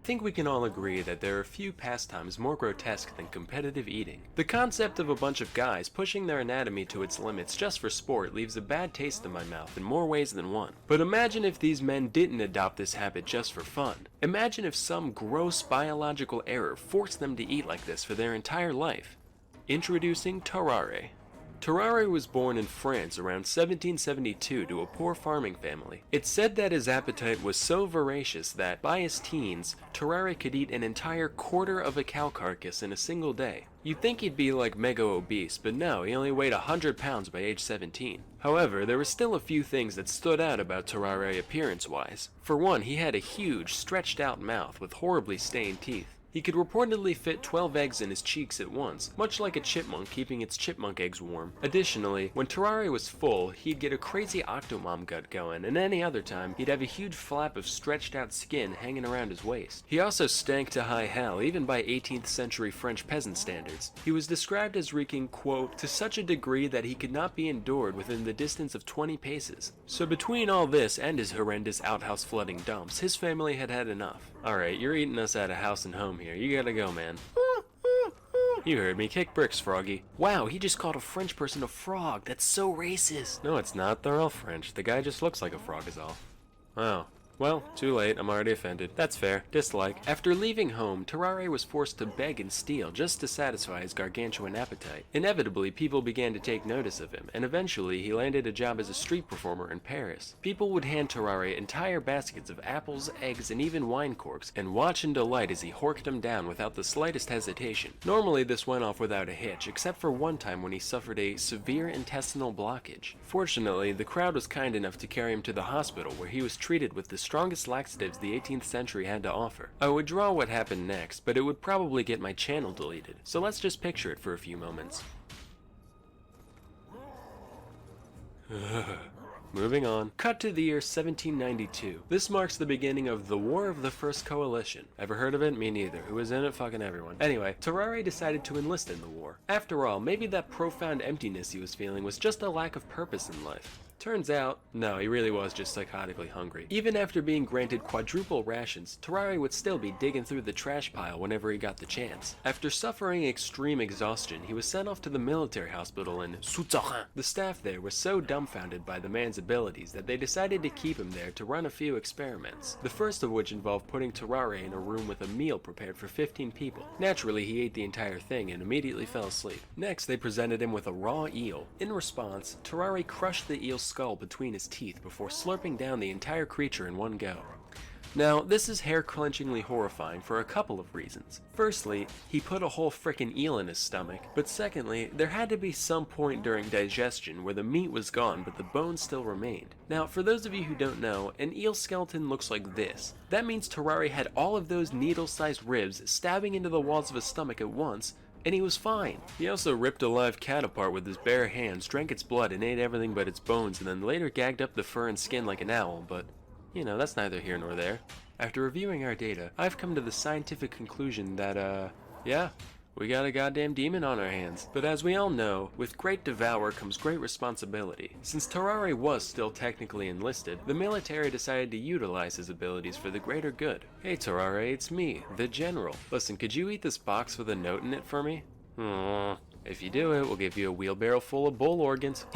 think we can all agree that there are few pastimes more grotesque than competitive eating. The concept of a bunch of guys pushing their anatomy to its limits just for sport leaves a bad taste in my mouth in more ways than one. But imagine if these men didn't adopt this habit just for fun. Imagine if some gross biological error forced them to eat like this for their entire life. Introducing Terrare. Terrare was born in France around 1772 to a poor farming family. It's said that his appetite was so voracious that, by his teens, Terrare could eat an entire quarter of a cow carcass in a single day. You'd think he'd be like mega obese, but no, he only weighed 100 pounds by age 17. However, there were still a few things that stood out about Terrare appearance-wise. For one, he had a huge, stretched-out mouth with horribly stained teeth. He could reportedly fit 12 eggs in his cheeks at once, much like a chipmunk keeping its chipmunk eggs warm. Additionally, when Terrare was full, he'd get a crazy Octomom gut going, and any other time, he'd have a huge flap of stretched out skin hanging around his waist. He also stank to high hell, even by 18th century French peasant standards. He was described as reeking, quote, to such a degree that he could not be endured within the distance of 20 paces. So between all this and his horrendous outhouse flooding dumps, his family had had enough. Alright, you're eating us out of house and home here. You gotta go, man. You heard me. Kick bricks, Froggy. Wow, he just called a French person a frog. That's so racist. No, it's not. They're all French. The guy just looks like a frog is all. Oh. Well, too late, I'm already offended. That's fair. Dislike. After leaving home, Terrare was forced to beg and steal just to satisfy his gargantuan appetite. Inevitably, people began to take notice of him, and eventually he landed a job as a street performer in Paris. People would hand Terrare entire baskets of apples, eggs, and even wine corks, and watch in delight as he horked them down without the slightest hesitation. Normally, this went off without a hitch, except for one time when he suffered a severe intestinal blockage. Fortunately, the crowd was kind enough to carry him to the hospital, where he was treated with the strongest laxatives the 18th century had to offer. I would draw what happened next, but it would probably get my channel deleted, so let's just picture it for a few moments. Moving on. Cut to the year 1792. This marks the beginning of the War of the First Coalition. Ever heard of it? Me neither. Who was in it? Fucking everyone. Anyway, Terrare decided to enlist in the war. After all, maybe that profound emptiness he was feeling was just a lack of purpose in life. Turns out, no, he really was just psychotically hungry. Even after being granted quadruple rations, Terrare would still be digging through the trash pile whenever he got the chance. After suffering extreme exhaustion, he was sent off to the military hospital in Souterrain. The staff there was so dumbfounded by the man's abilities that they decided to keep him there to run a few experiments. The first of which involved putting Terrare in a room with a meal prepared for 15 people. Naturally, he ate the entire thing and immediately fell asleep. Next, they presented him with a raw eel. In response, Terrare crushed the eel's skull between his teeth before slurping down the entire creature in one go. Now, this is hair-clenchingly horrifying for a couple of reasons. Firstly, he put a whole frickin' eel in his stomach, but secondly, there had to be some point during digestion where the meat was gone but the bones still remained. Now, for those of you who don't know, an eel skeleton looks like this. That means Terrare had all of those needle-sized ribs stabbing into the walls of his stomach at once, and he was fine. He also ripped a live cat apart with his bare hands, drank its blood, and ate everything but its bones, and then later gagged up the fur and skin like an owl, but, you know, that's neither here nor there. After reviewing our data, I've come to the scientific conclusion that, yeah, we got a goddamn demon on our hands. But as we all know, with great devour comes great responsibility. Since Terrare was still technically enlisted, the military decided to utilize his abilities for the greater good. Hey Terrare, it's me, the General. Listen, could you eat this box with a note in it for me? If you do it, we'll give you a wheelbarrow full of bull organs.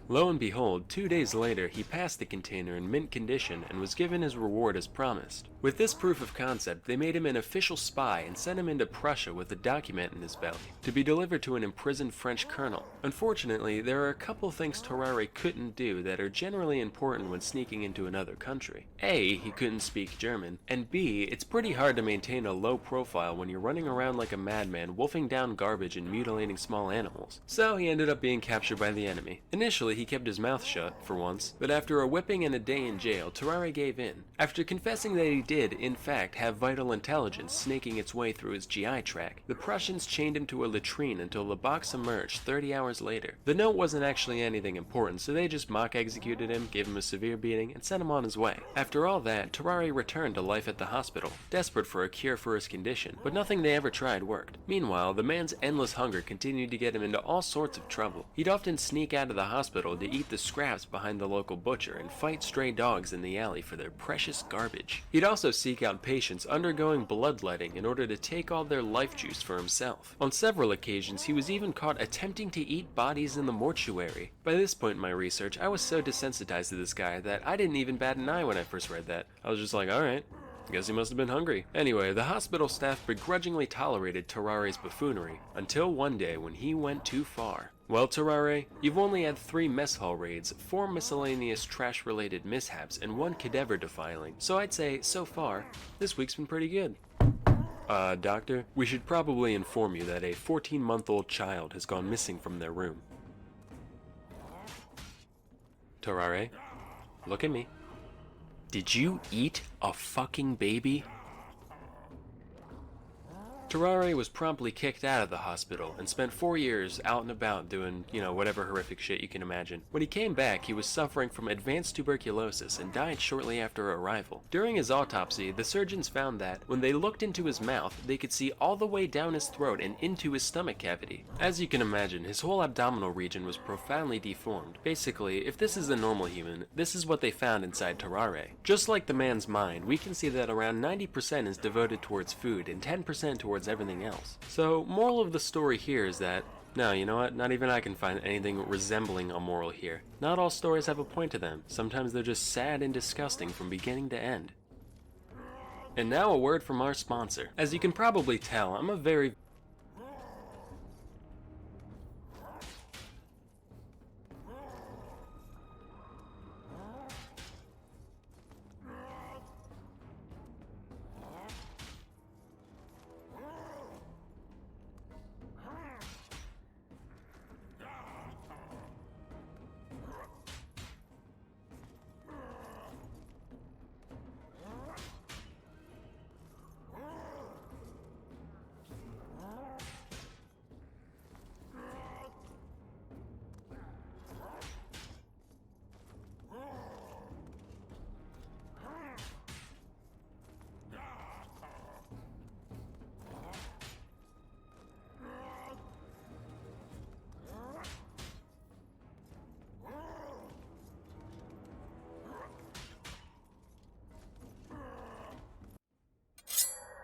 Lo and behold, 2 days later, he passed the container in mint condition and was given his reward as promised. With this proof of concept, they made him an official spy and sent him into Prussia with a document in his belly, to be delivered to an imprisoned French colonel. Unfortunately, there are a couple things Terrare couldn't do that are generally important when sneaking into another country. A, he couldn't speak German, and B, it's pretty hard to maintain a low profile when you're running around like a madman wolfing down garbage and mutilating small animals. So he ended up being captured by the enemy. Initially, he kept his mouth shut, for once, but after a whipping and a day in jail, Terrare gave in. After confessing that he did, in fact, have vital intelligence snaking its way through his GI tract, the Prussians chained him to a latrine until the box emerged 30 hours later. The note wasn't actually anything important, so they just mock executed him, gave him a severe beating, and sent him on his way. After all that, Terrare returned to life at the hospital, desperate for a cure for his condition, but nothing they ever tried worked. Meanwhile, the man's endless hunger continued to get him into all sorts of trouble. He'd often sneak out of the hospital to eat the scraps behind the local butcher and fight stray dogs in the alley for their precious garbage. He'd also also seek out patients undergoing bloodletting in order to take all their life juice for himself. On several occasions, he was even caught attempting to eat bodies in the mortuary. By this point in my research, I was so desensitized to this guy that I didn't even bat an eye when I first read that. I was just like, alright, guess he must have been hungry. Anyway, the hospital staff begrudgingly tolerated Terare's buffoonery, until one day when he went too far. Well, Terare, you've only had 3 mess hall raids, 4 miscellaneous trash-related mishaps, and 1 cadaver defiling, so I'd say, so far, this week's been pretty good. Doctor, we should probably inform you that a 14-month-old child has gone missing from their room. Terare, look at me. Did you eat a fucking baby? Terare was promptly kicked out of the hospital and spent 4 years out and about doing, whatever horrific shit you can imagine. When he came back, he was suffering from advanced tuberculosis and died shortly after arrival. During his autopsy, the surgeons found that, when they looked into his mouth, they could see all the way down his throat and into his stomach cavity. As you can imagine, his whole abdominal region was profoundly deformed. Basically, if this is a normal human, this is what they found inside Terare. Just like the man's mind, we can see that around 90% is devoted towards food and 10% towards everything else. So, moral of the story here is that, no, you know what, not even I can find anything resembling a moral here. Not all stories have a point to them. Sometimes they're just sad and disgusting from beginning to end. And now a word from our sponsor. As you can probably tell, I'm a very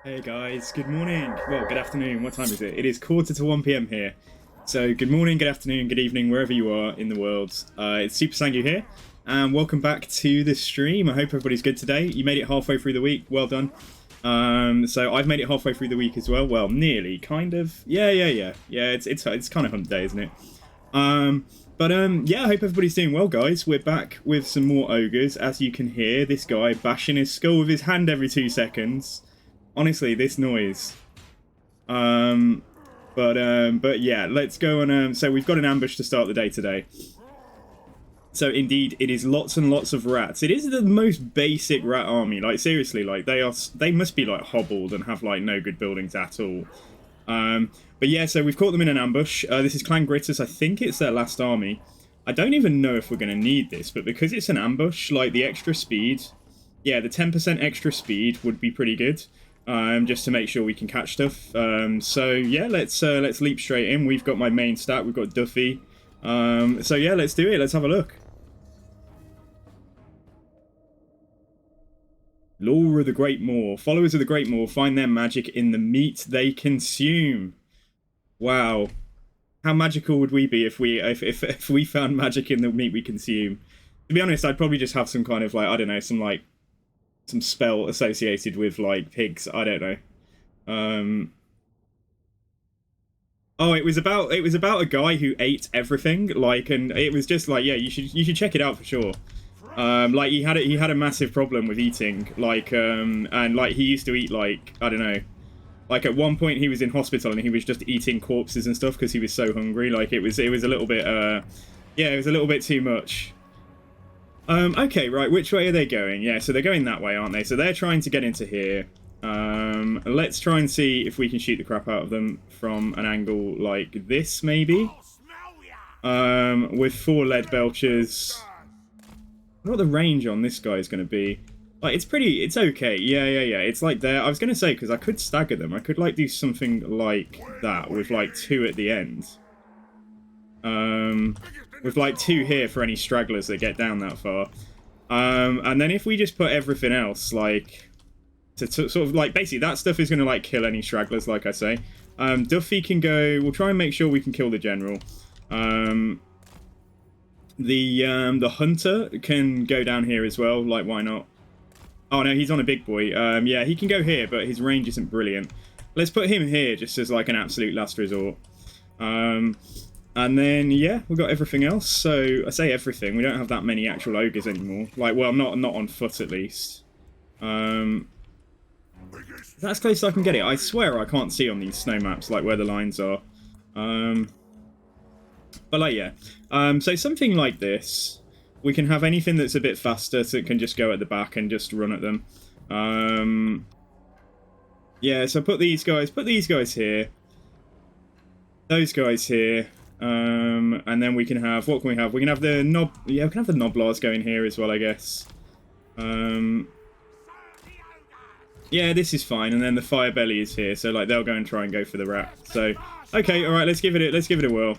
Hey guys, good morning. Well, good afternoon. What time is it? It is 1:45 PM here. So good morning, good afternoon, good evening, wherever you are in the world. It's Super Sangu here, and welcome back to the stream. I hope everybody's good today. You made it halfway through the week. Well done. So I've made it halfway through the week as well. Well, nearly, kind of. Yeah. It's kind of hump day, isn't it? Yeah, I hope everybody's doing well, guys. We're back with some more ogres. As you can hear, this guy bashing his skull with his hand every 2 seconds. Honestly, this noise. But yeah, let's go and so we've got an ambush to start the day today. So indeed, it is lots and lots of rats. It is the most basic rat army. Like seriously, like they must be like hobbled and have like no good buildings at all. But yeah, so we've caught them in an ambush. This is Clan Greasus. I think it's their last army. I don't even know if we're going to need this, but because it's an ambush, like the extra speed, yeah, the 10% extra speed would be pretty good. Just to make sure we can catch stuff. So yeah, let's leap straight in. We've got my main stat. We've got Duffy. So yeah, let's do it. Let's have a look. Lore of the Great Maw. Followers of the Great Maw find their magic in the meat they consume. Wow, how magical would we be if we found magic in the meat we consume? To be honest, I'd probably just have some kind of like, I don't know, some spell associated with like pigs. I don't know. Oh, it was about a guy who ate everything. Like, and it was just like, yeah, you should check it out for sure. Like he had a massive problem with eating. Like, and like he used to eat like, I don't know. Like at one point he was in hospital and he was just eating corpses and stuff because he was so hungry. Like it was a little bit yeah, it was a little bit too much. Okay, right, which way are they going? Yeah, so they're going that way, aren't they? So they're trying to get into here. Let's try and see if we can shoot the crap out of them from an angle like this, maybe? With 4 lead belchers. I wonder what the range on this guy is going to be. Like, it's okay. Yeah. It's like there. I was going to say, because I could stagger them. I could, like, do something like that with, like, 2 at the end. With like 2 here for any stragglers that get down that far. And then if we just put everything else, like, to sort of like basically that stuff is going to like kill any stragglers, like I say. Duffy can go. We'll try and make sure we can kill the general. The hunter can go down here as well. Like, why not? Oh no, he's on a big boy. Yeah, he can go here, but his range isn't brilliant. Let's put him here just as like an absolute last resort. And then yeah, we've got everything else. So I say everything. We don't have that many actual ogres anymore. Like, well, not on foot at least. That's close as I can get it. I swear I can't see on these snow maps like where the lines are. But like yeah. So something like this. We can have anything that's a bit faster, so it can just go at the back and just run at them. Yeah, so put these guys here. Those guys here. And then we can have, what can we have? We can have the we can have the Noblars going here as well, I guess. Yeah, this is fine. And then the Fire Belly is here, so like they'll go and try and go for the rat. So, okay, all right, let's give it a whirl.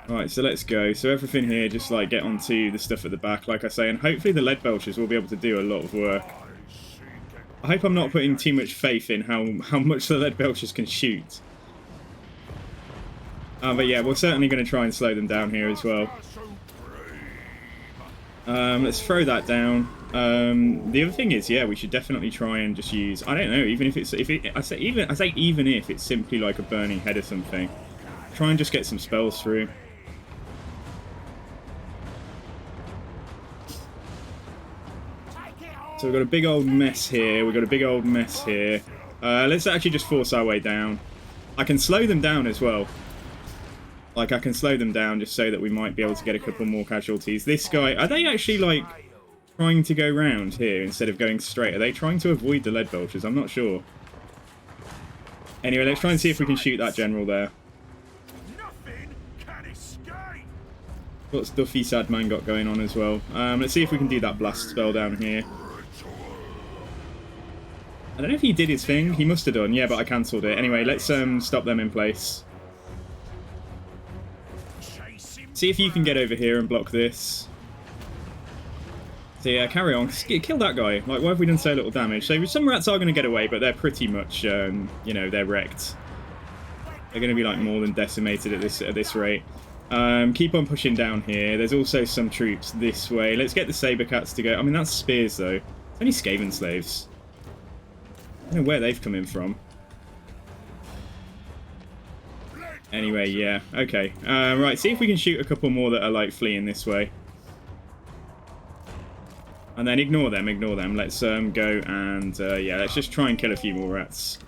All right, so let's go. So everything here, just like get onto the stuff at the back, like I say, and hopefully the lead belchers will be able to do a lot of work. I hope I'm not putting too much faith in how much the lead belchers can shoot. But yeah, we're certainly going to try and slow them down here as well. Let's throw that down. The other thing is, yeah, we should definitely try and just use, I don't know, even if it's even if it's simply like a burning head or something. Try and just get some spells through. So we've got a big old mess here. Let's actually just force our way down. I can slow them down as well. Like, I can slow them down just so that we might be able to get a couple more casualties. This guy, are they actually, like, trying to go round here instead of going straight? Are they trying to avoid the lead belchers? I'm not sure. Anyway, let's try and see if we can shoot that general there. What's Duffy Sadman got going on as well? Let's see if we can do that blast spell down here. I don't know if he did his thing. He must have done. Yeah, but I cancelled it. Anyway, let's stop them in place. See if you can get over here and block this. So yeah, carry on. Kill that guy. Like, why have we done so little damage? So some rats are going to get away, but they're pretty much, you know, they're wrecked. They're going to be like more than decimated at this rate. Keep on pushing down here. There's also some troops this way. Let's get the saber cats to go. I mean, that's spears though. It's only Skaven slaves. I don't know where they've come in from. Anyway, yeah. Okay. Right, see if we can shoot a couple more that are like fleeing this way. And then ignore them. Let's go and yeah, let's just try and kill a few more rats.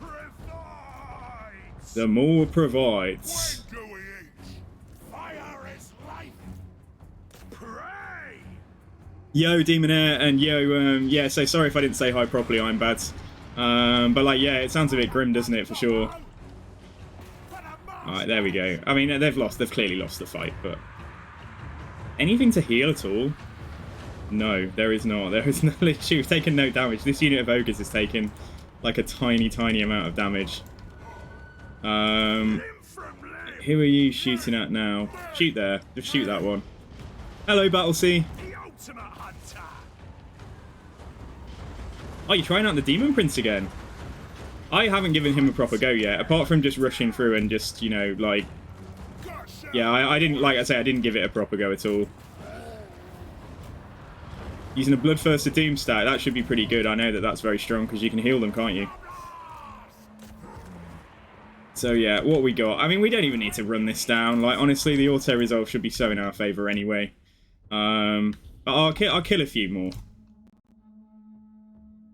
The more provides. Yo, Demonair, and yo, yeah, so sorry if I didn't say hi properly, I'm bad. But like, yeah, it sounds a bit grim, doesn't it, for sure? Alright, there we go. I mean, they've clearly lost the fight, but... Anything to heal at all? No, there is not. There is no, literally, we've taken no damage. This unit of ogres has taken, like, a tiny, tiny amount of damage. Who are you shooting at now? Shoot there. Just shoot that one. Hello, Battlesea. Oh, you're trying out the Demon Prince again? I haven't given him a proper go yet, apart from just rushing through and just, you know, like... Yeah, I didn't, like I say, I didn't give it a proper go at all. Using a Bloodthirster Doom stat, that should be pretty good. I know that that's very strong, because you can heal them, can't you? So yeah, what we got? I mean, we don't even need to run this down. Like, honestly, the auto-resolve should be so in our favour anyway. But I'll kill a few more.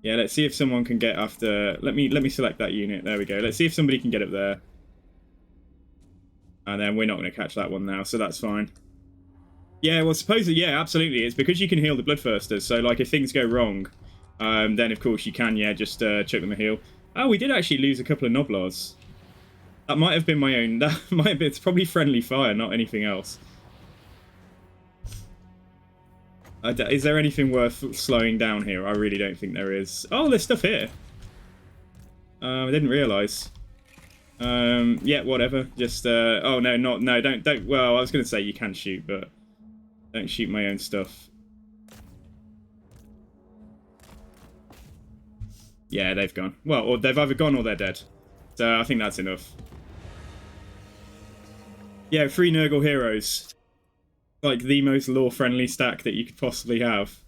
Yeah, let's see if someone can get after... Let me select that unit. There we go. Let's see if somebody can get up there. And then we're not going to catch that one now, so that's fine. Yeah, well, supposedly, yeah, absolutely. It's because you can heal the Bloodthirsters. So, like, if things go wrong, then, of course, you can, yeah, just chuck them a heal. Oh, we did actually lose a couple of Noblars. That might have been my own... That might have been... It's probably friendly fire, not anything else. Is there anything worth slowing down here? I really don't think there is. Oh, there's stuff here. I didn't realise. Yeah, whatever. Just, oh, no, don't, well, I was going to say you can shoot, but don't shoot my own stuff. Yeah, they've gone. Well, or they've either gone or they're dead. So I think that's enough. Yeah, 3 Nurgle heroes. Like the most lore-friendly stack that you could possibly have.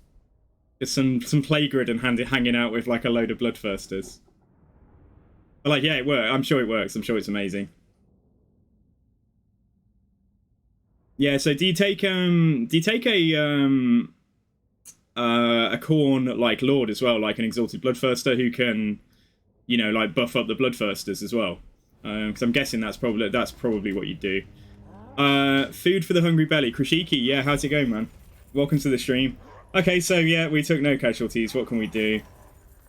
Just some Playgrid and hanging out with like a load of Bloodthirsters. But like, yeah, it works. I'm sure it works. I'm sure it's amazing. Yeah. So do you take a Khorne like Lord as well, like an Exalted Bloodthirster who can, you know, like buff up the Bloodthirsters as well? Because I'm guessing that's probably what you do. Food for the hungry belly. Krishiki, yeah, how's it going, man? Welcome to the stream. Okay, so yeah, we took no casualties. What can we do?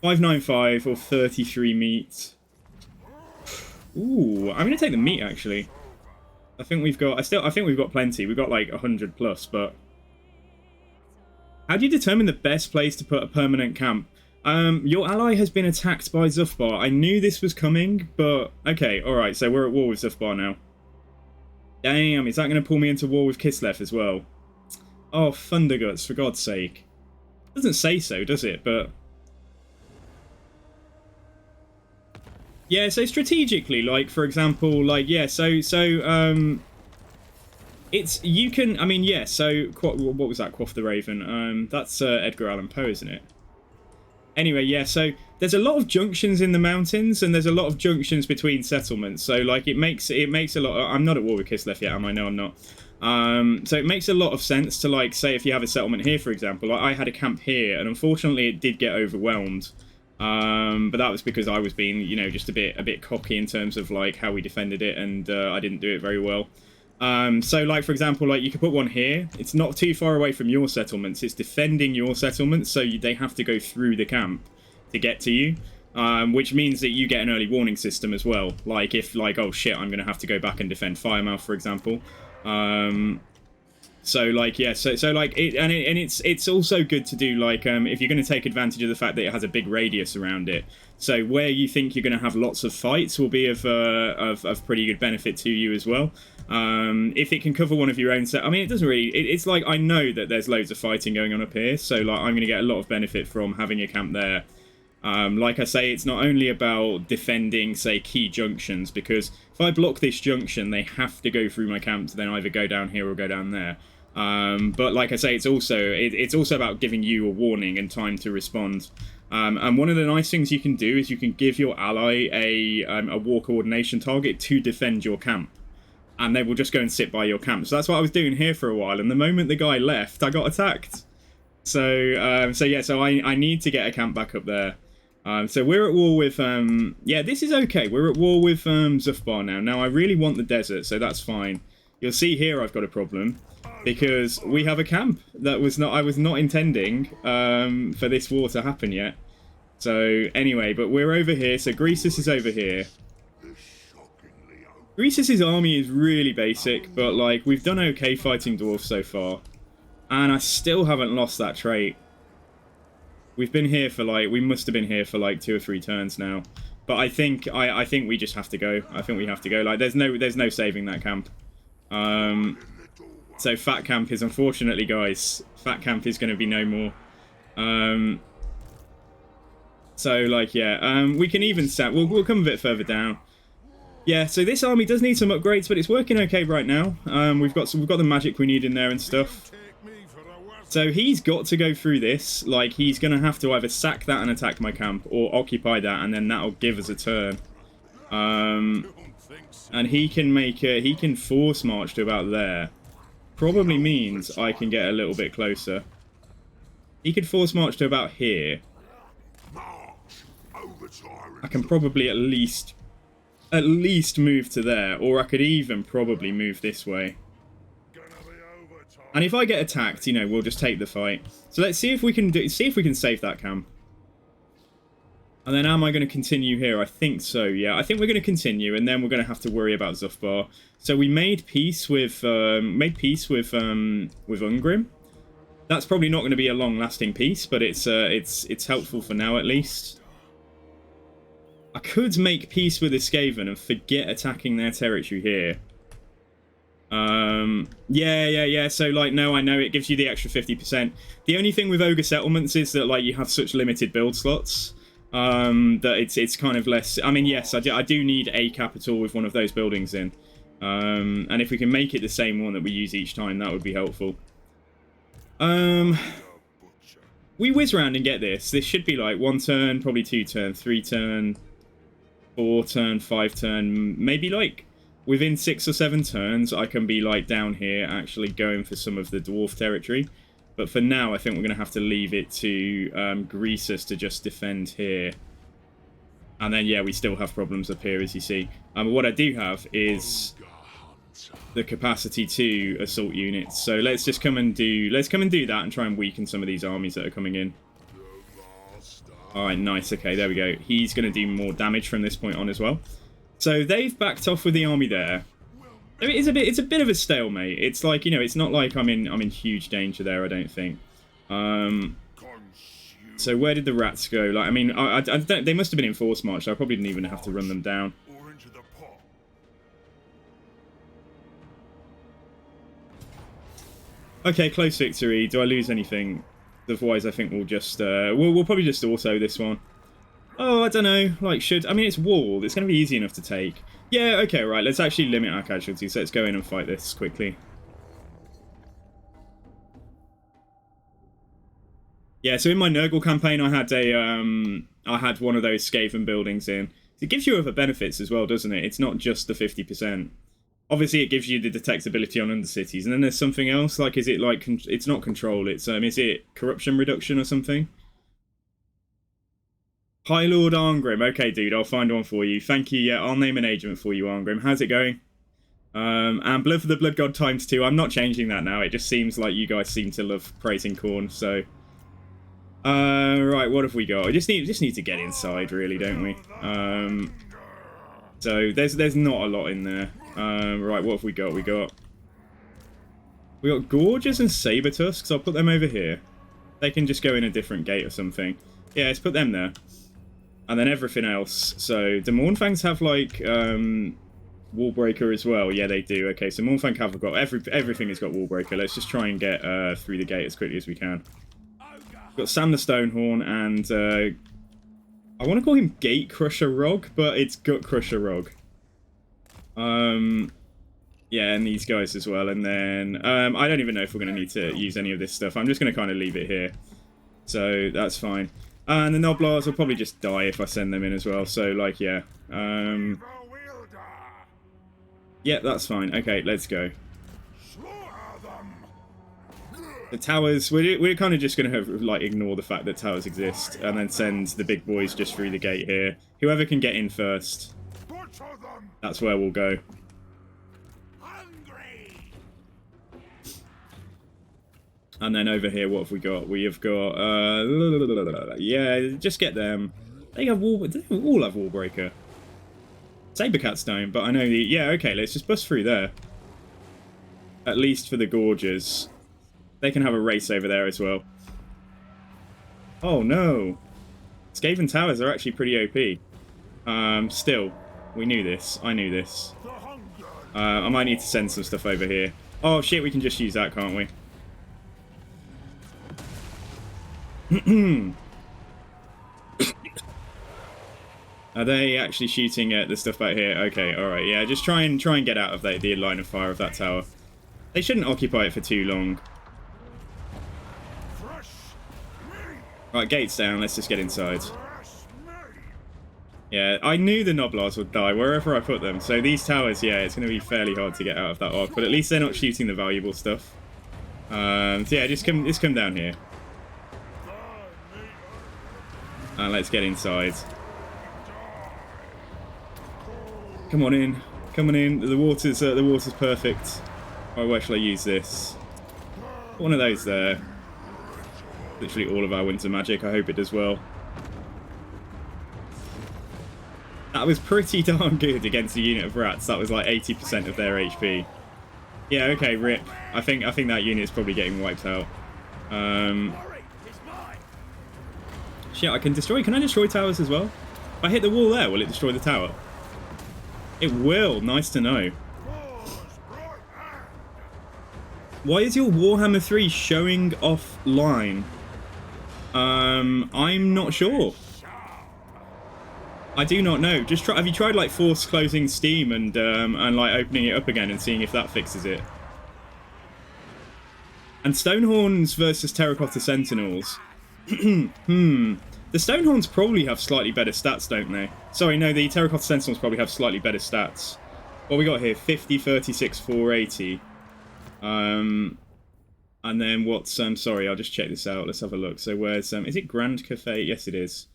595 or 33 meat. Ooh, I'm gonna take the meat actually. I think we've got. I think we've got plenty. We've got like 100 plus. But how do you determine the best place to put a permanent camp? Your ally has been attacked by Zufbar. I knew this was coming, but okay, all right. So we're at war with Zufbar now. Damn, is that going to pull me into war with Kislev as well? Oh, Thunderguts, for God's sake. Doesn't say so, does it? But yeah, so strategically, like, for example, like, yeah, it's, you can, I mean, yeah, so, what was that, Quaff the Raven? That's Edgar Allan Poe, isn't it? Anyway, yeah, so there's a lot of junctions in the mountains, and there's a lot of junctions between settlements. So, like, it makes a lot. I'm not at war with Kislev yet, am I? No, I'm not. So it makes a lot of sense to, like, say if you have a settlement here, for example. Like, I had a camp here, and unfortunately, it did get overwhelmed. But that was because I was being, you know, just a bit cocky in terms of like how we defended it, and I didn't do it very well. So, like, for example, like, you could put one here. It's not too far away from your settlements. It's defending your settlements, so they have to go through the camp to get to you, which means that you get an early warning system as well. Like, if, like, oh, shit, I'm going to have to go back and defend Firemouth, for example. So, like, yeah, so like, it's also good to do, like, if you're going to take advantage of the fact that it has a big radius around it. So where you think you're going to have lots of fights will be of pretty good benefit to you as well. If it can cover one of your own set, I mean, it doesn't really, it's like, I know that there's loads of fighting going on up here, so, like, I'm going to get a lot of benefit from having a camp there. Like I say, it's not only about defending, say, key junctions, because if I block this junction, they have to go through my camp to then either go down here or go down there. But like I say, it's also about giving you a warning and time to respond. And one of the nice things you can do is you can give your ally a war coordination target to defend your camp, and they will just go and sit by your camp. So that's what I was doing here for a while, and the moment the guy left, I got attacked. So yeah, so I need to get a camp back up there. So we're at war with, yeah, this is okay. We're at war with Zufbar now. Now, I really want the desert, so that's fine. You'll see here I've got a problem, because we have a camp that I was not intending for this war to happen yet. So anyway, but we're over here. So Greasus is over here. Greasus's army is really basic, but like we've done okay fighting dwarves so far, and I still haven't lost that trait. We've been here for like, we must have been here for like 2 or 3 turns now. But I think we just have to go. I think we have to go. Like there's no saving that camp. So Fat Camp is, unfortunately, guys, Fat Camp is going to be no more. So, like, yeah, we can even set, we'll come a bit further down. Yeah, so this army does need some upgrades, but it's working okay right now. We've got the magic we need in there and stuff. So he's got to go through this. Like, he's going to have to either sack that and attack my camp, or occupy that, and then that'll give us a turn. And he can force march to about there. Probably means I can get a little bit closer. He could force march to about here. I can probably at least move to there, or I could even probably move this way. And if I get attacked, you know, we'll just take the fight. So let's see if we can save that camp. And then am I going to continue here? I think so, yeah. I think we're going to continue, and then we're going to have to worry about Zufbar. So we made peace with Ungrim. That's probably not going to be a long-lasting peace, but it's helpful for now at least. I could make peace with the Skaven and forget attacking their territory here. Yeah. So, like, no, I know it gives you the extra 50%. The only thing with Ogre Settlements is that, like, you have such limited build slots. that it's kind of less. I mean, yes, I do need a capital with one of those buildings in, and if we can make it the same one that we use each time, that would be helpful. We whiz around and get this. This should be like 1 turn, probably 2 turn, 3 turn, 4 turn, 5 turn, maybe like within 6 or 7 turns I can be like down here actually going for some of the dwarf territory. But for now I think we're going to have to leave it to Greasus to just defend here. And then yeah, we still have problems up here as you see. What I do have is the capacity to assault units. So let's just come and do that and try and weaken some of these armies that are coming in. Alright, nice. Okay, there we go. He's going to do more damage from this point on as well. So they've backed off with the army there. I mean, it's a bit of a stalemate. It's like, you know, it's not like I'm in huge danger there, I don't think. So where did the rats go? Like, I mean, I don't, they must have been in force march, so I probably didn't even have to run them down. Okay, close victory. Do I lose anything? Otherwise, I think we'll just we'll probably just auto this one. Oh, I don't know. Like, I mean, it's walled. It's going to be easy enough to take. Yeah, okay, right. Let's actually limit our casualties. Let's go in and fight this quickly. Yeah, so in my Nurgle campaign, I had one of those Skaven buildings in. It gives you other benefits as well, doesn't it? It's not just the 50%. Obviously, it gives you the detectability on undercities, and then there's something else. Like, is it like it's not control? It's is it corruption reduction or something? High Lord Arngrim. Okay, dude, I'll find one for you. Thank you. Yeah, I'll name an agent for you, Arngrim. How's it going? And Blood for the Blood God ×2. I'm not changing that now. It just seems like you guys seem to love praising Khorne. So, right, what have we got? We just need to get inside, really, don't we? So there's not a lot in there. Right, what have we got? We got Gorges and Saber Tusks. I'll put them over here. They can just go in a different gate or something. Yeah, let's put them there. And then everything else. So, do Mournfangs have, like, Wallbreaker as well? Yeah, they do. Okay, so Mournfang have got... Everything has got Wallbreaker. Let's just try and get through the gate as quickly as we can. We've got Sam the Stonehorn and... I want to call him Gate Crusher Rog, but it's Gut Crusher Rog. Yeah, and these guys as well. And then... I don't even know if we're going to need to use any of this stuff. I'm just going to kind of leave it here. So, that's fine. And the Noblars will probably just die if I send them in as well. So, like, yeah. Yeah, that's fine. Okay, let's go. The towers, we're kind of just going to like ignore the fact that towers exist and then send the big boys just through the gate here. Whoever can get in first, that's where we'll go. And then over here, what have we got? We have got, yeah, just get them. They all have Wallbreaker. Sabercats don't, but I know the, yeah, okay, let's just bust through there. At least for the Gorges. They can have a race over there as well. Oh no. Skaven Towers are actually pretty OP. Still, we knew this. I knew this. I might need to send some stuff over here. Oh shit, we can just use that, can't we? Are they actually shooting at the stuff back here? Okay, alright, yeah, just try and get out of the line of fire of that tower. They shouldn't occupy it for too long. Right, gates down, let's just get inside. Yeah, I knew the Noblars would die wherever I put them, so these towers, yeah, it's going to be fairly hard to get out of that arc, but at least they're not shooting the valuable stuff. So yeah, just come down here. And let's get inside. Come on in. Come on in. The water's perfect. Alright, where shall I use this? One of those there. Literally all of our winter magic. I hope it does well. That was pretty darn good against a unit of rats. That was like 80% of their HP. Yeah, okay, rip. I think that unit is probably getting wiped out. Shit, I can destroy... Can I destroy towers as well? If I hit the wall there, will it destroy the tower? It will. Nice to know. Why is your Warhammer 3 showing offline? I'm not sure. I do not know. Just try. Have you tried like force closing Steam and like opening it up again and seeing if that fixes it? And Stonehorns versus Terracotta Sentinels. The Stonehorns probably have slightly better stats, don't they? Sorry, no, the Terracotta Sentinels probably have slightly better stats. What we got here? 50, 36, 480. And then what's... sorry, I'll just check this out. Let's have a look. So where's... is it Grand Cafe? Yes, it is.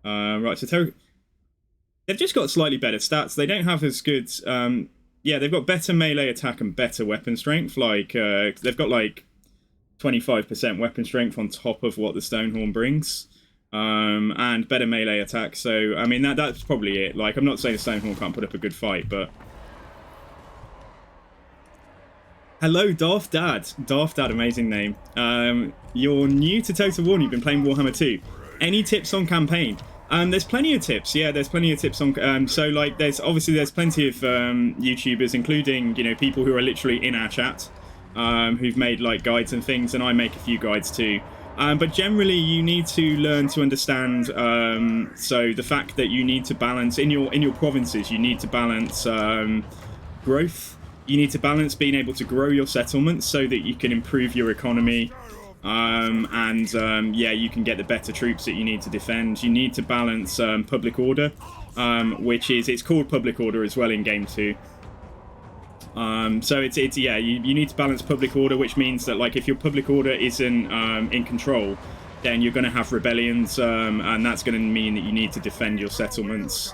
Right, so they've just got slightly better stats. They don't have as good... yeah, they've got better melee attack and better weapon strength. Like, they've got, like, 25% weapon strength on top of what the Stonehorn brings. And better melee attack. So, I mean, that's probably it. Like, I'm not saying the Stonehorn can't put up a good fight, but... Hello, Darth Dad. Darth Dad, amazing name. You're new to Total War and you've been playing Warhammer 2. Any tips on campaign? There's plenty of tips. Yeah, there's plenty of tips on... so, like, there's plenty of YouTubers, including, you know, people who are literally in our chat, who've made, like, guides and things, and I make a few guides too. But generally, you need to learn to understand, so the fact that you need to balance, in your provinces, you need to balance growth. You need to balance being able to grow your settlements so that you can improve your economy, yeah, you can get the better troops that you need to defend. You need to balance public order, which is, it's called public order as well in game 2. So it's yeah, you need to balance public order, which means that, like, if your public order isn't in control, then you're going to have rebellions, and that's going to mean that you need to defend your settlements.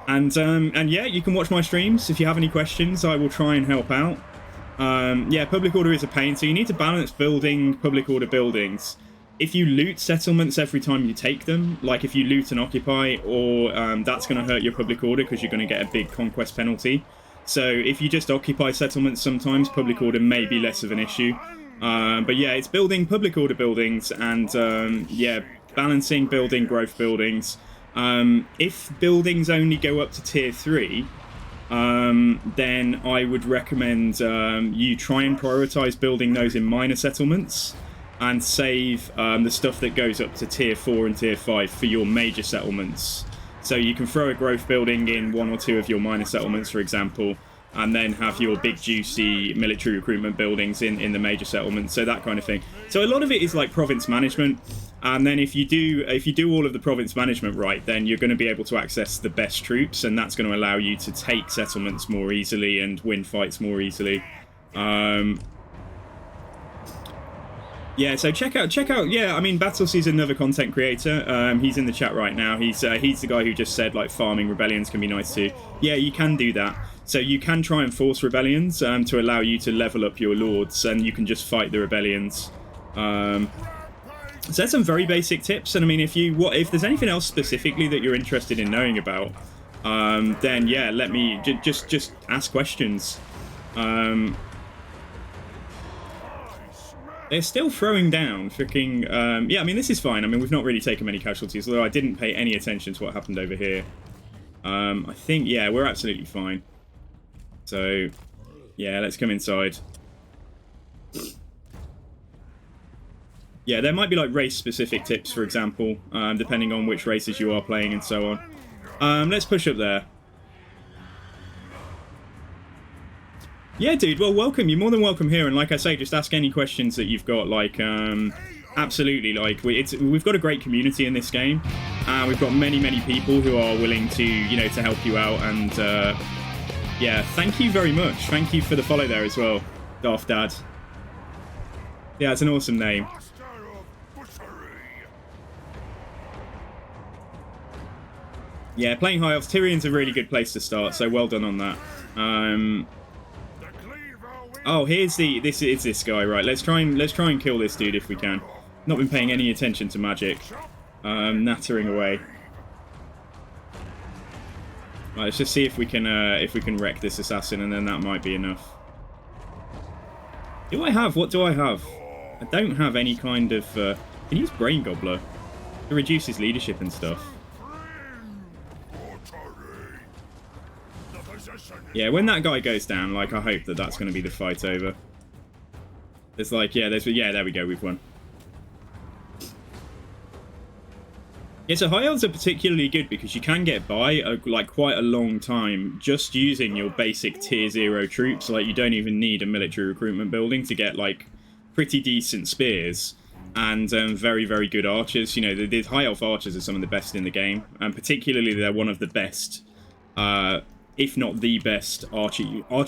And yeah, you can watch my streams. If you have any questions, I will try and help out. Yeah, public order is a pain, so you need to balance building public order buildings. If you loot settlements every time you take them, like if you loot and occupy, or that's going to hurt your public order because you're going to get a big conquest penalty. So if you just occupy settlements, sometimes public order may be less of an issue. But yeah, it's building public order buildings and yeah, balancing building growth buildings. If buildings only go up to tier 3, then I would recommend you try and prioritize building those in minor settlements and save the stuff that goes up to tier 4 and tier 5 for your major settlements. So you can throw a growth building in 1 or 2 of your minor settlements, for example, and then have your big juicy military recruitment buildings in the major settlements, so that kind of thing. So a lot of it is like province management, and then if you do all of the province management right, then you're going to be able to access the best troops, and that's going to allow you to take settlements more easily and win fights more easily. Yeah, so check out. Yeah, I mean, Battles is another content creator. He's in the chat right now. He's the guy who just said, like, farming rebellions can be nice too. Yeah, you can do that. So you can try and force rebellions to allow you to level up your lords, and you can just fight the rebellions. So that's some very basic tips. And I mean, if there's anything else specifically that you're interested in knowing about, then yeah, let me just ask questions. They're still throwing down freaking... yeah, I mean, this is fine. I mean, we've not really taken many casualties, although I didn't pay any attention to what happened over here. I think, yeah, we're absolutely fine. So, yeah, let's come inside. Yeah, there might be, like, race-specific tips, for example, depending on which races you are playing and so on. Let's push up there. Yeah, dude, well, welcome. You're more than welcome here. And like I say, just ask any questions that you've got. Like, absolutely, like, we've got a great community in this game. We've got many, many people who are willing to, you know, to help you out. And, yeah, thank you very much. Thank you for the follow there as well, Darth Dad. Yeah, it's an awesome name. Yeah, playing High Elves, Tyrion's a really good place to start, so well done on that. Oh, here's this guy, right? Let's try and kill this dude if we can. Not been paying any attention to magic. Nattering away. Right, let's just see if we can wreck this assassin, and then that might be enough. What do I have? I don't have any kind of... can use Brain Gobbler to reduce his leadership and stuff. Yeah, when that guy goes down, like, I hope that that's going to be the fight over. It's like, yeah, there we go, we've won. Yeah, so high elves are particularly good because you can get by like quite a long time just using your basic tier 0 troops. Like you don't even need a military recruitment building to get like pretty decent spears and very, very good archers. You know, the high elf archers are some of the best in the game, and particularly they're one of the best, if not the best archer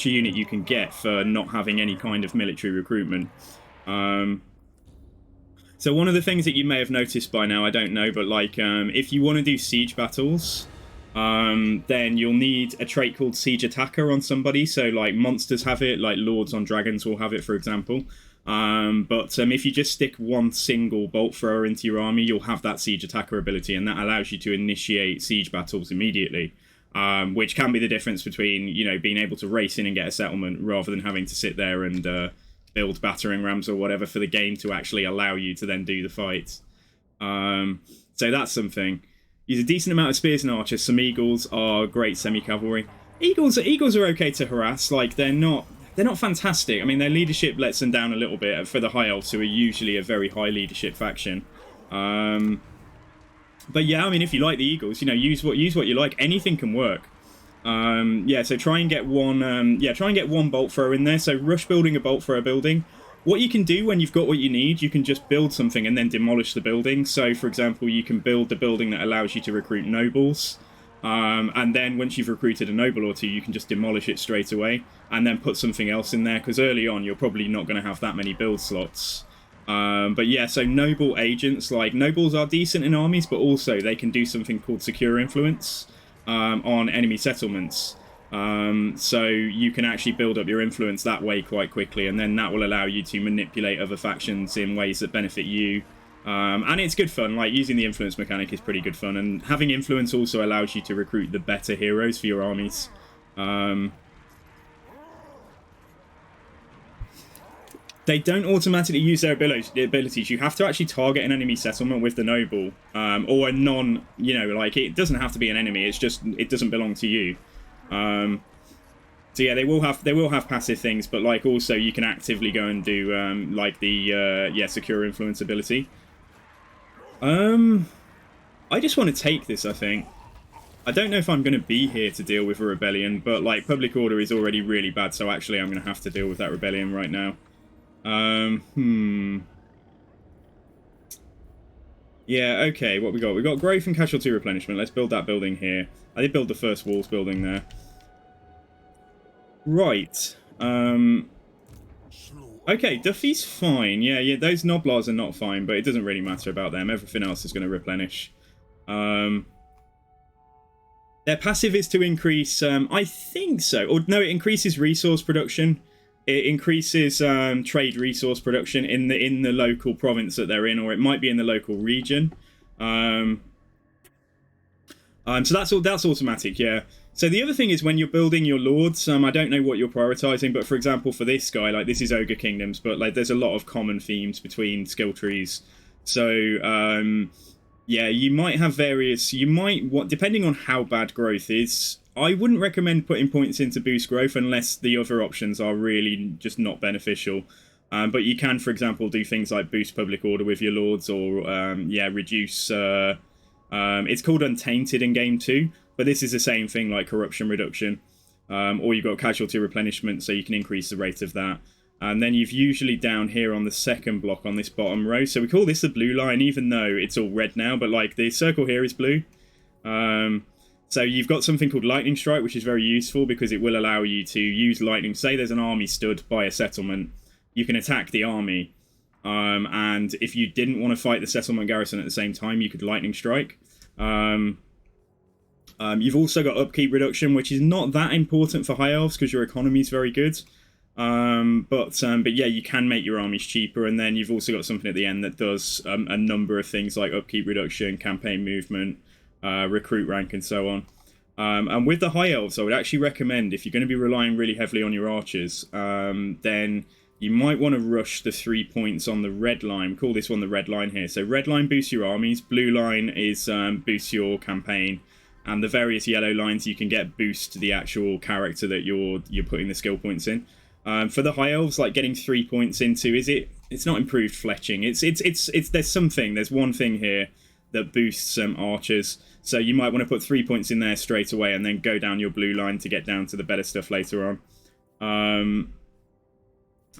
unit you can get for not having any kind of military recruitment. So one of the things that you may have noticed by now, I don't know, but like if you want to do siege battles, then you'll need a trait called Siege Attacker on somebody. So like monsters have it, like lords on dragons will have it, for example. But if you just stick one single bolt thrower into your army, you'll have that Siege Attacker ability, and that allows you to initiate siege battles immediately. Which can be the difference between, you know, being able to race in and get a settlement rather than having to sit there and build battering rams or whatever for the game to actually allow you to then do the fight. So that's something. Use a decent amount of spears and archers. Some eagles are great semi-cavalry. Eagles are okay to harass. Like they're not fantastic. I mean, their leadership lets them down a little bit for the high elves, who are usually a very high leadership faction. But yeah, I mean, if you like the eagles, you know, use what you like. Anything can work. Yeah, so try and get one bolt thrower in there. So rush building a bolt thrower building. What you can do when you've got what you need, you can just build something and then demolish the building. So, for example, you can build the building that allows you to recruit nobles. And then once you've recruited a noble or two, you can just demolish it straight away and then put something else in there. Because early on, you're probably not going to have that many build slots. But yeah, so noble agents, like nobles are decent in armies, but also they can do something called secure influence. On enemy settlements. So you can actually build up your influence that way quite quickly, and then that will allow you to manipulate other factions in ways that benefit you. And it's good fun. Like, using the influence mechanic is pretty good fun, and having influence also allows you to recruit the better heroes for your armies. They don't automatically use their abilities. You have to actually target an enemy settlement with the noble, or a non, you know, like, it doesn't have to be an enemy. It's just, it doesn't belong to you. So yeah, they will have passive things, but like also you can actively go and do like the secure influence ability. I just want to take this, I think. I don't know if I'm going to be here to deal with a rebellion, but like public order is already really bad, so actually I'm going to have to deal with that rebellion right now. Yeah, okay, what we got? We got growth and casualty replenishment. Let's build that building here. I did build the first walls building there. Right. Okay, Duffy's fine. Yeah, those Noblars are not fine, but it doesn't really matter about them. Everything else is going to replenish. Their passive is to increase, I think so. Or no, it increases resource production. It increases trade resource production in the local province that they're in, or it might be in the local region. So that's automatic, yeah. So the other thing is when you're building your lords, I don't know what you're prioritizing, but for example, for this guy, like this is Ogre Kingdoms, but like there's a lot of common themes between skill trees. So yeah, you might have various. Depending on how bad growth is. I wouldn't recommend putting points into boost growth unless the other options are really just not beneficial. But you can, for example, do things like boost public order with your lords, or reduce. It's called Untainted in game 2, but this is the same thing, like corruption reduction. Or you've got casualty replenishment, so you can increase the rate of that. And then you've usually down here on the second block on this bottom row. So we call this the blue line, even though it's all red now. But like the circle here is blue. So you've got something called Lightning Strike, which is very useful because it will allow you to use lightning. Say there's an army stood by a settlement, you can attack the army. And if you didn't want to fight the settlement garrison at the same time, you could Lightning Strike. You've also got upkeep reduction, which is not that important for high elves because your economy is very good. But yeah, you can make your armies cheaper, and then you've also got something at the end that does a number of things like upkeep reduction, campaign movement, recruit rank, and so on. And with the high elves, I would actually recommend, if you're going to be relying really heavily on your archers, then you might want to rush the 3 points on the red line. We call this one the red line here. So red line boosts your armies, blue line is boosts your campaign, and the various yellow lines you can get boost the actual character that you're putting the skill points in. For the high elves, like getting 3 points into, it's not improved fletching. There's one thing here that boosts archers. So you might want to put 3 points in there straight away and then go down your blue line to get down to the better stuff later on.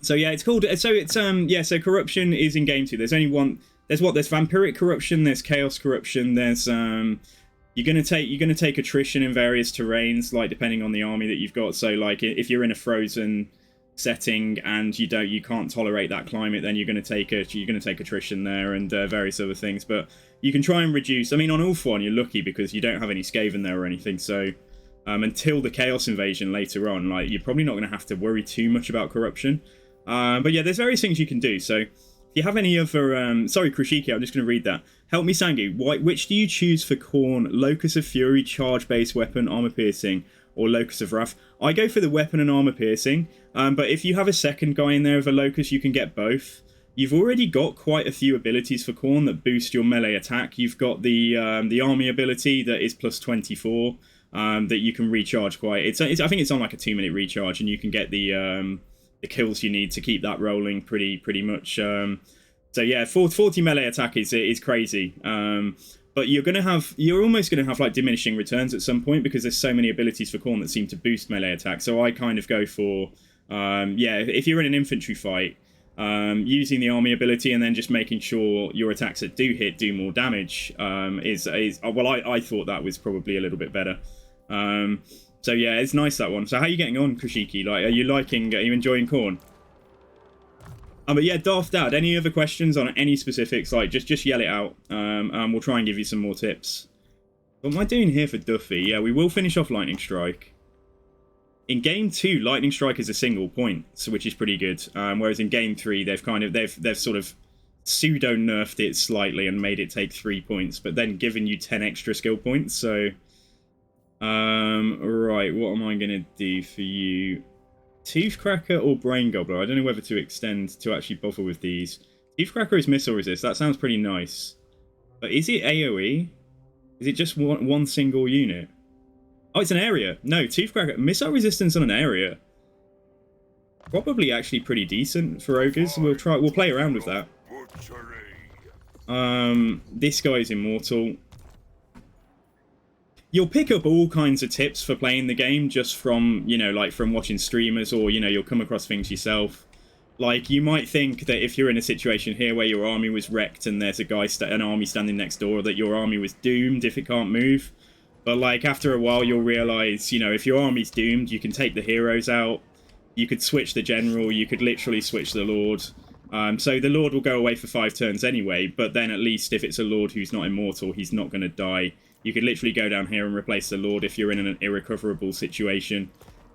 So yeah, it's called. So it's yeah. So corruption is in game 2. There's only one. There's vampiric corruption. There's chaos corruption. There's you're gonna take attrition in various terrains, like depending on the army that you've got. So like if you're in a frozen setting and you can't tolerate that climate, then you're gonna take attrition there and various other things. But you can try and reduce. I mean, on Ulthuan you're lucky because you don't have any Skaven there or anything. So until the chaos invasion later on, like you're probably not gonna have to worry too much about corruption. But yeah, there's various things you can do. So if you have any other... sorry, Krishiki, I'm just going to read that. Help me, Sangu. Which do you choose for Khorne? Locus of Fury, charge-based weapon, armor-piercing, or Locus of Wrath? I go for the weapon and armor-piercing. But if you have a second guy in there with a Locus, you can get both. You've already got quite a few abilities for Khorne that boost your melee attack. You've got the army ability that is plus 24 that you can recharge quite... I think it's on like a 2-minute recharge, and you can get the kills you need to keep that rolling pretty much. So yeah, 40 melee attack is crazy. But you're almost gonna have like diminishing returns at some point because there's so many abilities for Khorne that seem to boost melee attack. So I kind of go for yeah, if you're in an infantry fight, using the army ability and then just making sure your attacks that do hit do more damage is well, I thought that was probably a little bit better. So yeah, it's nice, that one. So how are you getting on, Krishiki? Like, are you enjoying Khorne? But yeah, Darth Dad, any other questions on any specifics? Like, just yell it out. We'll try and give you some more tips. What am I doing here for Duffy? Yeah, we will finish off Lightning Strike. In game 2, Lightning Strike is a single point, so which is pretty good. Whereas in game 3, they've sort of pseudo nerfed it slightly and made it take 3 points, but then given you 10 extra skill points. So right, what am I gonna do for you? Toothcracker or Brain Gobbler? I don't know whether to extend to actually bother with these. Toothcracker is missile resist. That sounds pretty nice. But is it AoE? Is it just one single unit? Oh, it's an area. No, Toothcracker. Missile resistance on an area. Probably actually pretty decent for ogres. We'll play around with that. This guy's immortal. You'll pick up all kinds of tips for playing the game just from, like from watching streamers, or, you'll come across things yourself. Like, you might think that if you're in a situation here where your army was wrecked and there's an army standing next door, that your army was doomed if it can't move. But, like, after a while, you'll realise, if your army's doomed, you can take the heroes out, you could switch the general, you could literally switch the lord. So the lord will go away for 5 turns anyway, but then at least if it's a lord who's not immortal, he's not going to die. You could literally go down here and replace the lord if you're in an irrecoverable situation.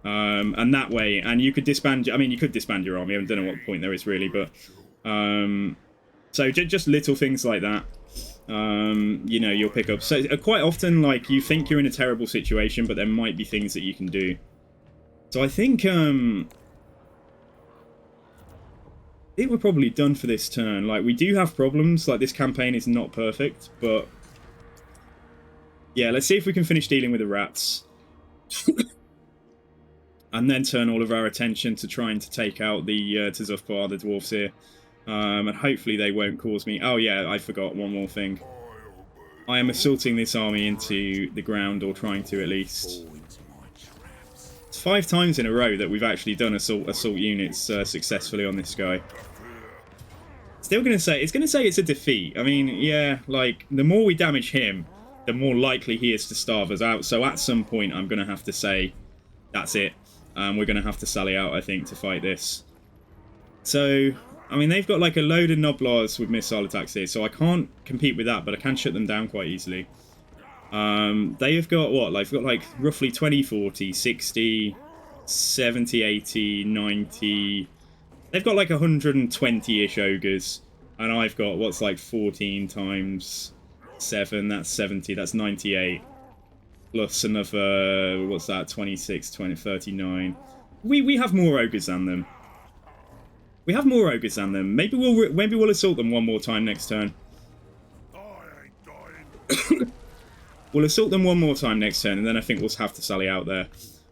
And that way, and you could disband, you could disband your army. I don't know what point there is really, but... so just little things like that, you'll pick up. So quite often, like, you think you're in a terrible situation, but there might be things that you can do. So I think we're probably done for this turn. Like, we do have problems. Like, this campaign is not perfect, but... yeah, let's see if we can finish dealing with the rats. And then turn all of our attention to trying to take out the Tzufbar, the dwarves here. And hopefully they won't cause me... oh yeah, I forgot one more thing. I am assaulting this army into the ground, or trying to at least. It's 5 times in a row that we've actually done assault units successfully on this guy. Still going to say it's a defeat. I mean, yeah, like, the more we damage him, the more likely he is to starve us out. So at some point, I'm going to have to say, that's it. We're going to have to sally out, I think, to fight this. So, I mean, they've got like a load of Noblars with missile attacks here, so I can't compete with that, but I can shut them down quite easily. They have got, what, like, they've got like roughly 20, 40, 60, 70, 80, 90... They've got like 120-ish ogres, and I've got, what's like 14 times 7, that's 70, that's 98. Plus another, what's that, 26, 20, 39. We have more ogres than them. We have more ogres than them. Maybe we'll assault them one more time next turn. We'll assault them one more time next turn, and then I think we'll have to sally out there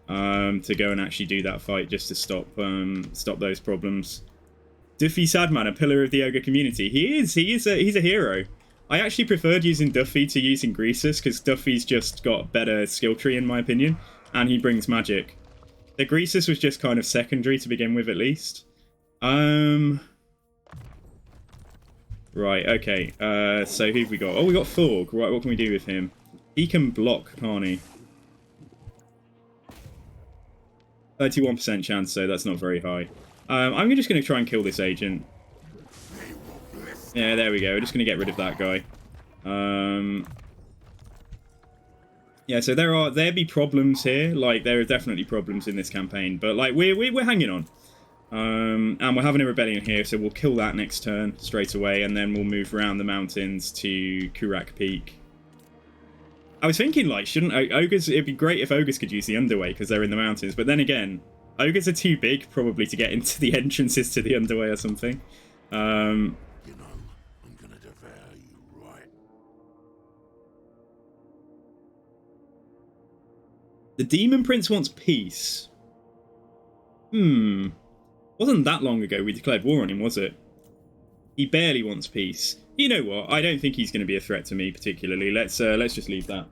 to go and actually do that fight, just to stop those problems. Duffy Sadman, a pillar of the ogre community. He's a hero. I actually preferred using Duffy to using Greasus, because Duffy's just got better skill tree in my opinion, and he brings magic. The Greasus was just kind of secondary to begin with, at least. Right, okay. So who've we got? Oh, we got Thorg. Right, what can we do with him? He can block, can't he? 31% chance, so that's not very high. I'm just going to try and kill this agent. Yeah, there we go. We're just going to get rid of that guy. Yeah, so there be problems here. Like, there are definitely problems in this campaign, but like we're hanging on. And we're having a rebellion here, so we'll kill that next turn straight away, and then we'll move around the mountains to Kurak Peak. I was thinking, like, shouldn't ogres? It'd be great if ogres could use the underway because they're in the mountains. But then again, ogres are too big probably to get into the entrances to the underway or something. You know, I'm gonna devour you, right? The Demon Prince wants peace. Wasn't that long ago we declared war on him, was it? He barely wants peace. You know what? I don't think he's going to be a threat to me particularly. Let's just leave that.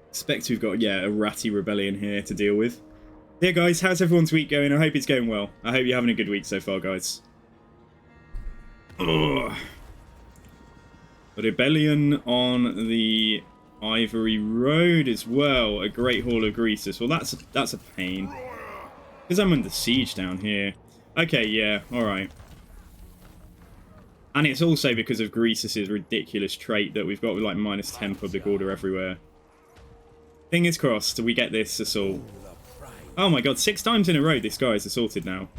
Expect we've got, yeah, a ratty rebellion here to deal with. Yeah, guys, how's everyone's week going? I hope it's going well. I hope you're having a good week so far, guys. Ugh. A rebellion on the Ivory Road as well. A Great Hall of Greasus. Well, that's a pain. Because I'm under siege down here. Okay, yeah, alright. And it's also because of Greasus' ridiculous trait that we've got with like -10 public order everywhere. Fingers crossed we get this assault. Oh my god, 6 times in a row this guy is assaulted now.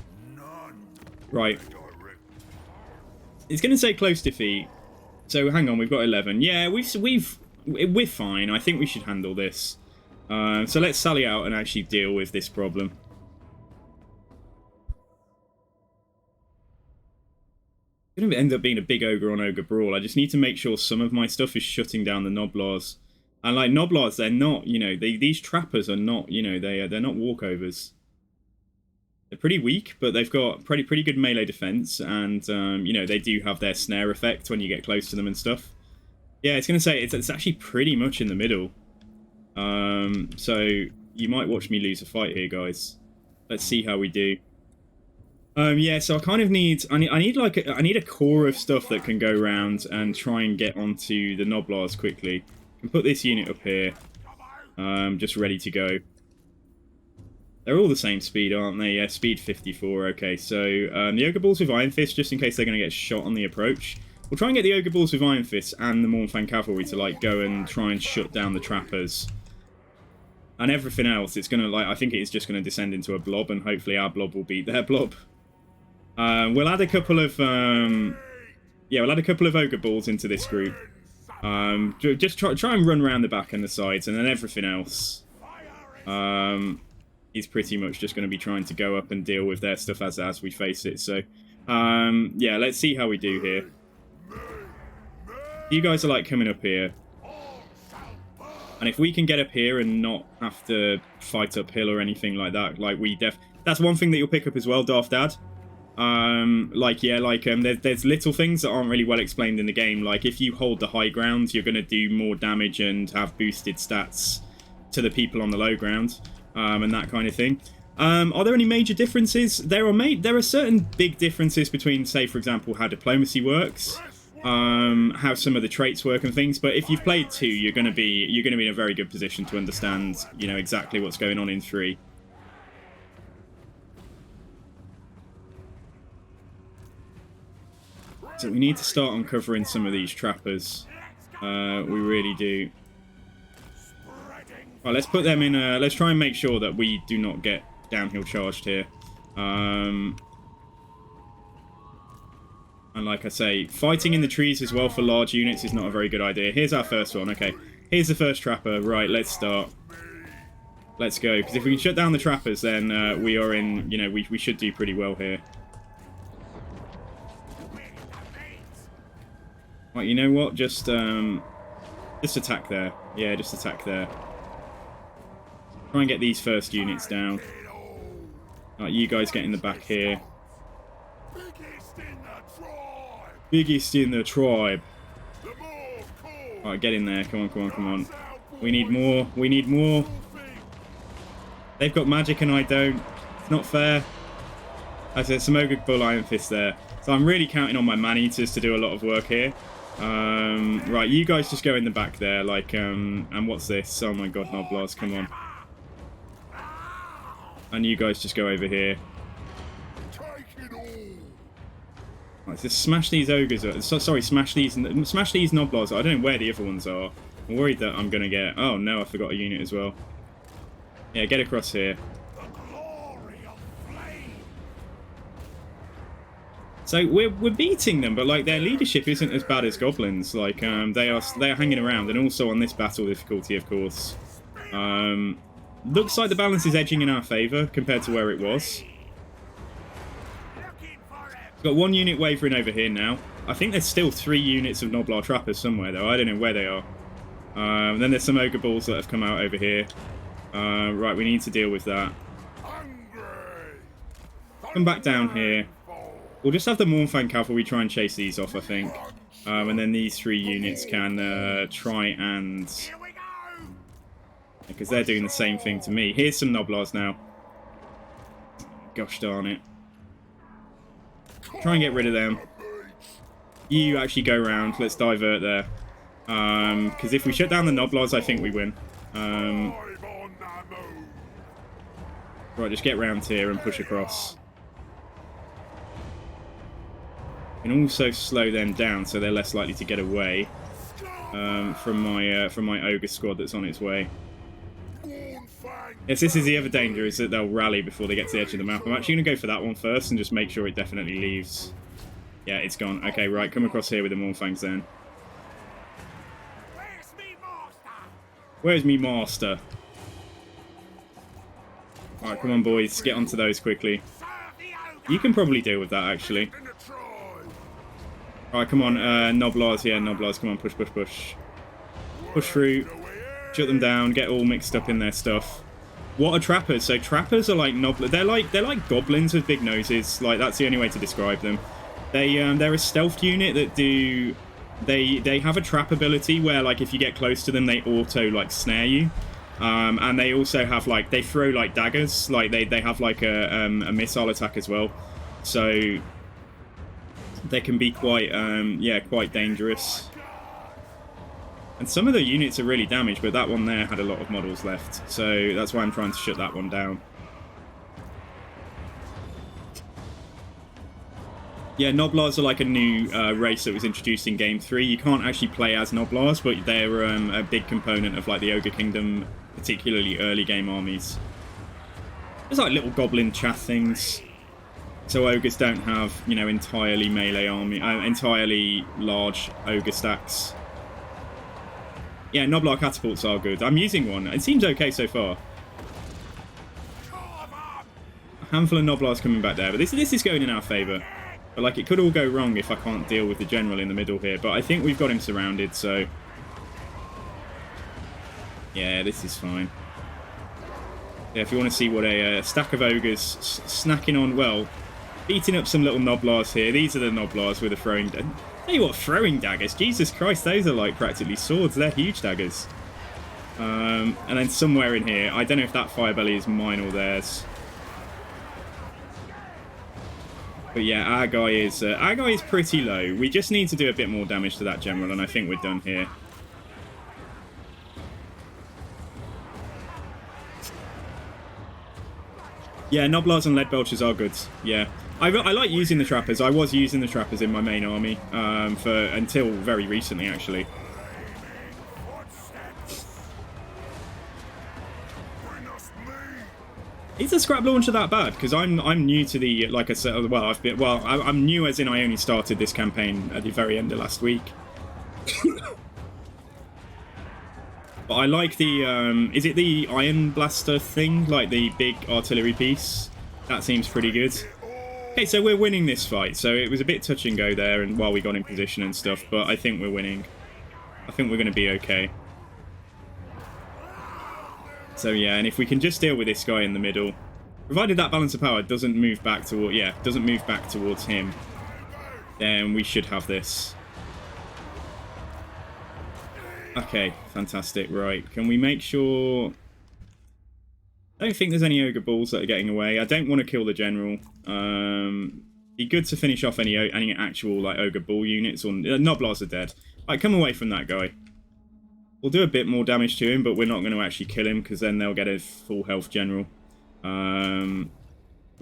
Right. It's going to say close defeat. So hang on, we've got 11. Yeah, we're fine. I think we should handle this. So let's sally out and actually deal with this problem. It's going to end up being a big ogre on ogre brawl. I just need to make sure some of my stuff is shutting down the Noblars. And like Noblars, they're not, you know, these trappers are not, you know, they're not walkovers. They're pretty weak, but they've got pretty good melee defense, and you know, they do have their snare effect when you get close to them and stuff. Yeah, it's gonna say it's actually pretty much in the middle. So you might watch me lose a fight here, guys. Let's see how we do. Yeah, so I kind of need I need a core of stuff that can go around and try and get onto the Noblars quickly. I can put this unit up here, just ready to go. They're all the same speed, aren't they? Yeah, speed 54. Okay, so the Ogre Balls with Iron Fist, just in case they're going to get shot on the approach. We'll try and get the Ogre Balls with Iron Fist and the Mornfang Cavalry to like go and try and shut down the trappers. And everything else, it's going to like, I think it is just going to descend into a blob, and hopefully our blob will beat their blob. We'll add a couple of we'll add a couple of Ogre Balls into this group. Just try and run around the back and the sides, and then everything else is pretty much just going to be trying to go up and deal with their stuff as we face it. So yeah, let's see how we do here. You guys are like coming up here, and if we can get up here and not have to fight uphill or anything like that, like that's one thing that you'll pick up as well, Daft Dad. There's little things that aren't really well explained in the game. Like, if you hold the high ground, you're going to do more damage and have boosted stats to the people on the low ground, and that kind of thing. Are there any major differences? There are certain big differences between, say, for example, how diplomacy works, how some of the traits work and things. But if you've played 2, you're going to be in a very good position to understand, you know, exactly what's going on in 3. So we need to start uncovering some of these trappers. We really do. Right, let's put them in. Let's try and make sure that we do not get downhill charged here. And like I say, fighting in the trees as well for large units is not a very good idea. Here's our first one. Okay, here's the first trapper. Right, let's start. Let's go. Because if we can shut down the trappers, then we are in. You know, we should do pretty well here. Right, you know what? Just attack there. Yeah, just attack there. Try and get these first units down. Right, you guys get in the back here. Biggest in the tribe. Biggest in the tribe. The more core. Alright, get in there. Come on, come on, come on. We need more. We need more. They've got magic and I don't. It's not fair. I said some Ogre Bull Iron Fist there. So I'm really counting on my man-eaters to do a lot of work here. Right, you guys just go in the back there, like, and what's this? Oh my god, Noblars, come on. And you guys just go over here. Take it all. Right, just smash these ogres. Sorry, smash these Noblars. I don't know where the other ones are. I'm worried that I'm gonna get. Oh no, I forgot a unit as well. Yeah, get across here. The glory of flame. So we're beating them, but like their leadership isn't as bad as goblins. Like they are hanging around, and also on this battle difficulty, of course. Looks like the balance is edging in our favour compared to where it was. Got one unit wavering over here now. I think there's still 3 units of Noblar Trappers somewhere though. I don't know where they are. Then there's some Ogre Bulls that have come out over here. Right, we need to deal with that. Come back down here. We'll just have the Mournfang Cavalry try and chase these off, I think. And then these 3 units can try and... Because they're doing the same thing to me. Here's some Noblars now. Gosh darn it. Try and get rid of them. You actually go round. Let's divert there. Because if we shut down the Noblars, I think we win. Right, just get round here and push across. And also slow them down so they're less likely to get away from my ogre squad that's on its way. Yes, this is the other danger, is that they'll rally before they get to the edge of the map. I'm actually going to go for that one first and just make sure it definitely leaves. Yeah, it's gone. Okay, right, come across here with the Mournfangs then. Where's me master? Alright, come on boys, get onto those quickly. You can probably deal with that, actually. Alright, come on, Noblars, yeah, Noblars, come on, push, push, push. Push through, shut them down, get all mixed up in their stuff. What are trappers? So trappers are like they're like goblins with big noses. Like, that's the only way to describe them. They're a stealth unit that do... They have a trap ability where, like, if you get close to them, they auto, like, snare you. And they also have, like, they throw, like, daggers. Like, they have, like, a missile attack as well. So they can be quite, yeah, quite dangerous. And some of the units are really damaged, but that one there had a lot of models left. So that's why I'm trying to shut that one down. Yeah, Noblars are like a new race that was introduced in Game 3. You can't actually play as Noblars, but they're a big component of like the Ogre Kingdom, particularly early game armies. There's like little goblin chaff things. So ogres don't have, you know, entirely melee army, entirely large ogre stacks. Yeah, Noblar catapults are good. I'm using one. It seems okay so far. A handful of Noblars coming back there, but this is going in our favour. But like, it could all go wrong if I can't deal with the general in the middle here. But I think we've got him surrounded, so yeah, this is fine. Yeah, if you want to see what a stack of ogres snacking on, well, beating up some little Noblars here. These are the Noblars with a throwing... Tell you what, throwing daggers. Jesus Christ, those are like practically swords. They're huge daggers. And then somewhere in here, I don't know if that fire belly is mine or theirs. But yeah, our guy is pretty low. We just need to do a bit more damage to that general, and I think we're done here. Yeah, Noblars and Lead Belchers are good. Yeah, I like using the trappers. I was using the trappers in my main army until very recently, actually. Is the scrap launcher that bad? Because I'm new to the, like I said, well, I'm new as in I only started this campaign at the very end of last week. But I like the, is it the Iron Blaster thing? Like the big artillery piece? That seems pretty good. Okay, so we're winning this fight. So it was a bit touch and go there and while we got in position and stuff, but I think we're winning. I think we're going to be okay. So yeah, and if we can just deal with this guy in the middle, Provided that balance of power doesn't move back toward, doesn't move back towards him, then we should have this. Okay, fantastic. Right, can we make sure... I don't think there's any ogre balls that are getting away. I don't want to kill the general. Be good to finish off any actual like ogre ball units. Or Noblars are dead. Right, come away from that guy. We'll do a bit more damage to him, but we're not going to actually kill him because then they'll get a full health general. Come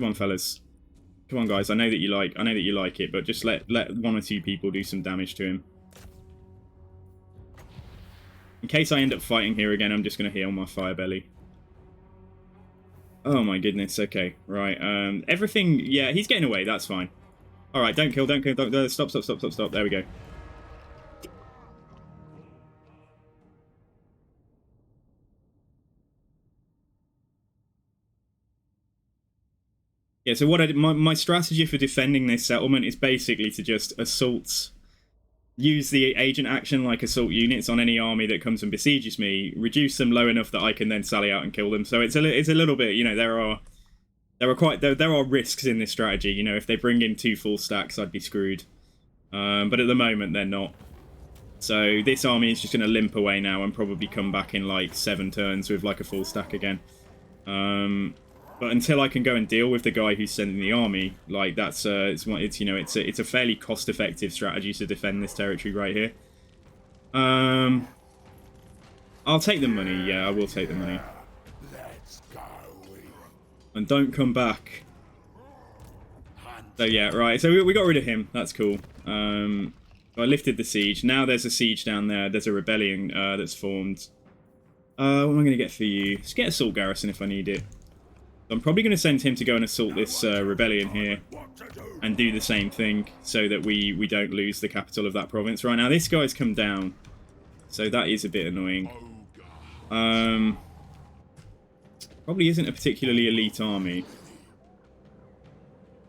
on, fellas. Come on, guys. I know that you like it, but just let 1 or 2 people do some damage to him. In case I end up fighting here again, I'm just going to heal my fire belly. Oh my goodness, okay, right, everything, yeah, he's getting away, that's fine. Alright, don't kill, stop, there we go. Yeah, so what my strategy for defending this settlement is basically to just assault, use the agent action like assault units on any army that comes and besieges me, reduce them low enough that I can then sally out and kill them. So it's a little bit, you know, there are risks in this strategy. You know, if they bring in 2 full stacks, I'd be screwed. But at the moment, they're not. So this army is just going to limp away now and probably come back in like 7 turns with like a full stack again. But until I can go and deal with the guy who's sending the army, like that's it's a fairly cost-effective strategy to defend this territory right here. I'll take the money. Yeah, I will take the money. Let's go. And don't come back. So yeah, right. So we got rid of him. That's cool. I lifted the siege. Now there's a siege down there. There's a rebellion that's formed. What am I going to get for you? Just get assault garrison if I need it. I'm probably going to send him to go and assault this rebellion here and do the same thing so that we don't lose the capital of that province. Right now, this guy's come down, so that is a bit annoying. Probably isn't a particularly elite army.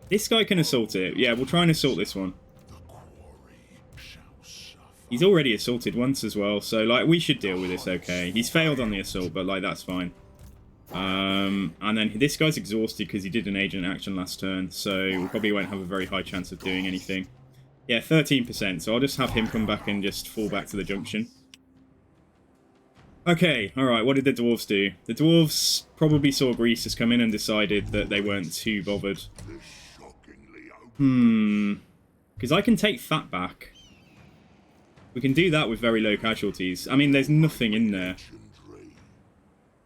This guy can assault it. Yeah, we'll try and assault this one. He's already assaulted once as well, so like we should deal with this okay. He's failed on the assault, but like that's fine. And then this guy's exhausted because he did an agent action last turn, so we probably won't have a very high chance of doing anything. Yeah, 13%, so I'll just have him come back and just fall back to the junction. Okay, alright, what did the dwarves do? The dwarves probably saw Greasus come in and decided that they weren't too bothered. Because I can take fat back. We can do that with very low casualties. I mean, there's nothing in there.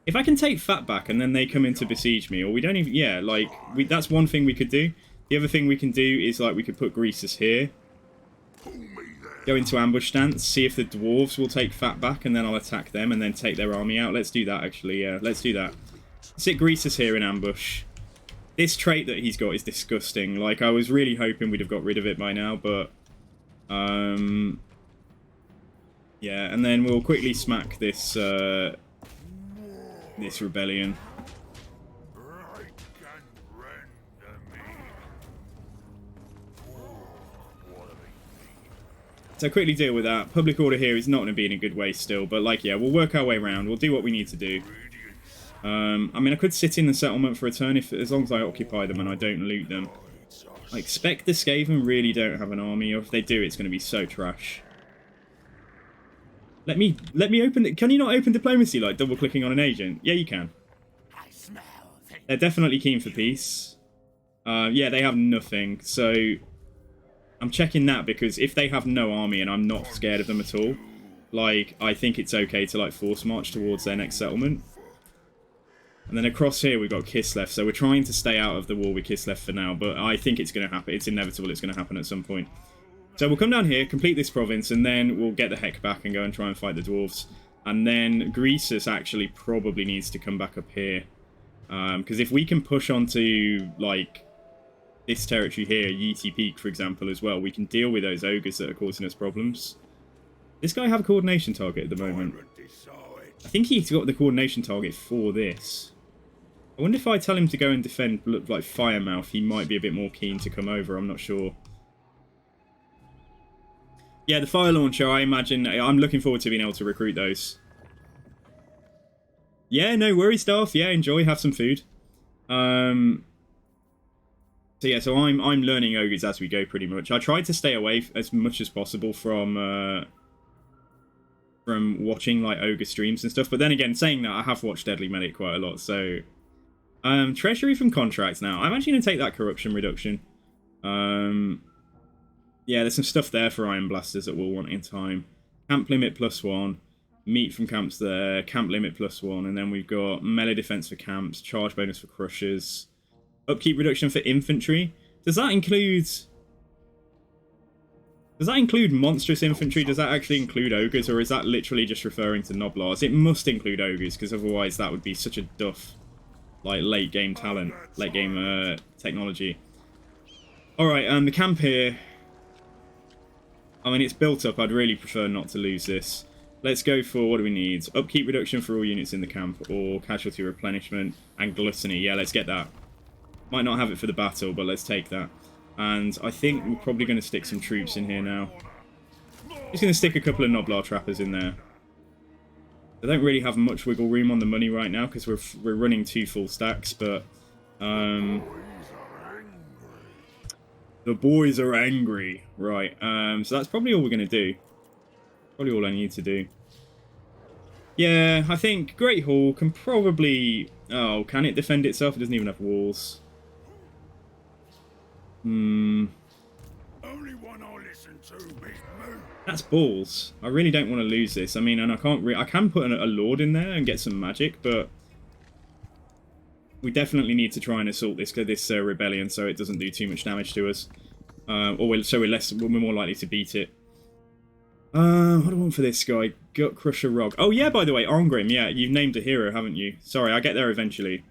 If I can take fat back and then they come in to besiege me, or we don't even... Yeah, like, that's one thing we could do. The other thing we can do is, like, we could put Greasus here. Go into ambush stance, see if the dwarves will take fat back, and then I'll attack them and then take their army out. Let's do that, actually, yeah. Let's do that. Sit Greasus here in ambush. This trait that he's got is disgusting. Like, I was really hoping we'd have got rid of it by now, but... yeah, and then we'll quickly smack this... this rebellion. So quickly deal with that. Public order here is not going to be in a good way still, but like, yeah, we'll work our way around. We'll do what we need to do. I mean, I could sit in the settlement for a turn as long as I occupy them and I don't loot them. I expect the Skaven really don't have an army, or if they do, it's going to be so trash. Let me open it. Can you not open diplomacy like double clicking on an agent? Yeah, you can. They're definitely keen for peace. Yeah, they have nothing. So I'm checking that because if they have no army and I'm not scared of them at all, like I think it's okay to like force march towards their next settlement. And then across here we've got Kislev, so we're trying to stay out of the war with Kislev for now, but I think it's going to happen. It's inevitable it's going to happen at some point. So we'll come down here, complete this province, and then we'll get the heck back and go and try and fight the dwarves. And then Greasus actually probably needs to come back up here. Because if we can push onto, like, this territory here, Yeety Peak, for example, as well, we can deal with those ogres that are causing us problems. This guy have a coordination target at the moment. I think he's got the coordination target for this. I wonder if I tell him to go and defend, like, Firemouth, he might be a bit more keen to come over, I'm not sure. Yeah, the fire launcher, I imagine, I'm looking forward to being able to recruit those. Yeah, no worries, Darth. Yeah, enjoy, have some food. So yeah, so I'm learning ogres as we go pretty much. I tried to stay away as much as possible from watching like ogre streams and stuff, but then again, saying that, I have watched Deadly Medic quite a lot. So treasury from contracts now. I'm actually gonna take that corruption reduction. Yeah, there's some stuff there for Iron Blasters that we'll want in time. Camp limit +1. Meat from camps there. Camp limit +1. And then we've got melee defense for camps. Charge bonus for crushers. Upkeep reduction for infantry. Does that include monstrous infantry? Does that actually include ogres? Or is that literally just referring to Noblars? It must include ogres, because otherwise that would be such a duff, like, late game talent. Late game technology. Alright, the camp here, I mean, it's built up. I'd really prefer not to lose this. Let's go for, what do we need? Upkeep reduction for all units in the camp, or casualty replenishment, and gluttony. Yeah, let's get that. Might not have it for the battle, but let's take that. And I think we're probably going to stick some troops in here now. Just going to stick a couple of Noblar trappers in there. I don't really have much wiggle room on the money right now, because we're running 2 full stacks, but... the boys are angry. Right, so that's probably all we're going to do. Probably all I need to do. Yeah, I think Great Hall can probably... Oh, can it defend itself? It doesn't even have walls. Only one I listen to is me. That's balls. I really don't want to lose this. I mean, and I can put a lord in there and get some magic, but we definitely need to try and assault this rebellion so it doesn't do too much damage to us, we're more likely to beat it. What do I want for this guy? Gut Crusher Rog. Oh yeah, by the way, Arngrim. Yeah, you've named a hero, haven't you? Sorry, I'll get there eventually.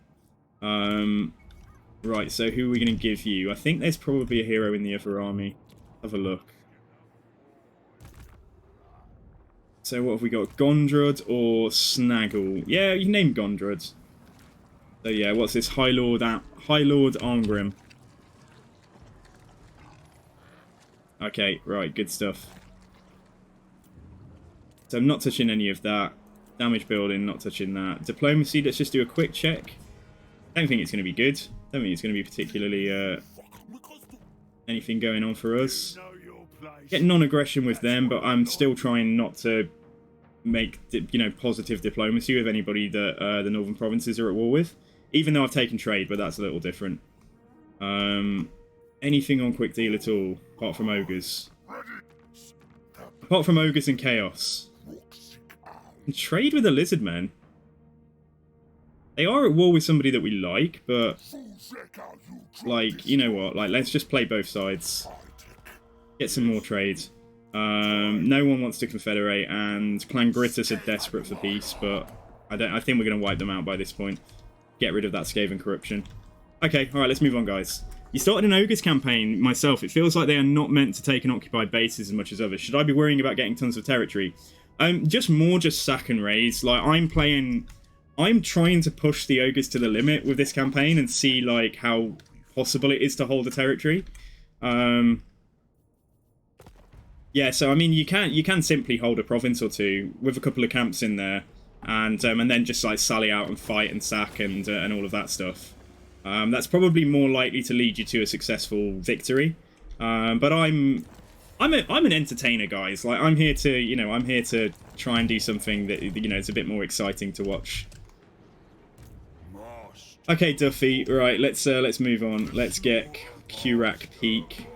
Right, so who are we going to give you? I think there's probably a hero in the other army. Have a look. So what have we got? Gondrod or Snaggle? Yeah, you name Gondrod. So yeah, what's this? High Lord Arngrim. Okay, right, good stuff. So I'm not touching any of that. Damage building, not touching that. Diplomacy, let's just do a quick check. Don't think it's going to be good. Don't think it's going to be particularly anything going on for us. Get non-aggression with them, but I'm still trying not to make positive diplomacy with anybody that the Northern Provinces are at war with. Even though I've taken trade, but that's a little different. Anything on quick deal at all, apart from ogres? Apart from ogres and chaos. And trade with the lizard men. They are at war with somebody that we like, but like, you know what? Like, let's just play both sides. Get some more trade. No one wants to confederate, and Clan Greasus are desperate for peace, but I think we're going to wipe them out by this point. Get rid of that Skaven corruption. Okay, alright, let's move on, guys. You started an Ogres campaign myself. It feels like they are not meant to take and occupy bases as much as others. Should I be worrying about getting tons of territory? Just sack and raise. Like, I'm trying to push the Ogres to the limit with this campaign and see, like, how possible it is to hold a territory. Yeah, so, I mean, you can simply hold a province or two with a couple of camps in there, and then just, like, sally out and fight and sack and all of that stuff. That's probably more likely to lead you to a successful victory. But I'm an entertainer, guys. Like, I'm here to try and do something that, is a bit more exciting to watch. Okay, Duffy. Right, let's move on. Let's get Curak Peak.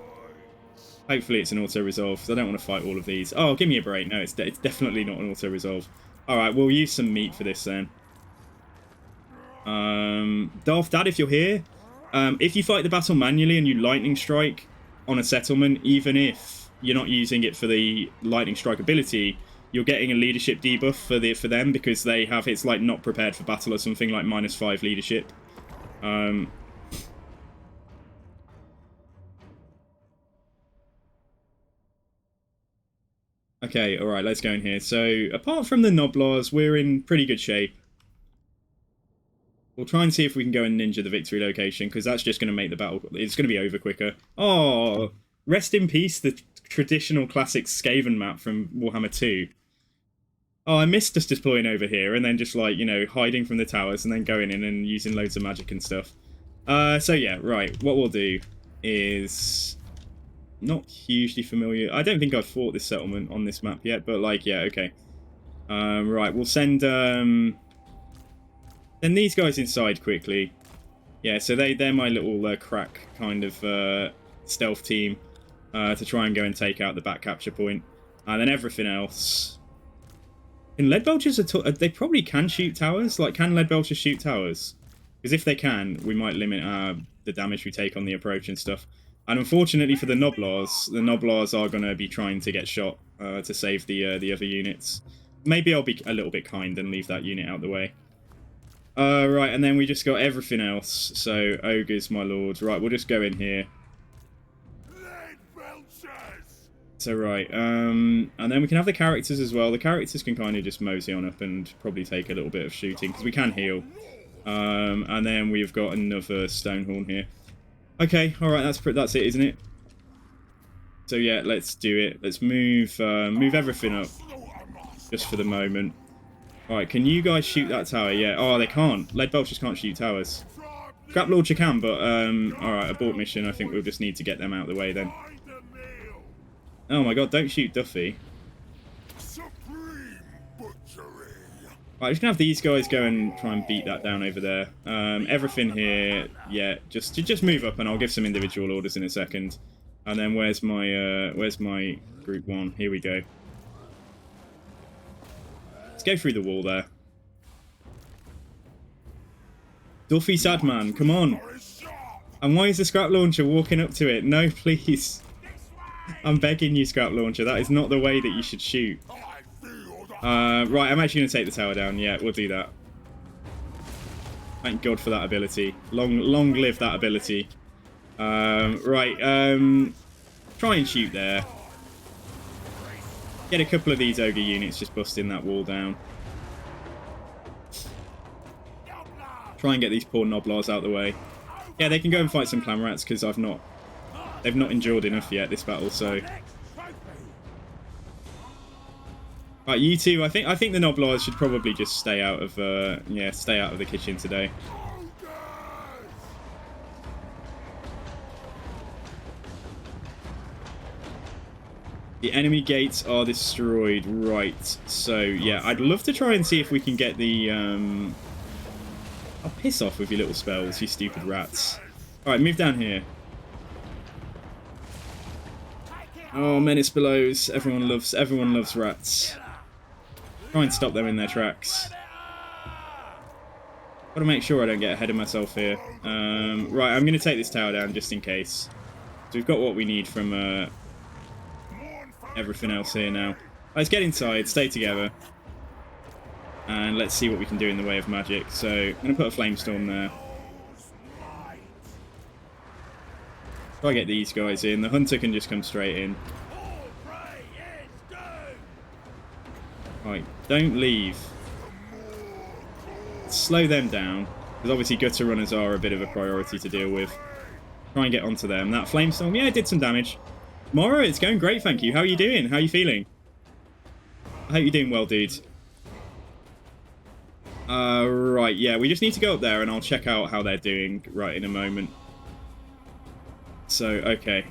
Hopefully it's an auto-resolve, because I don't want to fight all of these. Oh, give me a break. No, it's definitely not an auto-resolve. Alright, we'll use some meat for this then. Darth Dad, if you're here, if you fight the battle manually and you lightning strike on a settlement, even if you're not using it for the lightning strike ability, you're getting a leadership debuff for them, because they have, it's like not prepared for battle or something, like -5 leadership. Okay, alright, let's go in here. So, apart from the Noblars, we're in pretty good shape. We'll try and see if we can go and ninja the victory location, because that's just going to make the battle... It's going to be over quicker. Oh, rest in peace, the traditional classic Skaven map from Warhammer 2. Oh, I missed us deploying over here, and then just, like, hiding from the towers, and then going in and using loads of magic and stuff. So yeah, right. What we'll do is not hugely familiar. I don't think I've fought this settlement on this map yet, but like, yeah, okay. Right, we'll send these guys inside quickly. Yeah, so they're my little crack kind of stealth team to try and go and take out the back capture point, and then everything else. Can lead belchers they probably can shoot towers? Like, can lead belchers shoot towers? Because if they can, we might limit the damage we take on the approach and stuff. And unfortunately for the Noblars are going to be trying to get shot to save the other units. Maybe I'll be a little bit kind and leave that unit out of the way. Right, and then we just got everything else. So, ogres, my lords. Right, we'll just go in here. So, right, and then we can have the characters as well. The characters can kind of just mosey on up and probably take a little bit of shooting, because we can heal. And then we've got another Stonehorn here. Okay, alright, that's it, isn't it? So, yeah, let's do it. Let's move everything up, just for the moment. Alright, can you guys shoot that tower? Yeah. Oh, they can't. Lead belchers can't shoot towers. Scrap launcher can, but, alright, abort mission. I think we'll just need to get them out of the way then. Oh my god, don't shoot Duffy. Right, I'm just gonna have these guys go and try and beat that down over there. Everything here, yeah, just move up and I'll give some individual orders in a second. And then where's my group 1? Here we go. Let's go through the wall there. Duffy Sadman, come on. And why is the scrap launcher walking up to it? No, please. I'm begging you, scrap launcher. That is not the way that you should shoot. Right, I'm actually going to take the tower down. Yeah, we'll do that. Thank God for that ability. Long live that ability. Right, try and shoot there. Get a couple of these ogre units just busting that wall down. Try and get these poor Noblars out of the way. Yeah, they can go and fight some clan rats because they've not endured enough yet this battle, so. Right, you two, I think the Noblars should probably just stay out of the kitchen today. The enemy gates are destroyed, right. So, yeah, I'd love to try and see if we can get the, Oh, piss off with your little spells, you stupid rats. Alright, move down here. Oh, menace belows. Everyone loves rats. Try and stop them in their tracks. Gotta make sure I don't get ahead of myself here. Right, I'm gonna take this tower down just in case. So we've got what we need from everything else here now. Let's get inside, stay together. And let's see what we can do in the way of magic. So, I'm gonna put a flamestorm there. Try to get these guys in. The hunter can just come straight in. Right, don't leave. Slow them down, because obviously gutter runners are a bit of a priority to deal with. Try and get onto them. That flamestorm, yeah, it did some damage. Mora, it's going great, thank you. How are you doing? How are you feeling? I hope you're doing well, dude. Right, yeah, we just need to go up there and I'll check out how they're doing right in a moment. So, okay.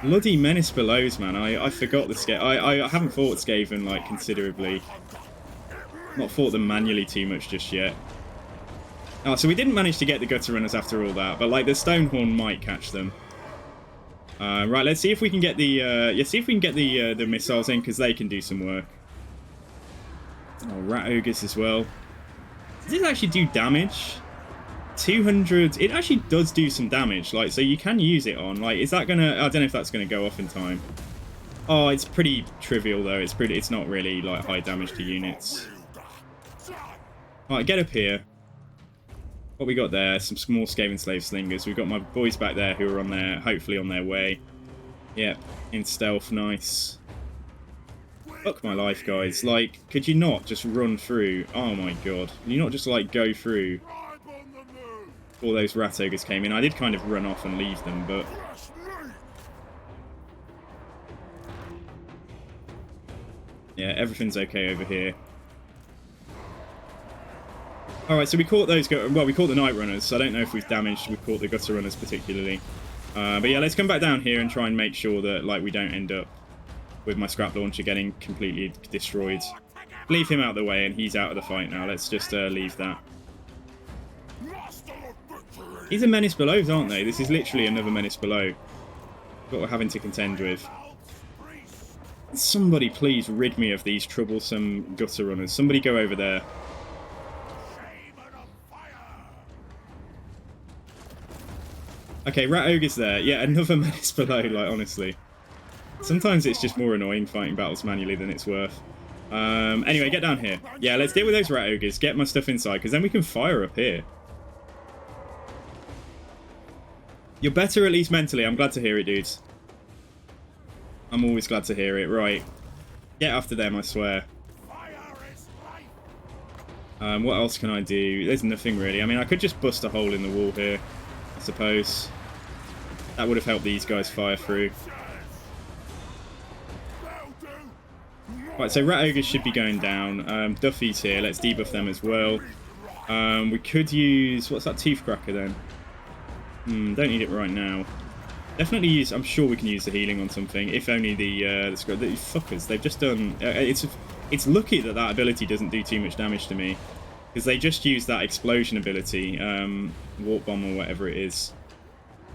Bloody menace belows, man. I forgot the Skaven. I haven't fought Skaven, like, considerably. Not fought them manually too much just yet. Oh, so we didn't manage to get the gutter runners after all that, but, like, the Stonehorn might catch them. Right, let's see if we can get the the missiles in, because they can do some work. Oh, rat ogres as well. Does this actually do damage? 200, it actually does do some damage, like, so you can use it on, like, is that gonna, I don't know if that's gonna go off in time. Oh, it's pretty trivial though, it's not really, like, high damage to units. Alright, get up here. What we got there, some small Skaven slave slingers. We've got my boys back there who are on their, hopefully on their way. Yeah, in stealth, nice. Fuck my life, guys, like, could you not just run through? Oh my god, can you not just, like, go through? All those rat ogres came in. I did kind of run off and leave them, but... yeah, everything's okay over here. Alright, so we caught those... Well, we caught the Night Runners, so I don't know if we've damaged... We've caught the Gutter Runners particularly. But yeah, let's come back down here and try and make sure that, like, we don't end up with my scrap launcher getting completely destroyed. Leave him out of the way, and he's out of the fight now. Let's just leave that. These are Menace Belows, aren't they? This is literally another Menace Below. What we're having to contend with. Somebody please rid me of these troublesome Gutter Runners. Somebody go over there. Okay, Rat Ogre's there. Yeah, another Menace Below, like, honestly. Sometimes it's just more annoying fighting battles manually than it's worth. Anyway, get down here. Yeah, let's deal with those Rat Ogres. Get my stuff inside, because then we can fire up here. You're better, at least mentally. I'm glad to hear it, dudes. I'm always glad to hear it. Right. Get after them, I swear. What else can I do? There's nothing, really. I mean, I could just bust a hole in the wall here, I suppose. That would have helped these guys fire through. Right, so Rat Ogres should be going down. Duffy's here. Let's debuff them as well. We could use... What's that Tooth Cracker then? Don't need it right now. Definitely use... I'm sure we can use the healing on something. If only the fuckers. They've just done... It's lucky that that ability doesn't do too much damage to me. Because they just use that explosion ability. Warp Bomb or whatever it is.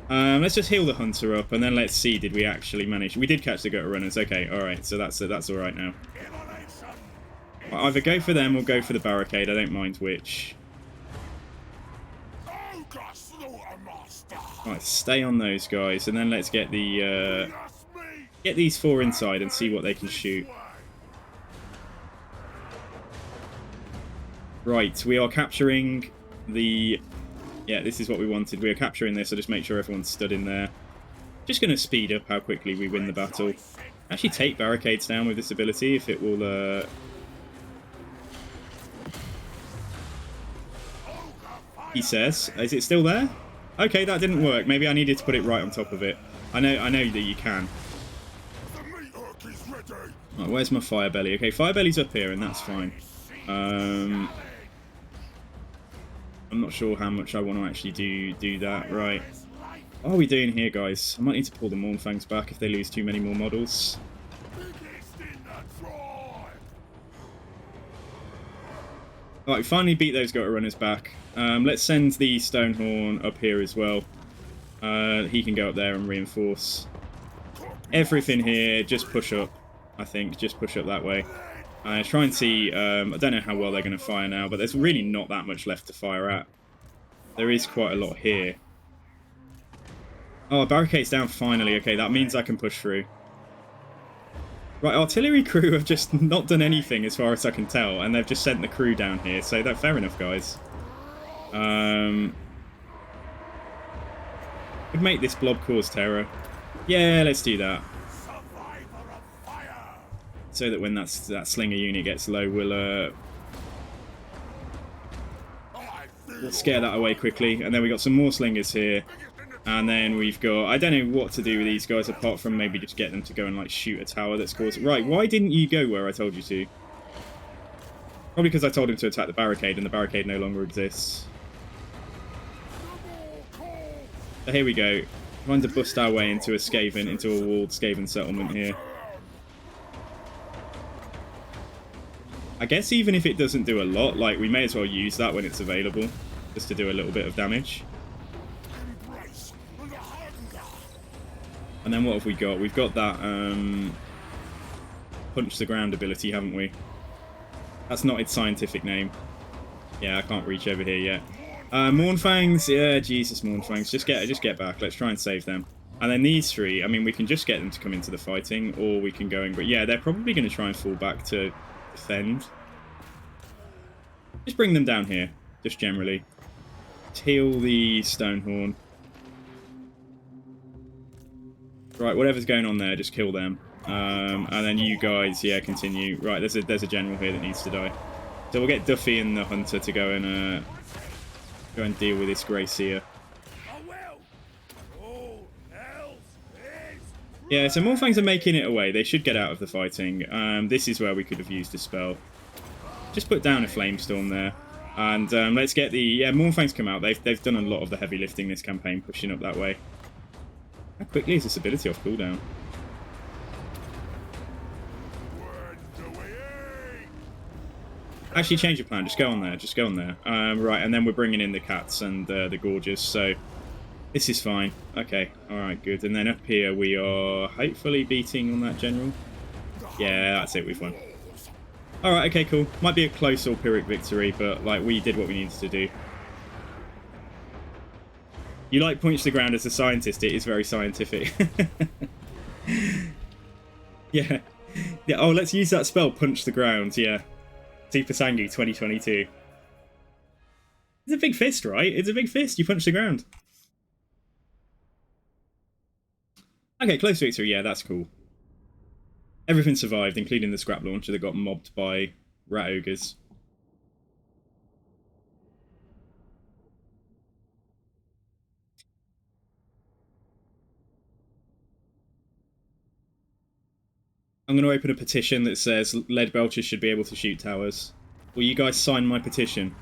Let's just heal the Hunter up, and then let's see, did we actually manage... We did catch the Gutter Runners. Okay, alright, so that's alright now. I'll either go for them or go for the barricade. I don't mind which. Right, stay on those guys, and then let's get the get these four inside and see what they can shoot. Right, we are capturing the... Yeah, this is what we wanted. We are capturing this, so just make sure everyone's stood in there. Just going to speed up how quickly we win the battle. Actually take barricades down with this ability if it will... He says. Is it still there? Okay, that didn't work. Maybe I needed to put it right on top of it. I know that you can. Right, where's my Fire Belly? Okay, Fire Belly's up here, and that's fine. I'm not sure how much I want to actually do that. Right. What are we doing here, guys? I might need to pull the Mournfangs back if they lose too many more models. Right, we finally beat those Gutter Runners back. Let's send the Stonehorn up here as well. He can go up there and reinforce. Everything here, just push up, I think. Just push up that way. Try and see... I don't know how well they're going to fire now, but there's really not that much left to fire at. There is quite a lot here. Oh, barricade's down finally. Okay, that means I can push through. Right, artillery crew have just not done anything as far as I can tell, and they've just sent the crew down here, so that's fair enough, guys. Could make this blob cause terror. Yeah, let's do that. So that when that slinger unit gets low, we'll scare that away quickly. And then we got some more slingers here. And then we've got... I don't know what to do with these guys apart from maybe just get them to go and like shoot a tower that's caused... Right, why didn't you go where I told you to? Probably because I told him to attack the barricade and the barricade no longer exists. So here we go. Trying to bust our way into a walled Skaven settlement here. I guess even if it doesn't do a lot, like, we may as well use that when it's available, just to do a little bit of damage. And then what have we got? We've got that punch the ground ability, haven't we? That's not its scientific name. Yeah, I can't reach over here yet. Mournfangs, yeah, Jesus, Mournfangs, just get back. Let's try and save them. And then these three, I mean, we can just get them to come into the fighting, or we can go and... But yeah, they're probably going to try and fall back to defend. Just bring them down here, just generally. Heal the Stonehorn. Right, whatever's going on there, just kill them. And then you guys, yeah, continue. Right, there's a general here that needs to die. So we'll get Duffy and the Hunter to go and deal with this Greasus. Yeah, so Mournfangs are making it away. They should get out of the fighting. This is where we could have used a spell. Just put down a Flamestorm there. And let's get the... Yeah, Mournfang's come out. They've done a lot of the heavy lifting this campaign, pushing up that way. How quickly is this ability off cooldown? Actually, change your plan. Just go on there. Just go on there. Right, and then we're bringing in the cats and the gorges. So this is fine. Okay. All right, good. And then up here we are hopefully beating on that general. Yeah, that's it. We've won. All right. Okay. Cool. Might be a close or Pyrrhic victory, but like we did what we needed to do. You like punch the ground as a scientist. It is very scientific. Yeah. Yeah. Oh, let's use that spell. Punch the ground. Yeah. Super Sangu 2022. It's a big fist, right? It's a big fist. You punch the ground. Okay, close victory. Yeah, that's cool. Everything survived, including the scrap launcher that got mobbed by rat ogres. I'm going to open a petition that says lead belchers should be able to shoot towers. Will you guys sign my petition?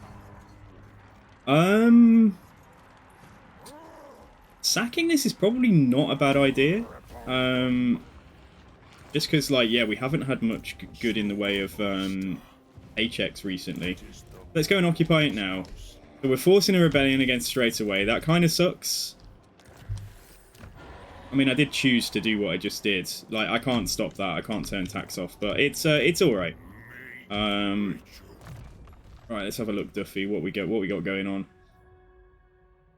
Sacking this is probably not a bad idea. Just because, like, yeah, we haven't had much good in the way of HX recently. Let's go and occupy it now. So we're forcing a rebellion against straight away. That kind of sucks. I mean, I did choose to do what I just did. Like, I can't stop that. I can't turn tax off, but it's all right. Right, let's have a look, Duffy. What we got going on?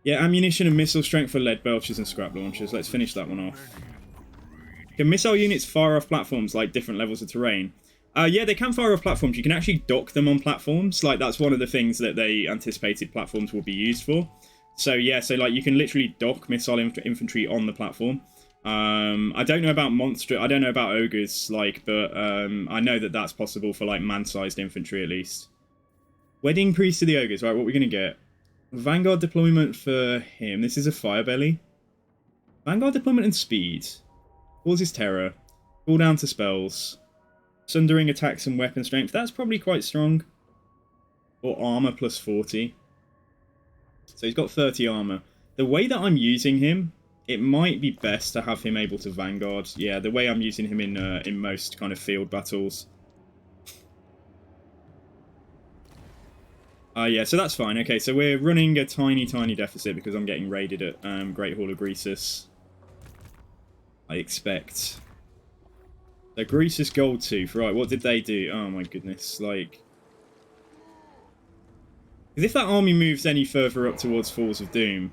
Yeah, ammunition and missile strength for lead belchers and scrap launchers. Let's finish that one off. Can missile units fire off platforms like different levels of terrain? Yeah, they can fire off platforms. You can actually dock them on platforms. Like, that's one of the things that they anticipated platforms will be used for. So yeah, so like you can literally dock missile infantry on the platform. I don't know about I don't know about ogres, like, but I know that that's possible for like man-sized infantry at least. Wedding priest to the ogres. Right, what are we gonna get? Vanguard deployment for him. This is a Firebelly. Vanguard deployment and speed. Causes terror. Cooldown to spells. Sundering attacks and weapon strength. That's probably quite strong. Or armor plus 40. So he's got 30 armor. The way that I'm using him, it might be best to have him able to Vanguard. Yeah, the way I'm using him in most kind of field battles. Yeah, so that's fine. Okay, so we're running a tiny deficit because I'm getting raided at Great Hall of Greasus. I expect. So Greasus Gold Tooth. Right, what did they do? Oh my goodness, like... Because if that army moves any further up towards Falls of Doom,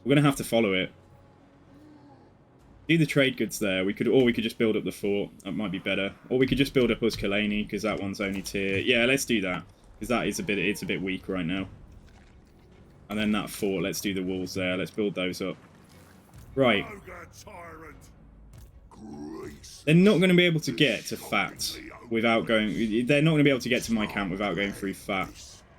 we're going to have to follow it. Do the trade goods there. We could just build up the fort. That might be better. Or we could just build up us Kalani, because that one's only tier... Yeah, let's do that. Because that is it's a bit weak right now. And then that fort, let's do the walls there. Let's build those up. Right. They're not going to be able to get to Fat without going... They're not going to be able to get to my camp without going through Fat.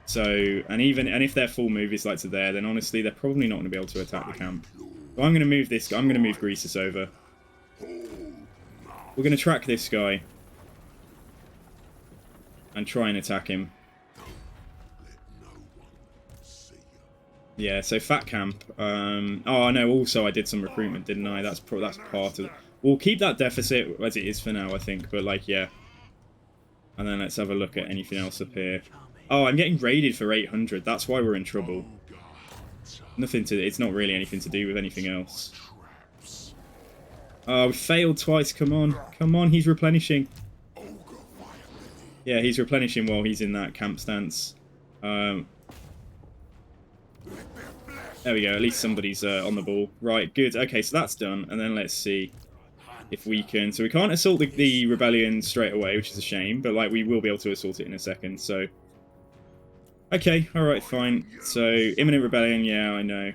So, and if their full move is like to there, then honestly, they're probably not going to be able to attack the camp. So I'm going to move this guy. I'm going to move Greasus over. We're going to track this guy. And try and attack him. Yeah, so Fat Camp. Oh, no, also I did some recruitment, didn't I? That's part of... We'll keep that deficit as it is for now, I think. But, like, yeah. And then let's have a look at anything else up here. Oh, I'm getting raided for 800. That's why we're in trouble. It's not really anything to do with anything else. Oh, we failed twice. Come on. Come on, he's replenishing. Yeah, he's replenishing while he's in that camp stance. There we go. At least somebody's on the ball. Right, good. Okay, so that's done. And then let's see if we can... So we can't assault the rebellion straight away, which is a shame. But, like, we will be able to assault it in a second, so... Okay, alright, fine. So, imminent rebellion, yeah, I know.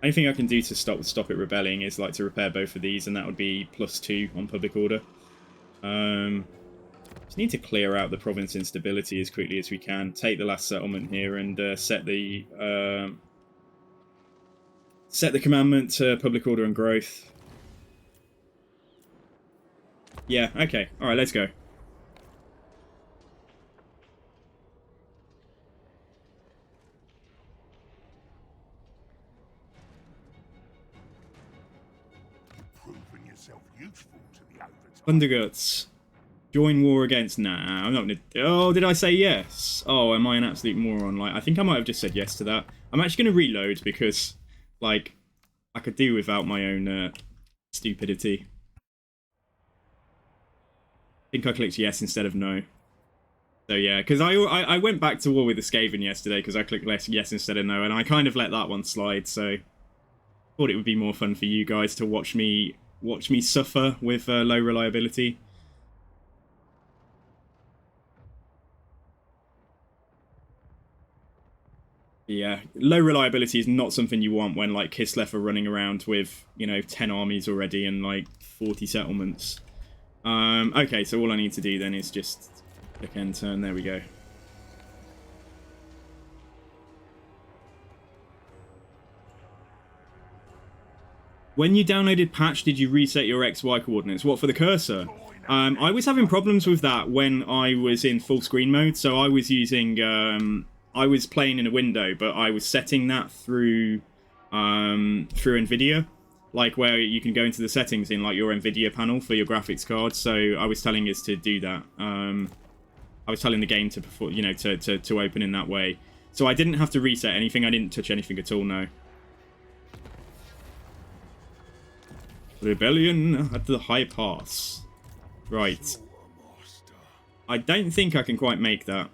Anything I can do to stop it rebelling is, like, to repair both of these, and that would be +2 on public order. Just need to clear out the province instability as quickly as we can. Take the last settlement here and set the commandment to public order and growth. Yeah, okay. Alright, let's go. Thunderguts. Join war against... Nah, I'm not gonna... Oh, did I say yes? Oh, am I an absolute moron? Like, I think I might have just said yes to that. I'm actually gonna reload because, like, I could do without my own stupidity. I think I clicked yes instead of no. So yeah, because I went back to war with the Skaven yesterday because I clicked yes instead of no, and I kind of let that one slide. So thought it would be more fun for you guys to watch me suffer with low reliability. Yeah, low reliability is not something you want when like Kislev are running around with 10 armies already and like 40 settlements. Okay, so all I need to do then is just click enter, and there we go. When you downloaded patch, did you reset your XY coordinates? What, for the cursor? I was having problems with that when I was in full screen mode, so I was using, I was playing in a window, but I was setting that through NVIDIA, like where you can go into the settings in like your NVIDIA panel for your graphics card. So I was telling us to do that. I was telling the game to perform, to open in that way. So I didn't have to reset anything. I didn't touch anything at all. No. Rebellion at the High Pass. Right. I don't think I can quite make that.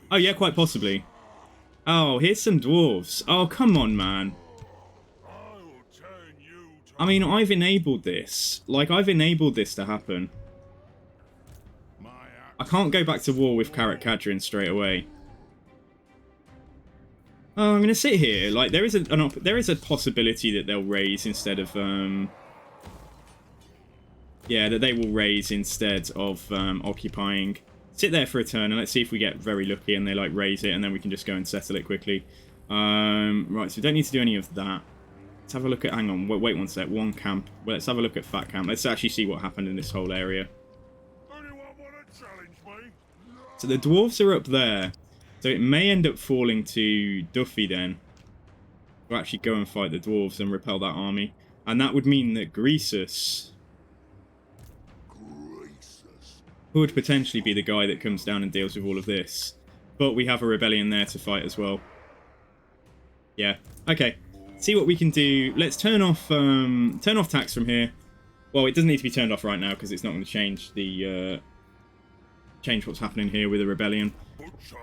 Oh yeah, quite possibly. Oh, here's some dwarves. Oh, come on, man. I mean, I've enabled this. Like, I've enabled this to happen. I can't go back to war with Karak Kadrin straight away. Oh, I'm gonna sit here. Like, there is a possibility that they'll raise instead of yeah, that they will raise instead of occupying. Sit there for a turn and let's see if we get very lucky and they like raise it, and then we can just go and settle it quickly. Right, so we don't need to do any of that. Let's have a look at, hang on, wait one sec, one camp. Well, let's have a look at Fat Camp. Let's actually see what happened in this whole area. So the dwarves are up there. So it may end up falling to Duffy then. We'll actually go and fight the dwarves and repel that army. And that would mean that Greasus could potentially be the guy that comes down and deals with all of this. But we have a rebellion there to fight as well. Yeah, okay. See what we can do. Let's turn off tax from here. Well, it doesn't need to be turned off right now because it's not going to change the change what's happening here with the rebellion.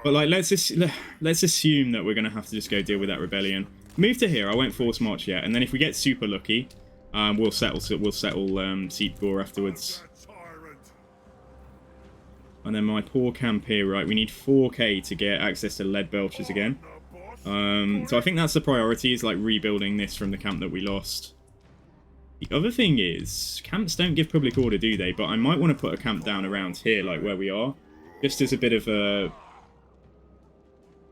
But like, let's assume that we're going to have to just go deal with that rebellion. Move to here. I won't force march yet, and then if we get super lucky, we'll settle Seepgore afterwards. And then my poor camp here, right? We need 4k to get access to lead belchers again. So I think that's the priority, is like rebuilding this from the camp that we lost. The other thing is, camps don't give public order, do they? But I might want to put a camp down around here, like where we are, just as a bit of a,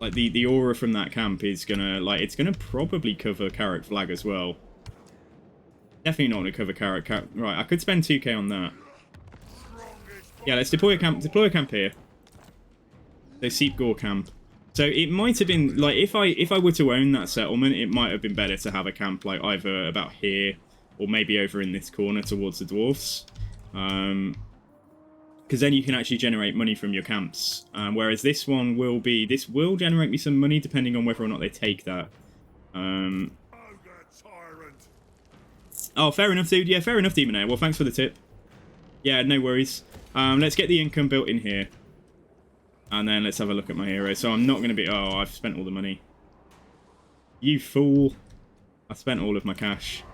like the aura from that camp is gonna, like, it's gonna probably cover Karak Flag as well. Definitely not gonna cover Karak. Right, I could spend 2k on that. Yeah, let's deploy a camp here. So Seepgore camp. So it might have been, like, if I were to own that settlement, it might have been better to have a camp, like, either about here, or maybe over in this corner towards the dwarfs. Because then you can actually generate money from your camps. Whereas this one will be, this will generate me some money depending on whether or not they take that. Oh, fair enough, dude. Yeah, fair enough, Demonair. Well, thanks for the tip. Yeah, no worries. Let's get the income built in here. And then let's have a look at my hero. So I'm not going to be... Oh, I've spent all the money. You fool. I spent all of my cash.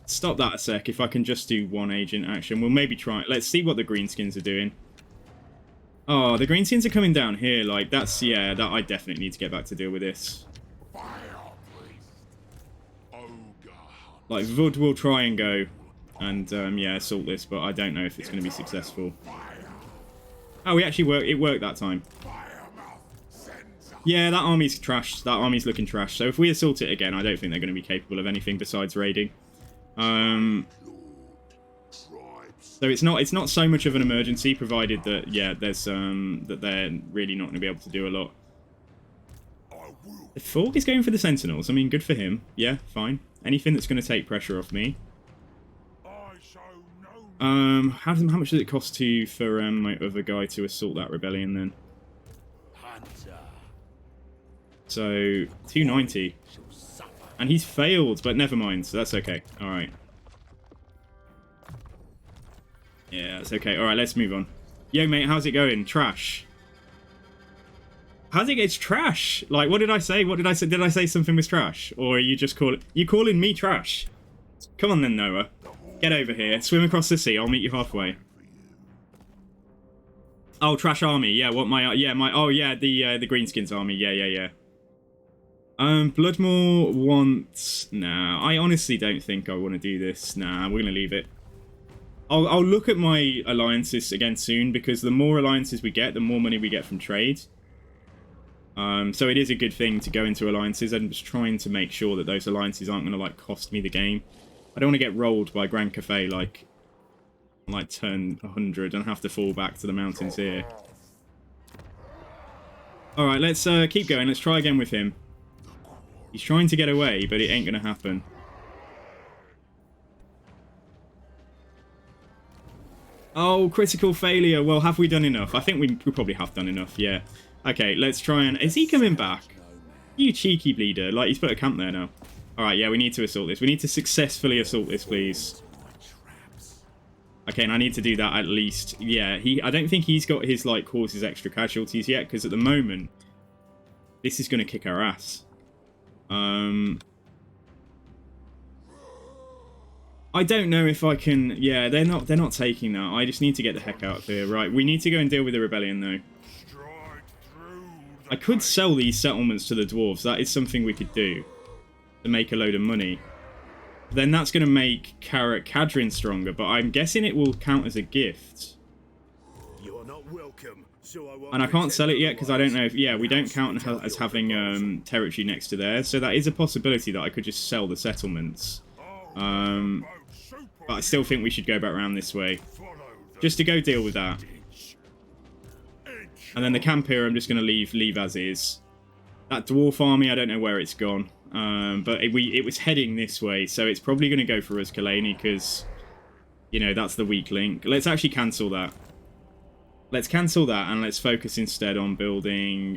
Stop that a sec. If I can just do one agent action. We'll maybe try... Let's see what the greenskins are doing. Oh, the greenskins are coming down here. Like, that's... Yeah, that I definitely need to get back to deal with this. Like, Vud will try and go and, yeah, assault this, but I don't know if it's going to be successful. Oh, it worked that time. Yeah, that army's trash. That army's looking trash. So if we assault it again, I don't think they're going to be capable of anything besides raiding. So it's not so much of an emergency, provided that, yeah, there's that they're really not going to be able to do a lot. Thorg is going for the Sentinels. I mean, good for him. Yeah, fine. Anything that's going to take pressure off me. How much does it cost for my other guy to assault that rebellion then? So 290, and he's failed, but never mind. So that's okay. All right. Yeah, that's okay. All right, let's move on. Yo, mate, how's it going? Trash. How's it? It's trash. Like, what did I say? What did I say? Did I say something was trash, or are you just calling me trash? Come on then, Noah. Get over here. Swim across the sea. I'll meet you halfway. Oh, trash army. Yeah, what my oh yeah, the Greenskins army. Yeah. Bloodmore wants... Nah, I honestly don't think I want to do this. Nah, we're gonna leave it. I'll look at my alliances again soon, because the more alliances we get, the more money we get from trade. So it is a good thing to go into alliances. I'm just trying to make sure that those alliances aren't going to like cost me the game. I don't want to get rolled by Grand Cafe like turn 100 and have to fall back to the mountains here. Alright, let's keep going. Let's try again with him. He's trying to get away, but it ain't going to happen. Oh, critical failure. Well, have we done enough? I think we probably have done enough, yeah. Okay, let's try and... Is he coming back? You cheeky bleeder. Like, he's put a camp there now. Alright, yeah, we need to assault this. We need to successfully assault this, please. Okay, and I need to do that at least. Yeah, I don't think he's got his, like, causes extra casualties yet, because at the moment, this is going to kick our ass. I don't know if I can... Yeah, they're not taking that. I just need to get the heck out of here. Right, we need to go and deal with the rebellion, though. I could sell these settlements to the dwarves. That is something we could do to make a load of money. Then that's going to make Cadrin stronger, but I'm guessing it will count as a gift. You're not welcome, so I won't And I can't sell it yet because I don't know if... Yeah, we don't count as having territory next to there, so that is a possibility that I could just sell the settlements. But I still think we should go back around this way, just to go deal with that. And then the camp here, I'm just going to leave as is. That dwarf army, I don't know where it's gone. But it was heading this way, so it's probably going to go for us, Kalani, because, you know, that's the weak link. Let's actually cancel that. Let's cancel that, and let's focus instead on building...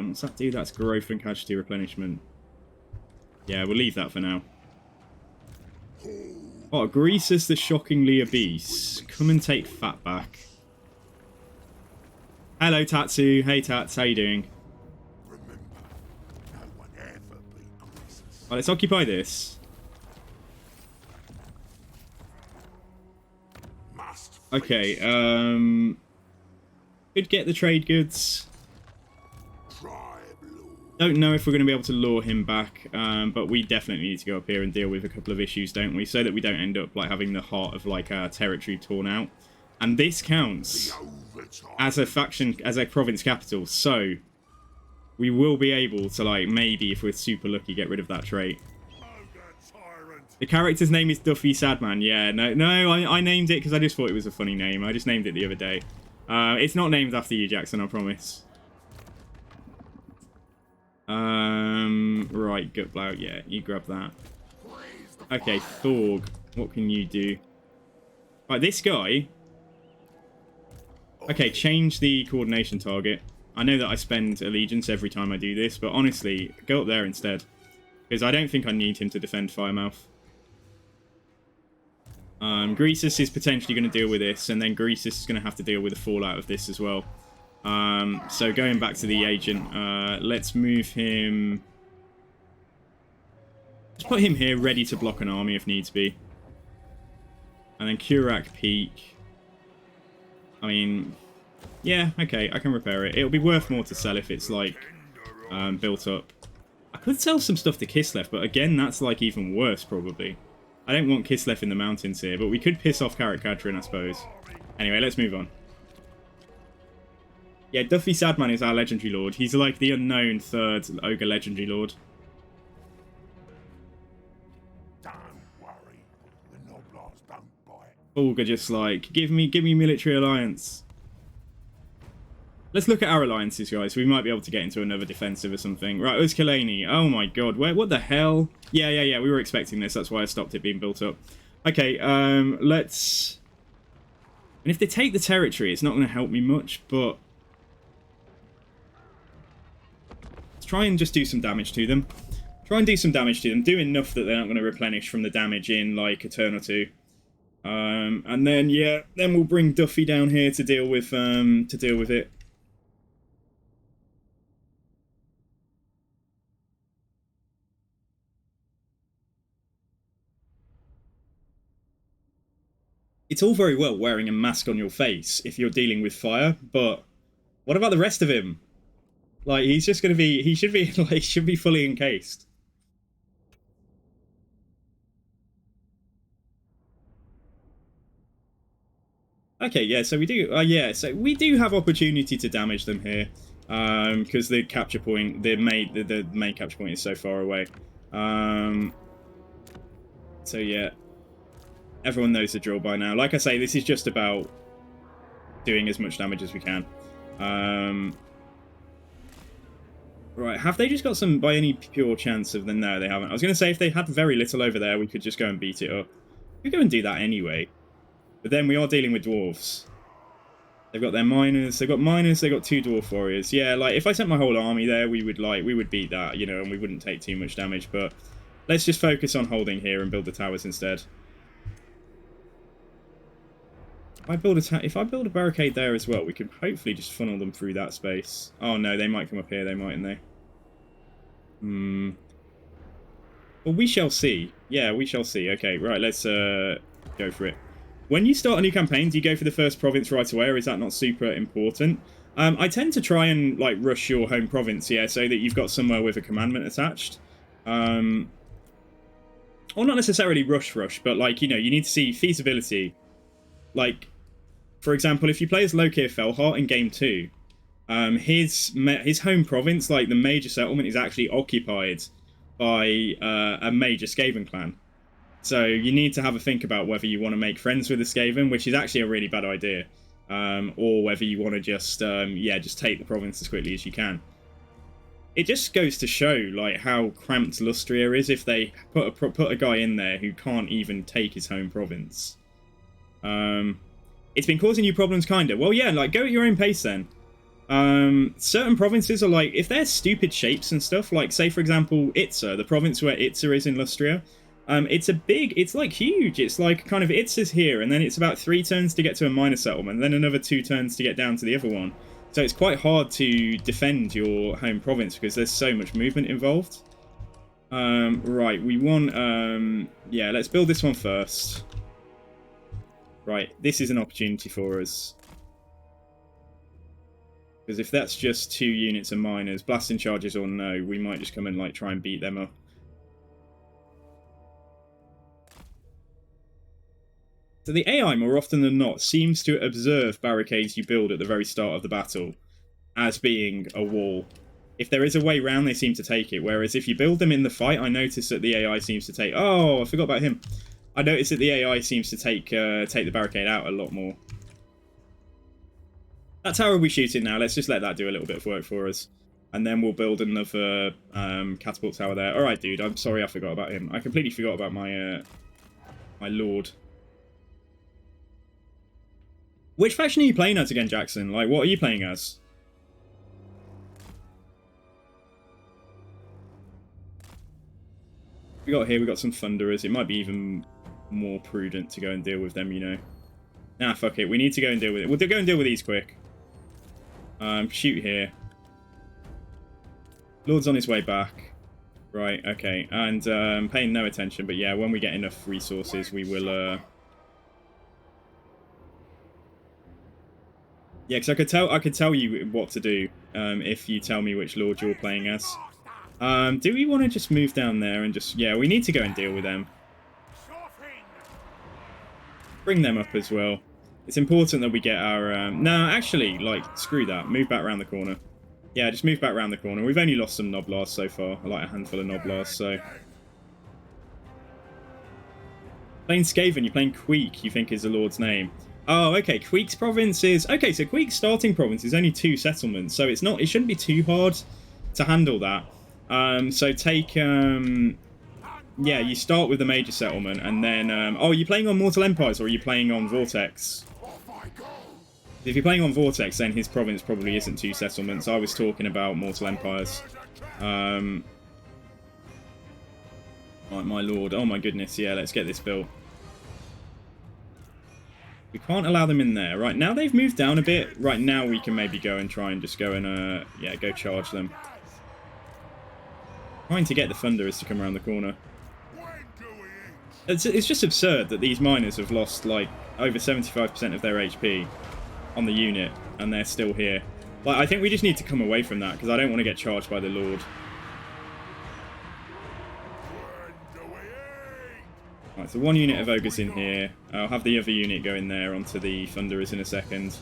what's that do? That's growth and casualty replenishment. Yeah, we'll leave that for now. Oh, Greasus the shockingly obese. Come and take fat back. Hello, Tatsu. Hey, Tats. How you doing? Well, let's occupy this. Okay, could get the trade goods. Don't know if we're going to be able to lure him back, but we definitely need to go up here and deal with a couple of issues, don't we? So that we don't end up like having the heart of like our territory torn out. And this counts as a faction, as a province capital, so we will be able to, like, maybe, if we're super lucky, get rid of that trait. The character's name is Duffy Sadman. Yeah, no, I named it because I just thought it was a funny name. I just named it the other day. It's not named after you, Jackson, I promise. Right, Gutblout, yeah, you grab that. Okay, Thorg, what can you do? Right, this guy... Okay, change the coordination target. I know that I spend allegiance every time I do this, but honestly, go up there instead. Because I don't think I need him to defend Firemouth. Greasus is potentially going to deal with this, and then Greasus is going to have to deal with the fallout of this as well. So going back to the agent, let's move him... Let's put him here, ready to block an army if needs be. And then Kurak Peak. I mean... Yeah, okay, I can repair it. It'll be worth more to sell if it's, like, built up. I could sell some stuff to Kislev, but again, that's, like, even worse, probably. I don't want Kislev in the mountains here, but we could piss off Kadrin, I suppose. Anyway, let's move on. Yeah, Duffy Sadman is our legendary lord. He's, like, the unknown third ogre legendary lord. Don't worry, the Noblars don't bite. Olga just, like, give me military alliance. Let's look at our alliances, guys. We might be able to get into another defensive or something. Right, Uzkalani. Oh my god. What the hell? Yeah. We were expecting this. That's why I stopped it being built up. Okay, let's... And if they take the territory, it's not going to help me much, but... Let's try and just do some damage to them. Try and do some damage to them. Do enough that they're not going to replenish from the damage in, like, a turn or two. And then, yeah, then we'll bring Duffy down here to deal with it. It's all very well wearing a mask on your face if you're dealing with fire, but what about the rest of him? Like, he's just gonna be, he should be fully encased. Okay, yeah, so we do have opportunity to damage them here, because the capture point, the main capture point is so far away. So yeah. Everyone knows the drill by now. Like I say, this is just about doing as much damage as we can. Right, have they just got some, by any pure chance of them? No, they haven't. I was going to say, if they had very little over there, we could just go and beat it up. We could go and do that anyway. But then we are dealing with dwarves. They've got their miners. They've got miners. They've got 2 dwarf warriors. Yeah, like, if I sent my whole army there, we would beat that, you know, and we wouldn't take too much damage. But let's just focus on holding here and build the towers instead. If I build a barricade there as well, we can hopefully just funnel them through that space. Oh no, they might come up here, mightn't they? Well, we shall see. Yeah, we shall see. Okay, right, let's go for it. When you start a new campaign, do you go for the first province right away, or is that not super important? I tend to try and, like, rush your home province, yeah, so that you've got somewhere with a commandment attached. Or not necessarily rush, but, like, you know, you need to see feasibility. Like, for example, if you play as Lokir Felheart in Game 2, his home province, like the major settlement, is actually occupied by a major Skaven clan. So you need to have a think about whether you want to make friends with the Skaven, which is actually a really bad idea, or whether you want to just take the province as quickly as you can. It just goes to show, like, how cramped Lustria is if they put a guy in there who can't even take his home province. It's been causing you problems, kinda. Well, yeah, like, go at your own pace then. Certain provinces are like, if they're stupid shapes and stuff, like, say, for example, Itza, the province where Itza is in Lustria, it's like huge. It's like, kind of, Itza's here, and then it's about 3 turns to get to a minor settlement, then another 2 turns to get down to the other one. So it's quite hard to defend your home province because there's so much movement involved. Right, we want, yeah, let's build this one first. Right, this is an opportunity for us. Because if that's just 2 units of miners, blasting charges or no, we might just come and, like, try and beat them up. So the AI, more often than not, seems to observe barricades you build at the very start of the battle as being a wall. If there is a way round, they seem to take it. Whereas if you build them in the fight, I notice that the AI seems to take... Oh, I forgot about him. I noticed that the AI seems to take the barricade out a lot more. That tower will be shooting now. Let's just let that do a little bit of work for us. And then we'll build another catapult tower there. Alright, dude. I'm sorry I forgot about him. I completely forgot about my my lord. Which faction are you playing as again, Jackson? Like, what are you playing as? We got some Thunderers. It might be even more prudent to go and deal with them, you know. Nah, fuck it. We need to go and deal with it. We'll go and deal with these quick. Shoot here. Lord's on his way back. Right, okay. And paying no attention, but yeah, when we get enough resources, we will... Yeah, because I could tell you what to do if you tell me which Lord you're playing as. Do we want to just move down there and just... Yeah, we need to go and deal with them. Bring them up as well. It's important that we get our... No, actually, like, screw that. Move back around the corner. Yeah, just move back around the corner. We've only lost some Noblars so far. Like a handful of Noblars, so... Playing Skaven, you're playing Queek, you think is the Lord's name. Oh, okay. Queek's province is... Okay, so Queek's starting province is only 2 settlements, so it's not... It shouldn't be too hard to handle that. So take... Yeah, you start with the major settlement, and then... Oh, are you playing on Mortal Empires, or are you playing on Vortex? If you're playing on Vortex, then his province probably isn't 2 settlements. I was talking about Mortal Empires. My lord. Oh my goodness, yeah, let's get this built. We can't allow them in there. Right, now they've moved down a bit. Right, now we can maybe go and try and just go and, yeah, go charge them. Trying to get the Thunderers to come around the corner. It's just absurd that these miners have lost, like, over 75% of their HP on the unit, and they're still here. Like, I think we just need to come away from that, because I don't want to get charged by the Lord. Right, so 1 unit of Ogres in here. I'll have the other unit go in there onto the Thunderers in a second.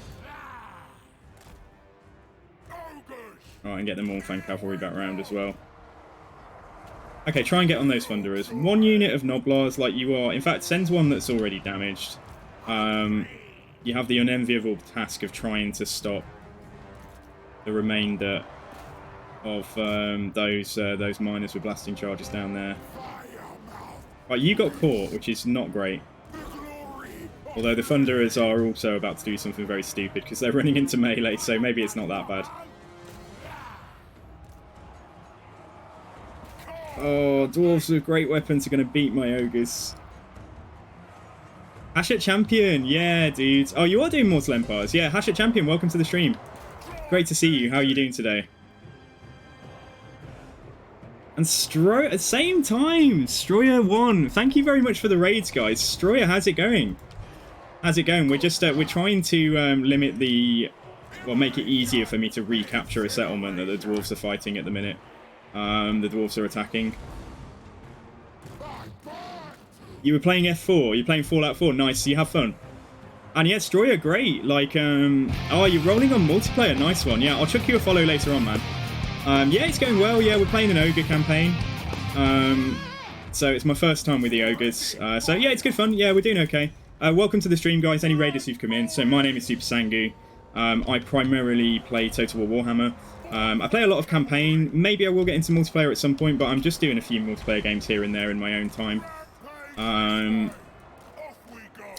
Alright, and get the Mornfang Cavalry back round as well. Okay, try and get on those Thunderers. 1 unit of Noblars, like you are. In fact, sends one that's already damaged. You have the unenviable task of trying to stop the remainder of those miners with blasting charges down there. Right, you got caught, which is not great. Although the Thunderers are also about to do something very stupid because they're running into melee, so maybe it's not that bad. Oh, Dwarves with great weapons are going to beat my Ogres. Hachette Champion, yeah, dude. Oh, you are doing Mortal Empires. Yeah, Hachette Champion, welcome to the stream. Great to see you. How are you doing today? And Stroya, at the same time, Stroya won. Thank you very much for the raids, guys. Stroya, how's it going? How's it going? We're just, we're trying to limit the, well, make it easier for me to recapture a settlement that the Dwarves are fighting at the minute. The Dwarves are attacking. You were playing F4. You're playing Fallout 4. Nice. You have fun. And yeah, Stroya, great. Like, oh, you're rolling on multiplayer. Nice one. Yeah, I'll chuck you a follow later on, man. Yeah, it's going well. Yeah, we're playing an Ogre campaign. So it's my first time with the Ogres. So yeah, it's good fun. Yeah, we're doing okay. Welcome to the stream, guys. Any raiders who've come in. So my name is Super Sangu. I primarily play Total War Warhammer. I play a lot of campaign. Maybe I will get into multiplayer at some point, but I'm just doing a few multiplayer games here and there in my own time.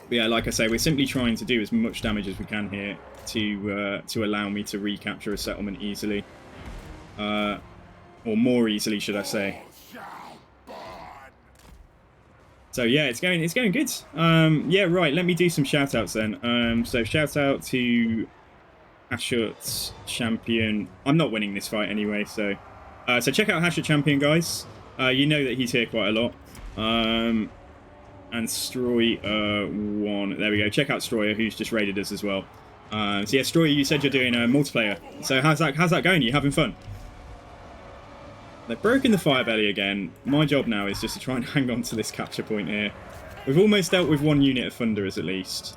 But yeah, like I say, we're simply trying to do as much damage as we can here to allow me to recapture a settlement easily. Or more easily, should I say. So yeah, it's going good. Yeah, right, let me do some shout-outs then. So shout-out to Hachette Champion. I'm not winning this fight anyway, so... so check out Hachette Champion, guys. You know that he's here quite a lot. And Stroya won. There we go. Check out Stroya, who's just raided us as well. So yeah, Stroya, you said you're doing multiplayer. So how's that going? Are you having fun? They've broken the fire belly again. My job now is just to try and hang on to this capture point here. We've almost dealt with 1 unit of Thunderers at least.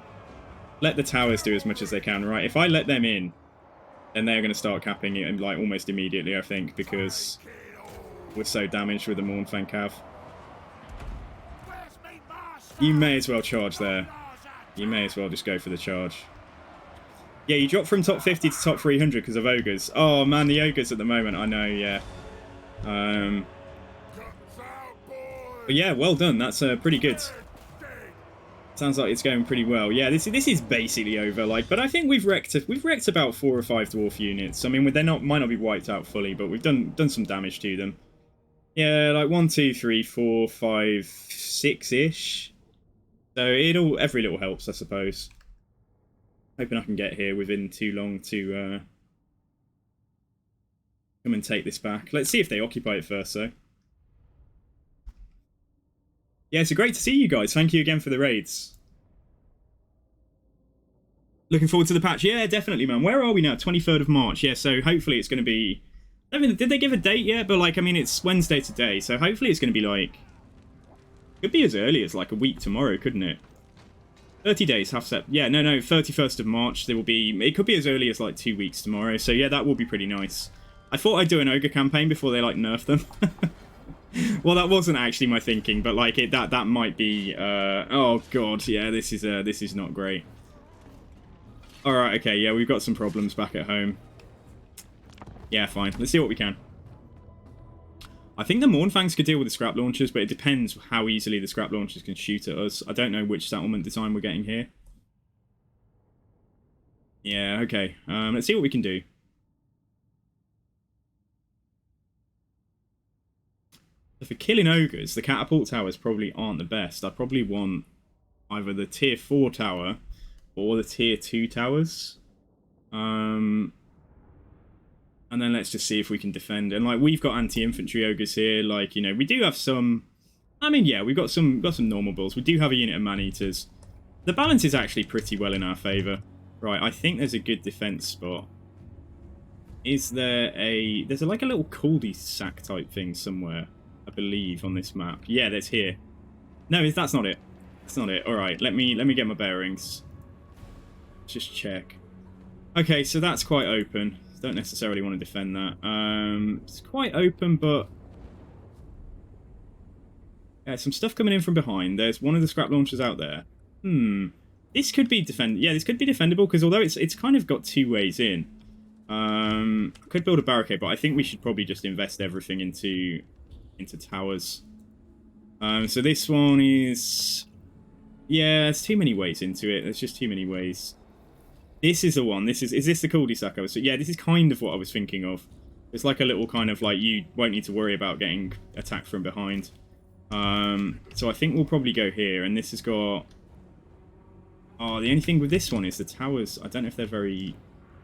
Let the towers do as much as they can, right? If I let them in, then they're going to start capping it like almost immediately, I think, because we're so damaged with the Mornfang Cav. You may as well charge there. You may as well just go for the charge. Yeah, you dropped from top 50 to top 300 because of Ogres. Oh man, the Ogres at the moment, I know, yeah. But yeah, well done. That's pretty good. Sounds like it's going pretty well. Yeah, this is basically over. Like, but I think we've wrecked about 4 or 5 dwarf units. I mean, they might not be wiped out fully, but we've done some damage to them. Yeah, like 1, 2, 3, 4, 5, 6-ish. So every little helps, I suppose. Hoping I can get here within too long to come and take this back. Let's see if they occupy it first, though. Yeah, it's great to see you guys. Thank you again for the raids. Looking forward to the patch. Yeah, definitely, man. Where are we now? 23rd of March. Yeah, so hopefully it's going to be... I mean, did they give a date yet? But, like, I mean, it's Wednesday today, so hopefully it's going to be, like... Could be as early as, like, a week tomorrow, couldn't it? 30 days, half set. Yeah, no, 31st of March. There will be... It could be as early as, like, 2 weeks tomorrow. So, yeah, that will be pretty nice. I thought I'd do an Ogre campaign before they, like, nerf them. Well, that wasn't actually my thinking, but, like, that might be... oh, God, yeah, this is not great. Alright, okay, yeah, we've got some problems back at home. Yeah, fine. Let's see what we can. I think the Mournfangs could deal with the scrap launchers, but it depends how easily the scrap launchers can shoot at us. I don't know which settlement design we're getting here. Yeah, okay. Let's see what we can do. For killing ogres, the catapult towers probably aren't the best. I probably want either the tier 4 tower or the tier 2 towers. And then let's just see if we can defend. And like, we've got anti-infantry ogres here. Like, you know, we do have some. I mean, yeah, we've got some normal bulls. We do have a unit of man-eaters. The balance is actually pretty well in our favour. Right, I think there's a good defense spot. Is there a? There's like a little cul-de-sac type thing somewhere, I believe, on this map. Yeah, that's here. No, that's not it. That's not it. All right, let me get my bearings. Just check. Okay, so that's quite open. Don't necessarily want to defend that. It's quite open, but yeah, some stuff coming in from behind. There's one of the scrap launchers out there. This could be Yeah, this could be defendable because although it's kind of got two ways in. I could build a barricade, but I think we should probably just invest everything into towers. So this one is, yeah, there's too many ways into it. There's just too many ways. This is the one. Is this the cul-de-sac? So yeah, this is kind of what I was thinking of. It's like a little kind of like you won't need to worry about getting attacked from behind. So I think we'll probably go here, and this has got. Oh, the only thing with this one is the towers. I don't know if they're very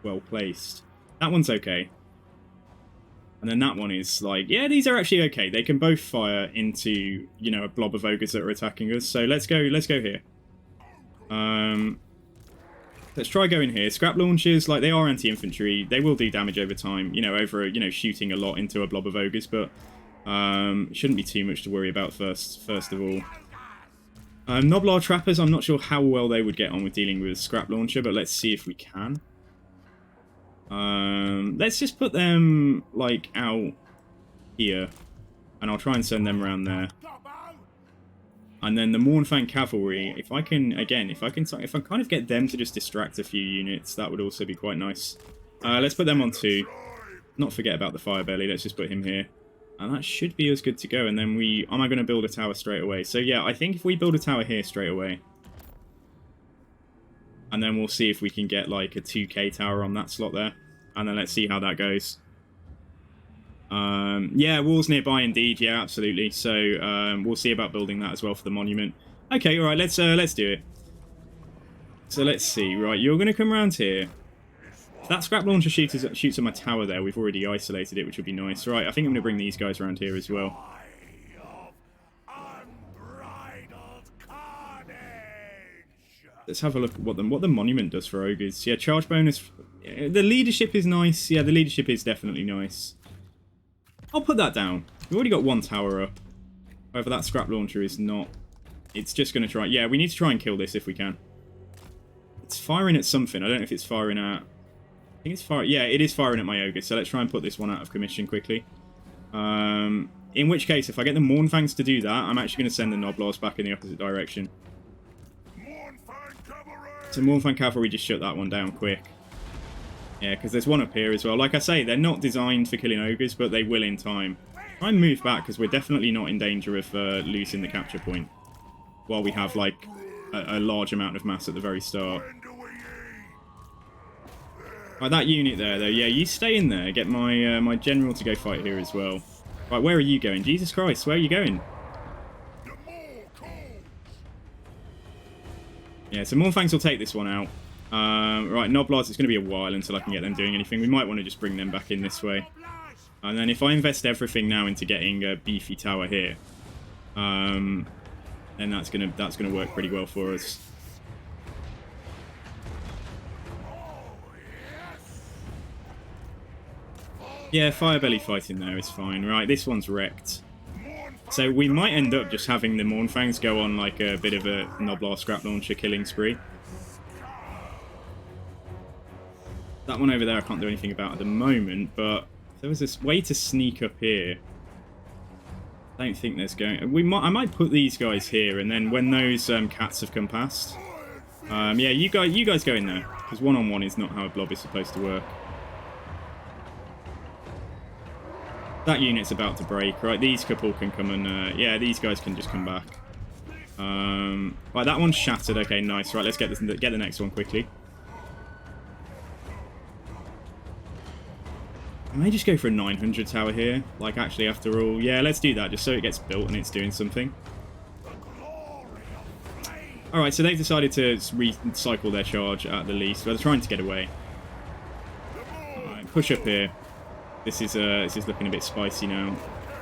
well placed. That one's okay. And then that one is like, yeah, these are actually okay. They can both fire into, you know, a blob of ogres that are attacking us. So let's go here. Let's try going here. Scrap launchers, like, they are anti-infantry. They will do damage over time, you know, over, you know, shooting a lot into a blob of ogres, but shouldn't be too much to worry about first of all. Noblar trappers, I'm not sure how well they would get on with dealing with scrap launcher, but let's see if we can. Let's just put them, like, out here, and I'll try and send them around there. And then the Mournfang cavalry, if I can kind of get them to just distract a few units, that would also be quite nice. Let's put them on 2. Not forget about the Firebelly, let's just put him here. And that should be us good to go, and then am I going to build a tower straight away? So yeah, I think if we build a tower here straight away, and then we'll see if we can get like a 2k tower on that slot there, and then let's see how that goes. Yeah, walls nearby indeed, yeah, absolutely. So we'll see about building that as well for the monument. Okay, alright, let's do it. So let's see, right, you're going to come around here. If that scrap launcher shoots at my tower there, we've already isolated it, which would be nice. Right, I think I'm going to bring these guys around here as well. Let's have a look at what the monument does for ogres. Yeah, charge bonus. The leadership is nice. Yeah, the leadership is definitely nice. I'll put that down. We've already got one tower up. However, that scrap launcher is not. It's just going to try. Yeah, we need to try and kill this if we can. It's firing at something. I don't know if it's firing at. I think it's firing. Yeah, it is firing at my ogre. So let's try and put this one out of commission quickly. In which case, if I get the Mournfangs to do that, I'm actually going to send the Noblars back in the opposite direction. So Mournfang cavalry just shut that one down quick. Yeah, because there's one up here as well. Like I say, they're not designed for killing ogres, but they will in time. Try and move back, because we're definitely not in danger of losing the capture point. While we have, like, a large amount of mass at the very start. Right, that unit there, though. Yeah, you stay in there. Get my my general to go fight here as well. Right, where are you going? Jesus Christ, where are you going? Yeah, so Mournfangs will take this one out. Right, Noblars, it's going to be a while until I can get them doing anything. We might want to just bring them back in this way. And then if I invest everything now into getting a beefy tower here, then that's gonna work pretty well for us. Yeah, Firebelly fighting there is fine. Right, this one's wrecked. So we might end up just having the Mournfangs go on like a bit of a Noblar scrap launcher killing spree. That one over there I can't do anything about at the moment, but there was this way to sneak up here. I don't think there's going. I might put these guys here, and then when those cats have come past, Yeah, you guys go in there, because one-on-one is not how a blob is supposed to work. That unit's about to break, right? These couple can come and, yeah, these guys can just come back. Right, that one's shattered. Okay, nice. Right, let's get the next one quickly. I may just go for a 900 tower here. Like, actually, after all, yeah, let's do that, just so it gets built and it's doing something. Alright, so they've decided to recycle their charge at the least. They're trying to get away. Alright, push up here. This is looking a bit spicy now.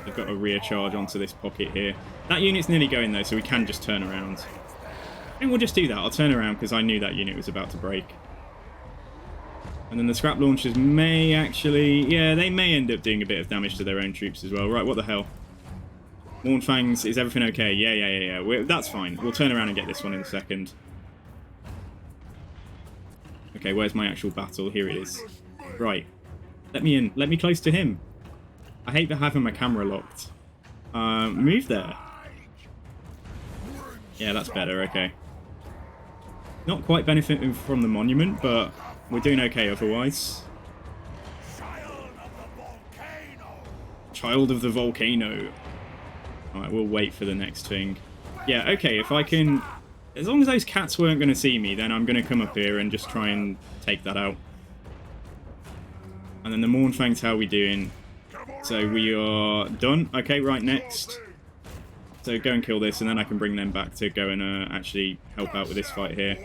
They've got a rear charge onto this pocket here. That unit's nearly going though, so we can just turn around. I think we'll just do that. I'll turn around because I knew that unit was about to break. And then the scrap launchers may actually... Yeah, they may end up doing a bit of damage to their own troops as well. Right, what the hell? Mornfangs, is everything okay? Yeah. That's fine. We'll turn around and get this one in a second. Okay, where's my actual battle? Here it is. Right. Let me in. Let me close to him. I hate having my camera locked. Move there. Yeah, that's better. Okay. Not quite benefiting from the monument, but we're doing okay otherwise. Child of the volcano. Alright, we'll wait for the next thing. Yeah, okay, if I can... As long as those cats weren't going to see me, then I'm going to come up here and just try and take that out. And then the Mornfangs, how are we doing? So we are done. Okay, right, next. So go and kill this, and then I can bring them back to go and actually help out with this fight here.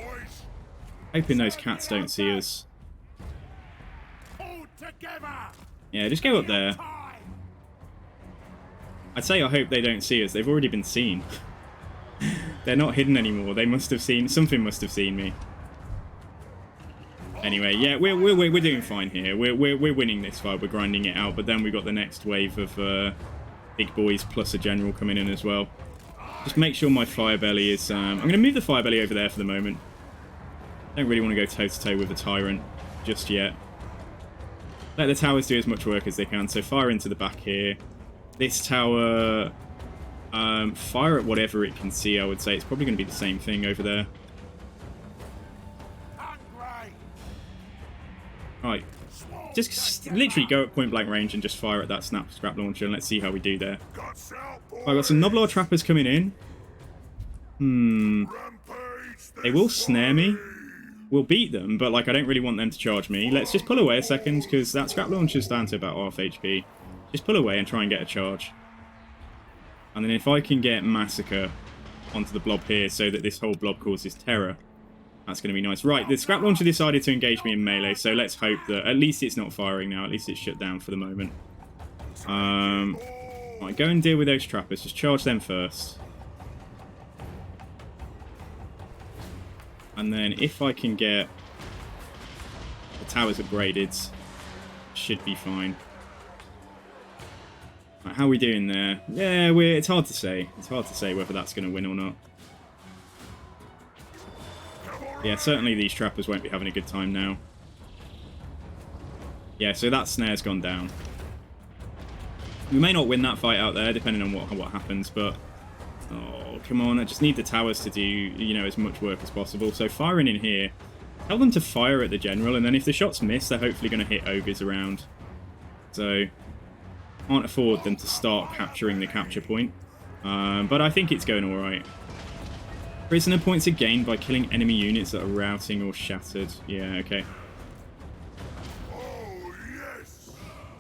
Hoping those cats don't see us. Yeah, just go up there. I'd say I hope they don't see us. They've already been seen. They're not hidden anymore. They must have seen... Something must have seen me. Anyway, yeah, we're doing fine here. We're winning this fight. We're grinding it out. But then we've got the next wave of big boys plus a general coming in as well. Just make sure my fire belly is... I'm going to move the fire belly over there for the moment. Don't really want to go toe-to-toe with the tyrant just yet. Let the towers do as much work as they can. So fire into the back here. This tower... fire at whatever it can see, I would say. It's probably going to be the same thing over there. Right. Just literally go at point blank range and just fire at that scrap launcher and let's see how we do there. I've got some Noblar trappers coming in. They will snare me. We'll beat them, but like I don't really want them to charge me. Let's just pull away a second because that scrap launcher's down to about half HP. Just pull away and try and get a charge. And then if I can get Massacre onto the blob here so that this whole blob causes terror, that's going to be nice. Right, the scrap launcher decided to engage me in melee, so let's hope that at least it's not firing now. At least it's shut down for the moment. Right, go and deal with those trappers. Just charge them first. And then if I can get the towers upgraded, should be fine. Right, how are we doing there? Yeah, it's hard to say. It's hard to say whether that's going to win or not. Yeah, certainly these trappers won't be having a good time now. Yeah, so that snare's gone down. We may not win that fight out there, depending on what happens, but... Oh, come on, I just need the towers to do, you know, as much work as possible. So firing in here, tell them to fire at the general, and then if the shots miss, they're hopefully going to hit ogres around. So, can't afford them to start capturing the capture point. But I think it's going alright. Prisoner points are gained by killing enemy units that are routing or shattered. Yeah, okay.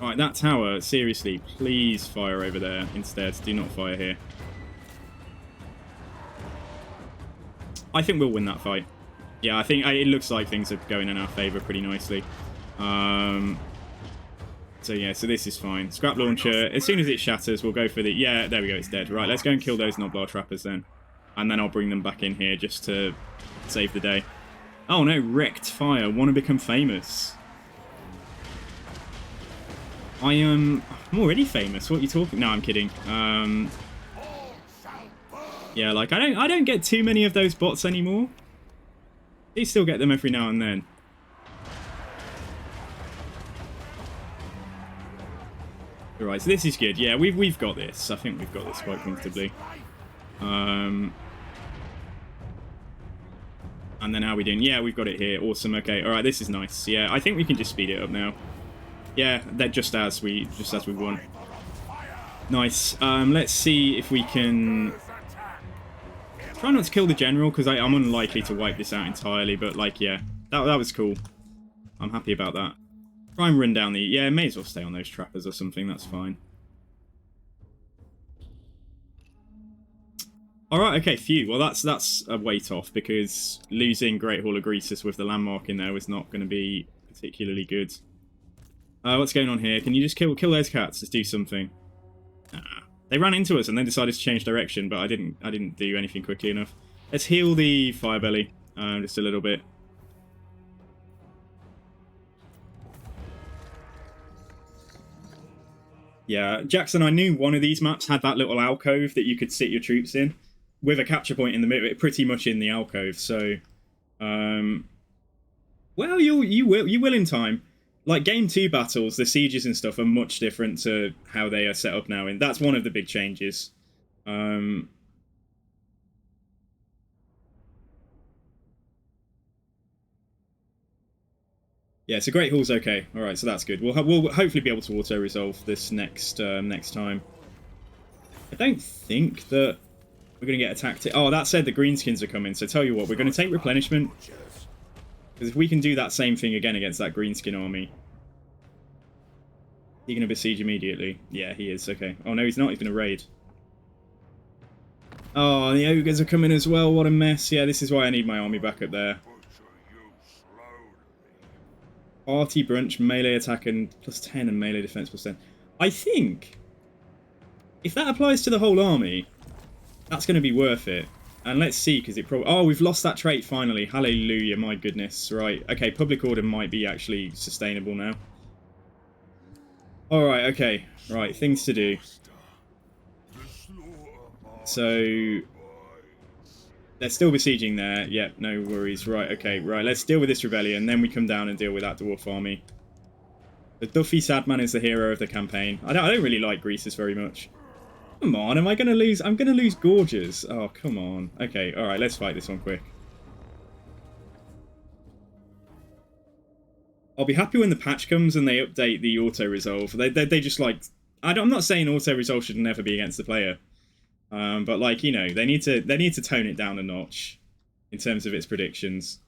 Alright, that tower, seriously, please fire over there instead. Do not fire here. I think we'll win that fight. Yeah, I think it looks like things are going in our favour pretty nicely. So yeah, so this is fine. Scrap launcher, as soon as it shatters, we'll go for the... Yeah, there we go, it's dead. Right, let's go and kill those Noblar trappers then. And then I'll bring them back in here just to save the day. Oh no, wrecked fire. Want to become famous. I'm already famous. What are you talking? No, I'm kidding. Yeah, like I don't get too many of those bots anymore. You still get them every now and then. Alright, so this is good. Yeah, we've got this. I think we've got this quite comfortably. And then how are we doing? Yeah, we've got it here. Awesome. Okay. All right. This is nice. Yeah, I think we can just speed it up now. Yeah, that just as we won. Nice. Let's see if we can try not to kill the general, because I'm unlikely to wipe this out entirely. But like, yeah, that was cool. I'm happy about that. Try and run down the... Yeah, may as well stay on those trappers or something. That's fine. Alright, okay, phew. Well, that's a weight off, because losing Great Hall of Greasus with the landmark in there was not going to be particularly good. What's going on here? Can you just kill those cats? Just do something. They ran into us and then decided to change direction, but I didn't do anything quickly enough. Let's heal the Firebelly just a little bit. Yeah, Jackson, I knew one of these maps had that little alcove that you could sit your troops in, with a capture point in the middle, pretty much in the alcove. So, well, you will in time. Like Game 2 battles, the sieges and stuff are much different to how they are set up now, and that's one of the big changes. Yeah, so Great Hall's okay. All right, so that's good. We'll hopefully be able to auto resolve this next time. I don't think that we're going to get attacked. Oh, that said, the greenskins are coming. So tell you what, we're going to take replenishment, because if we can do that same thing again against that greenskin army, he going to besiege immediately. Yeah, he is. Okay. Oh no, he's not. He's going to raid. Oh, the ogres are coming as well. What a mess. Yeah, this is why I need my army back up there. Party brunch, melee attack and +10 and melee defense +10. I think if that applies to the whole army, that's going to be worth it. And let's see, because it probably... Oh, we've lost that trait finally. Hallelujah, my goodness. Right, okay, public order might be actually sustainable now. Alright, okay. Right, things to do. So... They're still besieging there. Yep, no worries. Right, okay, right. Let's deal with this rebellion. Then we come down and deal with that dwarf army. The Duffy Sadman is the hero of the campaign. I don't really like Greasus very much. Come on, am I going to lose? I'm going to lose Gorges. Oh, come on. Okay, alright, let's fight this one quick. I'll be happy when the patch comes and they update the auto-resolve. They just like... I'm not saying auto-resolve should never be against the player. But like, you know, they need to tone it down a notch in terms of its predictions.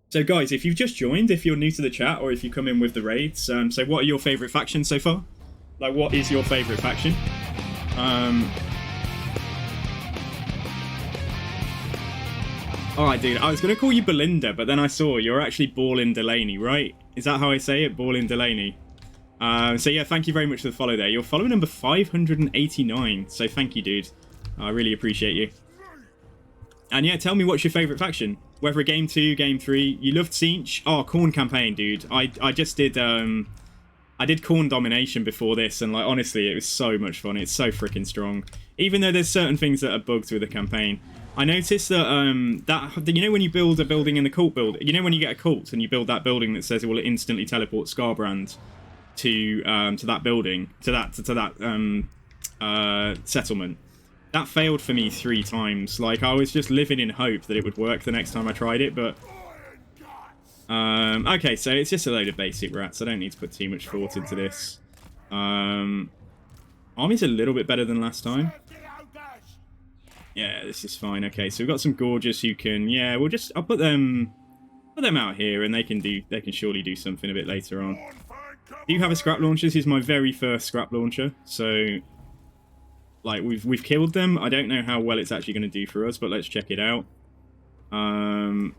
So guys, if you've just joined, if you're new to the chat, or if you come in with the raids, so what are your favourite factions so far? Like, what is your favourite faction? Alright dude, I was going to call you Belinda, but then I saw you're actually Ballin Delaney, right? Is that how I say it? Ballin Delaney. So yeah, thank you very much for the follow there. You're follow number 589, so thank you, dude. I really appreciate you. And yeah, tell me what's your favourite faction? Whether Game 2, Game 3, you loved Siege? Oh, Khorne campaign, dude. I just did, I did Khorne domination before this, and like, honestly, it was so much fun. It's so freaking strong. Even though there's certain things that are bugged with the campaign. I noticed that, you know when you build a building in the cult build, you know when you get a cult and you build that building that says it will instantly teleport Scarbrand to that building, to that settlement. That failed for me 3 times. Like, I was just living in hope that it would work the next time I tried it, but... okay, so it's just a load of basic rats. I don't need to put too much thought into this. Army's a little bit better than last time. Yeah, this is fine. Okay, so we've got some Gorges who can... Yeah, I'll put them out here, and they can surely do something a bit later on. Do you have a scrap launcher? This is my very first scrap launcher, so... Like, we've killed them. I don't know how well it's actually going to do for us, but let's check it out. So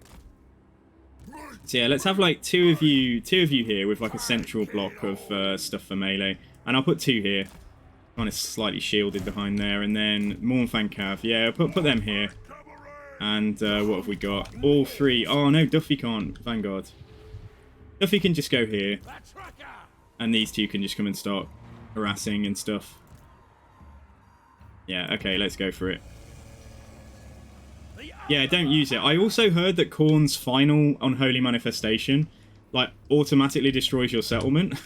yeah, let's have like two of you here with like a central block of stuff for melee, and I'll put 2 here, kind of slightly shielded behind there, and then Mornfang Cav. Yeah, put them here. And what have we got? All 3. Oh no, Duffy can't. Vanguard. Duffy can just go here, and these 2 can just come and start harassing and stuff. Yeah, okay, let's go for it. Yeah, don't use it. I also heard that Khorne's final Unholy Manifestation, like, automatically destroys your settlement.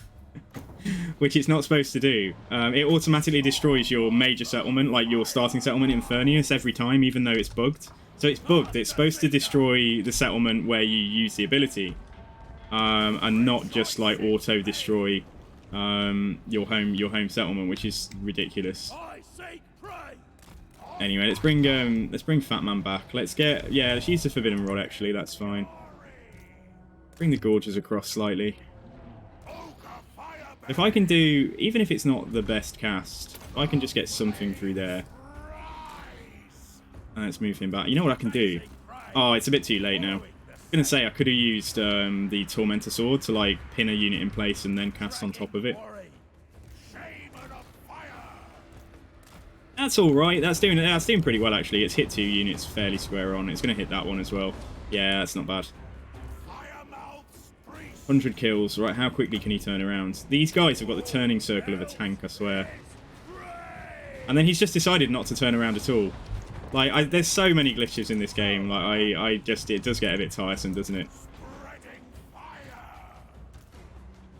which it's not supposed to do. It automatically destroys your major settlement, like your starting settlement Infernius, every time, even though it's bugged. So it's bugged. It's supposed to destroy the settlement where you use the ability, and not just like auto destroy your home settlement, which is ridiculous. Anyway, let's bring Fat Man back. Let's use the Forbidden Rod. Actually, that's fine. Bring the Gorges across slightly. If I can do, even if it's not the best cast, if I can just get something through there. And let's move him back. You know what I can do? Oh, it's a bit too late now. I was going to say I could have used the Tormentor Sword to like pin a unit in place and then cast on top of it. That's alright. That's doing pretty well actually. It's hit 2 units fairly square on. It's going to hit that one as well. Yeah, that's not bad. 100 kills. Right, how quickly can he turn around? These guys have got the turning circle of a tank, I swear. And then he's just decided not to turn around at all. Like, there's so many glitches in this game. Like, it does get a bit tiresome, doesn't it?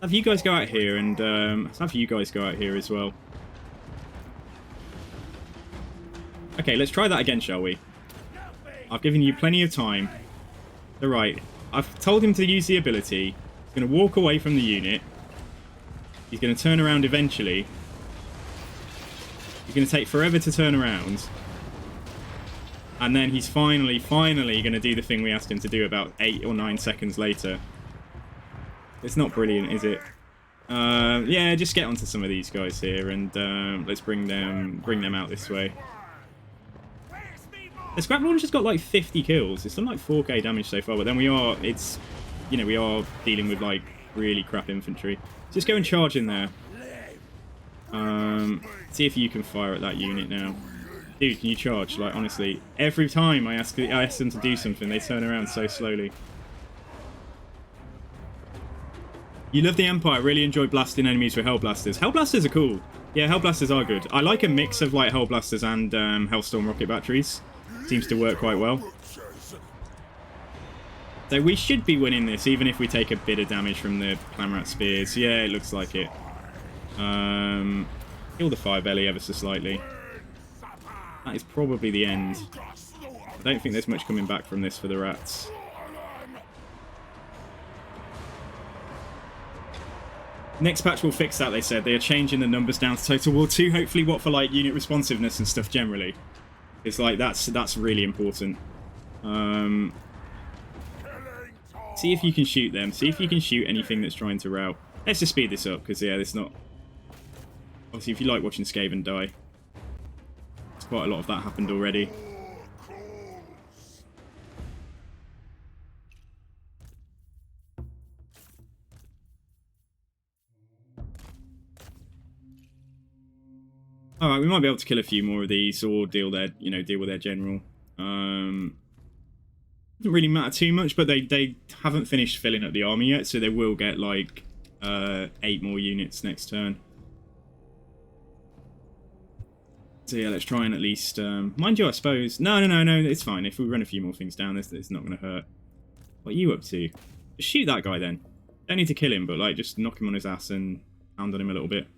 Have you guys go out here and have you guys go out here as well? Okay, let's try that again, shall we? I've given you plenty of time. All right, I've told him to use the ability. He's going to walk away from the unit. He's going to turn around eventually. He's going to take forever to turn around. And then he's finally going to do the thing we asked him to do about 8 or 9 seconds later. It's not brilliant, is it? Yeah, just get onto some of these guys here and let's bring them out this way. The Scrap Launcher's got like 50 kills. It's done like 4k damage so far, but then we are dealing with like really crap infantry. Just go and charge in there. See if you can fire at that unit now. Dude, can you charge? Like, honestly, every time I ask them to do something, they turn around so slowly. You love the Empire. Really enjoy blasting enemies with Hellblasters. Hellblasters are cool. Yeah, Hellblasters are good. I like a mix of like Hellblasters and Hellstorm rocket batteries. Seems to work quite well. So we should be winning this, even if we take a bit of damage from the Clamrat Spears. Yeah, it looks like it. Kill the Firebelly ever so slightly. That is probably the end. I don't think there's much coming back from this for the rats. Next patch will fix that, they said. They are changing the numbers down to Total War 2. Hopefully what for like unit responsiveness and stuff generally. It's like that's really important. See if you can shoot them. See if you can shoot anything that's trying to rout. Let's just speed this up because yeah, it's not. Obviously, if you like watching Skaven die, there's quite a lot of that happened already. All right, we might be able to kill a few more of these, or deal with their general. Doesn't really matter too much, but they haven't finished filling up the army yet, so they will get like 8 more units next turn. So yeah, let's try and at least, mind you, I suppose. No, it's fine. If we run a few more things down, it's not going to hurt. What are you up to? Just shoot that guy then. Don't need to kill him, but like just knock him on his ass and pound on him a little bit.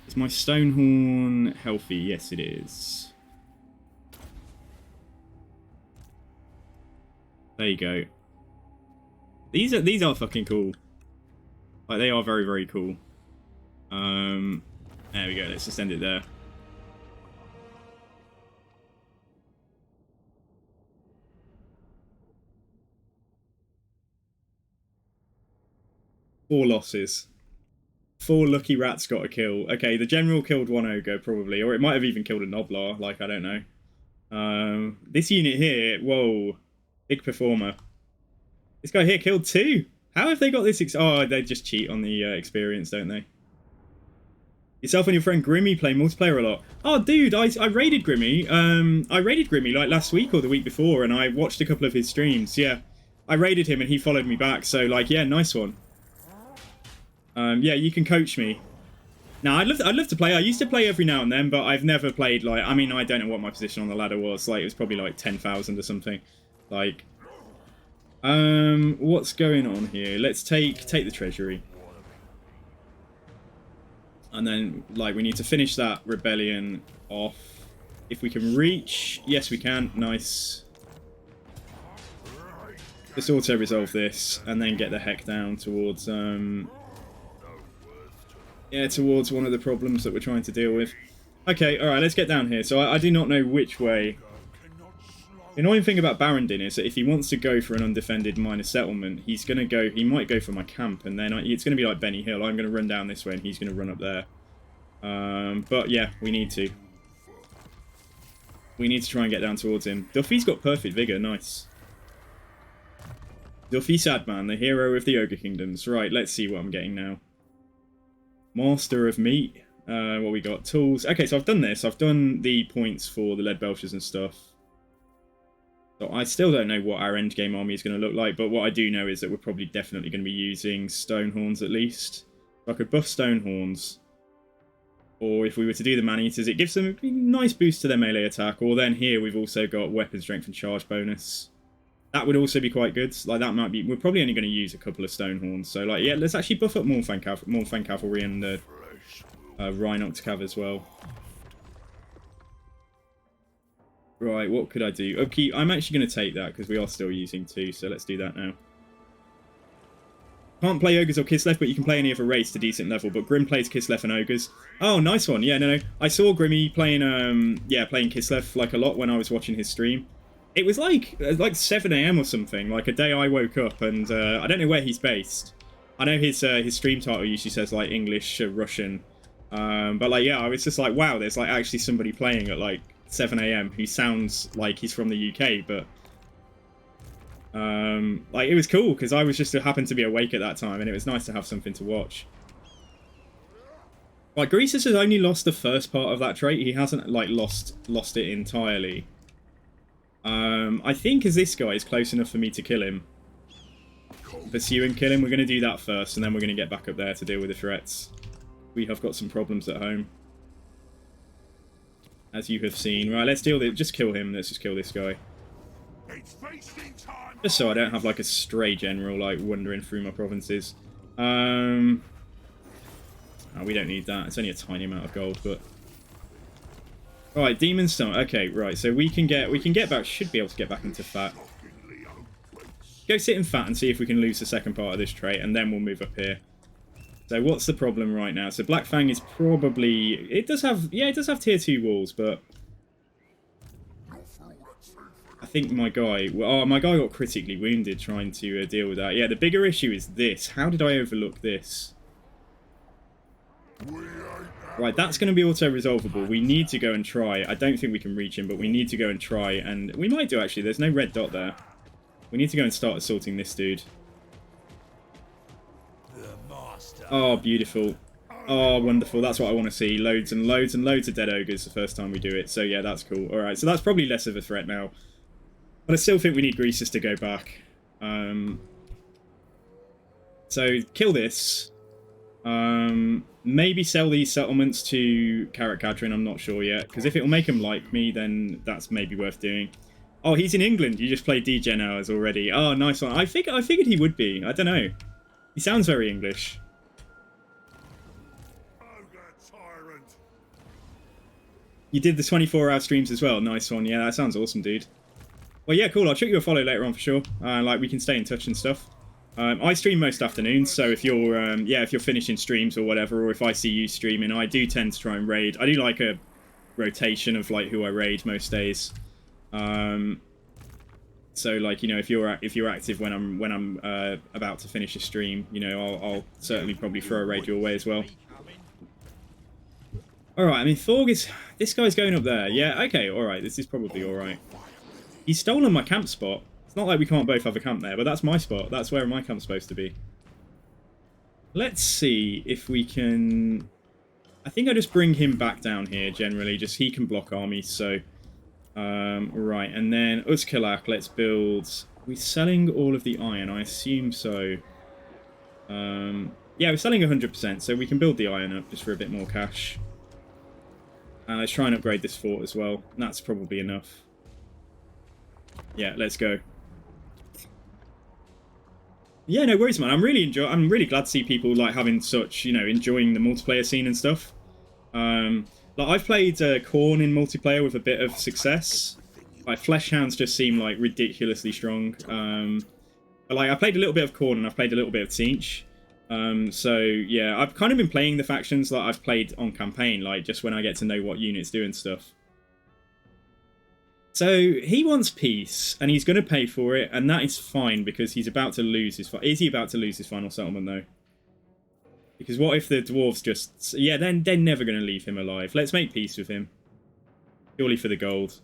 Is my Stonehorn healthy? Yes, it is. There you go. These are fucking cool. Like they are very, very cool. There we go. Let's just end it there. Four losses. 4 lucky rats got a kill. Okay, the general killed 1 ogre, probably. Or it might have even killed a Noblar, like, I don't know. This unit here, whoa. Big performer. This guy here killed 2. How have they got this? Oh, they just cheat on the experience, don't they? Yourself and your friend Grimmy play multiplayer a lot. Oh, dude, I raided Grimmy. I raided Grimmy, like, last week or the week before, and I watched a couple of his streams, yeah. I raided him, and he followed me back, so, like, yeah, nice one. Yeah, you can coach me. Now, I'd love to play. I used to play every now and then, but I've never played, like, I mean, I don't know what my position on the ladder was. Like, it was probably, like, 10,000 or something. Like, what's going on here? Let's take the treasury. And then, like, we need to finish that rebellion off. If we can reach... Yes, we can. Nice. Just auto-resolve this, and then get the heck down towards, yeah, towards one of the problems that we're trying to deal with. Okay, alright, let's get down here. So I do not know which way. The annoying thing about Barrendin is that if he wants to go for an undefended minor settlement, he's going to go... He might go for my camp, and then it's going to be like Benny Hill. I'm going to run down this way, and he's going to run up there. But yeah, we need to. We need to try and get down towards him. Duffy's got perfect vigour, nice. Duffy Sadman, the hero of the Ogre Kingdoms. Right, let's see what I'm getting now. Master of Meat. What we got? Tools. Okay, so I've done this. I've done the points for the lead belchers and stuff. So I still don't know what our endgame army is going to look like, but what I do know is that we're probably definitely going to be using Stonehorns at least. If I could buff Stonehorns, or if we were to do the Man-Eaters, it gives them a nice boost to their melee attack, or then here we've also got weapon strength and charge bonus. That would also be quite good. Like, that might be... We're probably only going to use a couple of Stonehorns, so, like, yeah, let's actually buff up Mornfang Cavalry and Rhinox Cav as well. Right, what could I do? Okay, I'm actually going to take that, because we are still using 2, so let's do that now. Can't play Ogres or Kislev, but you can play any other race to decent level, but Grim plays Kislev and Ogres. Oh, nice one. Yeah, no. I saw Grimmy playing, playing Kislev, like, a lot when I was watching his stream. It was like 7 AM or something, like a day I woke up, and I don't know where he's based. I know his stream title usually says, like, English, Russian. But, like, yeah, I was just like, wow, there's, like, actually somebody playing at, like, 7 AM who sounds like he's from the UK, but like, it was cool because I was just happened to be awake at that time, and it was nice to have something to watch. Like, Greasus has only lost the first part of that trait. He hasn't, like, lost it entirely. I think as this guy is close enough for me to kill him, pursue and kill him, we're going to do that first, and then we're going to get back up there to deal with the threats. We have got some problems at home, as you have seen. Right, let's deal with it. Just kill him. Let's just kill this guy. Just so I don't have, like, a stray general, like, wandering through my provinces. Oh, we don't need that. It's only a tiny amount of gold, but... Alright, Demon Stone. Okay, right, so we can get back... Should be able to get back into Fat. Go sit in Fat and see if we can lose the second part of this trait, and then we'll move up here. So what's the problem right now? So Black Fang is probably... It does have tier 2 walls, but... I think my guy... Oh, my guy got critically wounded trying to deal with that. Yeah, the bigger issue is this. How did I overlook this? Right, that's going to be auto-resolvable. We need to go and try. I don't think we can reach him, but we need to go and try. And we might do, actually. There's no red dot there. We need to go and start assaulting this dude. Oh, beautiful. Oh, wonderful. That's what I want to see. Loads and loads and loads of dead ogres the first time we do it. So, yeah, that's cool. Alright, so that's probably less of a threat now. But I still think we need Greasus to go back. So, kill this. Maybe sell these settlements to Carrot Catherine, I'm not sure yet. Because if it'll make him like me, then that's maybe worth doing. Oh, he's in England. You just played DGen hours already. Oh, nice one. I figured he would be. I don't know. He sounds very English. You did the 24-hour streams as well. Nice one. Yeah, that sounds awesome, dude. Well, yeah, cool. I'll check you a follow later on for sure. Like, we can stay in touch and stuff. I stream most afternoons, so if you're finishing streams or whatever, or if I see you streaming, I do tend to try and raid. I do like a rotation of, like, who I raid most days. So, like, you know, if you're active when I'm about to finish a stream, you know, I'll certainly probably throw a raid your way as well. Alright, I mean, this guy's going up there. Yeah, okay, alright, this is probably alright. He's stolen my camp spot. It's not like we can't both have a camp there, but that's my spot. That's where my camp's supposed to be. Let's see if we can... I think I just bring him back down here, generally. Just he can block armies, so... right, and then Uzkalak, let's build... Are we selling all of the iron? I assume so. Yeah, we're selling 100%, so we can build the iron up just for a bit more cash. And let's try and upgrade this fort as well. That's probably enough. Yeah, let's go. Yeah, no worries, man. I'm really glad to see people like having such, enjoying the multiplayer scene and stuff. Like I've played Khorne in multiplayer with a bit of success. Like Fleshhounds just seem like ridiculously strong. But like I played a little bit of Khorne and I've played a little bit of Tzeentch. So yeah, I've kind of been playing the factions that I've played on campaign, like just when I get to know what units do and stuff. So he wants peace, and he's going to pay for it, and that is fine because he's about to lose his. Is he about to lose his final settlement though? Because what if the dwarves just? Yeah, then they're never going to leave him alive. Let's make peace with him, purely for the gold.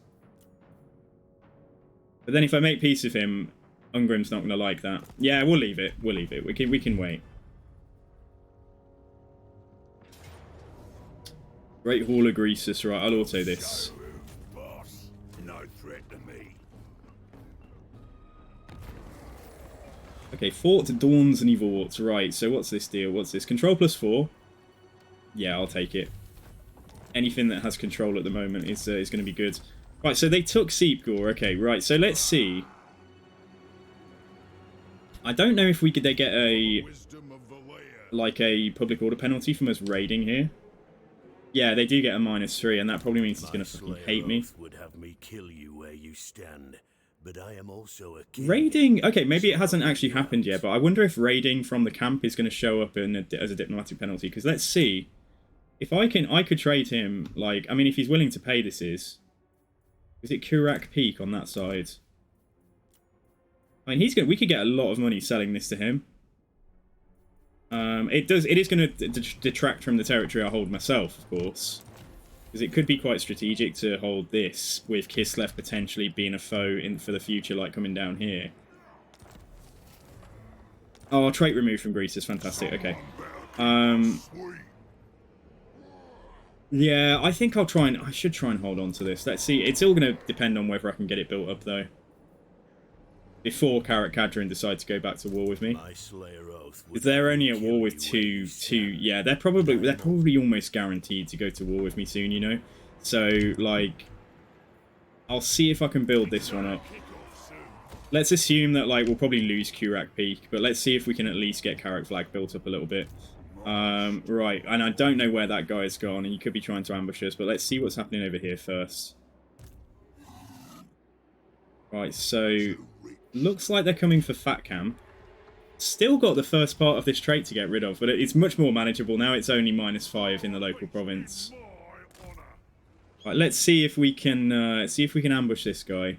But then if I make peace with him, Ungrim's not going to like that. Yeah, we'll leave it. We'll leave it. We can wait. Great Hall of Greasus. Right, I'll auto this. Boss, no threat to me. Okay, Fort Dawns and Evorts. Right, so what's this deal? What's this? Control +4. Yeah, I'll take it. Anything that has control at the moment is going to be good. Right, so they took Seepgore. Okay, right, so let's see. I don't know if they get a like a public order penalty from us raiding here. Yeah, they do get a -3, and that probably means he's going to fucking hate me. Would have me kill you where you stand, but I am also a king. Raiding? Okay, maybe it hasn't actually happened yet, but I wonder if raiding from the camp is going to show up as a diplomatic penalty. Because let's see. If I could trade him, like, I mean, if he's willing to pay this is it Kurak Peak on that side? I mean, we could get a lot of money selling this to him. It is going to detract from the territory I hold myself, of course. Because it could be quite strategic to hold this, with Kislev potentially being a foe for the future, like coming down here. Oh, trait removed from Greasus, fantastic, okay. Yeah, I think I should try and hold on to this. Let's see, it's all going to depend on whether I can get it built up, though. Before Karak Kadrin decide to go back to war with me. Because they're only at war with two, yeah, they're probably almost guaranteed to go to war with me soon, you know? So, like, I'll see if I can build this one up. Let's assume that, like, we'll probably lose Kurak Peak, but let's see if we can at least get Karak Flag built up a little bit. Right, and I don't know where that guy's gone, and he could be trying to ambush us, but let's see what's happening over here first. Right, so looks like they're coming for Fat Camp. Still got the first part of this trait to get rid of, but it's much more manageable now. It's only -5 in the local province. Right, let's see if we can ambush this guy.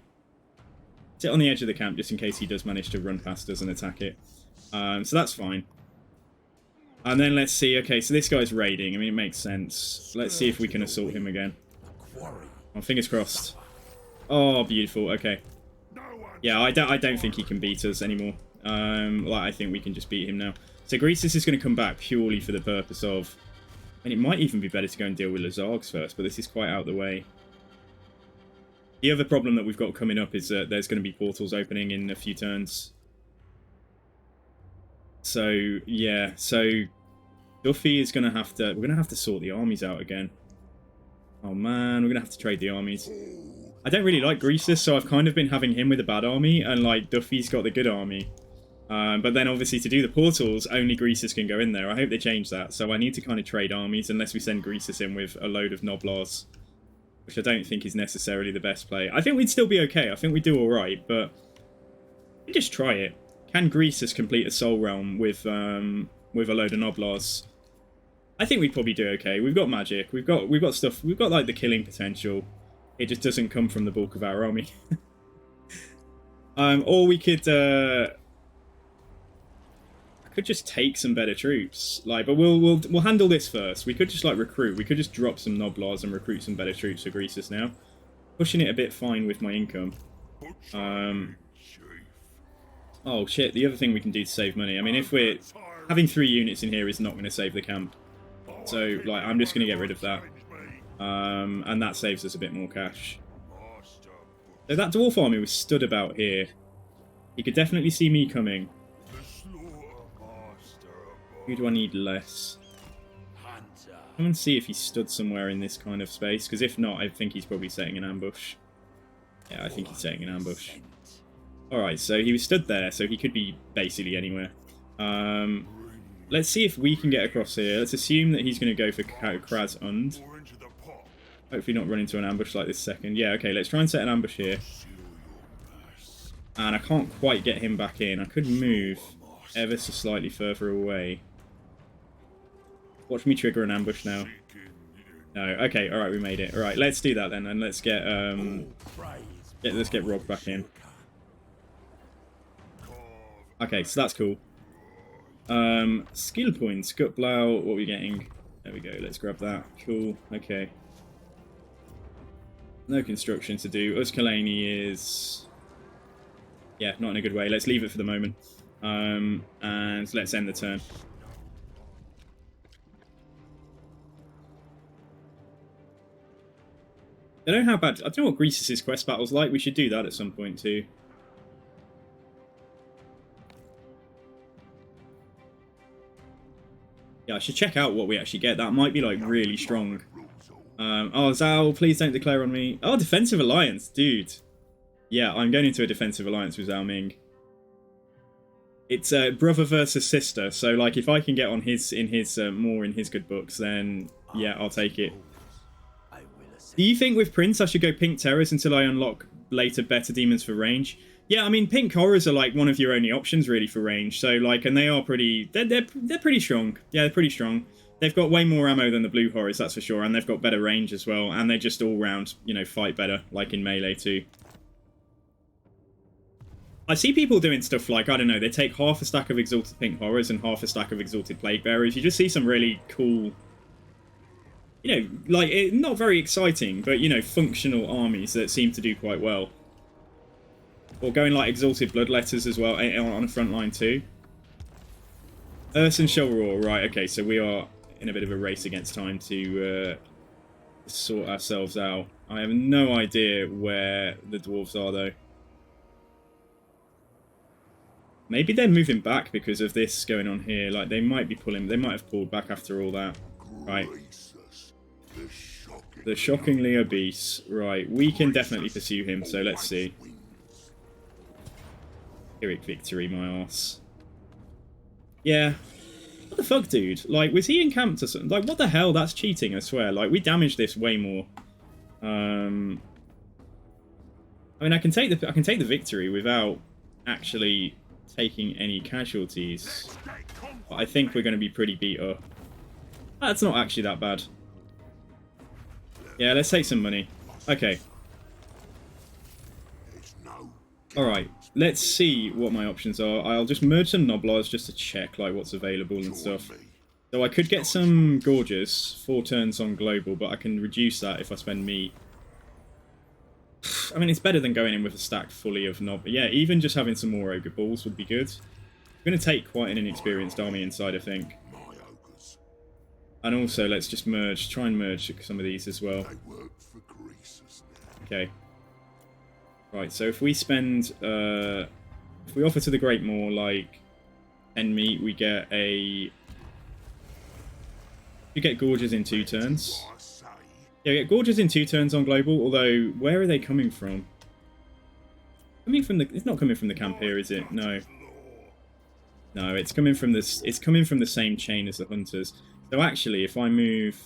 Sit on the edge of the camp just in case he does manage to run past us and attack it. So that's fine. And then let's see. Okay, so this guy's raiding. I mean, it makes sense. Let's see if we can assault him again. Oh, fingers crossed. Oh, beautiful. Okay. Yeah, I don't think he can beat us anymore. Like, I think we can just beat him now. So Greasus is going to come back purely for the purpose of... And it might even be better to go and deal with Lazargs first, but this is quite out of the way. The other problem that we've got coming up is that there's going to be portals opening in a few turns. So, yeah. So, Duffy is going to have to... We're going to have to sort the armies out again. Oh, man. We're going to have to trade the armies. I don't really like Greasus, so I've kind of been having him with a bad army, and, like, Duffy's got the good army. But then, obviously, to do the portals, only Greasus can go in there. I hope they change that. So I need to kind of trade armies, unless we send Greasus in with a load of Noblars, which I don't think is necessarily the best play. I think we'd still be okay. I think we'd do alright, but we just try it. Can Greasus complete a Soul Realm with a load of Noblars? I think we'd probably do okay. We've got magic. We've got stuff. We've got, like, the killing potential. It just doesn't come from the bulk of our army. Or we could... I could just take some better troops. Like, but we'll handle this first. We could just, like, recruit. We could just drop some Noblars and recruit some better troops for Greasus now. Pushing it a bit fine with my income. Oh, shit. The other thing we can do to save money. I mean, if we're... Having 3 units in here is not going to save the camp. So, like, I'm just going to get rid of that. And that saves us a bit more cash. So that dwarf army was stood about here. He could definitely see me coming. Who do I need less? Come and see if he stood somewhere in this kind of space, because if not, I think he's probably setting an ambush. Yeah, I think he's setting an ambush. Alright, so he was stood there, so he could be basically anywhere. Let's see if we can get across here. Let's assume that he's going to go for Kraz Und. Hopefully not run into an ambush like this second. Yeah, okay, let's try and set an ambush here. And I can't quite get him back in. I could move ever so slightly further away. Watch me trigger an ambush now. No, okay, alright, we made it. Alright, let's do that then, and let's get let's get Rob back in. Okay, so that's cool. Skill points, Gutblow, what are we getting? There we go, let's grab that. Cool, okay. No construction to do. Uskalani is... yeah, not in a good way. Let's leave it for the moment. And let's end the turn. I don't know how bad... I don't know what Greasus' quest battle's like. We should do that at some point too. Yeah, I should check out what we actually get. That might be, like, really strong. Oh, Zhao, please don't declare on me. Oh, defensive alliance, dude. Yeah, I'm going into a defensive alliance with Zhao Ming. It's brother versus sister, so, like, if I can get on more in his good books, then, yeah, I'll take it. Do you think with Prince I should go Pink Terrors until I unlock later better demons for range? Yeah, I mean, Pink Horrors are, like, one of your only options, really, for range. So, like, and they are pretty... They're pretty strong. Yeah, they're pretty strong. They've got way more ammo than the Blue Horrors, that's for sure. And they've got better range as well. And they just all-round, you know, fight better, like in Melee, too. I see people doing stuff like, I don't know, they take half a stack of Exalted Pink Horrors and half a stack of Exalted Plague Bearers. You just see some really cool... you know, like, not very exciting, but, you know, functional armies that seem to do quite well. Or going like Exalted Bloodletters as well on a front line too. Urson shall roar. Right, okay, so we are in a bit of a race against time to sort ourselves out. I have no idea where the dwarves are though. Maybe they're moving back because of this going on here. Like they might be pulling, they might have pulled back after all that. Right. The shockingly obese. Right, we can definitely pursue him, so let's see. Pyrrhic victory, my ass. Yeah. What the fuck, dude? Like, was he encamped or something? Like, what the hell? That's cheating, I swear. Like, we damaged this way more. I mean, I can take the victory without actually taking any casualties. But I think we're going to be pretty beat up. That's not actually that bad. Yeah, let's take some money. Okay. Alright, let's see what my options are. I'll just merge some Noblars just to check like what's available and stuff. So I could get some Gorgeous, 4 turns on Global, but I can reduce that if I spend meat. I mean, it's better than going in with a stack fully of Nob. But yeah, even just having some more Ogre Balls would be good. I'm going to take quite an inexperienced army inside, I think. And also, let's just merge, try and merge some of these as well. Okay. Right, so if we spend, if we offer to the Great Maw, like, 10 meat, we get a... You get Gorges in 2 turns. Yeah, we get Gorges in 2 turns on Global, although, where are they coming from? Coming from the... It's not coming from the camp here, is it? No. No, it's coming from this... It's coming from the same chain as the Hunters. So actually, if I move...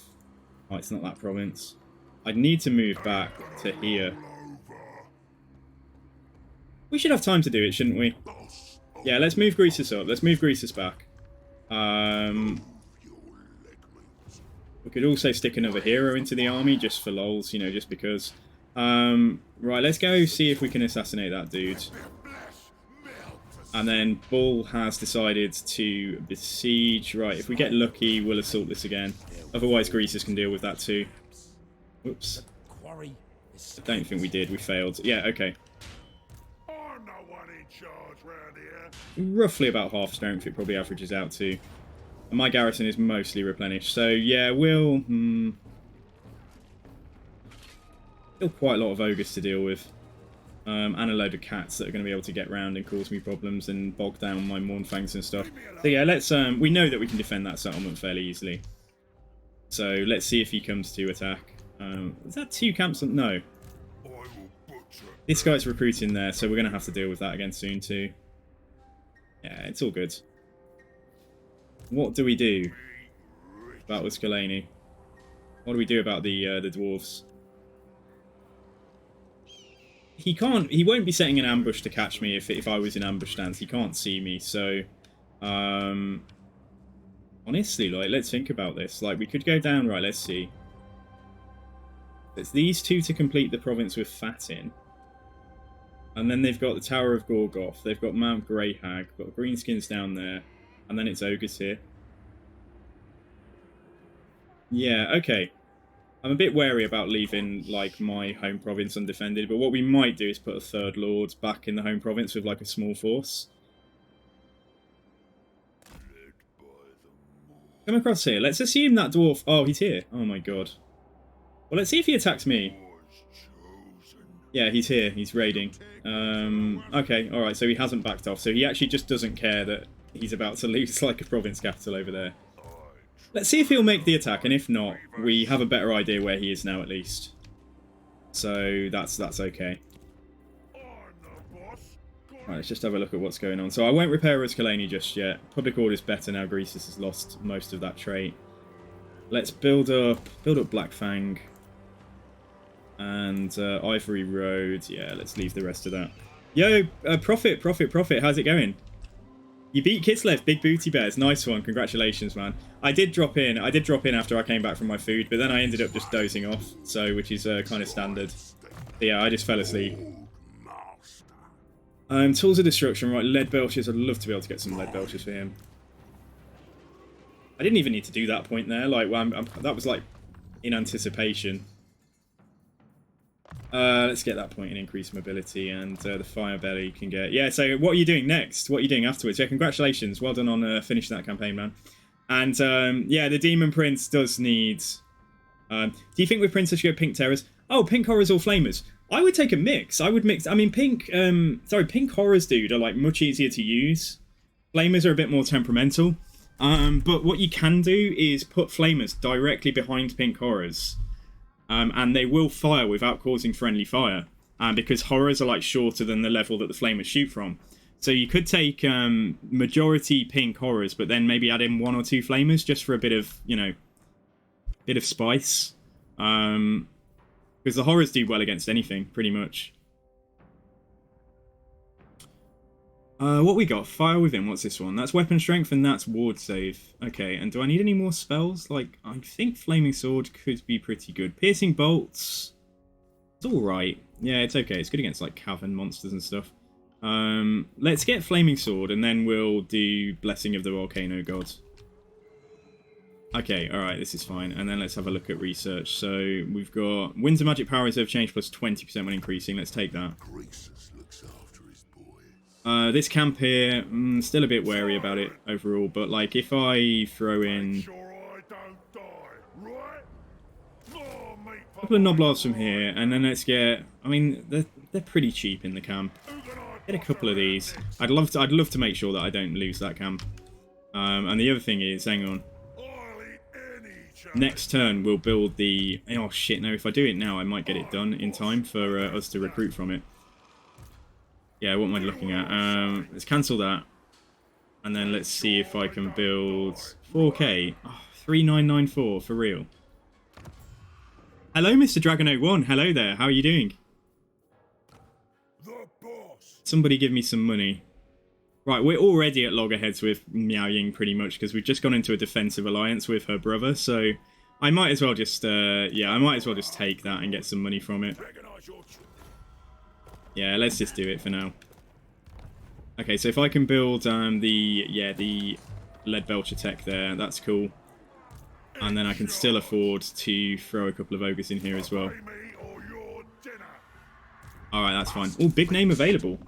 Oh, it's not that province. I'd need to move back to here. We should have time to do it, shouldn't we? Yeah, let's move Greasus up. Let's move Greasus back. We could also stick another hero into the army, just for lols, you know, just because. Right, let's go see if we can assassinate that dude. And then Bull has decided to besiege. Right, if we get lucky, we'll assault this again. Otherwise, Greasus can deal with that too. Oops. I don't think we did. We failed. Yeah, okay. Roughly about half strength, it probably averages out to. And my garrison is mostly replenished. So, yeah, we'll... Still quite a lot of ogres to deal with. And a load of cats that are going to be able to get round and cause me problems and bog down my Mournfangs and stuff. So, yeah, let's... we know that we can defend that settlement fairly easily. So, let's see if he comes to attack. Is that 2 camps? No. This guy's recruiting there, so we're going to have to deal with that again soon too. Yeah, it's all good. What do we do about Uskalaini? What do we do about the dwarves? He can't. He won't be setting an ambush to catch me if I was in ambush stance. He can't see me. So, honestly, like, let's think about this. Like, we could go down. Right, let's see. It's these two to complete the province with fat in. And then they've got the Tower of Gorgoth. They've got Mount Greyhag. Got Greenskins down there. And then it's Ogres here. Yeah, okay. I'm a bit wary about leaving, like, my home province undefended. But what we might do is put a third lord back in the home province with, like, a small force. Come across here. Let's assume that dwarf... Oh, he's here. Oh, my God. Well, let's see if he attacks me. Yeah, he's here. He's raiding. Okay, alright, so he hasn't backed off. So he actually just doesn't care that he's about to lose, like, a province capital over there. Let's see if he'll make the attack, and if not, we have a better idea where he is now, at least. So, that's okay. Right, let's just have a look at what's going on. So I won't repair Uskalaini just yet. Public order's better now. Greasus has lost most of that trait. Let's build up Black Fang. And Ivory Road. Yeah, let's leave the rest of that. Yo, Profit. How's it going? You beat Kislev, big booty bears. Nice one. Congratulations, man. I did drop in after I came back from my food, but then I ended up just dozing off, so which is kind of standard. But yeah, I just fell asleep. Tools of Destruction, right? Lead belchers. I'd love to be able to get some lead belchers for him. I didn't even need to do that point there. Like, well, that was like in anticipation. Let's get that point in increased mobility, and the fire belly can get... Yeah, so what are you doing next? What are you doing afterwards? Yeah, congratulations. Well done on finishing that campaign, man. And, yeah, the Demon Prince does need... do you think with Prince I should go Pink Terrors? Oh, Pink Horrors or Flamers? I would take a mix. I would mix... I mean, Pink Horrors, dude, are, like, much easier to use. Flamers are a bit more temperamental. But what you can do is put Flamers directly behind Pink Horrors. And they will fire without causing friendly fire, because horrors are like shorter than the level that the flamers shoot from. So you could take majority pink horrors, but then maybe add in 1 or 2 flamers just for a bit of, you know, bit of spice. Because the horrors do well against anything, pretty much. What we got? Fire Within. What's this one? That's weapon strength and that's ward save. Okay, and do I need any more spells? Like, I think Flaming Sword could be pretty good. Piercing Bolts. It's alright. Yeah, it's okay. It's good against, like, cavern monsters and stuff. Let's get Flaming Sword and then we'll do Blessing of the Volcano Gods. Okay, alright, this is fine. And then let's have a look at research. So, we've got Winds of Magic Power Reserve change plus 20% when increasing. Let's take that. This camp here, still a bit wary about it overall, but like if I throw in a couple of Noblars from here, and then let's get, I mean, they're pretty cheap in the camp. Get a couple of these. I'd love to make sure that I don't lose that camp. And the other thing is, hang on. Next turn we'll build the, oh shit, no, if I do it now I might get it done in time for us to recruit from it. Yeah, what am I looking at? Let's cancel that. And then let's see if I can build 4K. Oh, 3994 for real. Hello, Mr. Dragon01. Hello there. How are you doing? Somebody give me some money. Right, we're already at loggerheads with Miao Ying pretty much because we've just gone into a defensive alliance with her brother. So I might as well just, yeah, I might as well just take that and get some money from it. Yeah, let's just do it for now. Okay, so if I can build the lead belcher tech there, that's cool. And then I can still afford to throw a couple of ogres in here as well. Alright, that's fine. Oh, big name available.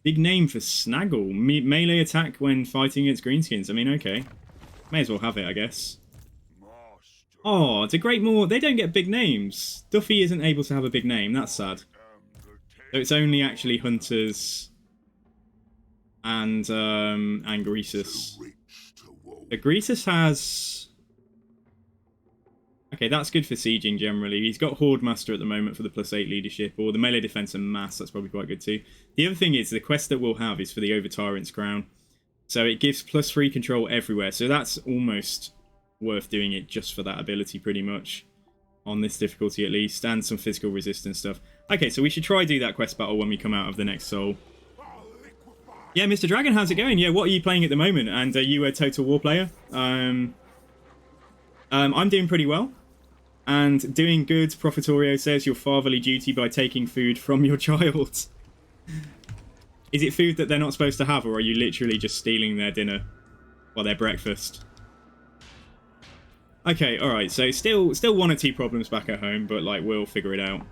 Big name for Snaggle. Melee attack when fighting against greenskins. I mean, okay. May as well have it, I guess. Oh, it's a great more. They don't get big names. Duffy isn't able to have a big name. That's sad. So it's only actually Hunters and Greasus. Greasus has... Okay, that's good for sieging generally. He's got Horde Master at the moment for the +8 leadership, or the melee defense and mass. That's probably quite good too. The other thing is, the quest that we'll have is for the Over Tyrant's Crown. So it gives +3 control everywhere. So that's almost worth doing it just for that ability pretty much. On this difficulty at least, and some physical resistance stuff. Okay, so we should try do that quest battle when we come out of the next soul. Yeah, Mr. Dragon, how's it going? Yeah, what are you playing at the moment? And are you a Total War player? I'm doing pretty well. And doing good, Profitorio says, your fatherly duty by taking food from your child. Is it food that they're not supposed to have, or are you literally just stealing their dinner? Or their breakfast? Okay, alright, so still 1 or 2 problems back at home, but like, we'll figure it out.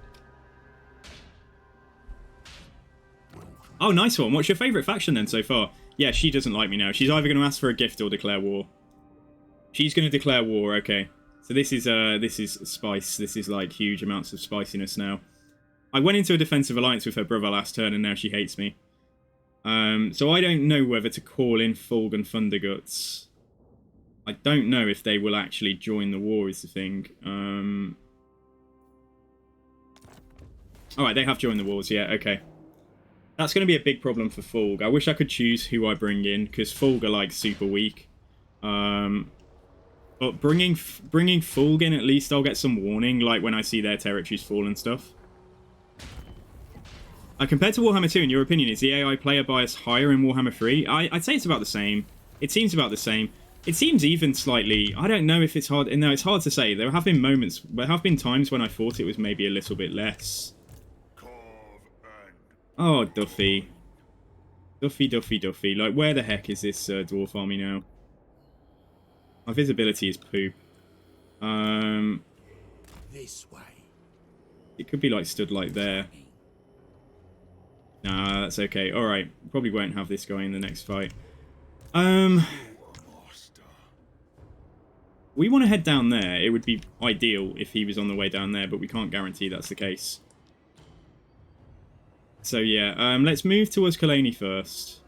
Oh, nice one. What's your favourite faction then so far? Yeah, she doesn't like me now. She's either going to ask for a gift or declare war. She's going to declare war, okay. So this is spice. This is like huge amounts of spiciness now. I went into a defensive alliance with her brother last turn and now she hates me. So I don't know whether to call in Fulg and Thunderguts. I don't know if they will actually join the war is the thing. Alright, they have joined the wars, yeah, okay. That's going to be a big problem for Fulg. I wish I could choose who I bring in, because Fulg are like super weak. But bringing Fulg in, at least I'll get some warning, like when I see their territories fall and stuff. Compared to Warhammer 2, in your opinion, is the AI player bias higher in Warhammer 3? I'd say it's about the same. It seems about the same. It seems even slightly... I don't know if it's hard... No, it's hard to say. There have been moments... There have been times when I thought it was maybe a little bit less. Oh, Duffy. Duffy. Like, where the heck is this dwarf army now? My visibility is poop. This way. It could be like stood like there. Nah, that's okay. Alright, probably won't have this guy in the next fight. We want to head down there. It would be ideal if he was on the way down there, but we can't guarantee that's the case. So yeah, let's move towards Kalani first.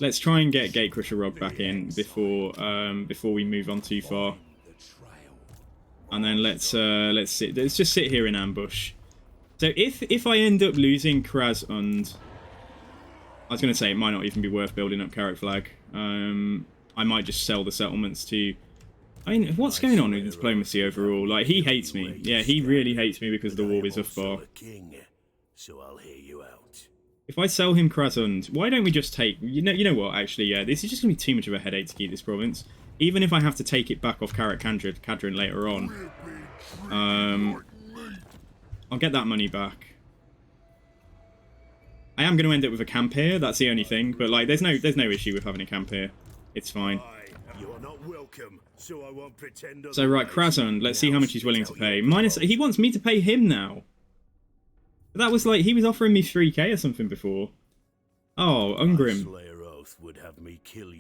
Let's try and get Gatecrusher Rog back in before we move on too far. And then let's just sit here in ambush. So if I end up losing Kraz und, I was going to say it might not even be worth building up Carrot Flag. I might just sell the settlements to... I mean, what's going on with diplomacy overall? Like, he hates me. Yeah, he really hates me because of the war with Uthbar. So I'll hear you out. If I sell him Krasund, why don't we just take... You know what, actually, yeah, this is just going to be too much of a headache to keep this province. Even if I have to take it back off Kadrin later on. I'll get that money back. I am going to end up with a camp here, that's the only thing. But, like, there's no issue with having a camp here. It's fine. You're not welcome, so I won't pretend. So, right, Krasund, let's see how much he's willing to pay. He wants me to pay him now. That was like, he was offering me 3k or something before. Oh, Ungrim.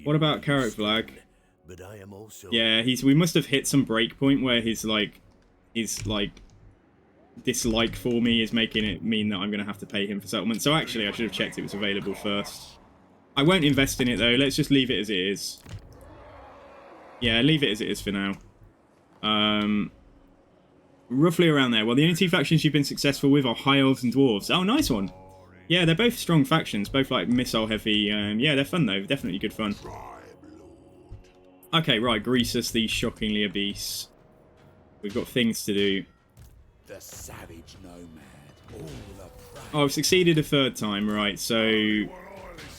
What about Carrot Flag? Yeah, we must have hit some breakpoint where his dislike for me is making it mean that I'm going to have to pay him for settlement. So actually, I should have checked it was available first. I won't invest in it though. Let's just leave it as it is. Yeah, leave it as it is for now. Roughly around there. Well, the only 2 factions you've been successful with are High Elves and Dwarves. Oh, nice one. Yeah, they're both strong factions. Both, like, missile-heavy. Yeah, they're fun, though. Definitely good fun. Okay, right. Greasus, the shockingly obese. We've got things to do. The savage nomad. Oh, I've succeeded a 3rd time. Right, so...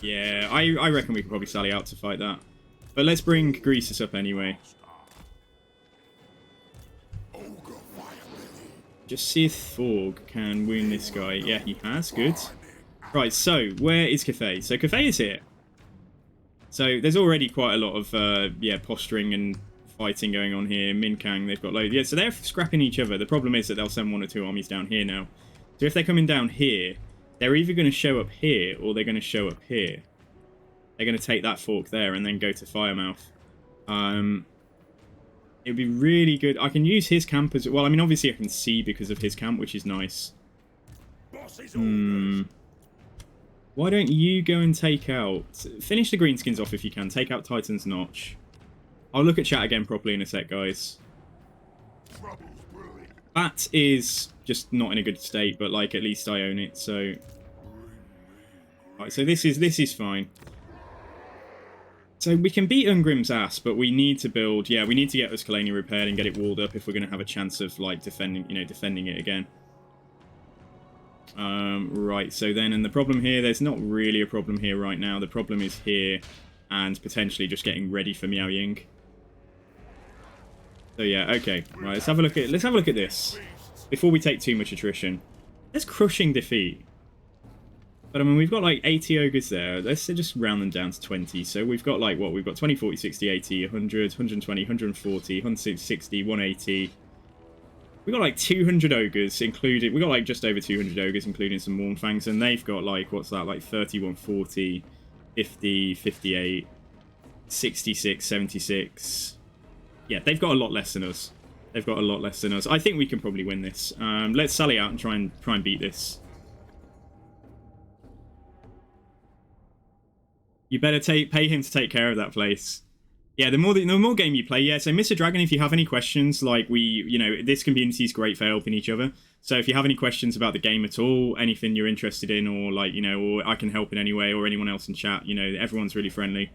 Yeah, I reckon we could probably sally out to fight that. But let's bring Greasus up anyway. Just see if Thorg can wound this guy. Yeah, he has. Good. Right, so, where is Cathay? So, Cathay is here. So, there's already quite a lot of, yeah, posturing and fighting going on here. Minkang, they've got loads. Yeah, so they're scrapping each other. The problem is that they'll send 1 or 2 armies down here now. So, if they're coming down here, they're either going to show up here or they're going to show up here. They're going to take that fork there and then go to Firemouth. It'd be really good. I can use his camp as well. I mean, obviously I can see because of his camp, which is nice. Why don't you go and take out... Finish the greenskins off if you can. Take out Titan's Notch. I'll look at chat again properly in a sec, guys. That is just not in a good state, but like at least I own it. So, right, so this is fine. So we can beat Ungrim's ass, but we need to build. Yeah, we need to get Uskalania repaired and get it walled up if we're going to have a chance of like defending it again. Right. So then, and the problem here, there's not really a problem here right now. The problem is here, and potentially just getting ready for Miao Ying. So yeah, okay. Right, let's have a look at this before we take too much attrition. There's crushing defeat. But I mean, we've got like 80 ogres there. Let's just round them down to 20. So we've got like what? We've got 20, 40, 60, 80, 100, 120, 140, 160, 180. We've got like 200 ogres included. We've got like just over 200 ogres including some Mournfangs, and they've got like, what's that, like 31, 40, 50, 58, 66, 76. Yeah, they've got a lot less than us. They've got a lot less than us. I think we can probably win this. Let's sally out and try and beat this. You better pay him to take care of that place. Yeah, the more game you play, yeah. So Mr. Dragon, if you have any questions, like this community is great for helping each other. So if you have any questions about the game at all, anything you're interested in, or like, or I can help in any way, or anyone else in chat, everyone's really friendly.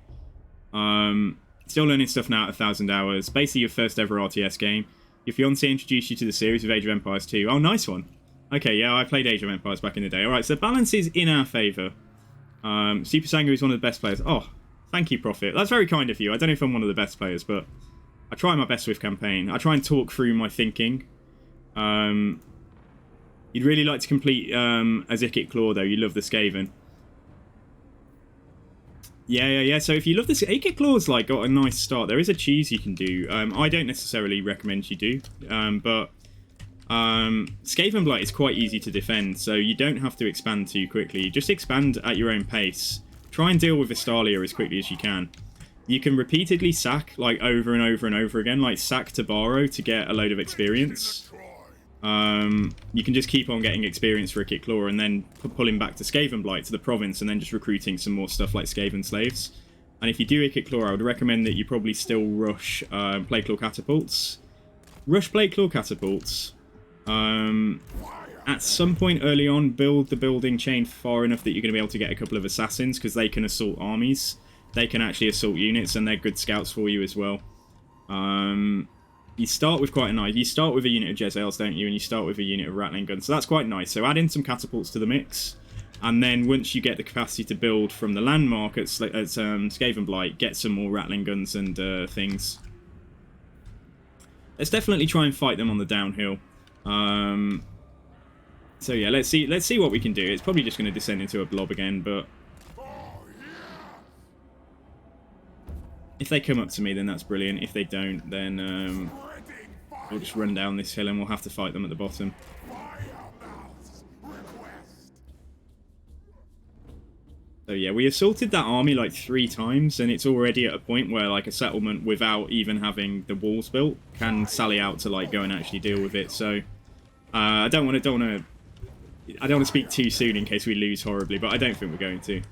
Still learning stuff now at 1,000 hours. Basically your first ever RTS game. Your fiancé introduced you to the series of Age of Empires 2. Oh, nice one. Okay, yeah, I played Age of Empires back in the day. Alright, so balance is in our favour. Super Sangu is one of the best players. Oh, thank you, Prophet. That's very kind of you. I don't know if I'm one of the best players, but I try my best with campaign. I try and talk through my thinking. You'd really like to complete a Zikit Claw, though. You love the Skaven. Yeah. So if you love this, Zikit Claw's like got a nice start. There is a cheese you can do. I don't necessarily recommend you do, but Skaven Blight is quite easy to defend, so you don't have to expand too quickly. Just expand at your own pace. Try and deal with Vestalia as quickly as you can. You can repeatedly sack, like, over and over and over again, like sack to borrow to get a load of experience. You can just keep on getting experience for a Kit Claw and then pulling back to Skaven Blight to the province and then just recruiting some more stuff like Skaven Slaves. And if you do a Kit Claw, I would recommend that you probably still rush Plague Claw Catapults. Rush Plague Claw Catapults. At some point early on, build the building chain far enough that you're going to be able to get a couple of assassins, because they can assault armies. They can actually assault units, and they're good scouts for you as well. You start with quite a nice... You start with a unit of Jezzails, don't you? And you start with a unit of Rattling Guns, so that's quite nice. So add in some catapults to the mix, and then once you get the capacity to build from the landmark at Skaven Blight, get some more Rattling Guns and things. Let's definitely try and fight them on the downhill. So yeah, let's see what we can do. It's probably just going to descend into a blob again, but if they come up to me, then that's brilliant. If they don't, then we'll just run down this hill and we'll have to fight them at the bottom. So yeah, we assaulted that army like 3 times, and it's already at a point where like a settlement without even having the walls built can sally out to like go and actually deal with it. So I don't want to speak too soon in case we lose horribly, but I don't think we're going to.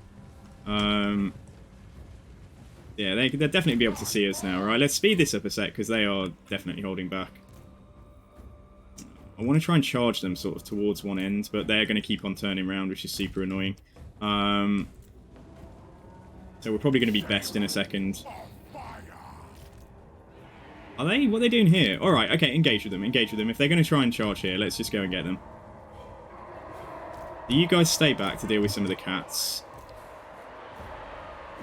Yeah, they'll definitely be able to see us now. Right, let's speed this up a sec because they are definitely holding back. I want to try and charge them sort of towards one end, but they're going to keep on turning around, which is super annoying. So we're probably going to be best in a second. Are they? What are they doing here? Alright, okay, engage with them, engage with them. If they're going to try and charge here, let's just go and get them. You guys stay back to deal with some of the cats.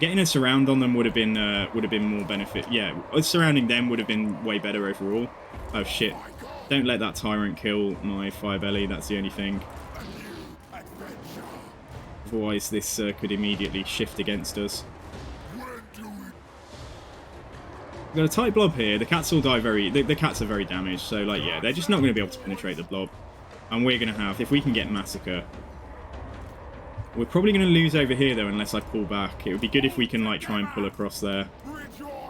Getting a surround on them would have been more benefit. Yeah, surrounding them would have been way better overall. Oh shit. Don't let that tyrant kill my Firebelly, that's the only thing. Otherwise this could immediately shift against us. We've got a tight blob here. The cats will die the cats are very damaged, so like yeah, they're just not going to be able to penetrate the blob. And we're going to have, if we can get Massacre. We're probably going to lose over here though unless I pull back. It would be good if we can like try and pull across there.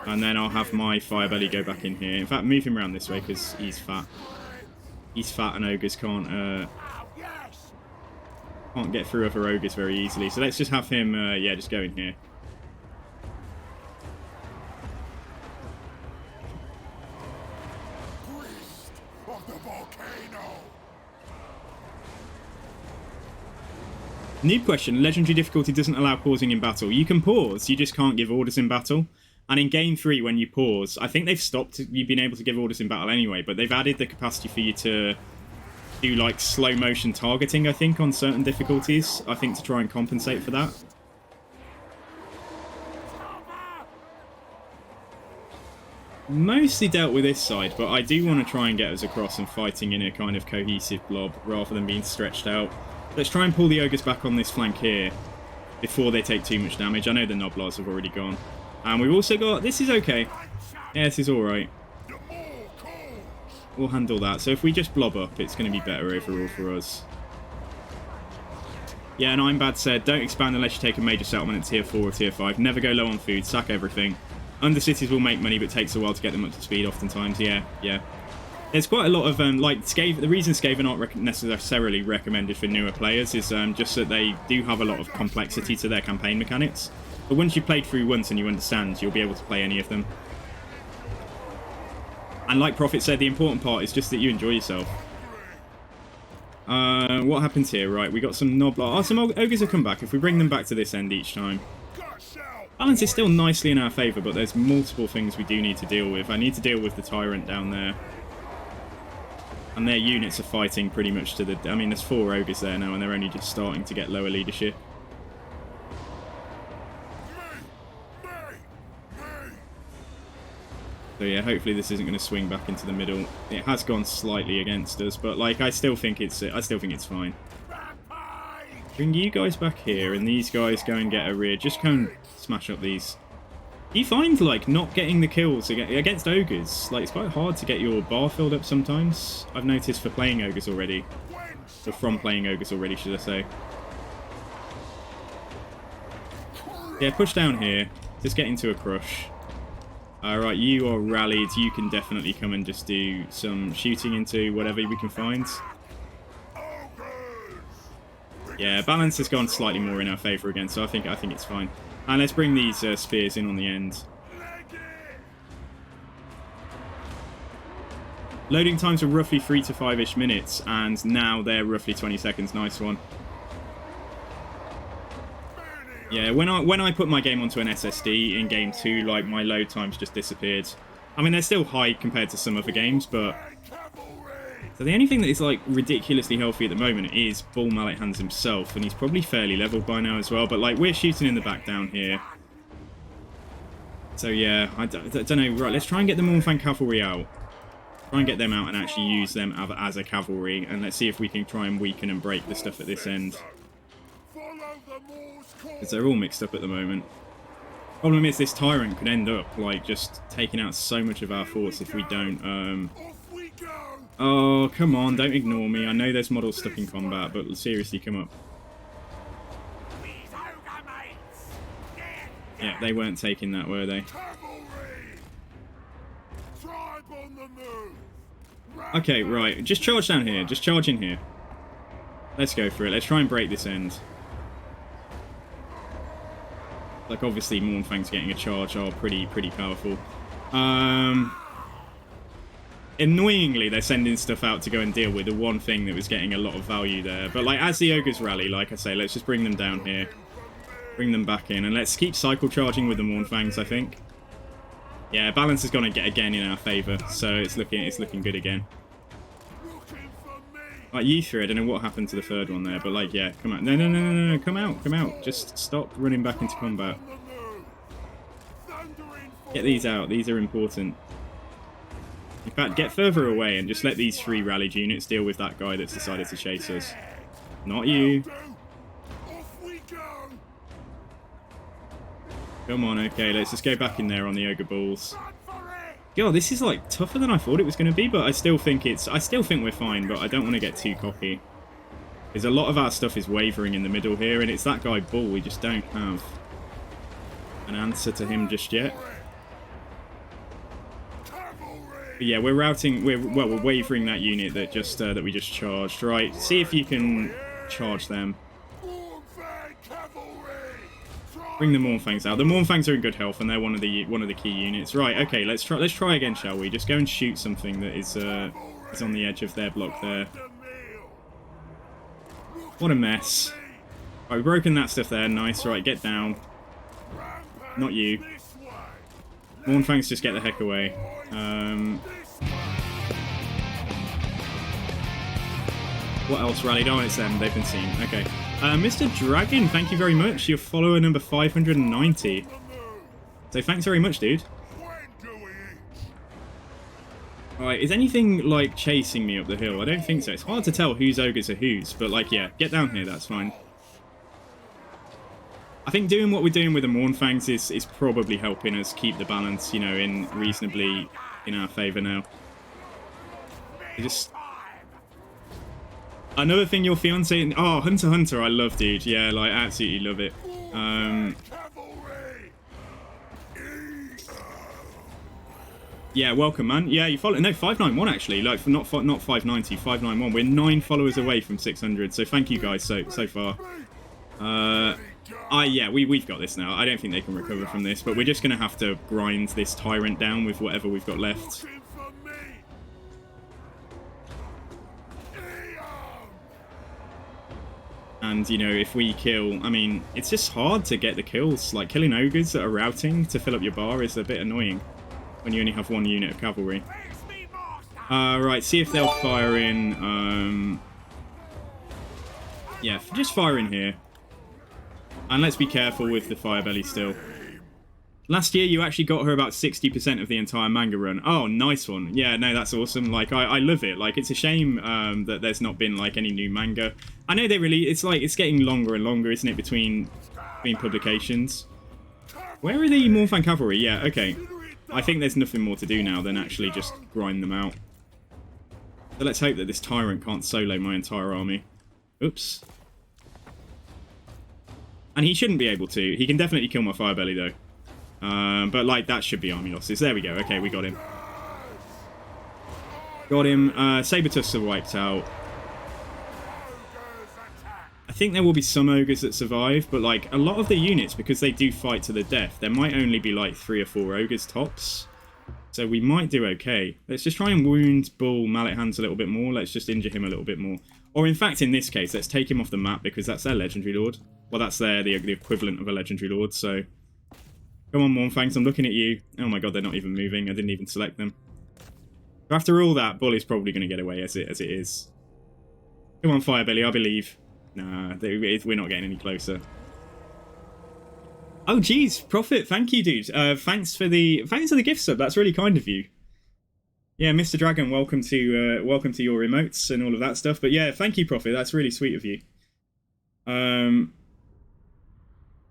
And then I'll have my Firebelly go back in here. In fact, move him around this way because he's fat. He's fat and ogres can't get through other ogres very easily. So let's just have him, yeah, just go in here. Noob question. Legendary difficulty doesn't allow pausing in battle. You can pause, you just can't give orders in battle. And in Game 3, when you pause, I think they've stopped you being able to give orders in battle anyway, but they've added the capacity for you to do, like, slow motion targeting, I think, on certain difficulties. I think to try and compensate for that. Mostly dealt with this side, but I do want to try and get us across and fighting in a kind of cohesive blob rather than being stretched out. Let's try and pull the ogres back on this flank here before they take too much damage. I know the Noblars have already gone. And we've also got... This is okay. Yeah, this is alright. We'll handle that. So if we just blob up, it's going to be better overall for us. Yeah, and I'm bad said, don't expand unless you take a major settlement at tier 4 or tier 5. Never go low on food, sack everything. Undercities will make money, but it takes a while to get them up to speed oftentimes. Yeah. There's quite a lot of, like, Skaven... The reason Skaven aren't necessarily recommended for newer players is just that they do have a lot of complexity to their campaign mechanics. But once you've played through once and you understand, you'll be able to play any of them. And like Prophet said, the important part is just that you enjoy yourself. What happens here? Right, we got some Noblar... Oh, some ogres have come back. If we bring them back to this end each time... Balance is still nicely in our favour, but there's multiple things we do need to deal with. I need to deal with the Tyrant down there. And their units are fighting pretty much to the... I mean, there's 4 ogres there now, and they're only just starting to get lower leadership. So yeah, hopefully this isn't going to swing back into the middle. It has gone slightly against us, but like I still think it's fine. Bring you guys back here, and these guys go and get a rear. Just go and smash up these. You find, like, not getting the kills against ogres, like, it's quite hard to get your bar filled up sometimes. I've noticed for playing ogres already. Or from playing ogres already, should I say. Yeah, push down here. Just get into a crush. Alright, you are rallied. You can definitely come and just do some shooting into whatever we can find. Yeah, balance has gone slightly more in our favour again, so I think it's fine. And let's bring these spears in on the end. Loading times are roughly 3 to 5-ish minutes, and now they're roughly 20 seconds. Nice one. Yeah, when I put my game onto an SSD in Game 2, like, my load times just disappeared. I mean, they're still high compared to some other games, but... So the only thing that is, like, ridiculously healthy at the moment is Bull Mallet Hands himself, and he's probably fairly leveled by now as well, but, like, we're shooting in the back down here. So, yeah, I don't know. Right, let's try and get the Mornfang Cavalry out. Try and get them out and actually use them as a cavalry, and let's see if we can try and weaken and break the stuff at this end. Because they're all mixed up at the moment. Problem is, this Tyrant could end up, like, just taking out so much of our force if we don't, Oh, come on, don't ignore me. I know there's models stuck in combat, but seriously, come up. Yeah, they weren't taking that, were they? Okay, right. Just charge down here. Just charge in here. Let's go for it. Let's try and break this end. Like, obviously, Mornfang's getting a charge are pretty powerful. Annoyingly, they're sending stuff out to go and deal with the one thing that was getting a lot of value there. But, like, as the ogres rally, like I say, let's just bring them down here. Bring them back in. And let's keep cycle charging with the Mornfangs, I think. Yeah, balance is going to get again in our favour. So it's looking good again. Like, Ythra, I don't know what happened to the third one there. But, like, yeah, come out. No, come out. Just stop running back into combat. Get these out. These are important. In fact, get further away and just let these 3 rallied units deal with that guy that's decided to chase us. Not you. Come on, okay, let's just go back in there on the Ogre Balls. God, this is, like, tougher than I thought it was going to be, but I still think we're fine, but I don't want to get too cocky. Because a lot of our stuff is wavering in the middle here, and it's that guy Bull. We just don't have an answer to him just yet. But yeah, we're wavering that unit that we just charged. Right, see if you can charge them. Bring the Mornfangs out. The Mornfangs are in good health, and they're one of the key units. Right, okay, let's try again, shall we? Just go and shoot something that is on the edge of their block there. What a mess. Right, we've broken that stuff there. Nice. Right, get down. Not you. Mournfangs, just get the heck away. What else rallied? Oh, it's them. They've been seen. Okay. Mr. Dragon, thank you very much. You're follower number 590. So thanks very much, dude. Alright, is anything, like, chasing me up the hill? I don't think so. It's hard to tell whose ogres are whose, but, like, yeah, get down here, that's fine. I think doing what we're doing with the Mournfangs is probably helping us keep the balance, you know, in reasonably in our favour now. Just... Another thing your fiance... Oh, Hunter Hunter, I love, dude. Yeah, like, absolutely love it. Yeah, welcome, man. Yeah, you follow... No, 591, actually. Like, not 590, 591. We're 9 followers away from 600, so thank you guys so far. Yeah, we've got this now. I don't think they can recover from this, but we're just going to have to grind this tyrant down with whatever we've got left. And, you know, if we kill... I mean, it's just hard to get the kills. Like, killing ogres that are routing to fill up your bar is a bit annoying when you only have 1 unit of cavalry. Right, see if they'll fire in... Yeah, just fire in here. And let's be careful with the Firebelly still. Last year, you actually got her about 60% of the entire manga run. Oh, nice one. Yeah, no, that's awesome. Like, I love it. Like, it's a shame that there's not been, like, any new manga. I know they really... It's, like, it's getting longer and longer, isn't it, between publications. Where are the Mournfang Cavalry? Yeah, okay. I think there's nothing more to do now than actually just grind them out. So let's hope that this tyrant can't solo my entire army. Oops. And he shouldn't be able to. He can definitely kill my Firebelly, though. But, like, that should be army losses. There we go. Okay, we got him. Got him. Saber-Tusks are wiped out. I think there will be some ogres that survive, but, like, a lot of the units, because they do fight to the death, there might only be, like, 3 or 4 ogres tops. So we might do okay. Let's just try and wound Bull Mallet Hands a little bit more. Let's just injure him a little bit more. Or, in fact, in this case, let's take him off the map, because that's their Legendary Lord. Well, that's the equivalent of a Legendary Lord, so... Come on, Mournfangs, I'm looking at you. Oh my god, they're not even moving. I didn't even select them. After all that, Bull is probably going to get away as it is. Come on, Firebelly, I believe. Nah, we're not getting any closer. Oh, geez, Prophet, thank you, dude. Thanks for the gift sub. That's really kind of you. Yeah, Mr. Dragon, welcome to your emotes and all of that stuff. But yeah, thank you, Prophet. That's really sweet of you.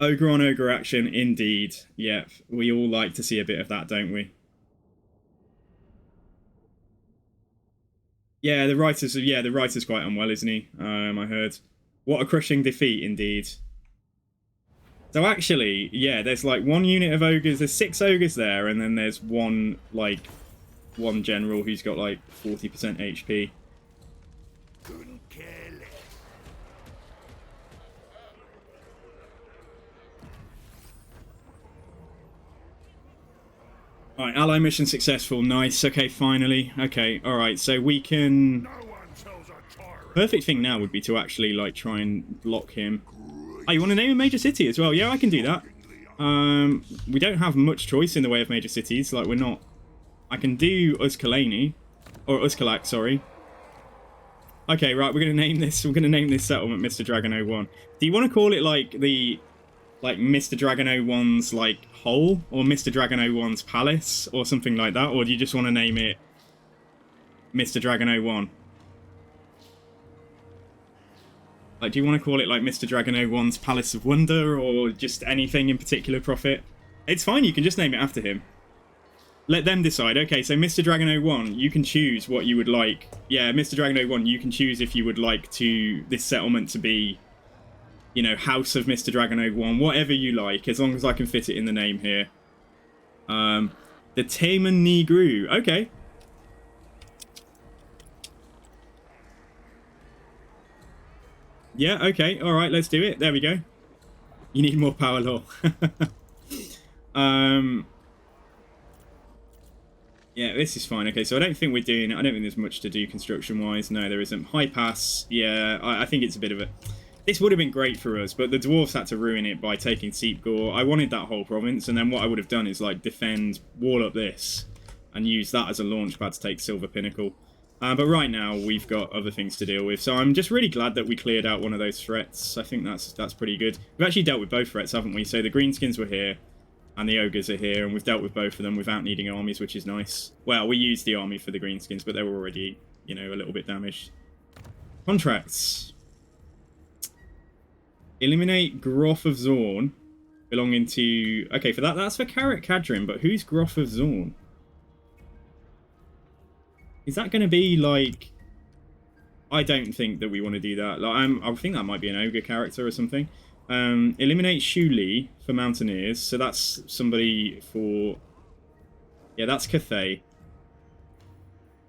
Ogre on ogre action, indeed. Yep, we all like to see a bit of that, don't we? Yeah, the writer's quite unwell, isn't he? I heard. What a crushing defeat, indeed. So actually, yeah, there's like 1 unit of ogres. There's 6 ogres there, and then there's one general who's got like 40% HP. Alright, ally mission successful. Nice. Okay, finally. Okay, alright, so we can... Perfect thing now would be to actually, like, try and block him. Oh, you want to name a major city as well? Yeah, I can do that. We don't have much choice in the way of major cities. Like, we're not... I can do Uskalani. Or Uskalak, sorry. Okay, right, we're going to name this... We're going to name this settlement Mr. Dragon 01. Do you want to call it, like, the... Like, Mr. Dragon 01's, like, hole? Or Mr. Dragon 01's palace? Or something like that? Or do you just want to name it Mr. Dragon 01? Like, do you want to call it, like, Mr. Dragon 01's Palace of Wonder? Or just anything in particular, Prophet? It's fine, you can just name it after him. Let them decide. Okay, so Mr. Dragon 01, you can choose what you would like. Yeah, Mr. Dragon 01, you can choose if you would like this settlement to be... You know, House of Mr. Dragon 01, whatever you like, as long as I can fit it in the name here. The Taman Negru. Okay. Yeah, okay. Alright, let's do it. There we go. You need more power law. Yeah, this is fine. Okay, so I don't think there's much to do construction-wise. No, there isn't. High pass. Yeah, I think it's a bit of a... This would have been great for us, but the dwarves had to ruin it by taking Seepgore. I wanted that whole province, and then what I would have done is like defend, wall up this, and use that as a launch pad to take Silver Pinnacle. But right now we've got other things to deal with, so I'm just really glad that we cleared out one of those threats. I think that's pretty good. We've actually dealt with both threats, haven't we? So the greenskins were here, and the ogres are here, and we've dealt with both of them without needing armies, which is nice. Well, we used the army for the greenskins, but they were already, you know, a little bit damaged. Contracts. Eliminate Groff of Zorn, belonging to... Okay, for that's for Carrot Cadrin, but who's Groff of Zorn? Is that going to be, like... I don't think that we want to do that. Like, I think that might be an ogre character or something. Eliminate Shu Li for Mountaineers, so that's somebody for... Yeah, that's Cathay.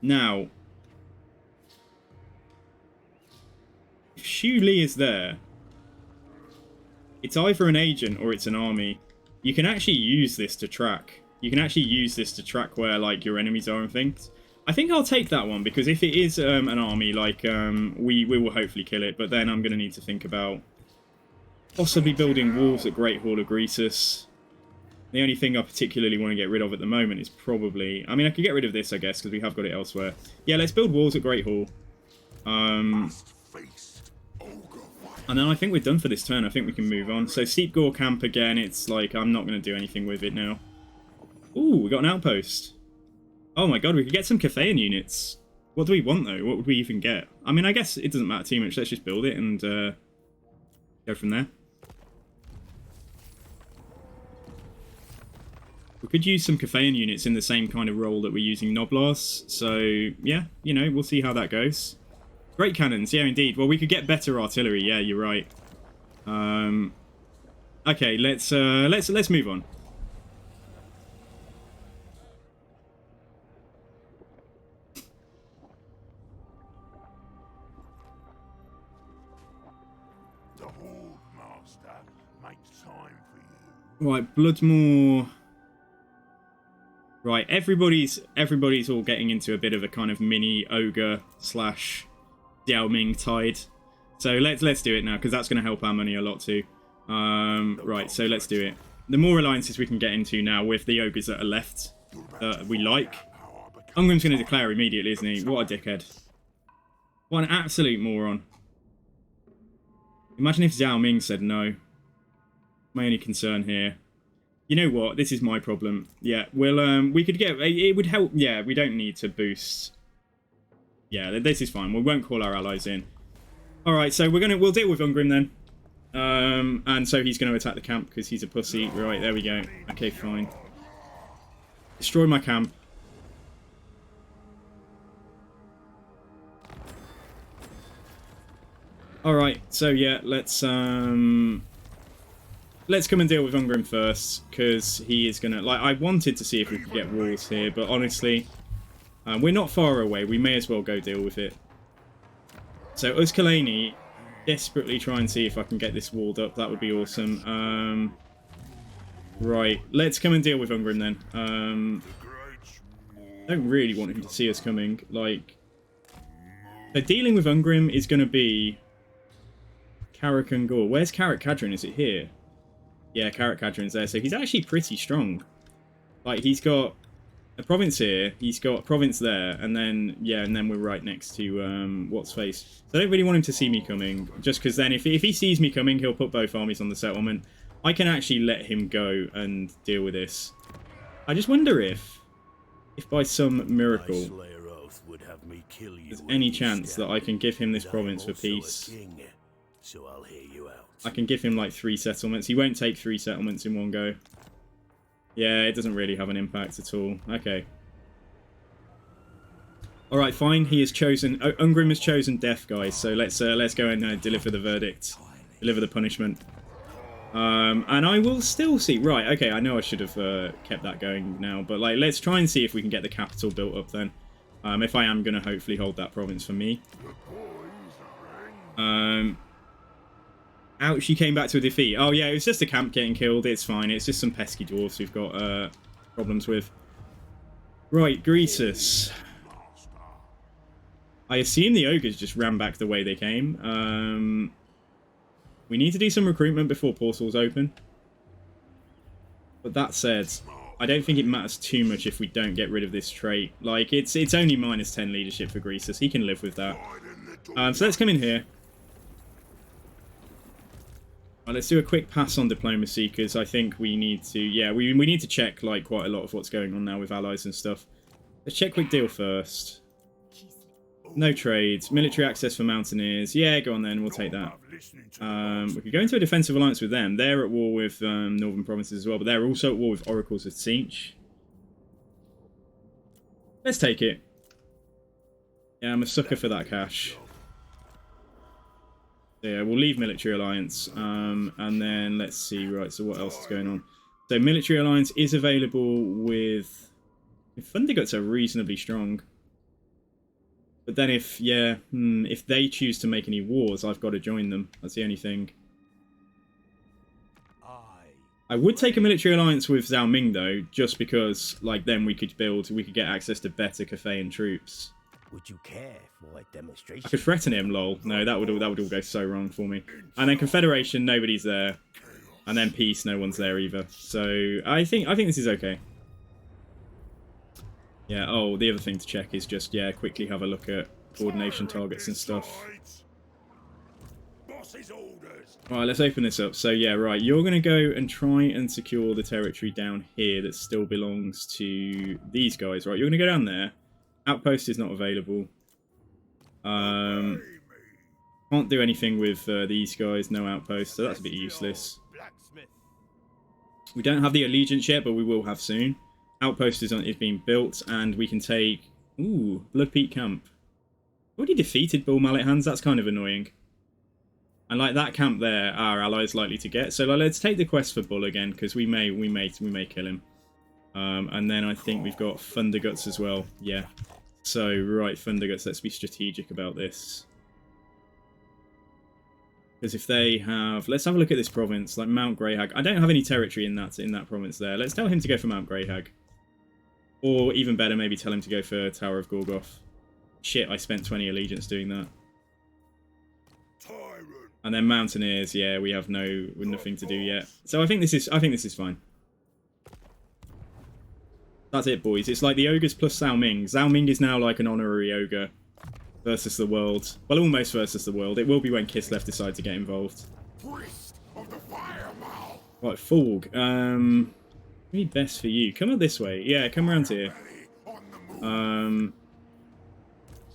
Now... If Shu Li is there... It's either an agent or it's an army. You can actually use this to track. You can actually use this to track where, like, your enemies are and things. I think I'll take that one, because if it is an army, like, we will hopefully kill it. But then I'm going to need to think about possibly building walls at Great Hall of Greasus. The only thing I particularly want to get rid of at the moment is probably... I mean, I could get rid of this, I guess, because we have got it elsewhere. Yeah, let's build walls at Great Hall. And then I think we're done for this turn. I think we can move on. So Seepgore camp again. It's like, I'm not going to do anything with it now. Ooh, we got an outpost. Oh my god, we could get some Cathayan units. What do we want, though? What would we even get? I mean, I guess it doesn't matter too much. Let's just build it and go from there. We could use some Cathayan units in the same kind of role that we're using Noblars. So, yeah, you know, we'll see how that goes. Great cannons, yeah, indeed. Well, we could get better artillery. Yeah, you're right. Okay, let's move on. The Horde Master makes time for you. Right, Bloodmore. Right, everybody's all getting into a bit of a kind of mini ogre slash Diao tide. So let's do it now, because that's going to help our money a lot too. Right, so let's do it. The more alliances we can get into now with the ogres that are left that we like. Ungrim's going to declare immediately, isn't he? What a dickhead. What an absolute moron. Imagine if Zhao Ming said no. My only concern here. You know what? This is my problem. Yeah, we could get... It would help... Yeah, we don't need to boost... Yeah, this is fine. We won't call our allies in. Alright, so we'll deal with Ungrim then. And so he's going to attack the camp because he's a pussy. Right, there we go. Okay, fine. Destroy my camp. Alright, so yeah, let's come and deal with Ungrim first, because he is going to... Like, I wanted to see if we could get walls here, but honestly... we're not far away. We may as well go deal with it. So, Uzkalani, desperately try and see if I can get this walled up. That would be awesome. Right, let's come and deal with Ungrim then. I don't really want him to see us coming. Like, so dealing with Ungrim is going to be Carrick and Gore. Where's Carrick Cadrin? Is it here? Yeah, Carrick Cadrin's there. So he's actually pretty strong. Like, he's got a province here, he's got a province there, and then, yeah, and then we're right next to, what's face. So I don't really want him to see me coming, just because then if he sees me coming, he'll put both armies on the settlement. I can actually let him go and deal with this. I just wonder if by some miracle, there's any chance that I can give him this province for peace. So I'll hear you out. I can give him like 3 settlements. He won't take 3 settlements in one go. Yeah, it doesn't really have an impact at all. Okay. Alright, fine. He has chosen... Ungrim has chosen death, guys. So let's go and deliver the verdict. Deliver the punishment. And I will still see... Right, okay, I know I should have kept that going now. But like, let's try and see if we can get the capital built up then. If I am going to hopefully hold that province for me. Ouch, she came back to a defeat. Oh yeah, it was just a camp getting killed. It's fine. It's just some pesky dwarves we've got problems with. Right, Greasus. I assume the ogres just ran back the way they came. We need to do some recruitment before portals open. But that said, I don't think it matters too much if we don't get rid of this trait. Like, it's only -10 leadership for Greasus. He can live with that. So let's come in here. Let's do a quick pass on diplomacy, because I think we need to... Yeah, we need to check, like, quite a lot of what's going on now with allies and stuff. Let's check quick deal first. No trades. Military access for mountaineers. Yeah, go on then. We'll take that. We could go into a defensive alliance with them. They're at war with northern provinces as well, but they're also at war with oracles of Tzeentch. Let's take it. Yeah, I'm a sucker for that cash. Yeah, we'll leave military alliance. And then let's see. Right, so what else is going on? So military alliance is available with... Thunderguts are reasonably strong. But then if they choose to make any wars, I've got to join them. That's the only thing. I would take a military alliance with Zhao Ming though, just because, like, then we could get access to better Cathayan troops. Would you care for a demonstration? I could threaten him, lol. No, that would all go so wrong for me. And then Confederation, nobody's there. And then peace, no one's there either. So I think this is okay. Yeah, oh, the other thing to check is just, yeah, quickly have a look at coordination targets and stuff. Alright, let's open this up. So, yeah, right, you're going to go and try and secure the territory down here that still belongs to these guys, right? You're going to go down there. Outpost is not available. Can't do anything with these guys, no outpost, so that's a bit useless. We don't have the allegiance yet, but we will have soon. Outpost is being built, and we can take... Ooh, Blood Peak Camp. Already defeated Bull Mallet Hands, that's kind of annoying. And like that camp there, our allies likely to get. So like, let's take the quest for Bull again, because we may kill him. And then I think we've got Thunderguts as well. Yeah. So right, Thunderguts, let's be strategic about this. Because if they have... Let's have a look at this province, like Mount Greyhag. I don't have any territory in that province there. Let's tell him to go for Mount Greyhag. Or even better, maybe tell him to go for Tower of Gorgoth. Shit, I spent 20 allegiance doing that. And then Mountaineers, yeah, we have nothing to do yet. So I think this is fine. That's it, boys. It's like the ogres plus Zhao Ming. Zhao Ming is now like an honorary ogre versus the world. Well, almost versus the world. It will be when Kislev decide to get involved. Right, Fulg. Maybe best for you. Come up this way. Yeah, come around here.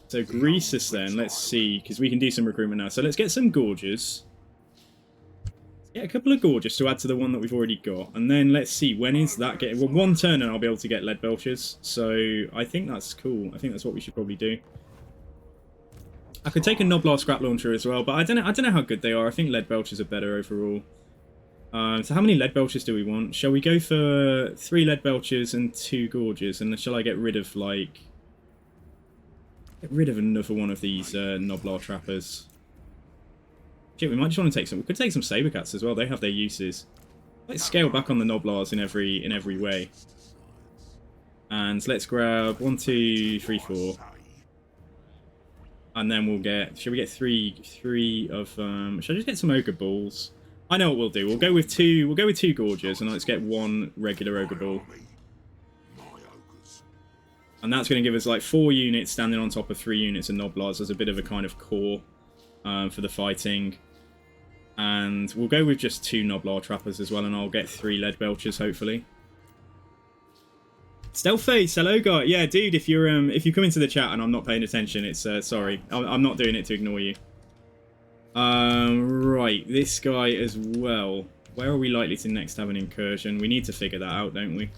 So Greasus then, let's see, because we can do some recruitment now. So let's get some Gorges. Yeah, a couple of Gorges to add to the one that we've already got. And then let's see, when is that getting... Well, one turn and I'll be able to get Lead Belchers. So I think that's cool. I think that's what we should probably do. I could take a Noblar Scrap Launcher as well, but I don't know how good they are. I think Lead Belchers are better overall. So how many Lead Belchers do we want? Shall we go for 3 Lead Belchers and 2 Gorges? And shall I get rid of, like... Get rid of another one of these Noblar Trappers. Shit, we might just want to take some... We could take some Sabercats as well. They have their uses. Let's scale back on the Noblars in every way. And let's grab 1, 2, 3, 4. And then we'll get... Should we get three of... should I just get some Ogre Bulls? I know what we'll do. We'll go with 2 Gorges, and let's get 1 regular Ogre Bull. And that's going to give us like 4 units standing on top of 3 units of Noblars as a bit of a kind of core for the fighting. And we'll go with just 2 Noblar Trappers as well, and I'll get 3 Lead Belchers, hopefully. Stealthface, hello guy. Yeah, dude, if you come into the chat and I'm not paying attention, it's sorry. I'm not doing it to ignore you. Right, this guy as well. Where are we likely to next have an incursion? We need to figure that out, don't we?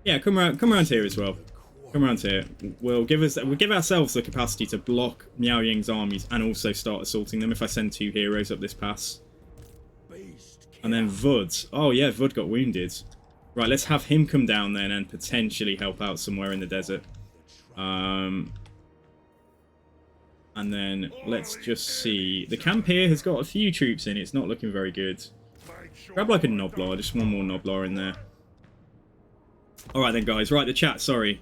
Yeah, come around here as well. Come around here. We'll give ourselves the capacity to block Miao Ying's armies and also start assaulting them if I send 2 heroes up this pass. And then Vud. Oh yeah, Vud got wounded. Right, let's have him come down then and potentially help out somewhere in the desert. And then let's just see. The camp here has got a few troops in. It's not looking very good. Grab like a Noblar, just 1 more Noblar in there. Alright then guys, right, the chat, sorry.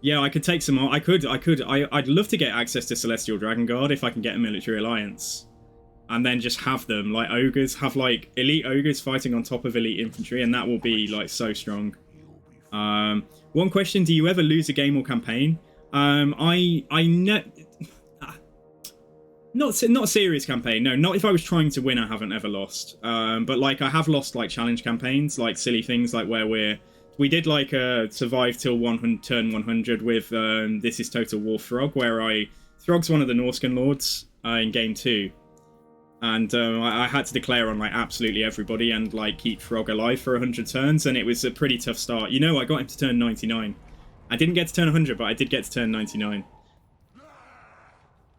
Yeah, I could take some more. I'd love to get access to Celestial Dragon Guard if I can get a military alliance. And then just have them, like, ogres, have, like, elite ogres fighting on top of elite infantry, and that will be, like, so strong. One question, do you ever lose a game or campaign? Not a serious campaign, no. Not if I was trying to win, I haven't ever lost. But, like, I have lost, like, challenge campaigns, like, silly things, like, where we did, like, a survive till turn 100 with This is Total War Throg, where Throg's one of the Norscan lords in game 2. And I had to declare on, like, absolutely everybody and, like, keep Throg alive for 100 turns, and it was a pretty tough start. You know, I got him to turn 99. I didn't get to turn 100, but I did get to turn 99.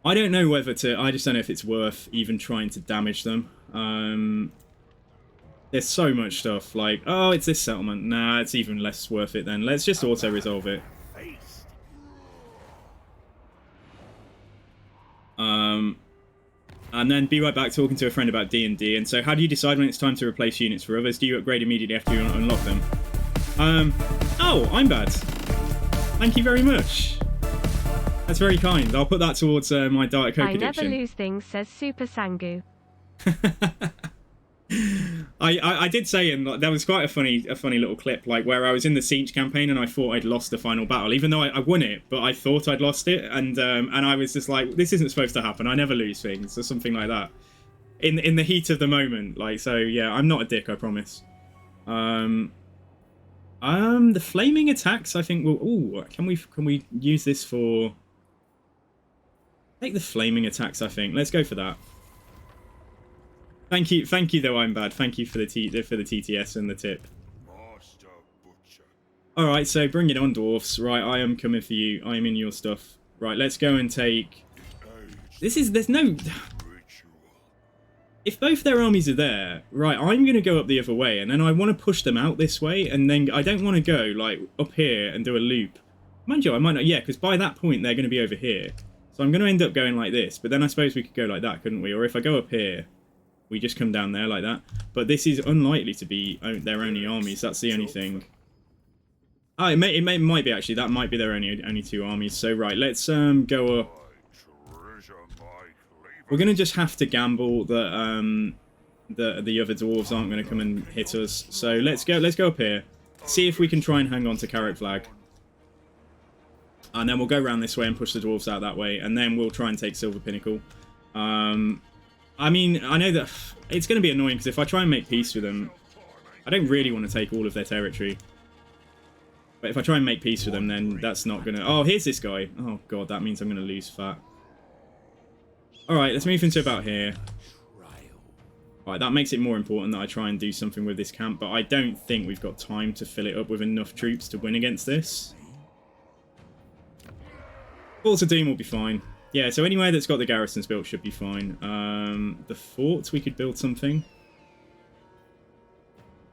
I don't know whether to... I just don't know if it's worth even trying to damage them. There's so much stuff, like, oh, it's this settlement. Nah, it's even less worth it then. Let's just auto-resolve it. And then be right back talking to a friend about D&D. And so how do you decide when it's time to replace units for others? Do you upgrade immediately after you unlock them? Oh, I'm bad. Thank you very much. That's very kind. I'll put that towards my Diet Coke addiction. I never lose things, says Super Sangu. I did say, and that was quite a funny little clip, like where I was in the Siege campaign and I thought I'd lost the final battle, even though I won it, but I thought I'd lost it, and I was just like, this isn't supposed to happen. I never lose things, or something like that. In the heat of the moment, like, so yeah, I'm not a dick, I promise. The flaming attacks, I think will. Ooh, can we use this for? Take the flaming attacks, I think. Let's go for that. Thank you. Though I'm bad. Thank you for the TTS and the tip. All right, so bring it on, dwarfs. Right, I am coming for you. I am in your stuff. Right, let's go and take. There's no. If both their armies are there, right, I'm gonna go up the other way, and then I want to push them out this way, and then I don't want to go like up here and do a loop. Mind you, I might not. Yeah, because by that point they're going to be over here. So I'm going to end up going like this, but then I suppose we could go like that, couldn't we? Or if I go up here, we just come down there like that. But this is unlikely to be their only armies. That's the only thing. Oh, it might be actually. That might be their only two armies. So right, let's go up. We're going to just have to gamble that the other dwarves aren't going to come and hit us. So let's go up here. See if we can try and hang on to Carrick Flag. And then we'll go around this way and push the dwarves out that way. And then we'll try and take Silver Pinnacle. I mean, I know that it's going to be annoying because if I try and make peace with them, I don't really want to take all of their territory. But if I try and make peace with them, then that's not going to... Oh, here's this guy. Oh, God, that means I'm going to lose fat. Alright, let's move into about here. Alright, that makes it more important that I try and do something with this camp. But I don't think we've got time to fill it up with enough troops to win against this. Forts of Doom will be fine. Yeah, so anywhere that's got the garrisons built should be fine. The forts, we could build something.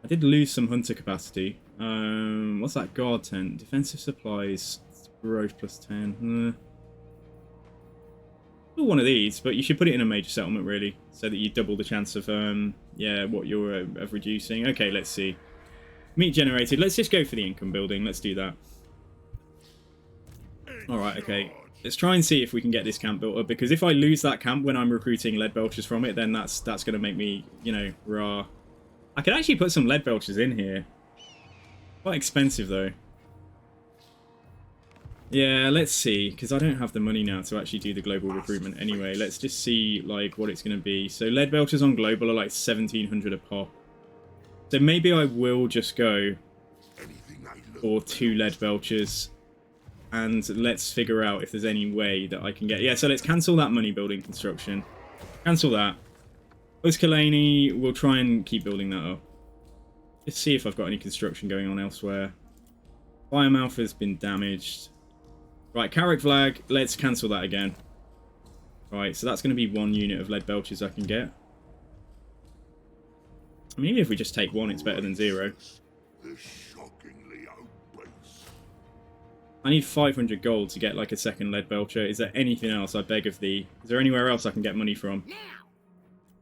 I did lose some hunter capacity. What's that guard tent? Defensive supplies. Growth plus 10. Still one of these, but you should put it in a major settlement, really. So that you double the chance of, yeah, what you're of reducing. Okay, let's see. Meat generated. Let's just go for the income building. Let's do that. Alright, okay. Let's try and see if we can get this camp built up, because if I lose that camp when I'm recruiting lead belchers from it, then that's going to make me, you know, raw. I could actually put some lead belchers in here. Quite expensive, though. Yeah, let's see, because I don't have the money now to actually do the global recruitment anyway. Let's just see, like, what it's going to be. So lead belchers on global are like 1,700 a pop. So maybe I will just go for 2 lead belchers. And let's figure out if there's any way that I can get... Yeah, so let's cancel that money building construction. Cancel that. Oskalani, we'll try and keep building that up. Let's see if I've got any construction going on elsewhere. Biomouth has been damaged. Right, Carrick Flag, let's cancel that again. Right, so that's going to be 1 unit of lead belchers I can get. I mean, even if we just take 1, it's better than 0. I need 500 gold to get like a second lead belcher. Is there anything else, I beg of thee? Is there anywhere else I can get money from?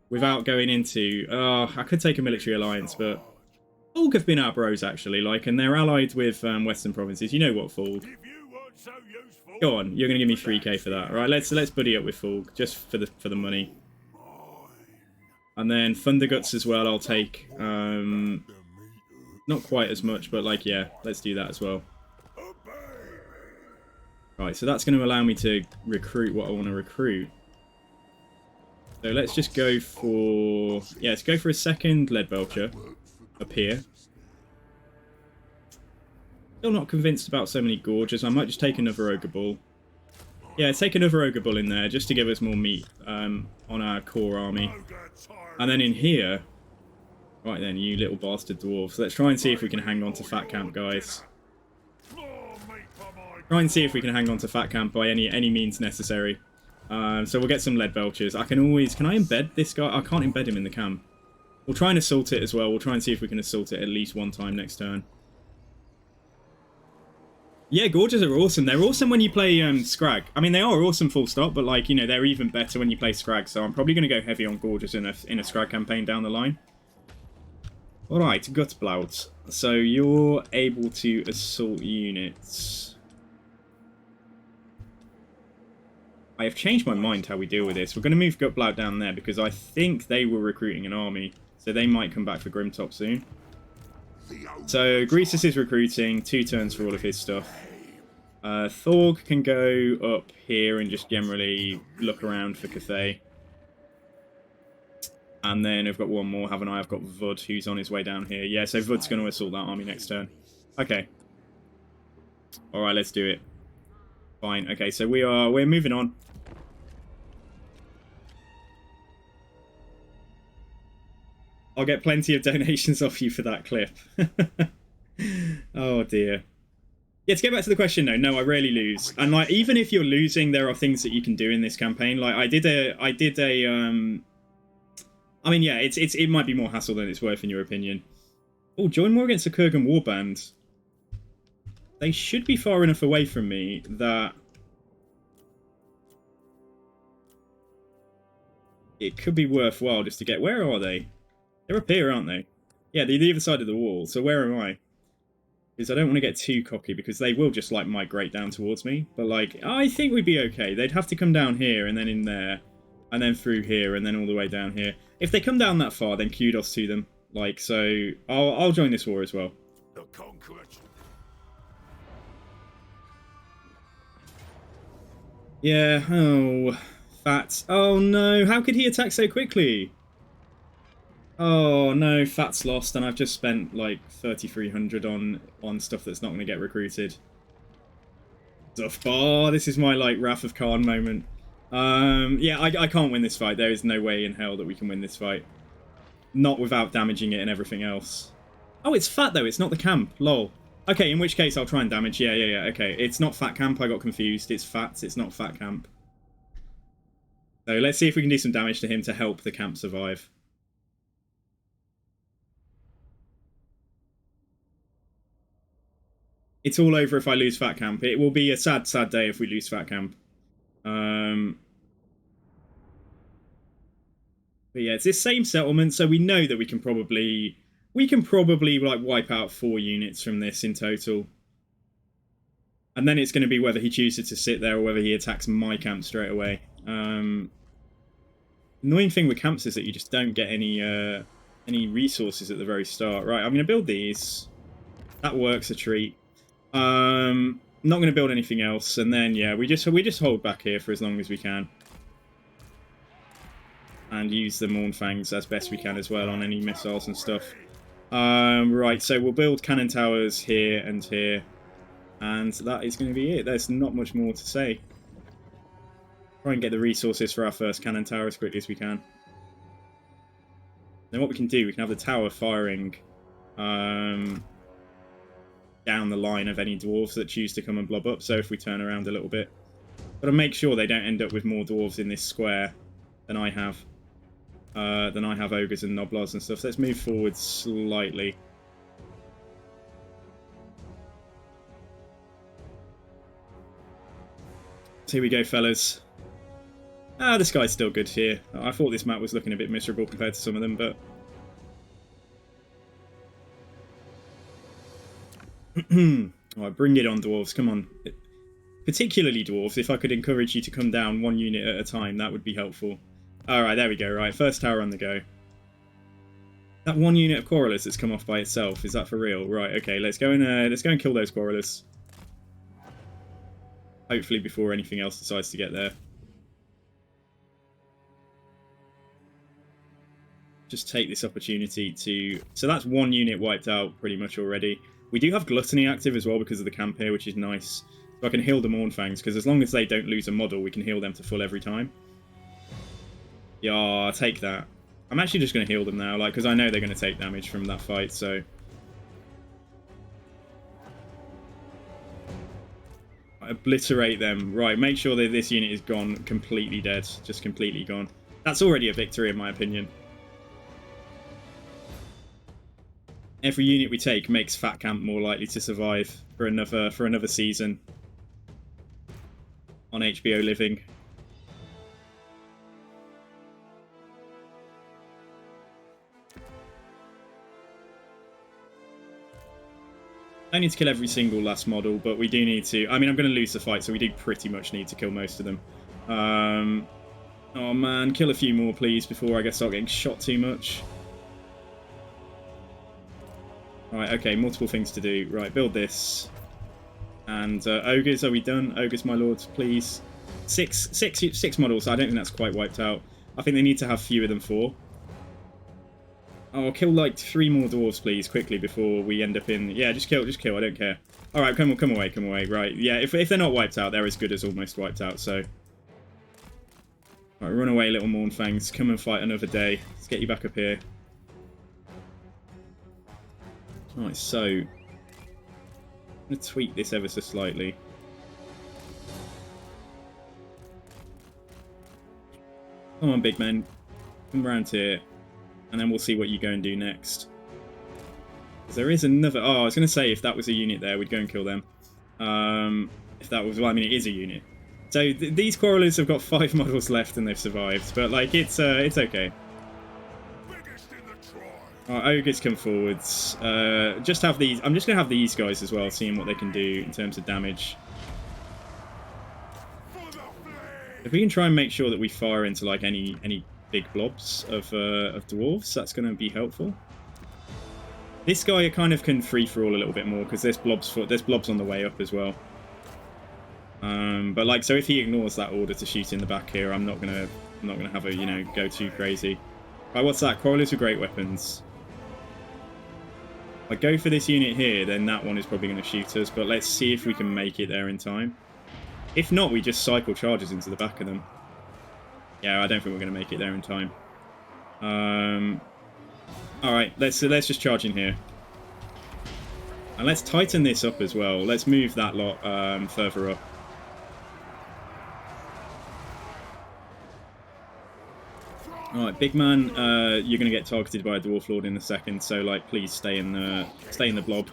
Without going into... I could take a military alliance, but... Fulg have been our bros, actually, like, and they're allied with Western provinces. You know what, Fulg? so useful. Go on, you're gonna give me 3k for that. All right, let's buddy up with Fulg just for the money. And then Thunder Guts as well. I'll take. Not quite as much, but like yeah, let's do that as well. Right, so that's going to allow me to recruit what I want to recruit. So let's just go for... Yeah, let's go for a second Lead Belcher up here. Still not convinced about so many Gorges. I might just take another Ogre Bull. Yeah, take another Ogre Bull in there just to give us more meat on our core army. And then in here... Right then, you little bastard dwarves. Let's try and see if we can hang on to Fat Camp, guys. Try and see if we can hang on to Fat Camp by any means necessary. So we'll get some Lead Belchers. I can always... Can I embed this guy? I can't embed him in the camp. We'll try and assault it as well. We'll try and see if we can assault it at least one time next turn. Yeah, Gorges are awesome. They're awesome when you play Scrag. I mean, they are awesome full stop, but like, you know, they're even better when you play Scrag. So I'm probably going to go heavy on Gorges in a Scrag campaign down the line. Alright, Gutblout. So you're able to assault units. I have changed my mind how we deal with this. We're going to move Gutblout down there because I think they were recruiting an army. So they might come back for Grimtop soon. So Greasus is recruiting. 2 turns for all of his stuff. Thorg can go up here and just generally look around for Cathay. And then I've got one more, haven't I? I've got Vud, who's on his way down here. Yeah, so Vud's going to assault that army next turn. Okay. Alright, let's do it. Fine. Okay, so we're moving on. I'll get plenty of donations off you for that clip. Oh dear. Yeah, to get back to the question though, no, I rarely lose. And like, even if you're losing, there are things that you can do in this campaign. Like I did a I mean, yeah, it might be more hassle than it's worth in your opinion. Oh, join more against the Kurgan Warband. They should be far enough away from me that it could be worthwhile just to get... Where are they? They're up here, aren't they? Yeah, they're the other side of the wall. So where am I? Because I don't want to get too cocky because they will just like migrate down towards me. But like, I think we'd be okay. They'd have to come down here and then in there. And then through here and then all the way down here. If they come down that far, then kudos to them. Like, so I'll join this war as well. The conqueror. Yeah, oh, Fat. Oh no, how could he attack so quickly? Oh no, Fat's lost and I've just spent like 3,300 on stuff that's not going to get recruited. Oh, this is my like Wrath of Khan moment. Yeah, I can't win this fight. There is no way in hell that we can win this fight. Not without damaging it and everything else. Oh, it's Fat though, it's not the camp. Lol. Okay, in which case I'll try and damage. Yeah, okay. It's not Fat Camp, I got confused. It's Fat, it's not Fat Camp. So let's see if we can do some damage to him to help the camp survive. It's all over if I lose Fat Camp. It will be a sad, sad day if we lose Fat Camp. But yeah, it's this same settlement, so we know that we can probably like wipe out 4 units from this in total. And then it's going to be whether he chooses to sit there or whether he attacks my camp straight away. Annoying thing with camps is that you just don't get any resources at the very start. Right, I'm going to build these. That works a treat. Not going to build anything else, and then yeah, we just hold back here for as long as we can. And use the Mournfangs as best we can as well on any missiles and stuff. Right, so we'll build cannon towers here and here. And that is going to be it. There's not much more to say. Try and get the resources for our first cannon tower as quickly as we can. Then what we can do, we can have the tower firing down the line of any dwarves that choose to come and blob up. So if we turn around a little bit. Got to make sure they don't end up with more dwarves in this square than I have. Ogres and Noblars and stuff. So let's move forward slightly. So here we go, fellas. This guy's still good here. I thought this map was looking a bit miserable compared to some of them, but... Alright, bring it on, dwarves. Come on. particularly dwarves, if I could encourage you to come down 1 unit at a time, that would be helpful. Alright, there we go. Right, first tower on the go. That 1 unit of Quarrelers that's come off by itself, is that for real? Right, okay, let's go and kill those Quarrelers. Hopefully before anything else decides to get there. Just take this opportunity to... So that's 1 unit wiped out pretty much already. We do have Gluttony active as well because of the camp here, which is nice. So I can heal the Mournfangs, because as long as they don't lose a model, we can heal them to full every time. Yeah, take that. I'm actually just going to heal them now, like, because I know they're going to take damage from that fight, so... Obliterate them. Right, make sure that this unit is gone, completely dead. Just completely gone. That's already a victory, in my opinion. Every unit we take makes Fat Camp more likely to survive for another season on HBO Living. I need to kill every single last model, but we do need to... I mean, I'm going to lose the fight, so we do pretty much need to kill most of them. Oh man, kill a few more, please, before I start getting shot too much. Right, okay, multiple things to do. Right, build this. And ogres, are we done? Ogres, my lords, please. Six models. I don't think that's quite wiped out. I think they need to have fewer than 4. Oh, kill like 3 more dwarves, please, quickly before we end up in... Yeah, just kill, I don't care. Alright, come away. Right, yeah, if they're not wiped out, they're as good as almost wiped out, so... Alright, run away, little Mournfangs. Come and fight another day. Let's get you back up here. Alright, so... I'm going to tweak this ever so slightly. Come on, big men. Come around here. And then we'll see what you go and do next. Because there is another... Oh, I was going to say, if that was a unit there, we'd go and kill them. If that was... Well, I mean, it is a unit. So, these Quarrelers have got 5 models left and they've survived. But, like, it's okay. Ogres come forwards. Just have these... I'm just going to have these guys as well, seeing what they can do in terms of damage. If we can try and make sure that we fire into, like, any big blobs of dwarves, that's going to be helpful. This guy kind of can free-for-all a little bit more, because there's blobs on the way up as well. But, like, so if he ignores that order to shoot in the back here, I'm not gonna have a, you know, go too crazy. Right, what's that? Quarrelers with great weapons. If I go for this unit here, then that one is probably going to shoot us, but let's see if we can make it there in time. If not, we just cycle charges into the back of them. Yeah, I don't think we're going to make it there in time. Alright, let's just charge in here. And let's tighten this up as well. Let's move that lot further up. Alright, big man, you're going to get targeted by a Dwarf Lord in a second, so, like, please stay in the blob.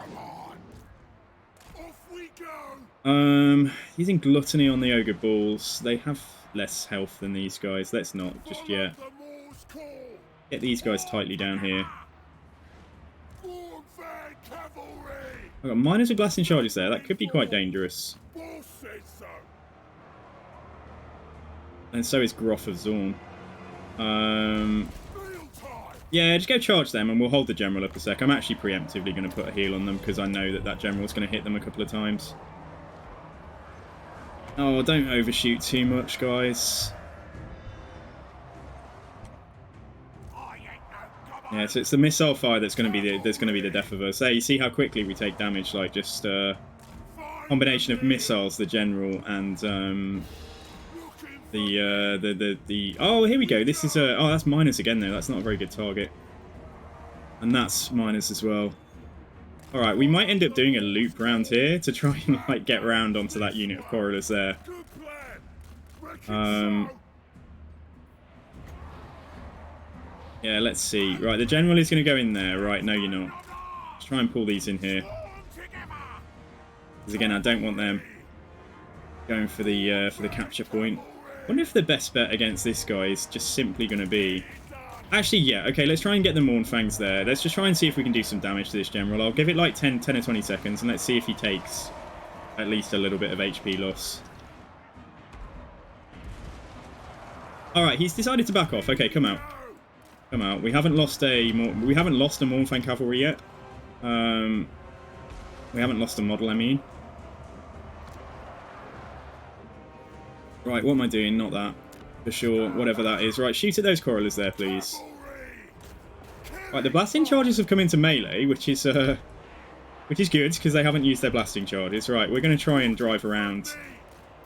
Using Gluttony on the Ogre Balls. They have less health than these guys. Let's not just yet. Get these guys tightly down here. I've got miners with blasting charges there. That could be quite dangerous. And so is Groff of Zorn. Yeah, just go charge them and we'll hold the general up a sec. I'm actually preemptively going to put a heal on them because I know that general's going to hit them a couple of times. Oh, don't overshoot too much, guys. Yeah, so it's the missile fire that's going to be the death of us. There, you see how quickly we take damage, like just combination of missiles, the general, and oh, here we go. This is oh, that's minus again though. That's not a very good target, and that's minus as well. All right, we might end up doing a loop round here to try and like get round onto that unit of Quarrelers there. Yeah, let's see. Right, the general is going to go in there. Right, no, you're not. Let's try and pull these in here. Because again, I don't want them going for the capture point. I wonder if the best bet against this guy is just simply going to be... Actually, yeah, okay, let's try and get the Mournfangs there. Let's just try and see if we can do some damage to this general. I'll give it like 10 or 20 seconds, and let's see if he takes at least a little bit of HP loss. Alright, he's decided to back off. Okay, come out. Come out. We haven't lost a Mornfang cavalry yet. We haven't lost a model, I mean. Right, what am I doing? Not that. For sure, whatever that is. Right, shoot at those Corollas there, please. Right, the blasting charges have come into melee, which is good, because they haven't used their blasting charges. Right, we're going to try and drive around.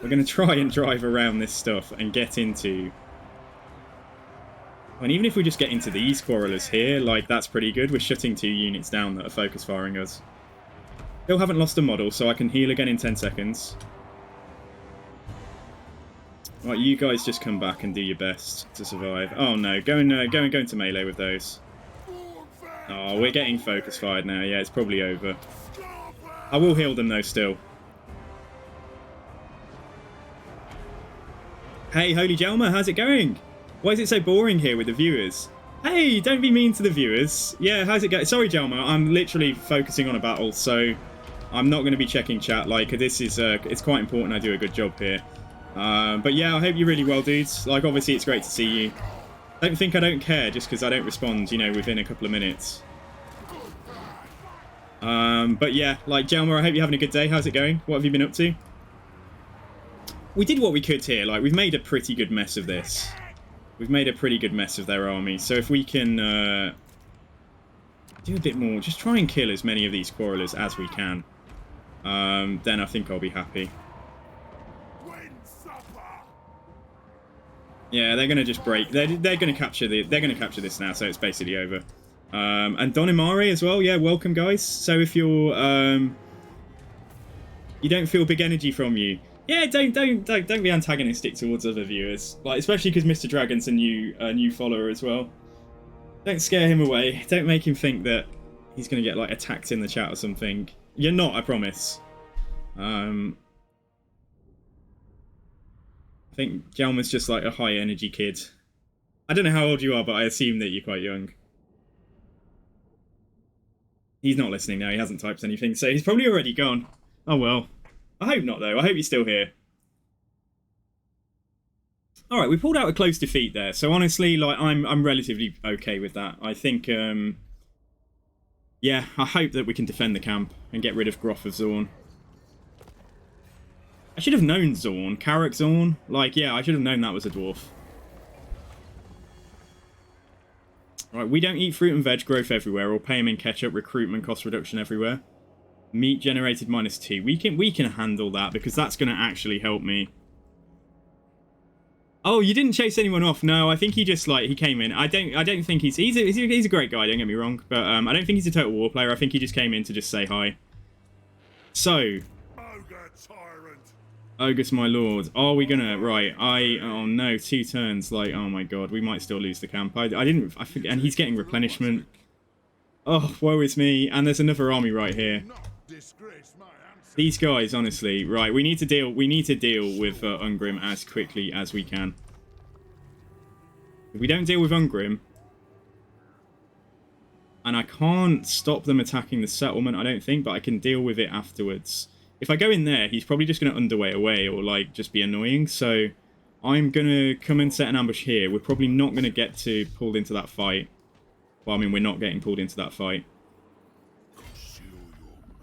We're going to try and drive around this stuff and get into... And even if we just get into these Corollas here, like, that's pretty good. We're shutting 2 units down that are focus firing us. Still haven't lost a model, so I can heal again in 10 seconds. Right, you guys just come back and do your best to survive. Oh no, go into melee with those. Oh, we're getting focus fired now. Yeah, it's probably over. I will heal them though still. Hey, Holy Jelmer, how's it going? Why is it so boring here with the viewers? Hey, don't be mean to the viewers. Yeah, how's it going? Sorry, Jelmer, I'm literally focusing on a battle, so I'm not going to be checking chat. Like, this is, it's quite important I do a good job here. But yeah, I hope you're really well, dudes. Like, obviously, it's great to see you. Don't think I don't care just because I don't respond, you know, within a couple of minutes. But yeah, like, Jelmer, I hope you're having a good day. How's it going? What have you been up to? We did what we could here. Like, we've made a pretty good mess of this. We've made a pretty good mess of their army. So if we can do a bit more, just try and kill as many of these Corollas as we can, then I think I'll be happy. Yeah, they're gonna just break. They're gonna capture this now, so it's basically over. And Donimare as well. Yeah, welcome guys. So if you're you don't feel big energy from you, yeah, don't be antagonistic towards other viewers. Like, especially because Mr. Dragon's a new follower as well. Don't scare him away. Don't make him think that he's gonna get like attacked in the chat or something. You're not, I promise. I think Jelmer's just like a high energy kid. I don't know how old you are, but I assume that you're quite young. He's not listening now, he hasn't typed anything, so he's probably already gone. Oh well. I hope not though, I hope he's still here. Alright, we pulled out a close defeat there, so honestly, like, I'm relatively okay with that. I think, yeah, I hope that we can defend the camp and get rid of Groff of Zorn. I should have known Zorn. Carrick Zorn. Like, yeah, I should have known that was a dwarf. Right, we don't eat fruit and veg, growth everywhere, or pay him in ketchup, recruitment cost reduction everywhere. Meat generated -2. We can handle that, because that's going to actually help me. Oh, you didn't chase anyone off. No, I think he just, like, he came in. I don't think he's a great guy, don't get me wrong, but I don't think he's a total war player. I think he just came in to just say hi. So, Ogus, my lord. Are we gonna... Right, oh no, 2 turns. Like, oh my god, we might still lose the camp. I forget, and he's getting replenishment. Oh, woe is me. And there's another army right here. These guys, honestly, right, we need to deal with Ungrim as quickly as we can. If we don't deal with Ungrim... And I can't stop them attacking the settlement, I don't think, but I can deal with it afterwards. If I go in there, he's probably just going to underway away or, like, just be annoying. So I'm going to come and set an ambush here. We're probably not going to get pulled into that fight. Well, I mean, we're not getting pulled into that fight.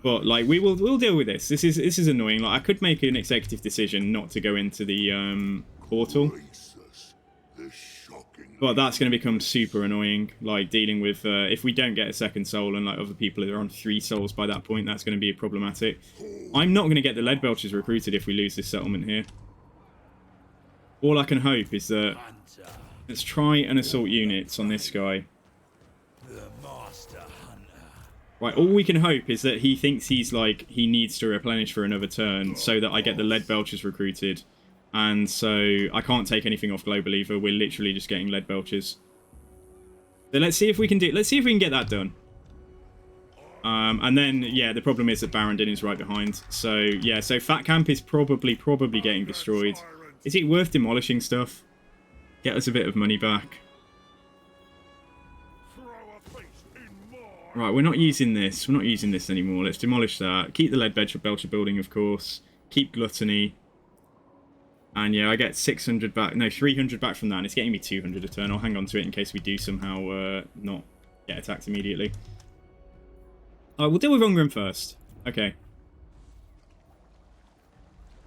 But, like, we'll deal with this. This is annoying. Like, I could make an executive decision not to go into the portal. But that's going to become super annoying, like, dealing with, if we don't get a second soul and, like, other people are on 3 souls by that point, that's going to be problematic. I'm not going to get the Lead Belchers recruited if we lose this settlement here. All I can hope is that... Let's try and assault units on this guy. Right, all we can hope is that he thinks he's, like, he needs to replenish for another turn so that I get the Lead Belchers recruited. And so I can't take anything off Global Believer. We're literally just getting Lead Belchers. So let's see if we can get that done. And then, yeah, the problem is that Barrendon is right behind. So, yeah, so Fat Camp is probably getting destroyed. Is it worth demolishing stuff? Get us a bit of money back. Right, we're not using this. We're not using this anymore. Let's demolish that. Keep the lead belcher building, of course. Keep gluttony. And yeah, I get 600 back. No, 300 back from that. And it's getting me 200 a turn. I'll hang on to it in case we do somehow not get attacked immediately. Alright, we'll deal with Ungrim first. Okay.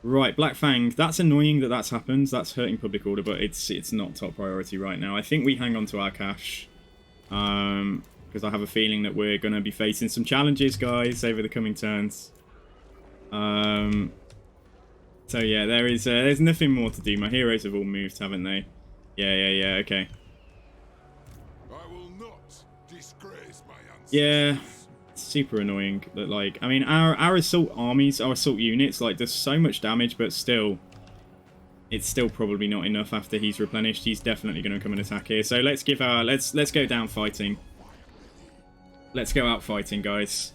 Right, Black Fang. That's annoying that that's happened. That's hurting public order, but it's not top priority right now. I think we hang on to our cash. Because I have a feeling that we're going to be facing some challenges, guys, over the coming turns. So yeah, there's nothing more to do. My heroes have all moved, haven't they? Yeah, okay. I will not disgrace my ancestors. Yeah, super annoying that, like, I mean, our assault armies, our assault units, like, does so much damage, but still, it's still probably not enough after he's replenished. He's definitely going to come and attack here. So let's go down fighting. Let's go out fighting, guys.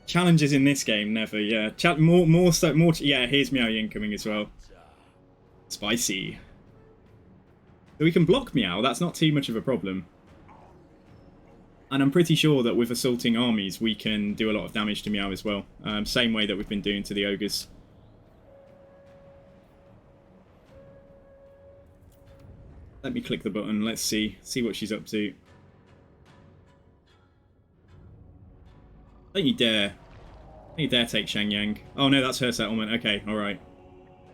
Challenges in this game, never. Yeah, more. Yeah, here's Meow Yin coming as well. Spicy. So we can block Meow. That's not too much of a problem. And I'm pretty sure that with assaulting armies, we can do a lot of damage to Meow as well. Same way that we've been doing to the ogres. Let me click the button. Let's see what she's up to. Don't you dare. Don't you dare take Shangyang. Oh no, that's her settlement. Okay, alright.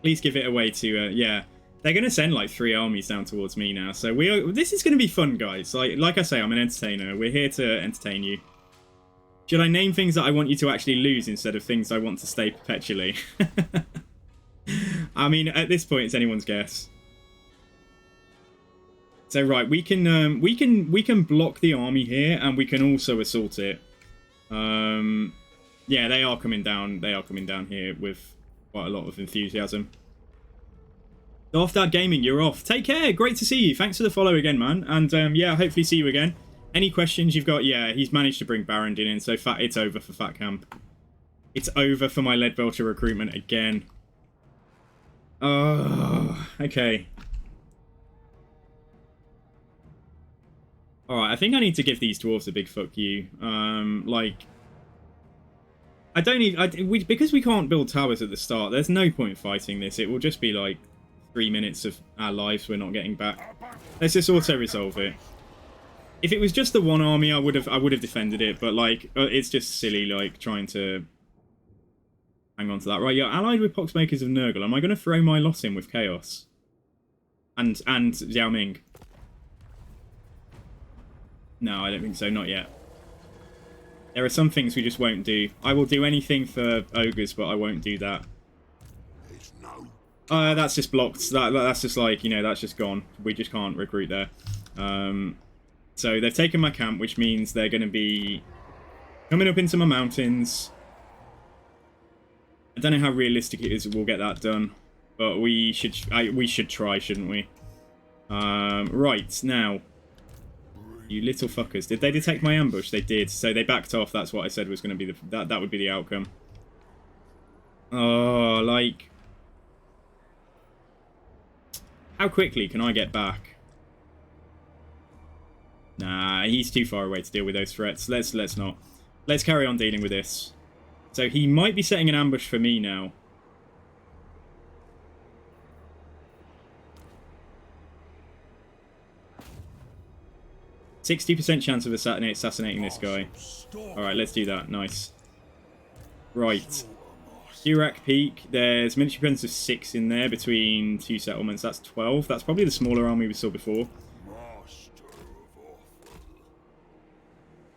Please give it away to, yeah. They're going to send like 3 armies down towards me now. So this is going to be fun, guys. Like I say, I'm an entertainer. We're here to entertain you. Should I name things that I want you to actually lose instead of things I want to stay perpetually? I mean, at this point, it's anyone's guess. So right, we can block the army here, and we can also assault it. Yeah, they are coming down. They are coming down here with quite a lot of enthusiasm. Off Dad Gaming, you're off. Take care. Great to see you. Thanks for the follow again, man. And yeah, hopefully see you again. Any questions you've got? Yeah, he's managed to bring Barrendin in, so it's over for Fat Camp. It's over for my Lead Belcher recruitment again. Oh, okay. Alright, I think I need to give these dwarves a big fuck you. Like, I don't need... because we can't build towers at the start, there's no point fighting this. It will just be like 3 minutes of our lives we're not getting back. Let's just auto-resolve it. If it was just the one army, I would have defended it, but like, it's just silly, like, trying to hang on to that. Right, you're allied with Poxmakers of Nurgle. Am I going to throw my lot in with Chaos? And Xiao Ming? No, I don't think so. Not yet. There are some things we just won't do. I will do anything for ogres, but I won't do that. That's just blocked. That's just like, you know, that's just gone. We just can't recruit there. So they've taken my camp, which means they're going to be coming up into my mountains. I don't know how realistic it is that we'll get that done, but we should try, shouldn't we? Right, now, you little fuckers. Did they detect my ambush? They did. So they backed off. That's what I said was going to be that would be the outcome. Oh, like, how quickly can I get back? Nah, he's too far away to deal with those threats. Let's not. Let's carry on dealing with this. So he might be setting an ambush for me now. %60 chance of assassinating this guy. Alright, let's do that. Nice. Right. Durak Peak. There's military presence of 6 in there between 2 settlements. That's 12. That's probably the smaller army we saw before.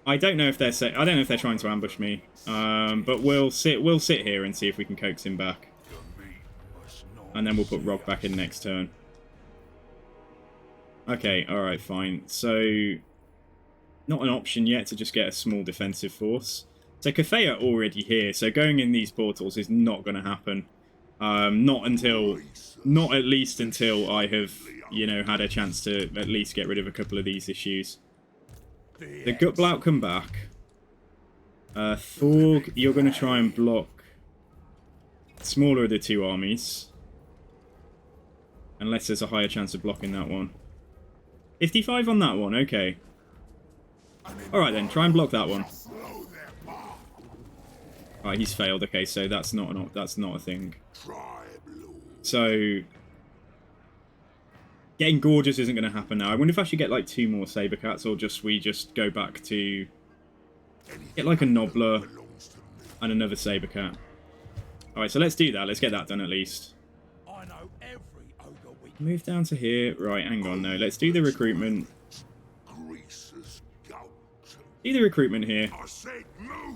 I don't know if they're trying to ambush me. But we'll sit here and see if we can coax him back. And then we'll put Rog back in next turn. Okay, alright, fine. So, not an option yet to just get a small defensive force. So Cathay are already here, so going in these portals is not going to happen. Not at least until I have, you know, had a chance to at least get rid of a couple of these issues. The Gutblout come back. Thorg, you're going to try and block smaller of the 2 armies. Unless there's a higher chance of blocking that one. 55 on that one, okay. Alright then, try and block that one. Alright, he's failed. Okay, so that's not a thing. So getting gorgeous isn't going to happen now. I wonder if I should get like 2 more saber cats, or we just go back to get like a nobbler and another saber cat. Alright, so let's do that. Let's get that done at least. Move down to here. Right, hang on. No, let's do the recruitment. Do the recruitment here. I said move.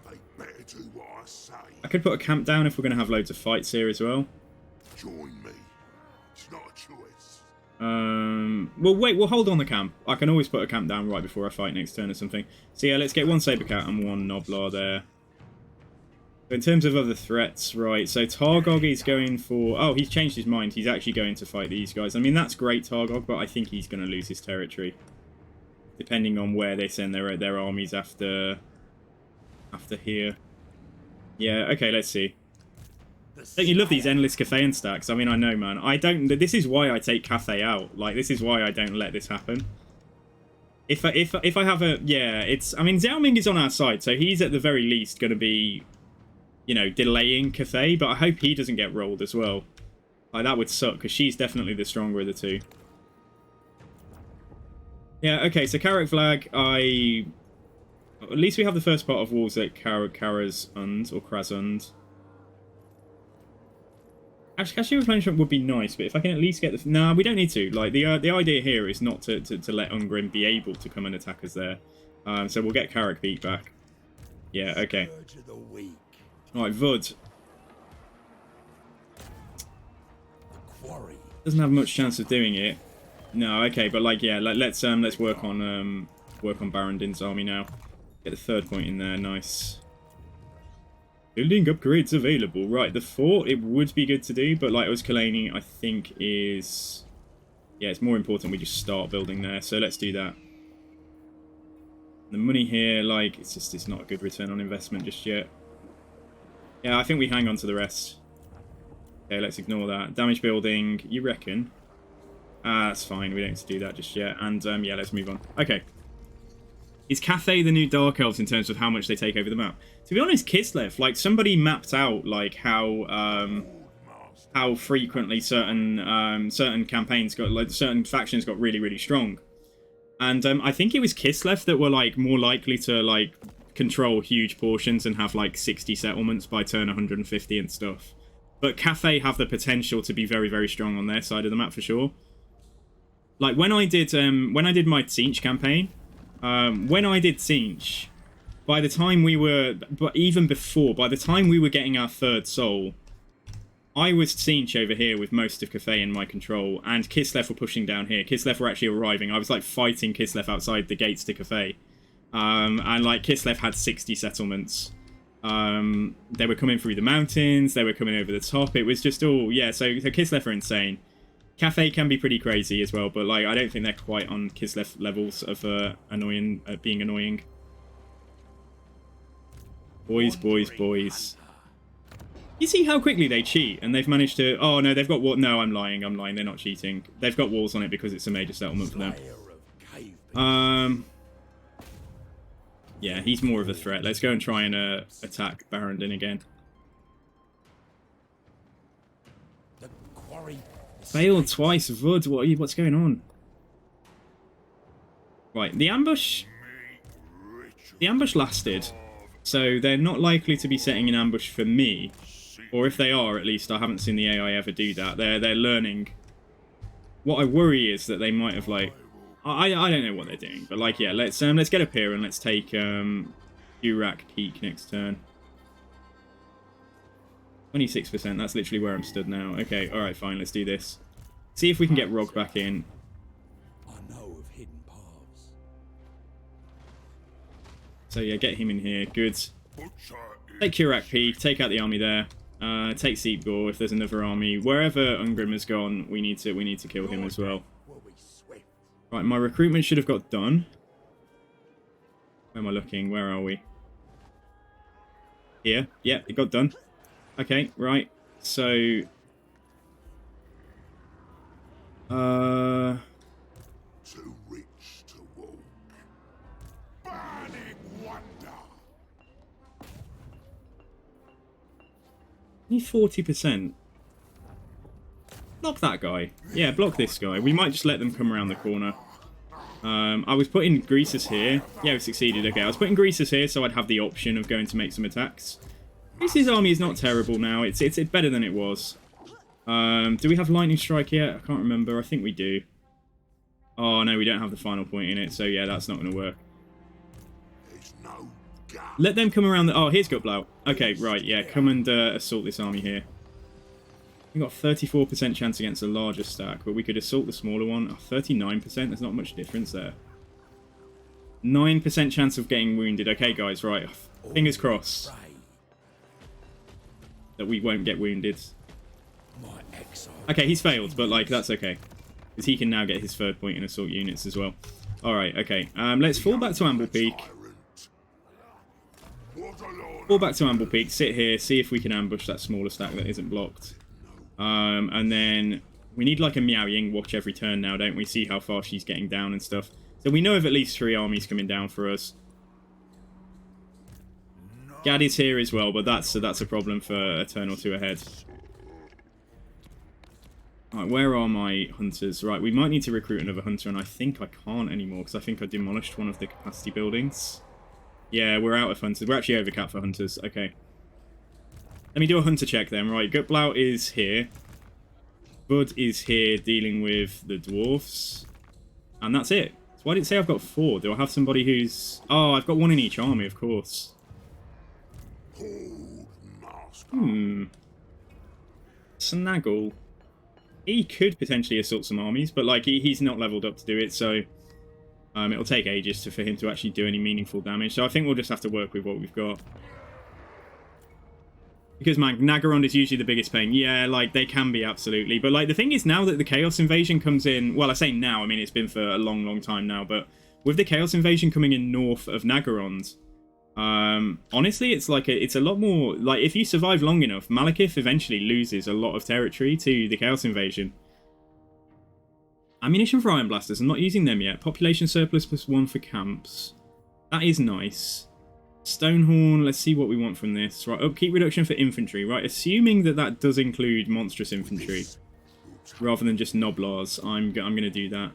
They better do what I say. I could put a camp down if we're going to have loads of fights here as well. Join me. It's not a choice. Well, wait, we'll hold on the camp. I can always put a camp down right before I fight next turn or something. So yeah, let's get 1 saber cat and 1 nobbler there. In terms of other threats, right, so Targog is going for... Oh, he's changed his mind. He's actually going to fight these guys. I mean, that's great, Targog, but I think he's going to lose his territory. Depending on where they send their armies after here. Yeah, okay, let's see. Don't you love these endless Cathayan stacks? I mean, I know, man. I don't... This is why I take Cathay out. Like, this is why I don't let this happen. If I have a... Yeah, it's... I mean, Xiao Ming is on our side, so he's at the very least going to be... You know, delaying Cathay, but I hope he doesn't get rolled as well. Like, that would suck, because she's definitely the stronger of the two. Yeah, okay, so Carrick Flag, at least we have the first part of walls at Karazund, or Krazund. Actually, cashier replenishment would be nice, but if I can at least get the... Nah, we don't need to. Like, the idea here is not to let Ungrim be able to come and attack us there. So we'll get Carrick beat back. Yeah, okay. Alright, Vud. Doesn't have much chance of doing it. No, okay, but like, yeah, let's work on Barandin's army now. Get the 3rd point in there, nice. Building upgrades available. Right, the fort, it would be good to do, but like Kalani, I think is... Yeah, it's more important we just start building there, so let's do that. The money here, like, it's not a good return on investment just yet. Yeah, I think we hang on to the rest. Okay, let's ignore that. Damage building, you reckon? That's fine, we don't need to do that just yet. And, yeah, let's move on. Okay. Is Cathay the new Dark Elves in terms of how much they take over the map? To be honest, Kislev, like, somebody mapped out, like, how frequently certain campaigns got, like, certain factions got really, really strong. And, I think it was Kislev that were, like, more likely to, like, control huge portions and have, like, 60 settlements by turn 150 and stuff. But Cathay have the potential to be very, very strong on their side of the map for sure. Like, when I did my Tzeentch campaign, when I did Tzeentch, by the time we were, but even before, by the time we were getting our 3rd soul, I was Tzeentch over here with most of Cathay in my control, and Kislev were pushing down here. Kislev were actually arriving. I was, like, fighting Kislev outside the gates to Cathay. And, like, Kislev had 60 settlements. They were coming through the mountains, they were coming over the top. It was just all, yeah, so Kislev are insane. Cathay can be pretty crazy as well, but, like, I don't think they're quite on Kislev levels of being annoying. Boys, boys, boys. You see how quickly they cheat, and they've managed to... Oh, no, they've got... No, I'm lying, they're not cheating. They've got walls on it because it's a major settlement for them. Yeah, he's more of a threat. Let's go and try and attack Barandin again. Failed twice, Vud. What's going on? Right, the ambush lasted, so they're not likely to be setting an ambush for me. Or if they are, at least, I haven't seen the AI ever do that. They're learning. What I worry is that they might have, like... I don't know what they're doing, but, like, yeah, let's get up here and let's take Urak Peak next turn. 26%, that's literally where I'm stood now. Okay, alright, fine, let's do this. See if we can get Rog back in. I know of hidden paths. So yeah, get him in here. Good. Take Urak Peak, take out the army there. Take Seepgore if there's another army. Wherever Ungrim has gone, we need to kill him as well. Right, my recruitment should have got done. Where am I looking? Where are we? Here. Yeah, it got done. Okay, right. So... Too rich to walk. Burning wonder. Only 40%. Block that guy. Yeah, block this guy. We might just let them come around the corner. I was putting Greasus here. Yeah, we succeeded. Okay, I was putting Greasus here so I'd have the option of going to make some attacks. Greasus' army is not terrible now. It's better than it was. Do we have Lightning Strike yet? I can't remember. I think we do. Oh, no, we don't have the final point in it. So, yeah, that's not going to work. There's no gap. Let them come around the... Oh, here's Gutblout. Okay, right, yeah. Come and assault this army here. We've got a 34% chance against a larger stack, but we could assault the smaller one. Oh, 39%? There's not much difference there. 9% chance of getting wounded. Okay, guys, right. Fingers crossed that we won't get wounded. My exile. Okay, he's failed, but, like, that's okay. Because he can now get his third point in assault units as well. Alright, okay. Let's fall back to Amble Peak. Fall back to Amble Peak, sit here, see if we can ambush that smaller stack that isn't blocked. And then we need like a Meow-Ying watch every turn now, don't we? See how far she's getting down and stuff. So we know of at least 3 armies coming down for us. Gad is here as well, but that's a problem for a turn or two ahead. Alright, where are my hunters? Right, we might need to recruit another hunter, and I think I can't anymore, because I think I demolished one of the capacity buildings. Yeah, we're out of hunters. We're actually overcapped for hunters. Okay. Let me do a hunter check then. Right, Gutblout is here. Bud is here dealing with the dwarfs. And that's it. So why did it say I've got 4? Do I have somebody who's... Oh, I've got 1 in each army, of course. Snaggle. He could potentially assault some armies, but like he's not leveled up to do it, so it'll take ages for him to actually do any meaningful damage. So I think we'll just have to work with what we've got. Because, man, Naggarond is usually the biggest pain. Yeah, like, they can be, absolutely. But, like, the thing is, now that the Chaos Invasion comes in... Well, I say now, I mean, it's been for a long, long time now. But with the Chaos Invasion coming in north of Naggarond, honestly, it's like it's a lot more... Like, if you survive long enough, Malekith eventually loses a lot of territory to the Chaos Invasion. Ammunition for Iron Blasters. I'm not using them yet. Population surplus +1 for camps. That is nice. Stonehorn, let's see what we want from this. Right, upkeep reduction for infantry. Right, assuming that that does include monstrous infantry, rather than just Noblars, I'm going to do that.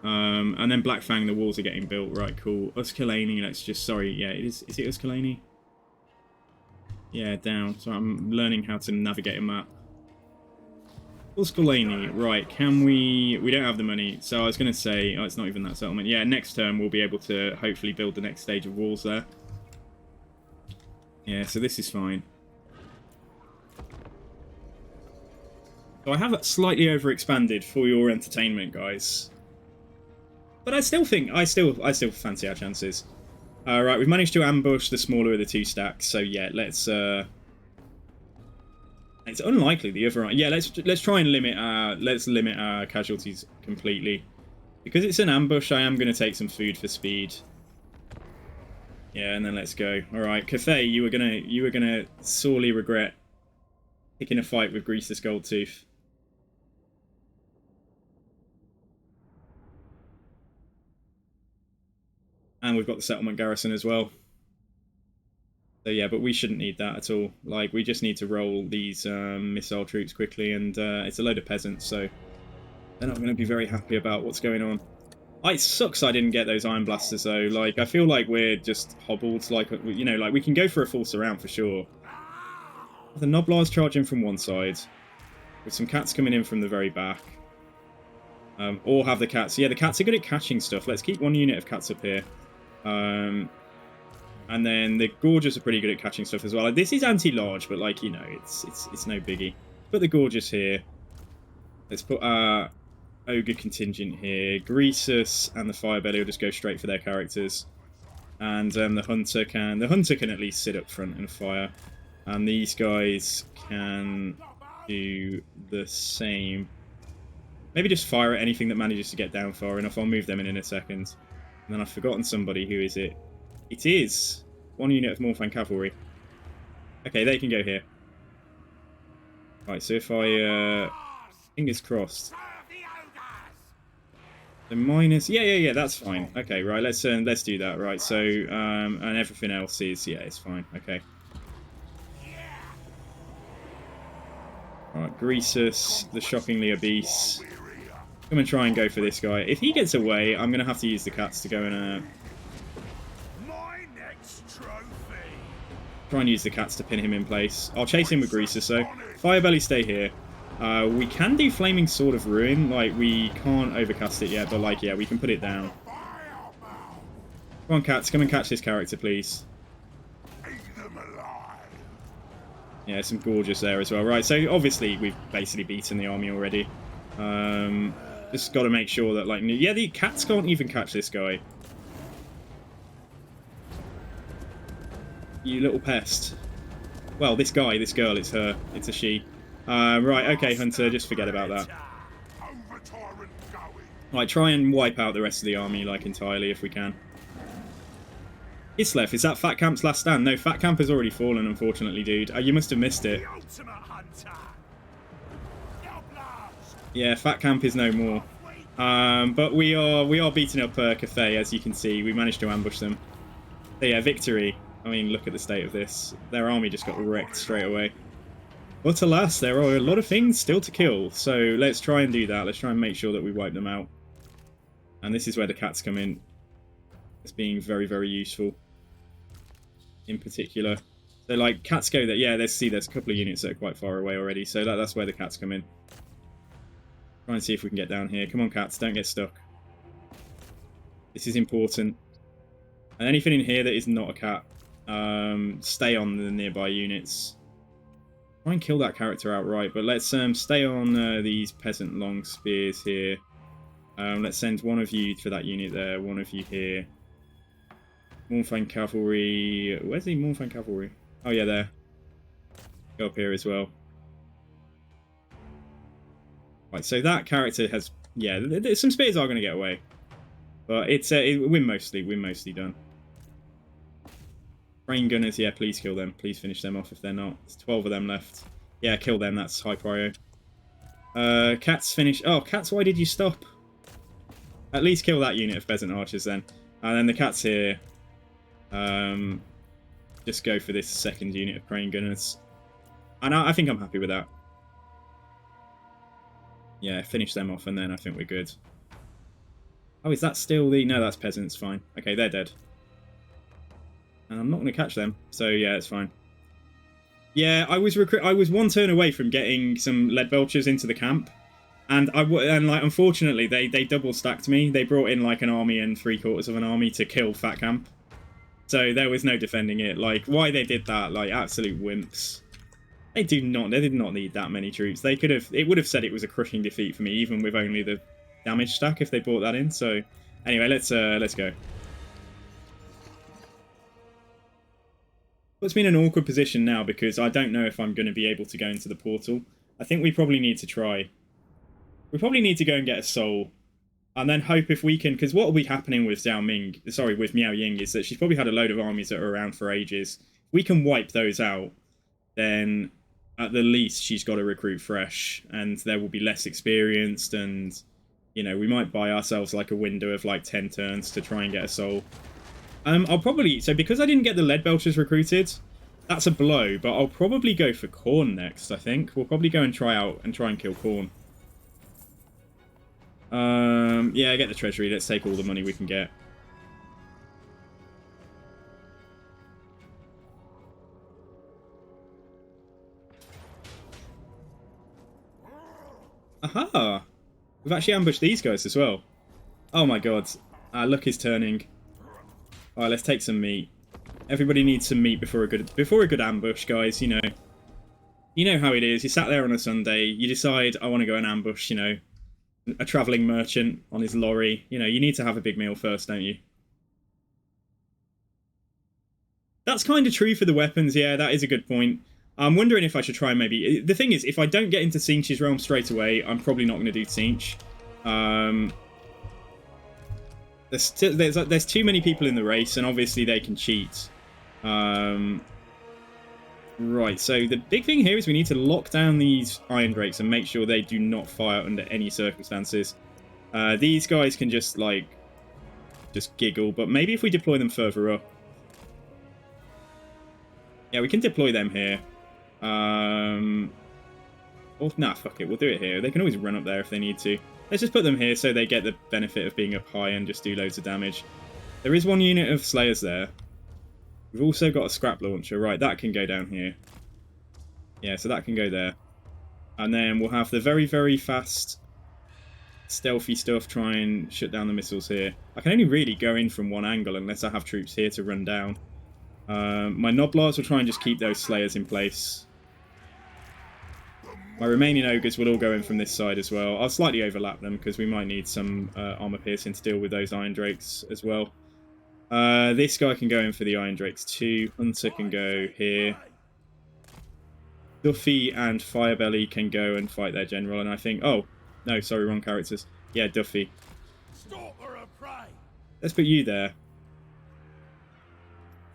And then Black Fang, the walls are getting built. Right, cool. Uskalani, let's just... Sorry, yeah, is it Uskalani? Yeah, down. So I'm learning how to navigate a map. Uskalani, right, can we... We don't have the money, so I was going to say... Oh, it's not even that settlement. Yeah, next turn we'll be able to hopefully build the next stage of walls there. Yeah, so this is fine. So I have slightly overexpanded for your entertainment, guys. But I still think I still fancy our chances. Right, we've managed to ambush the smaller of the 2 stacks. So yeah, let's. It's unlikely the other. Yeah, let's try and limit our casualties completely. Because it's an ambush, I am going to take some food for speed. Yeah, and then let's go. All right, Cathay, you were gonna sorely regret picking a fight with Greasus Goldtooth. And we've got the settlement garrison as well. So yeah, but we shouldn't need that at all. Like, we just need to roll these missile troops quickly, and it's a load of peasants, so they're not going to be very happy about what's going on. It sucks I didn't get those Iron Blasters, though. Like, I feel like we're just hobbled. Like, you know, like, we can go for a full surround for sure. The Noblars charging from one side, with some cats coming in from the very back. Or have the cats... Yeah, the cats are good at catching stuff. Let's keep 1 unit of cats up here. And then the Gorges are pretty good at catching stuff as well. Like, this is anti-large, but, like, you know, it's no biggie. Put the Gorges here. Let's put our... Ogre contingent here. Greasus and the Firebelly will just go straight for their characters. And the Hunter can at least sit up front and fire. And these guys can do the same. Maybe just fire at anything that manages to get down far enough. I'll move them in a second. And then I've forgotten somebody. Who is it? It is 1 unit of Morfang Cavalry. Okay, they can go here. Right, so if I... fingers crossed. The minus, yeah, that's fine. Okay, right, let's do that. Right, so and everything else is, yeah, it's fine. Okay. All right, Greasus, the shockingly obese. Come and try and go for this guy. If he gets away, I'm gonna have to use the cats to go and My next trophy. try and use the cats to pin him in place. I'll chase him with Greasus, so Firebelly, stay here. We can do Flaming Sword of Ruin. Like, we can't overcast it yet, but, like, yeah, we can put it down. Come on, cats, come and catch this character, please. Eat them alive. Yeah, some gorgeous there as well. Right, so obviously we've basically beaten the army already. Just got to make sure that, like, yeah, the cats can't even catch this guy. You little pest. Well, this guy, this girl, it's her. It's a she. Right, okay, Hunter, just forget about that. Over tyrant going. Right, try and wipe out the rest of the army, like, entirely, if we can. Islev, is that Fat Camp's last stand? No, Fat Camp has already fallen, unfortunately, dude. You must have missed it. The ultimate hunter. Your blast. Yeah, Fat Camp is no more. But we are beating up Cathay, as you can see. We managed to ambush them. So yeah, victory. I mean, look at the state of this. Their army just got wrecked straight away. But alas, there are a lot of things still to kill. So let's try and do that. Let's try and make sure that we wipe them out. And this is where the cats come in. It's being very, very useful. In particular. So, like, cats go there. Yeah, there's a couple of units that are quite far away already. So that's where the cats come in. Try and see if we can get down here. Come on, cats, don't get stuck. This is important. And anything in here that is not a cat, stay on the nearby units. Try and kill that character outright, but let's stay on these peasant long spears here. Let's send one of you for that unit there, one of you here. Mornfang Cavalry. Where's the Mornfang Cavalry? Oh yeah, there. Go up here as well. Right, so that character has, yeah, some spears are going to get away, but it's we're mostly done. Rain gunners, yeah, please kill them. Please finish them off if they're not. There's 12 of them left. Yeah, kill them. That's high prio. Cats finish. Oh, cats, why did you stop? At least kill that unit of peasant archers then. And then the cats here. Just go for this second unit of crane gunners. And I think I'm happy with that. Yeah, finish them off and then I think we're good. Oh, is that still the... No, that's peasants, fine. Okay, they're dead. And I'm not going to catch them, so yeah, it's fine. Yeah, I was one turn away from getting some lead belchers into the camp. And like, unfortunately, they double stacked me. They brought in like an army and 3/4 of an army to kill Fat Camp. So there was no defending it. Like, why they did that, like, absolute wimps. They did not need that many troops. It would have said it was a crushing defeat for me, even with only the damage stack if they brought that in. So anyway, let's go. Puts me in an awkward position now because I don't know if I'm going to be able to go into the portal. I think we probably need to try. We probably need to go and get a soul. And then hope if we can... Because what will be happening with with Miao Ying is that she's probably had a load of armies that are around for ages. If we can wipe those out, then at the least she's got to recruit fresh. And there will be less experienced and... You know, we might buy ourselves like a window of like 10 turns to try and get a soul. I'll probably... So because I didn't get the lead belchers recruited, that's a blow. But I'll probably go for Khorne next, I think. We'll probably go and try and kill Khorne. Yeah, get the treasury. Let's take all the money we can get. Aha! We've actually ambushed these guys as well. Oh my god. Luck is turning. Alright, let's take some meat. Everybody needs some meat before a good ambush, guys, you know. You know how it is. You sat there on a Sunday, you decide, I want to go and ambush, you know, a travelling merchant on his lorry. You know, you need to have a big meal first, don't you? That's kind of true for the weapons, yeah, that is a good point. I'm wondering if I should try and maybe... The thing is, if I don't get into Tzeentch's realm straight away, I'm probably not going to do Tzeentch. There's too many people in the race, and obviously they can cheat. Right, so the big thing here is we need to lock down these Iron Drakes and make sure they do not fire under any circumstances. These guys can just, like, just giggle, but maybe if we deploy them further up. Yeah, we can deploy them here. Or, nah, fuck it, we'll do it here. They can always run up there if they need to. Let's just put them here so they get the benefit of being up high and just do loads of damage. There is one unit of Slayers there. We've also got a scrap launcher. Right, that can go down here. Yeah, so that can go there. And then we'll have the very, very fast, stealthy stuff try and shut down the missiles here. I can only really go in from one angle unless I have troops here to run down. My Noblars will try and just keep those Slayers in place. My remaining Ogres will all go in from this side as well. I'll slightly overlap them because we might need some armor piercing to deal with those Iron Drakes as well. This guy can go in for the Iron Drakes too. Hunter can go here. Duffy and Firebelly can go and fight their general, and I think... Oh, no, sorry, wrong characters. Yeah, Duffy. Let's put you there.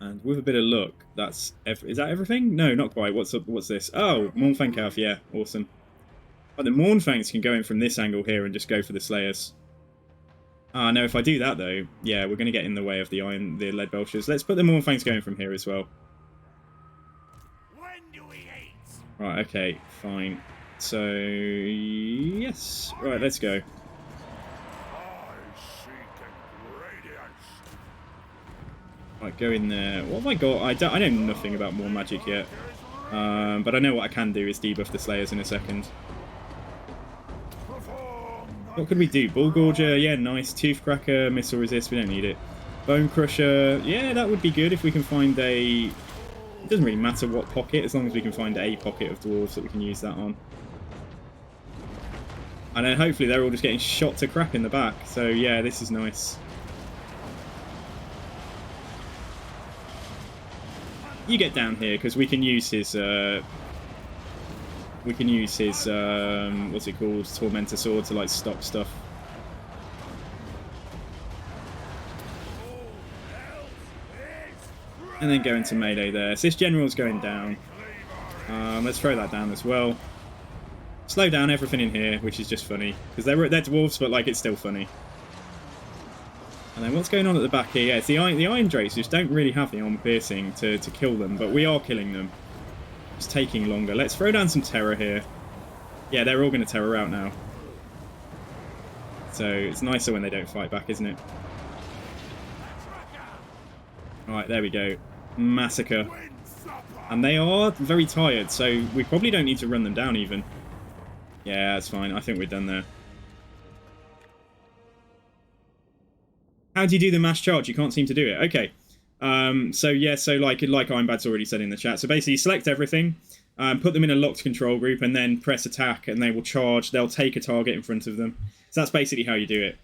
And with a bit of luck, that's... Is that everything? No, not quite. What's this? Oh, Mournfang Calf, yeah, awesome. But the Mournfangs can go in from this angle here and just go for the Slayers. Ah, no, if I do that, though, yeah, we're going to get in the way of the Lead Belchers. Let's put the Mournfangs going from here as well. Right, okay, fine. So, yes. Right, let's go. Right, go in there. What have I got? I know nothing about more magic yet. But I know what I can do is debuff the Slayers in a second. What could we do? Bull Gorger, yeah, nice. Toothcracker, Missile Resist, we don't need it. Bone Crusher, yeah, that would be good if we can find a... It doesn't really matter what pocket, as long as we can find a pocket of dwarves that we can use that on. And then hopefully they're all just getting shot to crap in the back. So yeah, this is nice. You get down here because we can use his what's it called, Tormentor Sword to like stop stuff. And then go into melee there. So this general's going down. Let's throw that down as well. Slow down everything in here, which is just funny because they're dwarves, but like it's still funny. And then what's going on at the back here? Yeah, it's the Iron Drakes just don't really have the armor piercing to kill them, but we are killing them. It's taking longer. Let's throw down some terror here. Yeah, they're all going to terror out now. So it's nicer when they don't fight back, isn't it? Alright, there we go. Massacre. And they are very tired, so we probably don't need to run them down even. Yeah, that's fine. I think we're done there. How do you do the mass charge? You can't seem to do it. Okay. So yeah, so like Ironbad's already said in the chat. So basically select everything, put them in a locked control group, and then press attack, and they will charge. They'll take a target in front of them. So that's basically how you do it.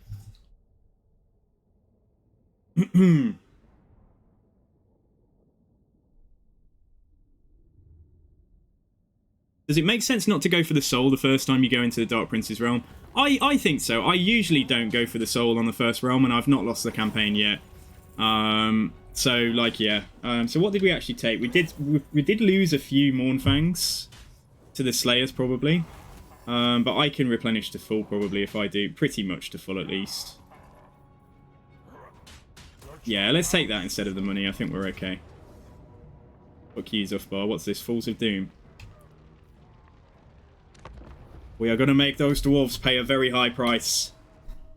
Does it make sense not to go for the soul the first time you go into the Dark Prince's realm? I think so. I usually don't go for the soul on the first realm, and I've not lost the campaign yet. So like yeah. So what did we actually take? We did lose a few Mournfangs to the Slayers probably, but I can replenish to full probably if I do, pretty much to full at least. Yeah, let's take that instead of the money. I think we're okay. What keys off bar? What's this? Falls of Doom. We are going to make those dwarves pay a very high price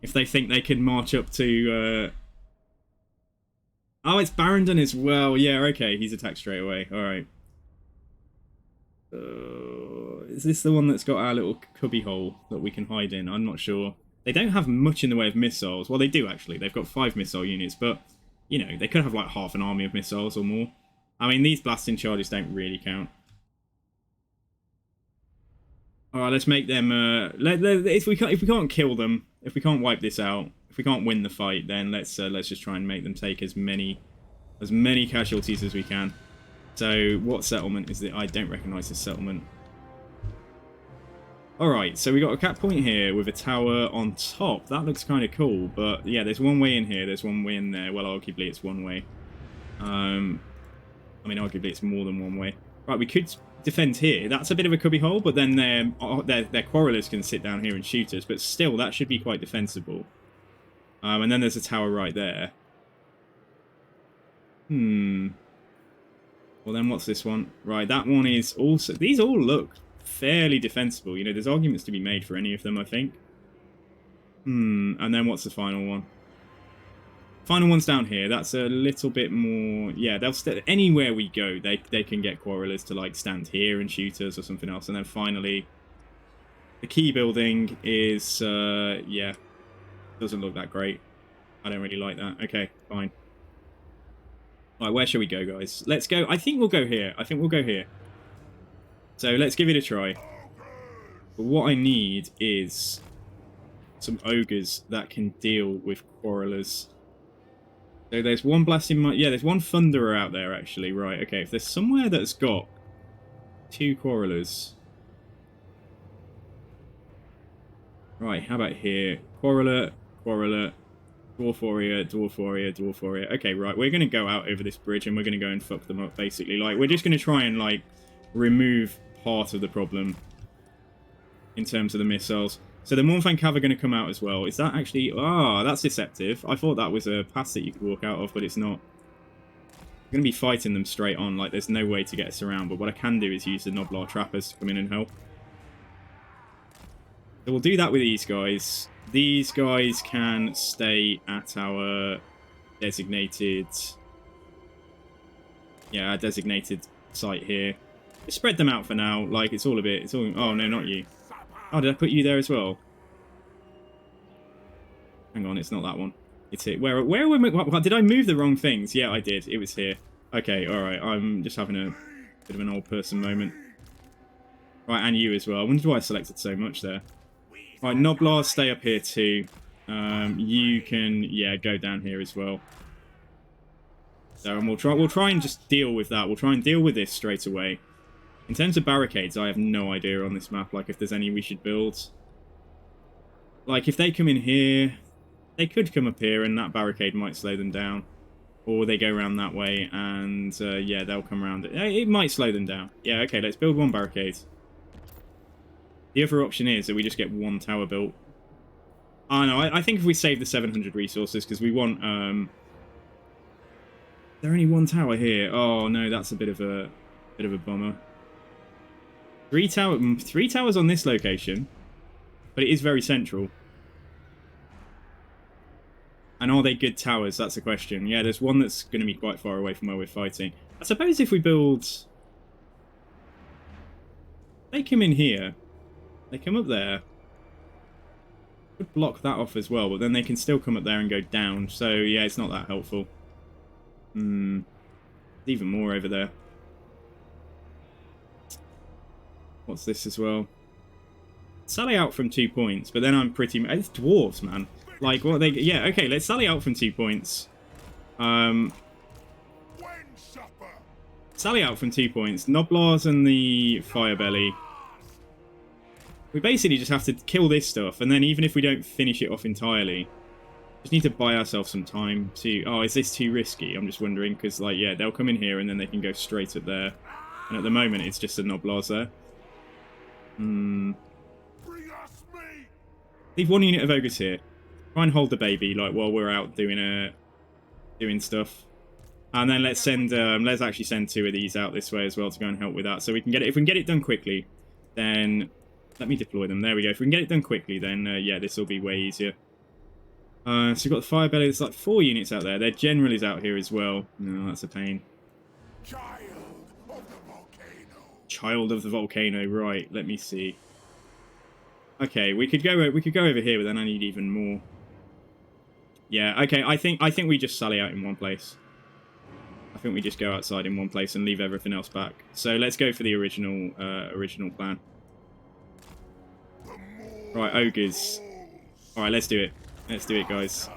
if they think they can march up to... Oh, it's Barrendon as well. Yeah, okay. He's attacked straight away. Alright. Is this the one that's got our little cubby hole that we can hide in? I'm not sure. They don't have much in the way of missiles. Well, they do, actually. They've got 5 missile units, but, you know, they could have, like, half an army of missiles or more. I mean, these blasting charges don't really count. Alright, let's make them, if we can't kill them, if we can't wipe this out, if we can't win the fight, then let's just try and make them take as many casualties as we can. So, what settlement is it? I don't recognise this settlement. Alright, so we got a cap point here with a tower on top. That looks kind of cool, but yeah, there's one way in here, there's one way in there. Well, arguably it's one way. I mean, arguably it's more than one way. Right, we could defend here. That's a bit of a cubby hole, but then their quarrelers can sit down here and shoot us. But still, that should be quite defensible. And then there's a tower right there. Well, then what's this one? Right, that one is also... These all look fairly defensible. You know, there's arguments to be made for any of them, I think. And then what's the final one? Final one's down here. That's a little bit more... Yeah, they'll anywhere we go, they can get quarrelers to, like, stand here and shoot us or something else. And then finally, the key building is... yeah, doesn't look that great. I don't really like that. Okay, fine. Right, where shall we go, guys? Let's go. I think we'll go here. I think we'll go here. So let's give it a try. But what I need is some ogres that can deal with quarrelers. So there's one blasting... Yeah, there's one thunderer out there, actually. Right, okay. If there's somewhere that's got 2 quarrelers... Right, how about here? Quarreler, quarreler... Dwarf warrior, dwarf warrior, dwarf warrior. Okay, right, we're going to go out over this bridge and we're going to go and fuck them up, basically. Like, we're just going to try and, like, remove part of the problem in terms of the missiles. So the Mornfang Cav are going to come out as well. Is that actually... Ah, that's deceptive. I thought that was a pass that you could walk out of, but it's not. I'm going to be fighting them straight on. Like, there's no way to get us around. But what I can do is use the Noblar Trappers to come in and help. So we'll do that with these guys. These guys can stay at our designated... Yeah, our designated site here. Just spread them out for now. Like, it's all a bit... It's all... Oh, no, not you. Oh, did I put you there as well? Hang on, it's not that one. It's here. Where what, did I move the wrong things? Yeah, I did. It was here. Okay, alright. I'm just having a bit of an old person moment. Right, and you as well. I wonder why I selected so much there. Right, Noblars, stay up here too. You can, yeah, go down here as well. So, and we'll try and just deal with that. We'll try and deal with this straight away. In terms of barricades, I have no idea on this map, like, if there's any we should build. Like, if they come in here, they could come up here and that barricade might slow them down. Or they go around that way and, yeah, they'll come around. It might slow them down. Yeah, okay, let's build one barricade. The other option is that we just get one tower built. Oh, no, I think if we save the 700 resources, because we want... There only one tower here. Oh, no, that's a bit of a bummer. 3 towers on this location, but it is very central. And are they good towers? That's the question. Yeah, there's one that's going to be quite far away from where we're fighting. I suppose if we build... They come in here. They come up there. Could block that off as well, but then they can still come up there and go down. So, yeah, it's not that helpful. Even more over there. What's this as well? Sally out from 2 points, but then I'm pretty... It's dwarves, man. Like, what they... Yeah, okay, let's sally out from 2 points. Sally out from 2 points. Noblars and the Firebelly. We basically just have to kill this stuff, and then even if we don't finish it off entirely, just need to buy ourselves some time to... Oh, is this too risky? I'm just wondering, because, like, yeah, they'll come in here and then they can go straight up there. And at the moment, it's just the Noblars there. Leave 1 unit of ogres here. Try and hold the baby, like, while we're out doing stuff. And then let's send... let's actually send 2 of these out this way as well to go and help with that. So we can get it... If we can get it done quickly, then... Let me deploy them. There we go. If we can get it done quickly, then, yeah, this will be way easier. So we've got the Firebelly. There's like 4 units out there. Their general is out here as well. No, that's a pain. Child of the volcano. Child of the volcano. Right. Let me see. Okay, we could go over here, but then I need even more. Yeah. Okay. I think we just sally out in one place. I think we just go outside in one place and leave everything else back. So let's go for the original plan. Right, ogres. Alright, let's do it. Let's do it, guys.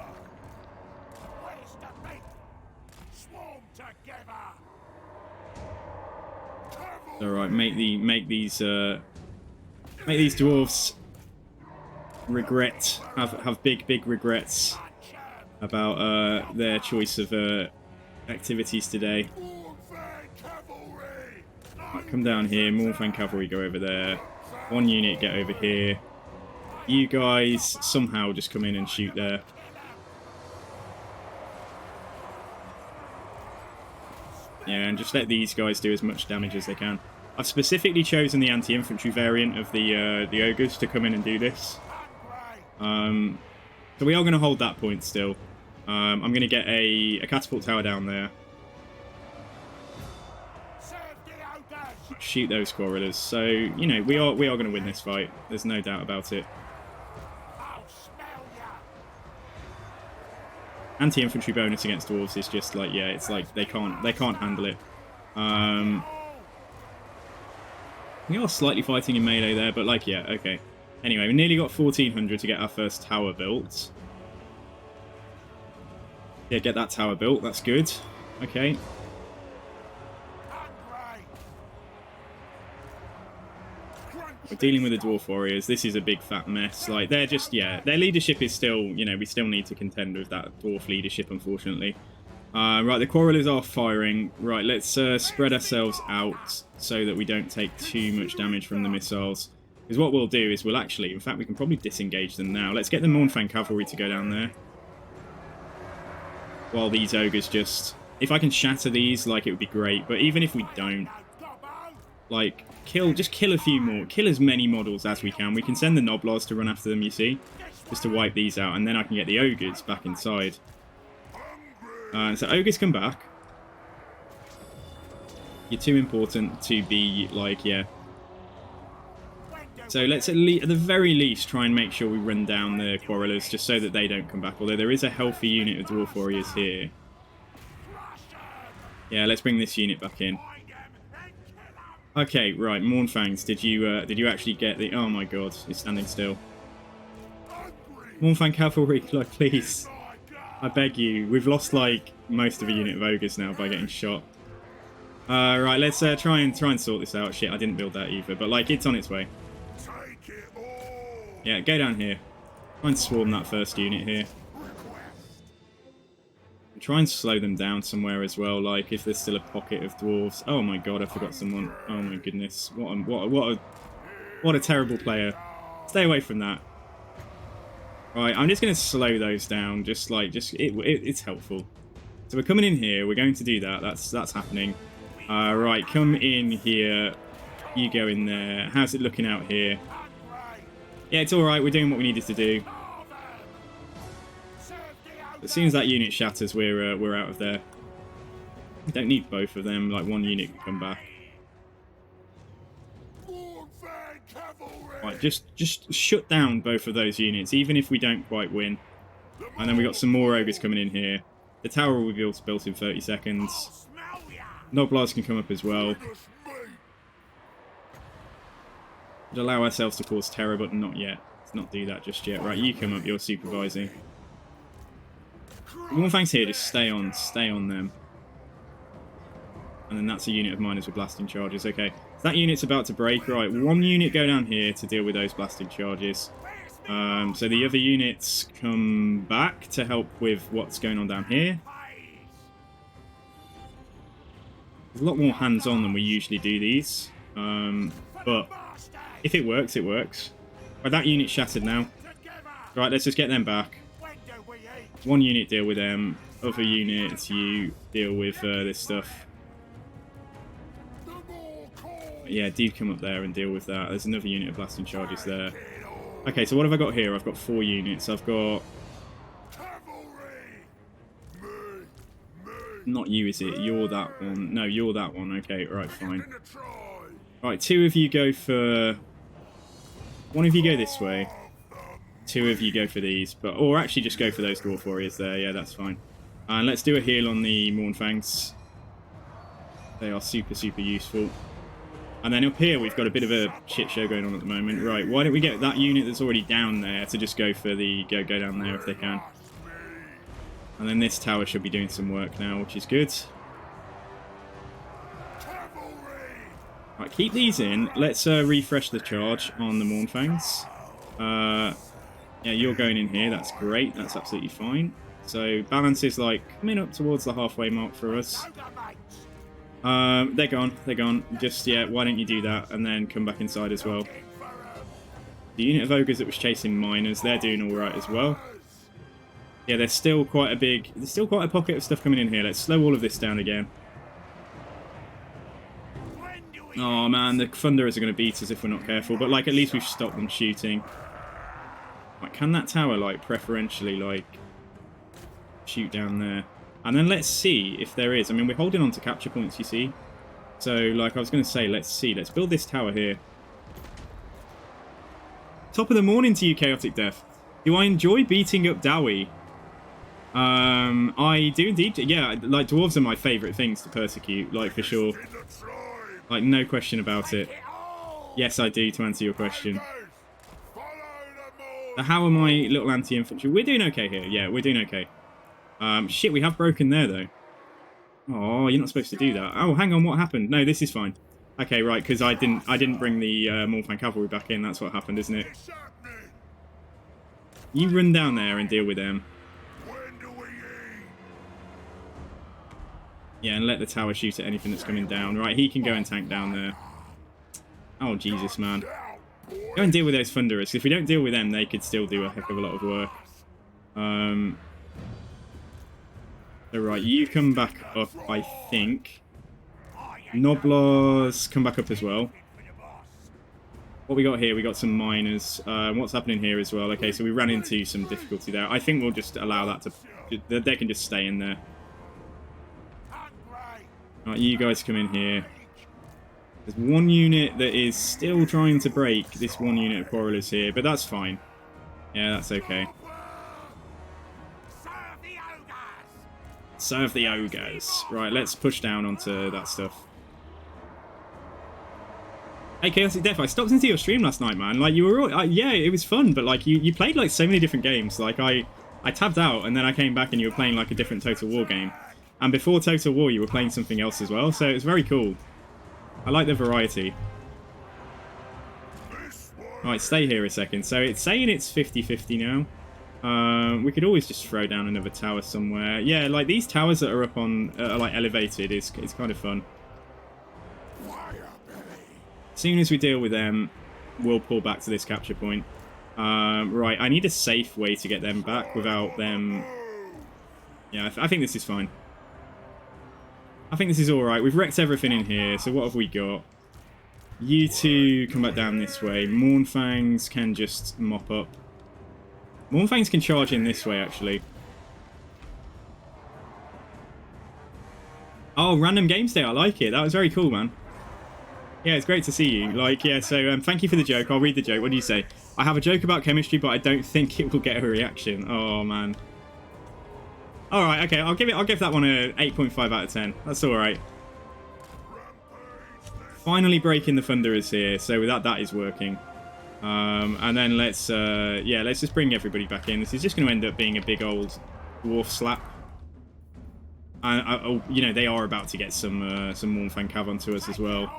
Alright, make these dwarves have big regrets about their choice of activities today. Right, come down here. Morfang Cavalry go over there. One unit get over here. You guys somehow just come in and shoot there. Yeah, and just let these guys do as much damage as they can. I've specifically chosen the anti-infantry variant of the ogres to come in and do this. So we are going to hold that point still. I'm going to get a catapult tower down there. Shoot those quarrelers. So, you know, we are going to win this fight. There's no doubt about it. Anti-infantry bonus against dwarves is just like, yeah, it's like they can't handle it. We are slightly fighting in melee there, but like, yeah, okay. Anyway, we nearly got 1400 to get our first tower built. Yeah, get that tower built. That's good. Okay. We're dealing with the dwarf warriors. This is a big fat mess. Like, they're just, yeah, their leadership is still, you know, we still need to contend with that dwarf leadership, unfortunately. Right, the quarrelers are firing. Right, let's spread ourselves out so that we don't take too much damage from the missiles. Because what we'll do is we'll actually, in fact, we can probably disengage them now. Let's get the Mornfang Cavalry to go down there. While these ogres just... If I can shatter these, like, it would be great. But even if we don't, like, just kill a few more. Kill as many models as we can. We can send the Noblars to run after them, you see. Just to wipe these out. And then I can get the ogres back inside. So ogres come back. You're too important to be, like, yeah. So let's at the very least try and make sure we run down the quarrelers just so that they don't come back. Although there is a healthy unit of dwarf warriors here. Yeah, let's bring this unit back in. Okay, right, Mornfangs, did you actually get the... Oh my god, he's standing still. Mornfang Cavalry, like, please. I beg you. We've lost, like, most of a unit of ogres now by getting shot. Right, let's try and sort this out. Shit, I didn't build that either, but, like, it's on its way. Yeah, go down here. Try and swarm that first unit here. Try and slow them down somewhere as well, like if there's still a pocket of dwarves. Oh my god, I forgot someone. Oh my goodness. What a terrible player. Stay away from that. Right, I'm just going to slow those down, it's helpful. So we're coming in here, we're going to do that, that's happening. Right, come in here, you go in there. How's it looking out here? Yeah, it's alright, we're doing what we needed to do. As soon as that unit shatters, we're out of there. We don't need both of them, like one unit can come back. Right, just shut down both of those units, even if we don't quite win. And then we got some more ogres coming in here. The tower will be built in 30 seconds. Noblars can come up as well. We'd allow ourselves to cause terror, but not yet. Let's not do that just yet. Right, you come up, you're supervising. Mornfangs here, just stay on them. And then that's a unit of miners with blasting charges. Okay, so that unit's about to break. Right, one unit go down here to deal with those blasting charges. So the other units come back to help with what's going on down here. There's a lot more hands-on than we usually do these. But if it works, it works. Right, that unit's shattered now. Right, let's just get them back. One unit deal with them. Other units, you deal with this stuff. Yeah, do come up there and deal with that. There's another unit of blasting charges there. Okay, so what have I got here? I've got 4 units. I've got... Not you, is it? You're that one. No, you're that one. Okay, right, fine. Right, 2 of you go for... 1 of you go this way. 2 of you go for these. Or actually just go for those dwarf warriors there. Yeah, that's fine. And let's do a heal on the Mornfangs. They are super, super useful. And then up here, we've got a bit of a shit show going on at the moment. Right, why don't we get that unit that's already down there to just go for the... Go down there if they can. And then this tower should be doing some work now, which is good. Right, keep these in. Let's refresh the charge on the Mornfangs. Yeah, you're going in here. That's great. That's absolutely fine. So balance is like coming up towards the halfway mark for us. They're gone. They're gone. Just, yeah, why don't you do that and then come back inside as well. The unit of ogres that was chasing miners, they're doing all right as well. Yeah, there's still quite a pocket of stuff coming in here. Let's slow all of this down again. Oh man, the Thunderers are going to beat us if we're not careful, but like at least we've stopped them shooting. Like, can that tower like preferentially like shoot down there? And then let's see if there is. I mean, we're holding on to capture points, you see. So like I was going to say, let's see. Let's build this tower here. Top of the morning to you, Chaotic Death. Do I enjoy beating up Dowie? I do indeed. Yeah, like dwarves are my favourite things to persecute, like for sure. Like no question about it. Yes, I do, to answer your question. How are my little anti-infantry? We're doing okay here. Yeah, we're doing okay. Shit, we have broken there though. Oh, you're not supposed to do that. Oh, hang on, what happened? No, this is fine. Okay, right, because I didn't bring the Morfang Cavalry back in. That's what happened, isn't it? You run down there and deal with them. Yeah, and let the tower shoot at anything that's coming down. Right, he can go and tank down there. Oh, Jesus, man. Go and deal with those Thunderers. If we don't deal with them, they could still do a heck of a lot of work. So, right, you come back up, I think. Noblas, come back up as well. What we got here? We got some miners. What's happening here as well? Okay, so we ran into some difficulty there. I think we'll just allow that to... They can just stay in there. Right, you guys come in here. There's one unit that is still trying to break this one unit of Quarrelers here, but that's fine. Yeah, that's okay. Serve the ogres. Right, let's push down onto that stuff. Hey, Chaotic Death, I stopped into your stream last night, man. Like, you were all... yeah, it was fun, but, like, you played, like, so many different games. Like, I tabbed out, and then I came back and you were playing, like, a different Total War game. And before Total War, you were playing something else as well, so it was very cool. I like the variety. Alright, stay here a second. So it's saying it's 50-50 now. We could always just throw down another tower somewhere. Yeah, like these towers that are up on, like elevated, it's kind of fun. As soon as we deal with them, we'll pull back to this capture point. Right, I need a safe way to get them back without them... Yeah, I think this is fine. I think this is alright. We've wrecked everything in here, so what have we got? You two come back down this way. Mournfangs can just mop up. Mournfangs can charge in this way, actually. Oh, random games day. I like it. That was very cool, man. Yeah, it's great to see you. Like, yeah, so thank you for the joke. I'll read the joke. What do you say? I have a joke about chemistry, but I don't think it will get a reaction. Oh, man. All right, okay, I'll give that one a 8.5 out of 10. That's all right. Finally breaking the Thunderers here, so with that is working. And then let's just bring everybody back in. This is just going to end up being a big old dwarf slap. You know, they are about to get some Mournfang Cav onto us as well.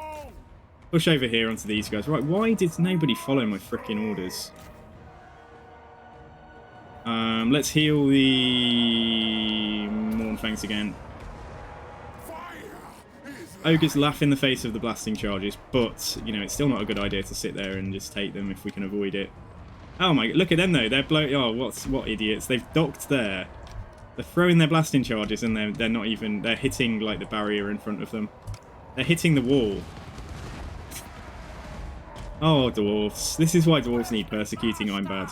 Push over here onto these guys. Right, why did nobody follow my freaking orders? Let's heal the Mournfangs again. Ogres laugh in the face of the blasting charges, but, you know, it's still not a good idea to sit there and just take them if we can avoid it. Oh my, look at them though, they're what idiots. They've docked there. They're throwing their blasting charges and they're not even, they're hitting, like, the barrier in front of them. They're hitting the wall. Oh, dwarves. This is why dwarves need persecuting, I'm bad.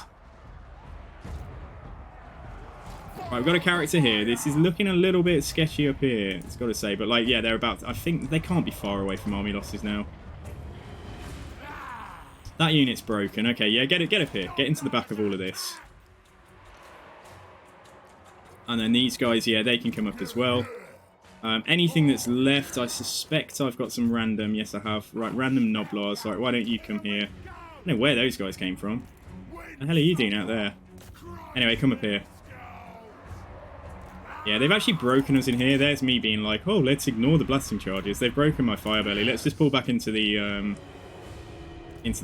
Right, we've got a character here. This is looking a little bit sketchy up here, it's got to say. But, like, yeah, they're about to, I think they can't be far away from army losses now. That unit's broken. Okay, yeah, get up here. Get into the back of all of this. And then these guys, yeah, they can come up as well. Anything that's left, I suspect I've got some random. Yes, I have. Right, random Noblars. Right, why don't you come here? I don't know where those guys came from. What the hell are you doing out there? Anyway, come up here. Yeah, they've actually broken us in here. There's me being like, oh, let's ignore the blasting charges. They've broken my fire belly. Let's just pull back into the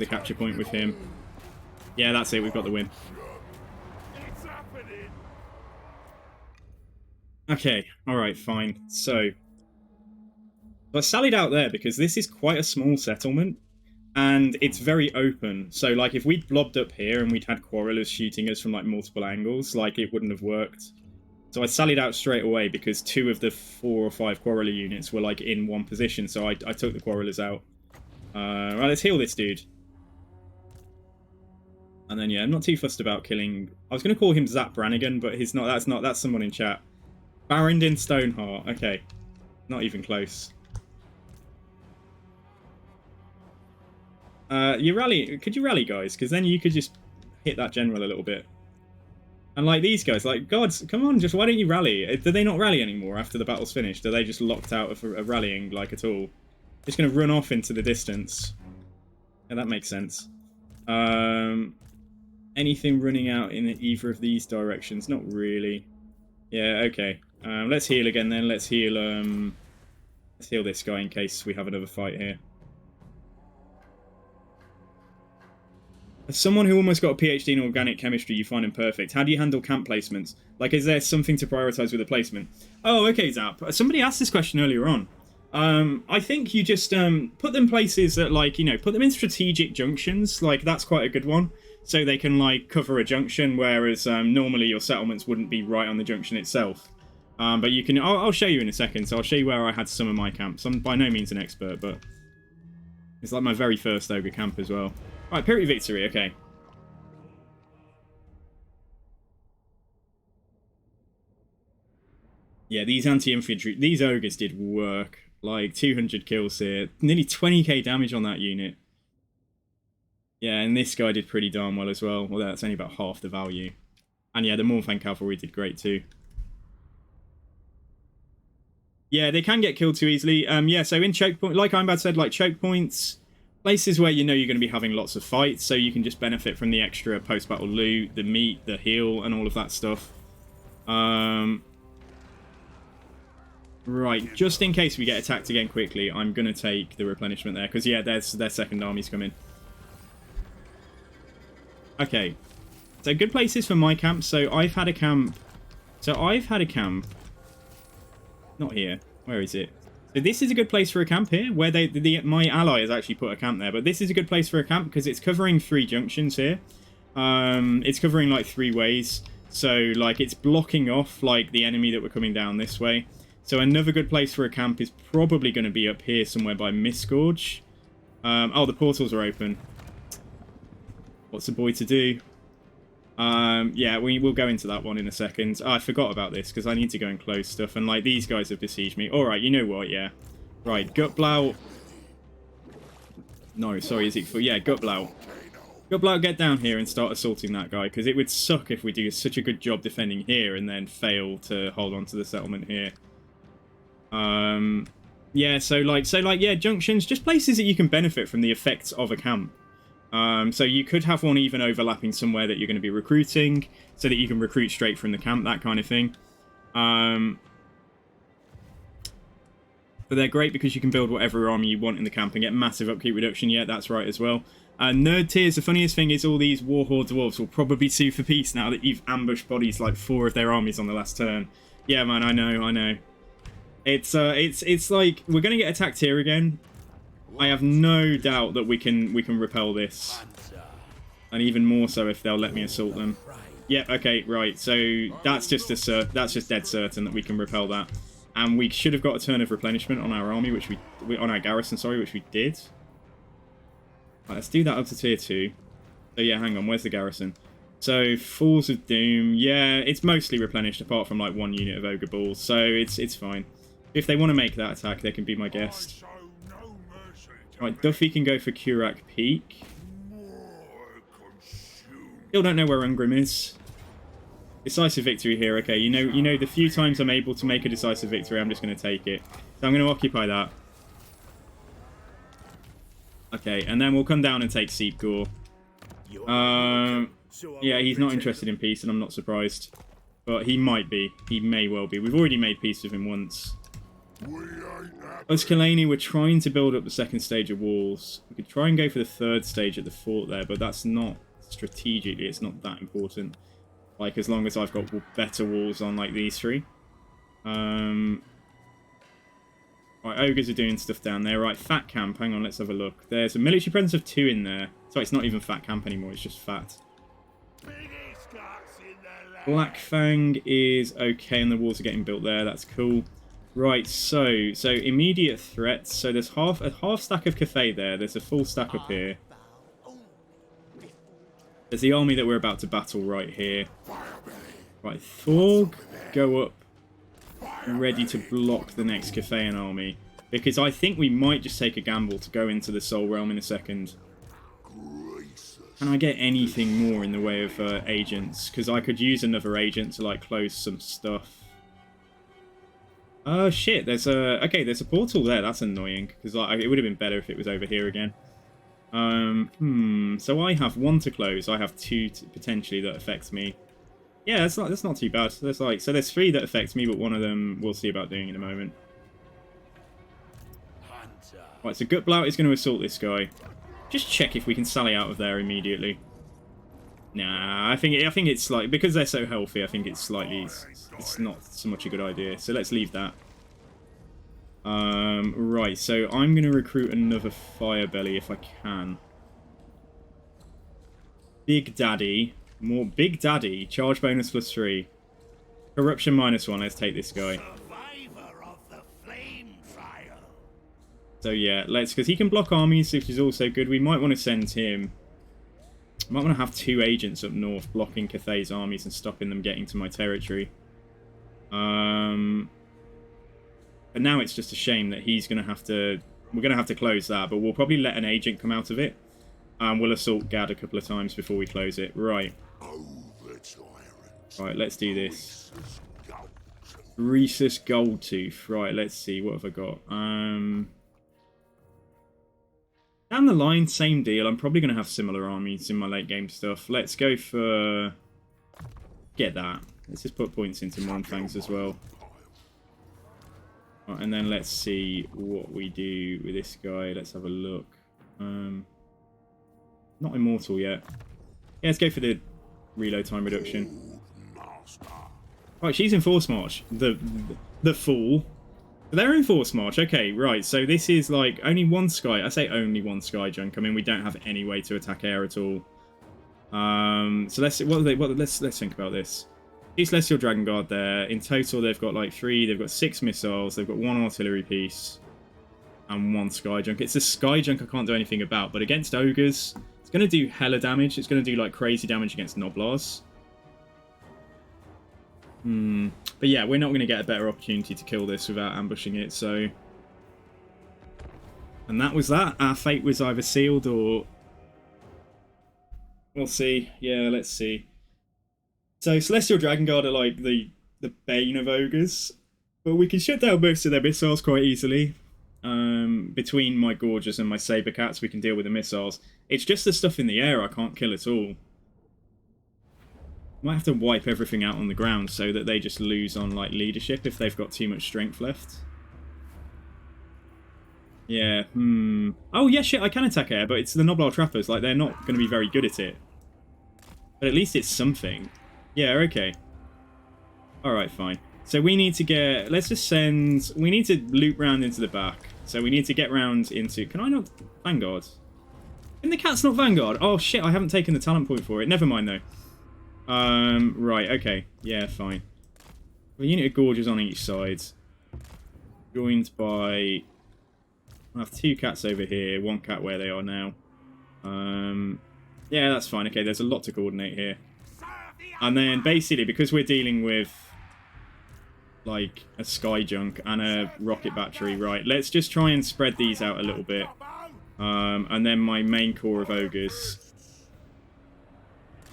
capture point with him. Yeah, that's it. We've got the win. Okay, alright, fine. So, But I sallied out there because this is quite a small settlement, and it's very open. So, like, if we'd blobbed up here and we'd had quarrelers shooting us from, like, multiple angles, like, it wouldn't have worked. So I sallied out straight away because 2 of the 4 or 5 quarreler units were, like, in one position, so I took the quarrelers out. Right, let's heal this dude. And then, yeah, I'm not too fussed about killing... I was going to call him Zap Brannigan, but he's not. That's someone in chat. Barrington Stoneheart. Okay. Not even close. You rally... Could you rally, guys? Because then you could just hit that general a little bit. And, like, these guys, like, gods, come on, just why don't you rally? Do they not rally anymore after the battle's finished? Are they just locked out of rallying, like, at all? Just going to run off into the distance. Yeah, that makes sense. Anything running out in either of these directions? Not really. Yeah, okay. Let's heal again then. Let's heal this guy in case we have another fight here. As someone who almost got a PhD in organic chemistry, you find him perfect. How do you handle camp placements? Like, is there something to prioritize with a placement? Oh, okay, Zap. Somebody asked this question earlier on. I think you just put them places that, like, you know, put them in strategic junctions. Like, that's quite a good one. So they can, like, cover a junction, whereas normally your settlements wouldn't be right on the junction itself. But you can... I'll show you in a second. So I'll show you where I had some of my camps. I'm by no means an expert, but it's like my very first ogre camp as well. Right, Pyrrhic Victory, okay. Yeah, these anti-infantry... These ogres did work. Like, 200 kills here. Nearly 20k damage on that unit. Yeah, and this guy did pretty darn well as well. Although that's only about half the value. And yeah, the Mornfang Cavalry did great too. Yeah, they can get killed too easily. Yeah, so in choke point, like Ironbad said, like choke points, places where you know you're going to be having lots of fights, so you can just benefit from the extra post-battle loot, the meat, the heal, and all of that stuff. Right, just in case we get attacked again quickly, I'm going to take the replenishment there, because yeah, their second army's coming. Okay, so good places for my camp. So I've had a camp. Not here. Where is it? So this is a good place for a camp here, where my ally has actually put a camp there. But this is a good place for a camp because it's covering 3 junctions here. It's covering like 3 ways. So like it's blocking off like the enemy that were coming down this way. So another good place for a camp is probably going to be up here somewhere by Mistgorge. Oh, the portals are open. What's a boy to do? Yeah, we'll go into that one in a second. Oh, I forgot about this because I need to go and close stuff. And like these guys have besieged me. Alright, you know what, yeah. Right, Gutblau. No, sorry, is it for... Yeah, Gutblau. Gutblau, get down here and start assaulting that guy. Because it would suck if we do such a good job defending here and then fail to hold on to the settlement here. Yeah, so yeah, junctions. Just places that you can benefit from the effects of a camp. So you could have one even overlapping somewhere that you're going to be recruiting, so that you can recruit straight from the camp, that kind of thing. But they're great because you can build whatever army you want in the camp and get massive upkeep reduction. Yeah, that's right as well. Nerd tiers, the funniest thing is all these Warhorde dwarves will probably sue for peace now that you've ambushed bodies like 4 of their armies on the last turn. Yeah, man, I know. It's like we're going to get attacked here again. I have no doubt that we can repel this, and even more so if they'll let me assault them. Yeah, okay, right. So that's just dead certain that we can repel that, and we should have got a turn of replenishment on our army, on our garrison, sorry, which we did. Right, let's do that up to tier 2. So yeah, hang on, where's the garrison? So Falls of Doom, yeah, it's mostly replenished apart from like 1 unit of ogre balls, so it's fine. If they want to make that attack, they can be my guest. Right, Duffy can go for Kurak Peak. Still don't know where Ungrim is. Decisive victory here. Okay, you know the few times I'm able to make a decisive victory, I'm just going to take it. So I'm going to occupy that. Okay, and then we'll come down and take Seepgore. Yeah, he's not interested in peace, and I'm not surprised. But he might be. He may well be. We've already made peace with him once. Us Kalani, we're trying to build up the 2nd stage of walls. We could try and go for the 3rd stage at the fort there, but that's not strategically, it's not that important. Like, as long as I've got better walls on, like, these 3. Right, Right, ogres are doing stuff down there. Right, fat camp. Hang on, let's have a look. There's a military presence of 2 in there. Sorry, it's not even fat camp anymore. It's just fat. Black Fang is okay, and the walls are getting built there. That's cool. Right, so immediate threats. So there's a half stack of Cathay there. There's a full stack up here. There's the army that we're about to battle right here. Right, Thorg, go up, ready to block the next Cathayan army. Because I think we might just take a gamble to go into the Soul Realm in a second. Can I get anything more in the way of agents? Because I could use another agent to like close some stuff. Oh shit, there's a portal there. That's annoying because like, it would have been better if it was over here again. So I have 1 to close. I have 2 potentially that affects me. Yeah, that's not too bad. There's 3 that affects me, but one of them we'll see about doing in a moment. Right, so Gutblout is going to assault this guy. Just check if we can sally out of there immediately. Nah, I think it's like because they're so healthy. I think it's not so much a good idea. So let's leave that. Right. So I'm gonna recruit another Firebelly if I can. Big Daddy, more Big Daddy. Charge bonus +3. Corruption -1. Let's take this guy. So yeah, because he can block armies, which is also good. We might want to send him. I might want to have 2 agents up north blocking Cathay's armies and stopping them getting to my territory. But now it's just a shame that he's going to have to... We're going to have to close that, but we'll probably let an agent come out of it. And we'll assault Gad a couple of times before we close it. Right. Right, let's do this. Greasus Goldtooth. Right, let's see. What have I got? Down the line, same deal. I'm probably going to have similar armies in my late game stuff. Let's go for... Get that. Let's just put points into Mournfangs as well. Right, and then let's see what we do with this guy. Let's have a look. Not immortal yet. Yeah, let's go for the reload time reduction. Right, she's in Force March. The fool. They're in Force March. Okay, right. So this is like only 1 sky. I say only 1 sky junk. I mean, we don't have any way to attack air at all. So let's let's think about this. These Celestial Dragon Guard there. In total, they've got like 3. They've got 6 missiles. They've got 1 artillery piece and 1 sky junk. It's a sky junk I can't do anything about. But against ogres, it's going to do hella damage. It's going to do like crazy damage against Noblars. But yeah, we're not going to get a better opportunity to kill this without ambushing it, so... And that was that. Our fate was either sealed or... We'll see. Yeah, let's see. So, Celestial Dragon Guard are like the bane of ogres. But we can shut down most of their missiles quite easily. Between my Gorges and my Saber Cats, we can deal with the missiles. It's just the stuff in the air I can't kill at all. Might have to wipe everything out on the ground so that they just lose on like leadership if they've got too much strength left. Yeah, Oh yeah, shit, I can attack air, but it's the Noblar Trappers, like they're not going to be very good at it. But at least it's something. Yeah, okay. Alright, fine. So we need to get, let's just send, we need to loop round into the back. So we need to get round into, can I not, Vanguard? And the cat's not Vanguard? Oh shit, I haven't taken the talent point for it. Never mind though. Right, okay. Yeah, fine. A unit of Gorges on each side. Joined by... I have 2 cats over here, 1 cat where they are now. Yeah, that's fine. Okay, there's a lot to coordinate here. And then, basically, because we're dealing with, like, a sky junk and a rocket battery, right, let's just try and spread these out a little bit. And then my main core of ogres...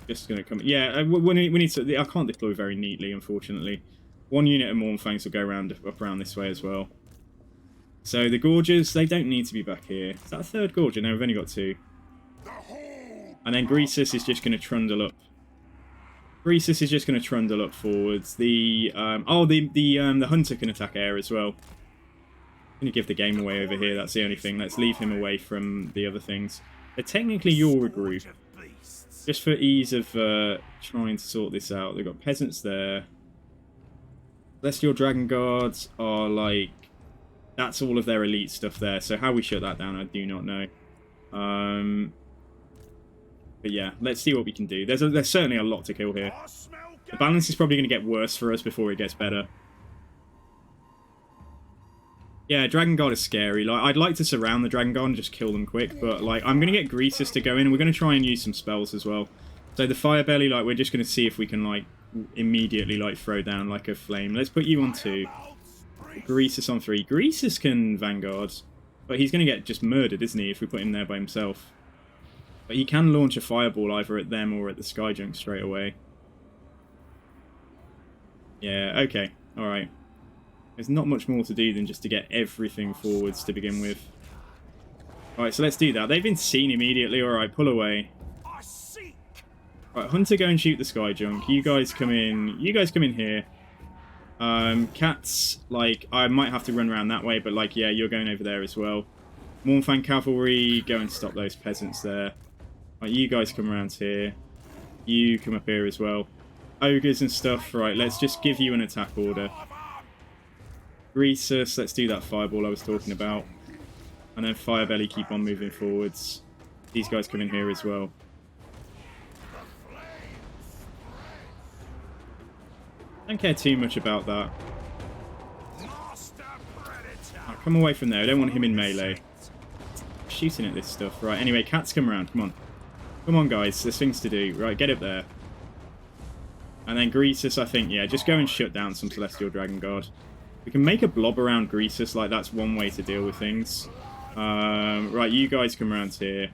Just gonna come. Yeah, we need to. I can't deploy very neatly, unfortunately. 1 unit of Mournfangs will go up around this way as well. So the Gorges, they don't need to be back here. Is that a 3rd Gorge? No, we've only got 2. And then Greasus is just going to trundle up. Greasus is just going to trundle up forwards. The Hunter can attack air as well. I'm going to give the game away over here. That's the only thing. Let's leave him away from the other things. They're technically your group. Just for ease of trying to sort this out. They've got peasants there. Celestial Dragon Guards are like That's all of their elite stuff there. So how we shut that down, I do not know. But yeah, let's see what we can do. There's certainly a lot to kill here. The balance is probably going to get worse for us before it gets better. Yeah, Dragon Guard is scary. Like, I'd like to surround the Dragon Guard and just kill them quick, but like, I'm going to get Greasus to go in, and we're going to try and use some spells as well. So the Fire Belly, like, we're just going to see if we can like immediately like throw down like a flame. Let's put you on 2. Greasus on 3. Greasus can Vanguard, but he's going to get just murdered, isn't he, if we put him there by himself. But he can launch a fireball either at them or at the Sky Junk straight away. Yeah, okay, alright. There's not much more to do than just to get everything forwards to begin with. Alright, so let's do that. They've been seen immediately. Alright, pull away. Alright, Hunter, go and shoot the Sky Junk. You guys come in. You guys come in here. Cats, like, I might have to run around that way, but like, yeah, you're going over there as well. Mornfang Cavalry, go and stop those peasants there. Right, you guys come around here. You come up here as well. Ogres and stuff. Right, let's just give you an attack order. Greasus, let's do that fireball I was talking about. And then Firebelly, keep on moving forwards. These guys come in here as well. Don't care too much about that. Right, come away from there. I don't want him in melee. Shooting at this stuff. Right, anyway, cats, come around. Come on. Come on, guys. There's things to do. Right, get up there. And then Greasus, I think, yeah, just go and shut down some Celestial Dragon Guard. We can make a blob around Greasus. Like, that's one way to deal with things. Right, you guys come around here.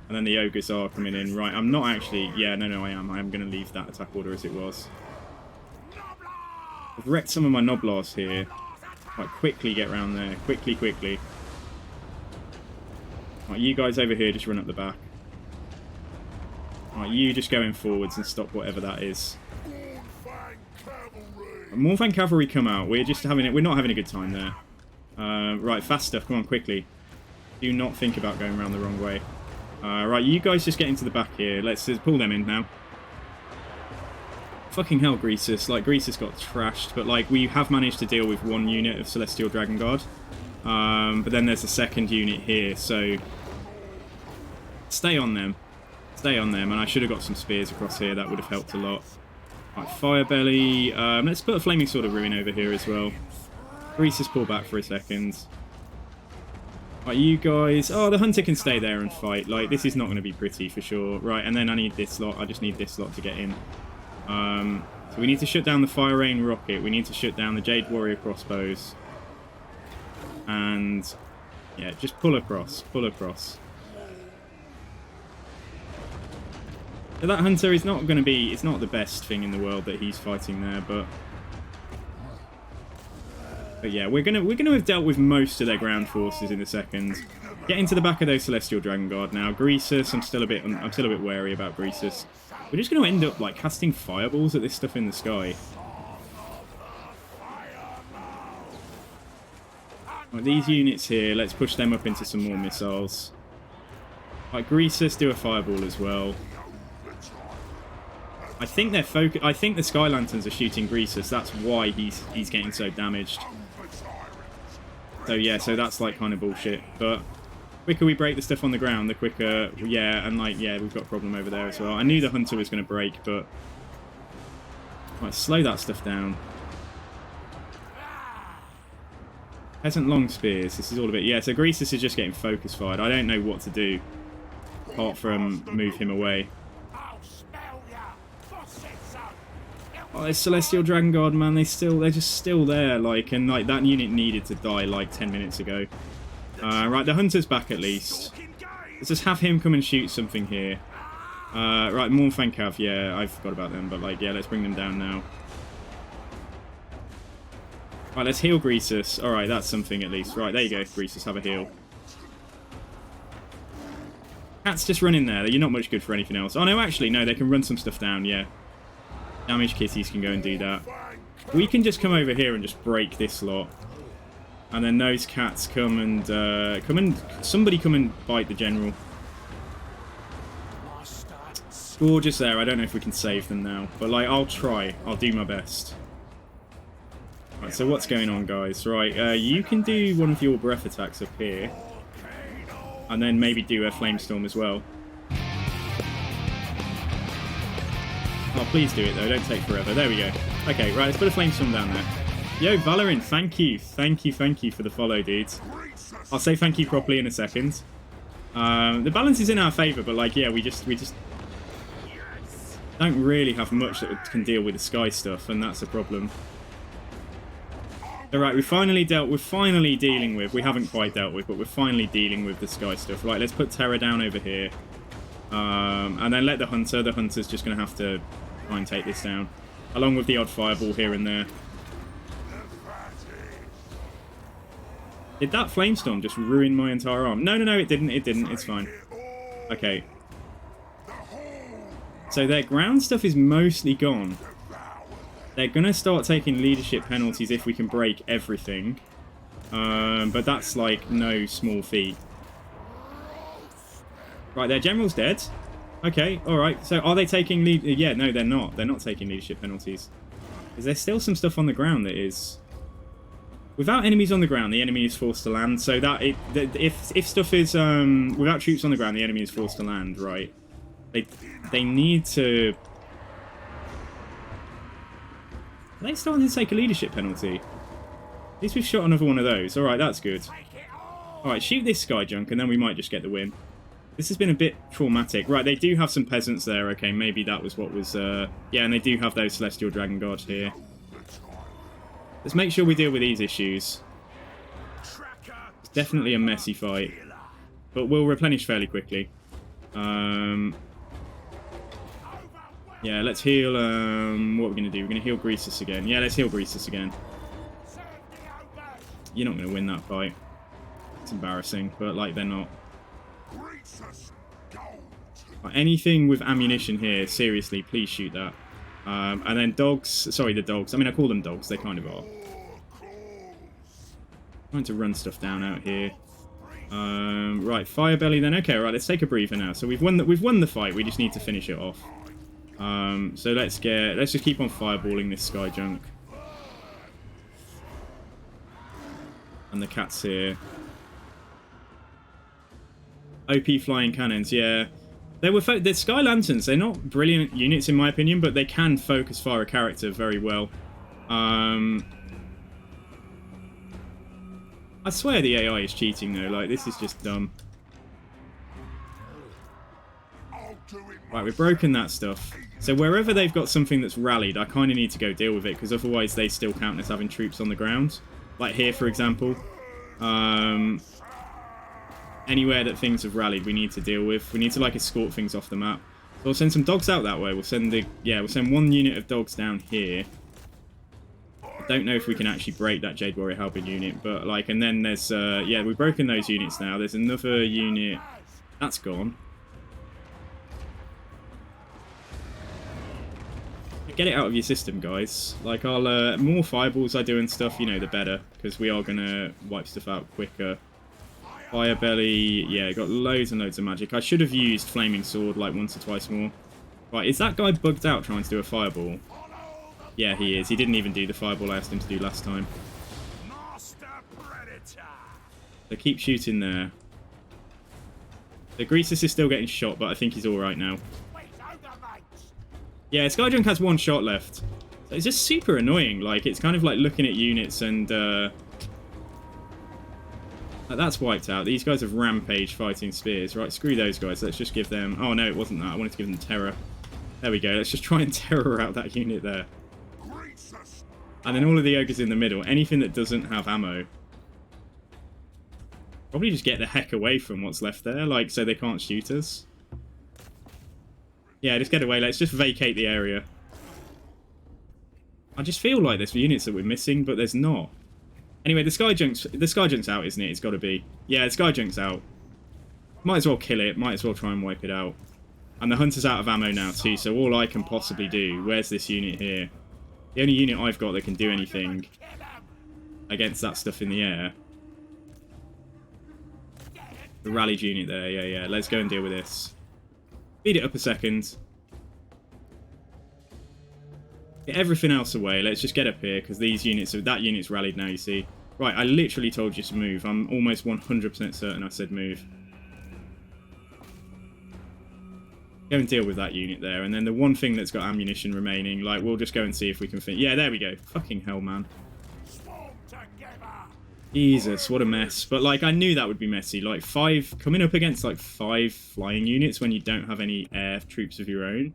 And then the Ogres are coming in. Right, I'm not actually... Yeah, no, I am. I am going to leave that attack order as it was. I've wrecked some of my Noblars here. Right, quickly get around there. Quickly. Right, you guys over here, just run up the back. Right, you just go in forwards and stop whatever that is. Mornfang Cavalry come out. We're not having a good time there. Right, fast stuff. Come on, quickly. Do not think about going around the wrong way. Right, you guys just get into the back here. Let's just pull them in now. Fucking hell, Greasus. Like, Greasus got trashed, but like, we have managed to deal with one unit of Celestial Dragon Guard. But then there's a second unit here, so stay on them. Stay on them, and I should have got some spears across here. That would have helped a lot. Right, Firebelly. Let's put a Flaming Sword of Ruin over here as well. Greasus, pull back for a second. Right, you guys... Oh, the Hunter can stay there and fight. Like, this is not going to be pretty for sure. Right, and then I need this slot. I just need this slot to get in. So we need to shut down the Fire Rain Rocket. We need to shut down the Jade Warrior Crossbows. And... yeah, just pull across. Pull across. So that Hunter is not going to be... It's not the best thing in the world that he's fighting there, but... But yeah, we're gonna have dealt with most of their ground forces in a second. Get into the back of those Celestial Dragon Guard now. Greasus, I'm still a bit wary about Greasus. We're just gonna end up like casting fireballs at this stuff in the sky. Right, these units here, let's push them up into some more missiles. Like Greasus, do a fireball as well. I think they're I think the Sky Lanterns are shooting Greasus. That's why he's getting so damaged. So yeah, so that's like kind of bullshit. But the quicker we break the stuff on the ground, the quicker, yeah, and like, yeah, we've got a problem over there as well. I knew the Hunter was going to break, but... Right, slow that stuff down. Peasant long spears, this is all a bit... Yeah, so Greasus is just getting focus fired. I don't know what to do, apart from move him away. Oh, there's Celestial Dragon Guard, man. They're just still there, like, and like that unit needed to die like 10 minutes ago. Right, the Hunter's back at least. Let's just have him come and shoot something here. Right, Mornfang Cav, yeah, I forgot about them, but like, yeah, let's bring them down now. Right, let's heal Greasus. Alright, that's something at least. Right, there you go, Greasus, have a heal. Cats just run in there. You're not much good for anything else. Oh, no, actually, no, they can run some stuff down, yeah. Damaged kitties can go and do that. We can just come over here and just break this lot. And then those cats come and somebody come and bite the general. Gorgeous there. I don't know if we can save them now. But like, I'll try. I'll do my best. Right, so what's going on, guys? Right, you can do one of your breath attacks up here. And then maybe do a flamestorm as well. Oh, please do it, though. Don't take forever. There we go. Okay, right, let's put a flamestorm down there. Yo, Valorant, thank you. Thank you for the follow, dudes. I'll say thank you properly in a second. The balance is in our favour, but, like, yeah, we just don't really have much that can deal with the sky stuff, and that's a problem. Alright, we're finally dealing with, we haven't quite dealt with, but we're finally dealing with the sky stuff. Right, let's put Terra down over here. And then let the hunter's just going to have to try and take this down. Along with the odd fireball here and there. Did that flamestorm just ruin my entire arm? No, it didn't, it's fine. Okay. So their ground stuff is mostly gone. They're going to start taking leadership penalties if we can break everything. But that's, like, no small feat. Right, their general's dead. Okay, alright. So are they taking lead... Yeah, no, they're not. They're not taking leadership penalties. Is there still some stuff on the ground that is... Without enemies on the ground, the enemy is forced to land. So that... If stuff is... without troops on the ground, the enemy is forced to land, right? They need to... Are they starting to take a leadership penalty? At least we've shot another one of those. Alright, that's good. Alright, shoot this sky junk and then we might just get the win. This has been a bit traumatic. Right, they do have some peasants there. Okay, maybe that was what was... Yeah, and they do have those Celestial Dragon Guards here. Let's make sure we deal with these issues. It's definitely a messy fight. But we'll replenish fairly quickly. Yeah, let's heal, what are we going to do? We're going to heal Greasus again. Yeah, let's heal Greasus again. You're not going to win that fight. It's embarrassing, but, like, they're not. Right, anything with ammunition here, seriously, please shoot that. And then dogs, sorry, the dogs. I mean, I call them dogs, they kind of are. Trying to run stuff down out here. Right, Firebelly then. Okay, right, let's take a breather now. So we've won the fight, we just need to finish it off. So let's just keep on fireballing this sky junk. And the cat's here. OP flying cannons, yeah. The Sky Lanterns, they're not brilliant units in my opinion, but they can focus fire a character very well. I swear the AI is cheating though, like this is just dumb. Right, we've broken that stuff. So wherever they've got something that's rallied, I kind of need to go deal with it, because otherwise they still count as having troops on the ground. Like here, for example. Anywhere that things have rallied, we need to deal with. We need to, like, escort things off the map. So we'll send some dogs out that way. We'll send one unit of dogs down here. I don't know if we can actually break that Jade Warrior Halberd unit, but, like, and then there's, yeah, we've broken those units now. There's another unit. That's gone. Get it out of your system, guys. Like, I'll, more fireballs I do and stuff, you know, the better. Because we are going to wipe stuff out quicker. Firebelly, yeah, got loads and loads of magic. I should have used Flaming Sword, like, once or twice more. Right, is that guy bugged out trying to do a fireball? Yeah, he is. He didn't even do the fireball I asked him to do last time. So keep shooting there. The Greasus is still getting shot, but I think he's alright now. Yeah, Skyjunk has one shot left. So it's just super annoying. Like, it's kind of like looking at units and, that's wiped out. These guys have rampage fighting spears. Right, screw those guys. Let's just give them... Oh, no, it wasn't that. I wanted to give them terror. There we go. Let's just try and terror out that unit there. And then all of the ogres in the middle. Anything that doesn't have ammo. Probably just get the heck away from what's left there, like, so they can't shoot us. Yeah, just get away. Let's just vacate the area. I just feel like there's units that we're missing, but there's not. Anyway, the Skyjunk's out, isn't it? It's got to be. Yeah, the Skyjunk's out. Might as well kill it. Might as well try and wipe it out. And the Hunter's out of ammo now too, so all I can possibly do... Where's this unit here? The only unit I've got that can do anything against that stuff in the air. The rallied unit there, yeah. Let's go and deal with this. Speed it up a second. Get everything else away. Let's just get up here, because that unit's rallied now, you see. Right, I literally told you to move. I'm almost 100% certain I said move. Go and deal with that unit there, and then the one thing that's got ammunition remaining, like, we'll just go and see if we can fit. Yeah, there we go. Fucking hell, man. Jesus, what a mess. But, like, I knew that would be messy. Like, coming up against, like, 5 flying units when you don't have any air troops of your own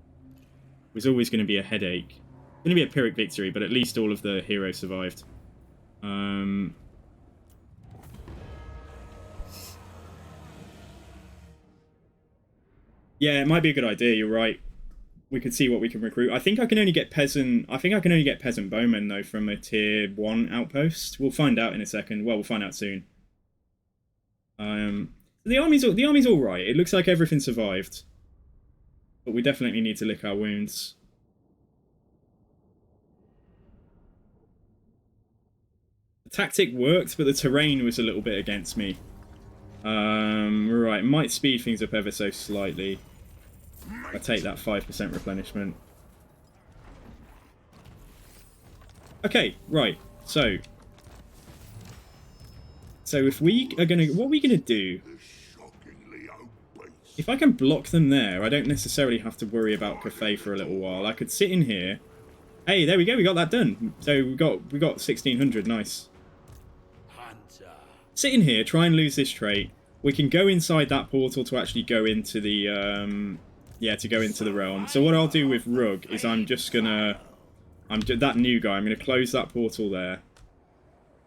was always going to be a headache. It's going to be a Pyrrhic victory, but at least all of the heroes survived. Yeah, it might be a good idea. You're right. We could see what we can recruit. I think I can only get peasant bowmen though from a tier 1 outpost. We'll find out in a second. Well, we'll find out soon. The army's all right. It looks like everything survived, but we definitely need to lick our wounds. The tactic worked, but the terrain was a little bit against me. Right, might speed things up ever so slightly. I take that 5% replenishment. Okay, right. So if we are gonna, what are we gonna do? If I can block them there, I don't necessarily have to worry about Cathay for a little while. I could sit in here. Hey, there we go. We got that done. So we got 1600. Nice. Sit in here. Try and lose this trait. We can go inside that portal to actually go into the realm. So what I'll do with Rug is that new guy. I'm gonna close that portal there.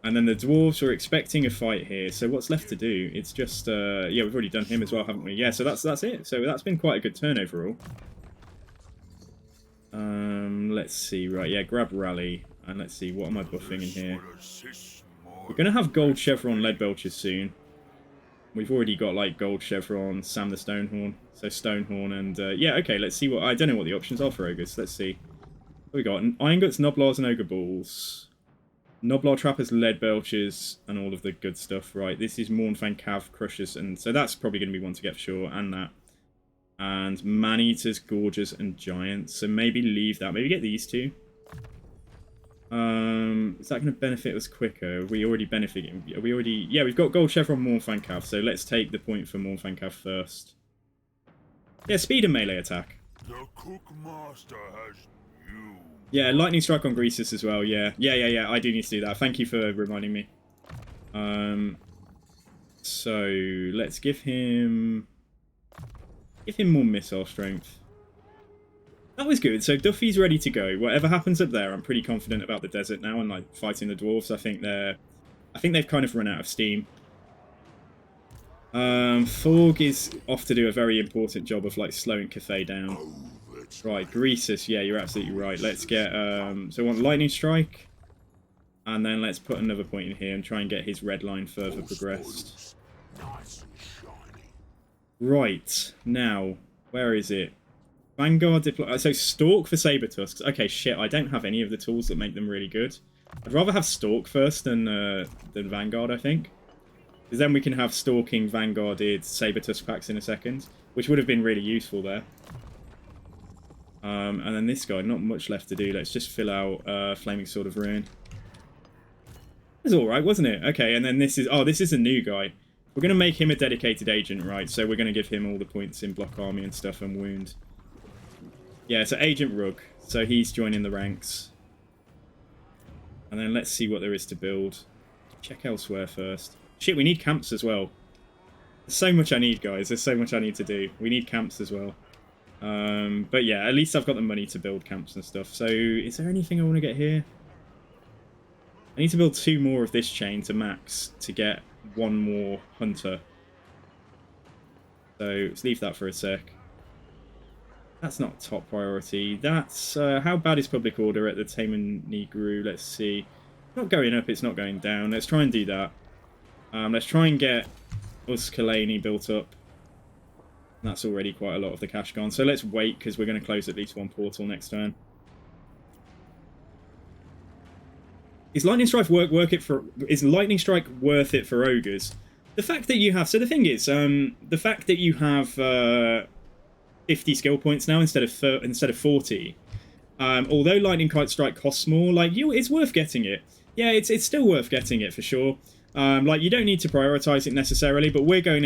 And then the dwarves are expecting a fight here. So what's left to do? It's just, yeah, we've already done him as well, haven't we? Yeah, so that's it. So that's been quite a good turn overall. Let's see. Right, yeah, grab rally. And let's see, what am I buffing in here? We're going to have gold chevron lead belchers soon. We've already got, like, gold chevron, Sam the Stonehorn. So Stonehorn and, yeah, okay, let's see what... I don't know what the options are for ogres. Let's see. What we got? Iron Guts, Noblars, and Ogre Balls. Noblar Trappers, Lead Belchers, and all of the good stuff. Right, this is Mournfang Cav Crushers, and so that's probably going to be one to get for sure, and that. And Man-Eaters, Gorgers, and Giants. So maybe leave that. Maybe get these two. Is that going to benefit us quicker? Are we already benefiting? Are we already... Yeah, we've got Gold Chevron, Mournfang Cav, so let's take the point for Mournfang Cav first. Yeah, speed and melee attack. The Cookmaster has you. Yeah, Lightning Strike on Greasus as well, yeah. Yeah, I do need to do that. Thank you for reminding me. So, let's give him more missile strength. That was good. So, Duffy's ready to go. Whatever happens up there, I'm pretty confident about the desert now and, like, fighting the dwarves. I think they've kind of run out of steam. Forg is off to do a very important job of, like, slowing Cathay down. Right, Greasus, yeah, you're absolutely right. Let's get, so we want Lightning Strike. And then let's put another point in here and try and get his red line further progressed. Right, now, where is it? Vanguard deploy. So Stalk for Saber Tusks. Okay, shit, I don't have any of the tools that make them really good. I'd rather have Stalk first than Vanguard, I think. Because then we can have Stalking Vanguarded Saber Tusk packs in a second, which would have been really useful there. And then this guy, not much left to do. Let's just fill out Flaming Sword of Ruin. It was alright, wasn't it? Okay, and then this is... Oh, this is a new guy. We're going to make him a dedicated agent, right? So we're going to give him all the points in Block Army and stuff and Wound. Yeah, so Agent Rug. So he's joining the ranks. And then let's see what there is to build. Check elsewhere first. Shit, we need camps as well. There's so much I need, guys. There's so much I need to do. We need camps as well. But yeah, at least I've got the money to build camps and stuff. So, is there anything I want to get here? I need to build 2 more of this chain to max to get 1 more hunter. So, let's leave that for a sec. That's not top priority. That's, how bad is public order at the Taman Negru? Let's see. It's not going up, it's not going down. Let's try and do that. Let's try and get Uskalani built up. That's already quite a lot of the cash gone. So let's wait, because we're going to close at least 1 portal next turn. Is Lightning Strike is Lightning Strike worth it for ogres? The fact that you have... So the thing is, the fact that you have 50 skill points now instead of 40 Although Lightning Kite Strike costs more, like it's worth getting it. Yeah, it's still worth getting it for sure. Like you don't need to prioritize it necessarily, but we're going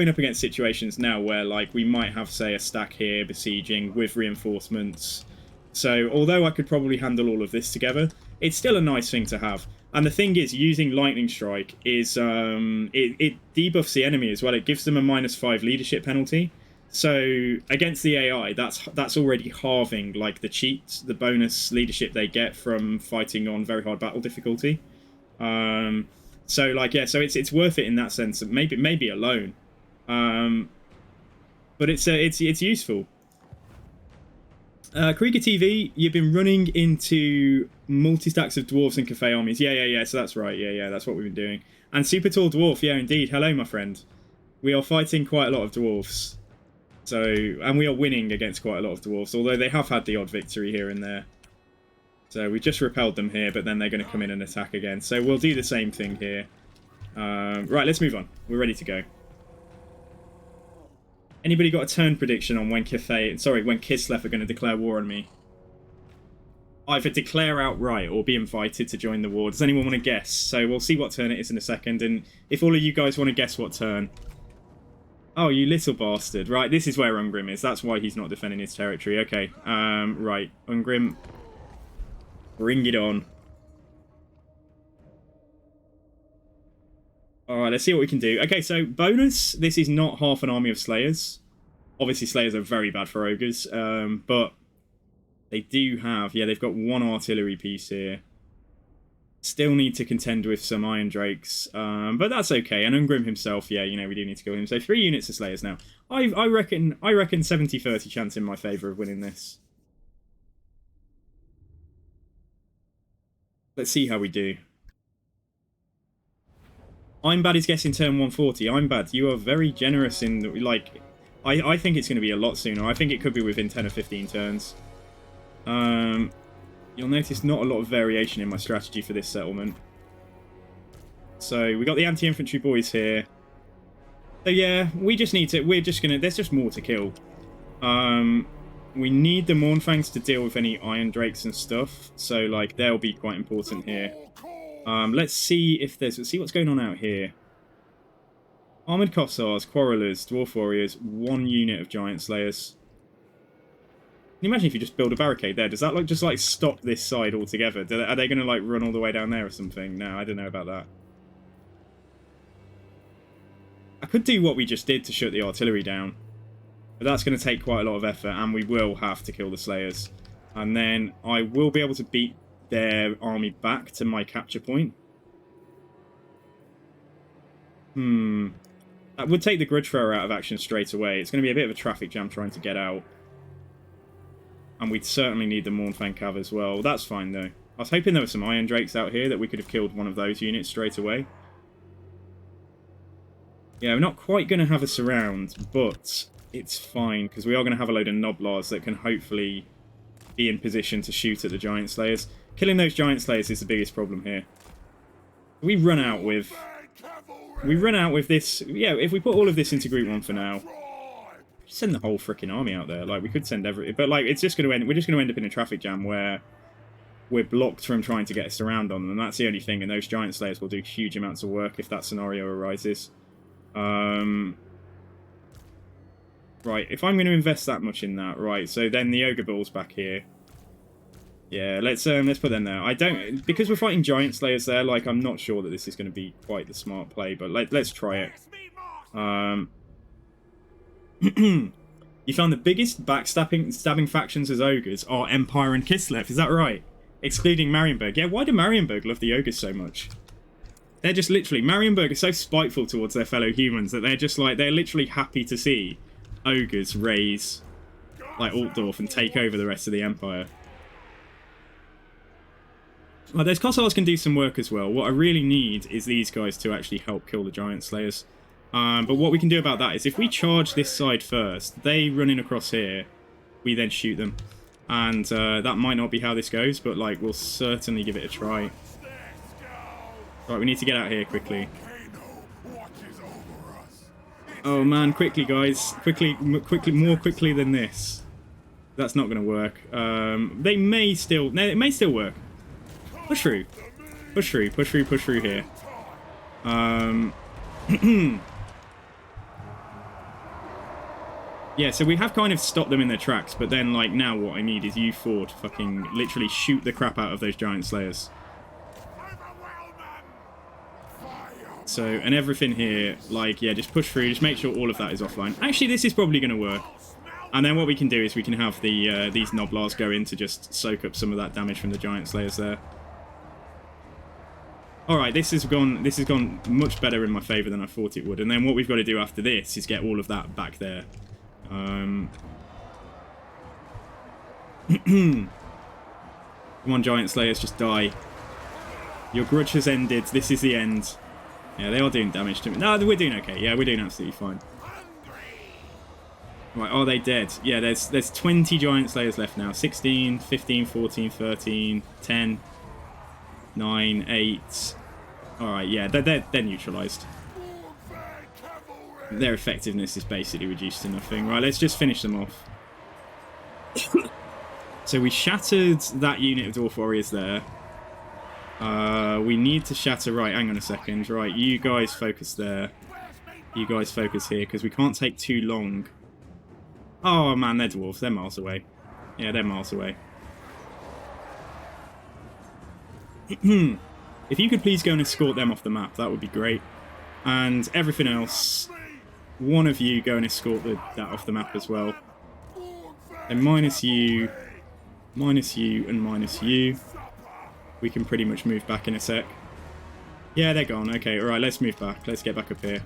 up against situations now where like we might have, say, a stack here besieging with reinforcements. So although I could probably handle all of this together, it's still a nice thing to have. And the thing is, using Lightning Strike is it debuffs the enemy as well. It gives them a -5 leadership penalty. So against the AI, that's already halving like the bonus leadership they get from fighting on very hard battle difficulty. So like yeah, so it's worth it in that sense. Maybe alone, but it's useful. Krieger TV, you've been running into multi-stacks of dwarves and cafe armies. Yeah. So that's right. Yeah. That's what we've been doing. And super tall dwarf. Yeah, indeed. Hello, my friend. We are fighting quite a lot of dwarves. So, and we are winning against quite a lot of dwarves, although they have had the odd victory here and there. So we just repelled them here, but then they're going to come in and attack again. So we'll do the same thing here. Right, let's move on. We're ready to go. Anybody got a turn prediction on when Kislev are going to declare war on me? Either declare outright or be invited to join the war. Does anyone want to guess? So we'll see what turn it is in a second, and if all of you guys want to guess what turn... Oh, you little bastard. Right, this is where Ungrim is. That's why he's not defending his territory. Okay, right. Ungrim, bring it on. Alright, let's see what we can do. Okay, so bonus, this is not half an army of Slayers. Obviously, Slayers are very bad for Ogres, but they do have... Yeah, they've got one artillery piece here. Still need to contend with some Iron Drakes, but that's okay. And Ungrim himself, yeah, we do need to kill him. So 3 units of Slayers now. I reckon 70-30 chance in my favour of winning this. Let's see how we do. I'm bad is guessing turn 140. I'm bad. You are very generous in, like... I think it's going to be a lot sooner. I think it could be within 10 or 15 turns. You'll notice not a lot of variation in my strategy for this settlement. So, we got the anti-infantry boys here. So yeah, we just need to... We're just going to... There's just more to kill. We need the Mournfangs to deal with any Iron Drakes and stuff. So, like, they'll be quite important here. Let's see if there's... Let's see what's going on out here. Armoured Kossars, Quarrelers, Dwarf Warriors, 1 unit of Giant Slayers. Can you imagine if you just build a barricade there? Does that just stop this side altogether? Are they going to like run all the way down there or something? No, I don't know about that. I could do what we just did to shut the artillery down. But that's going to take quite a lot of effort, and we will have to kill the Slayers. And then I will be able to beat their army back to my capture point. That would take the Grudge Thrower out of action straight away. It's going to be a bit of a traffic jam trying to get out. And we'd certainly need the Mournfang Cav as well. That's fine, though. I was hoping there were some Iron Drakes out here that we could have killed one of those units straight away. Yeah, we're not quite going to have a surround, but it's fine, because we are going to have a load of Noblars that can hopefully be in position to shoot at the Giant Slayers. Killing those Giant Slayers is the biggest problem here. We run out with this... Yeah, if we put all of this into Group 1 for now... Send the whole freaking army out there. Like, we could send every... But, like, it's just going to end... We're just going to end up in a traffic jam where we're blocked from trying to get a surround on them. And that's the only thing. And those Giant Slayers will do huge amounts of work if that scenario arises. Right, if I'm going to invest that much in that, right, so then the Ogre Bull's back here. Yeah, let's put them there. I don't... Because we're fighting Giant Slayers there, like, I'm not sure that this is going to be quite the smart play, but let's try it. You found the biggest backstabbing factions as ogres are Empire and Kislev, is that right? Excluding Marienburg. Yeah, why do Marienburg love the ogres so much? They're just literally... Marienburg are so spiteful towards their fellow humans that they're just like... They're literally happy to see ogres raise, like, Altdorf and take over the rest of the Empire. Well, those Kossars can do some work as well. What I really need is these guys to actually help kill the Giant Slayers. But what we can do about that is if we charge this side first, they run in across here, we then shoot them. And that might not be how this goes, but like we'll certainly give it a try. Right, we need to get out here quickly. Oh man, quickly guys. Quickly, more quickly than this. That's not going to work. They may still... No, it may still work. Push through. Push through. Push through. Push through here. Yeah, so we have kind of stopped them in their tracks, but then, like, now what I need is you four to fucking literally shoot the crap out of those giant slayers. So, and everything here, like, yeah, just push through, just make sure all of that is offline. Actually, this is probably going to work. And then what we can do is we can have the these Noblars go in to just soak up some of that damage from the giant slayers there. Alright, this has gone much better in my favour than I thought it would. And then what we've got to do after this is get all of that back there. Come on, giant slayers, just die. Your grudge has ended. This is the end. Yeah, they are doing damage to me. No, we're doing okay. Yeah, we're doing absolutely fine. Right, are they dead? Yeah, there's 20 giant slayers left now. 16, 15, 14, 13, 10, 9, 8. Alright, yeah, they're neutralised. Their effectiveness is basically reduced to nothing. Right, let's just finish them off. So we shattered that unit of Dwarf Warriors there. We need to shatter... Right, hang on a second. Right, you guys focus there. You guys focus here, because we can't take too long. Oh, man, they're dwarves. They're miles away. Yeah, they're miles away. If you could please go and escort them off the map, that would be great. And everything else, one of you go and escort that off the map as well. And minus you, and minus you. We can pretty much move back in a sec. Yeah, they're gone. Okay, alright, let's move back. Let's get back up here.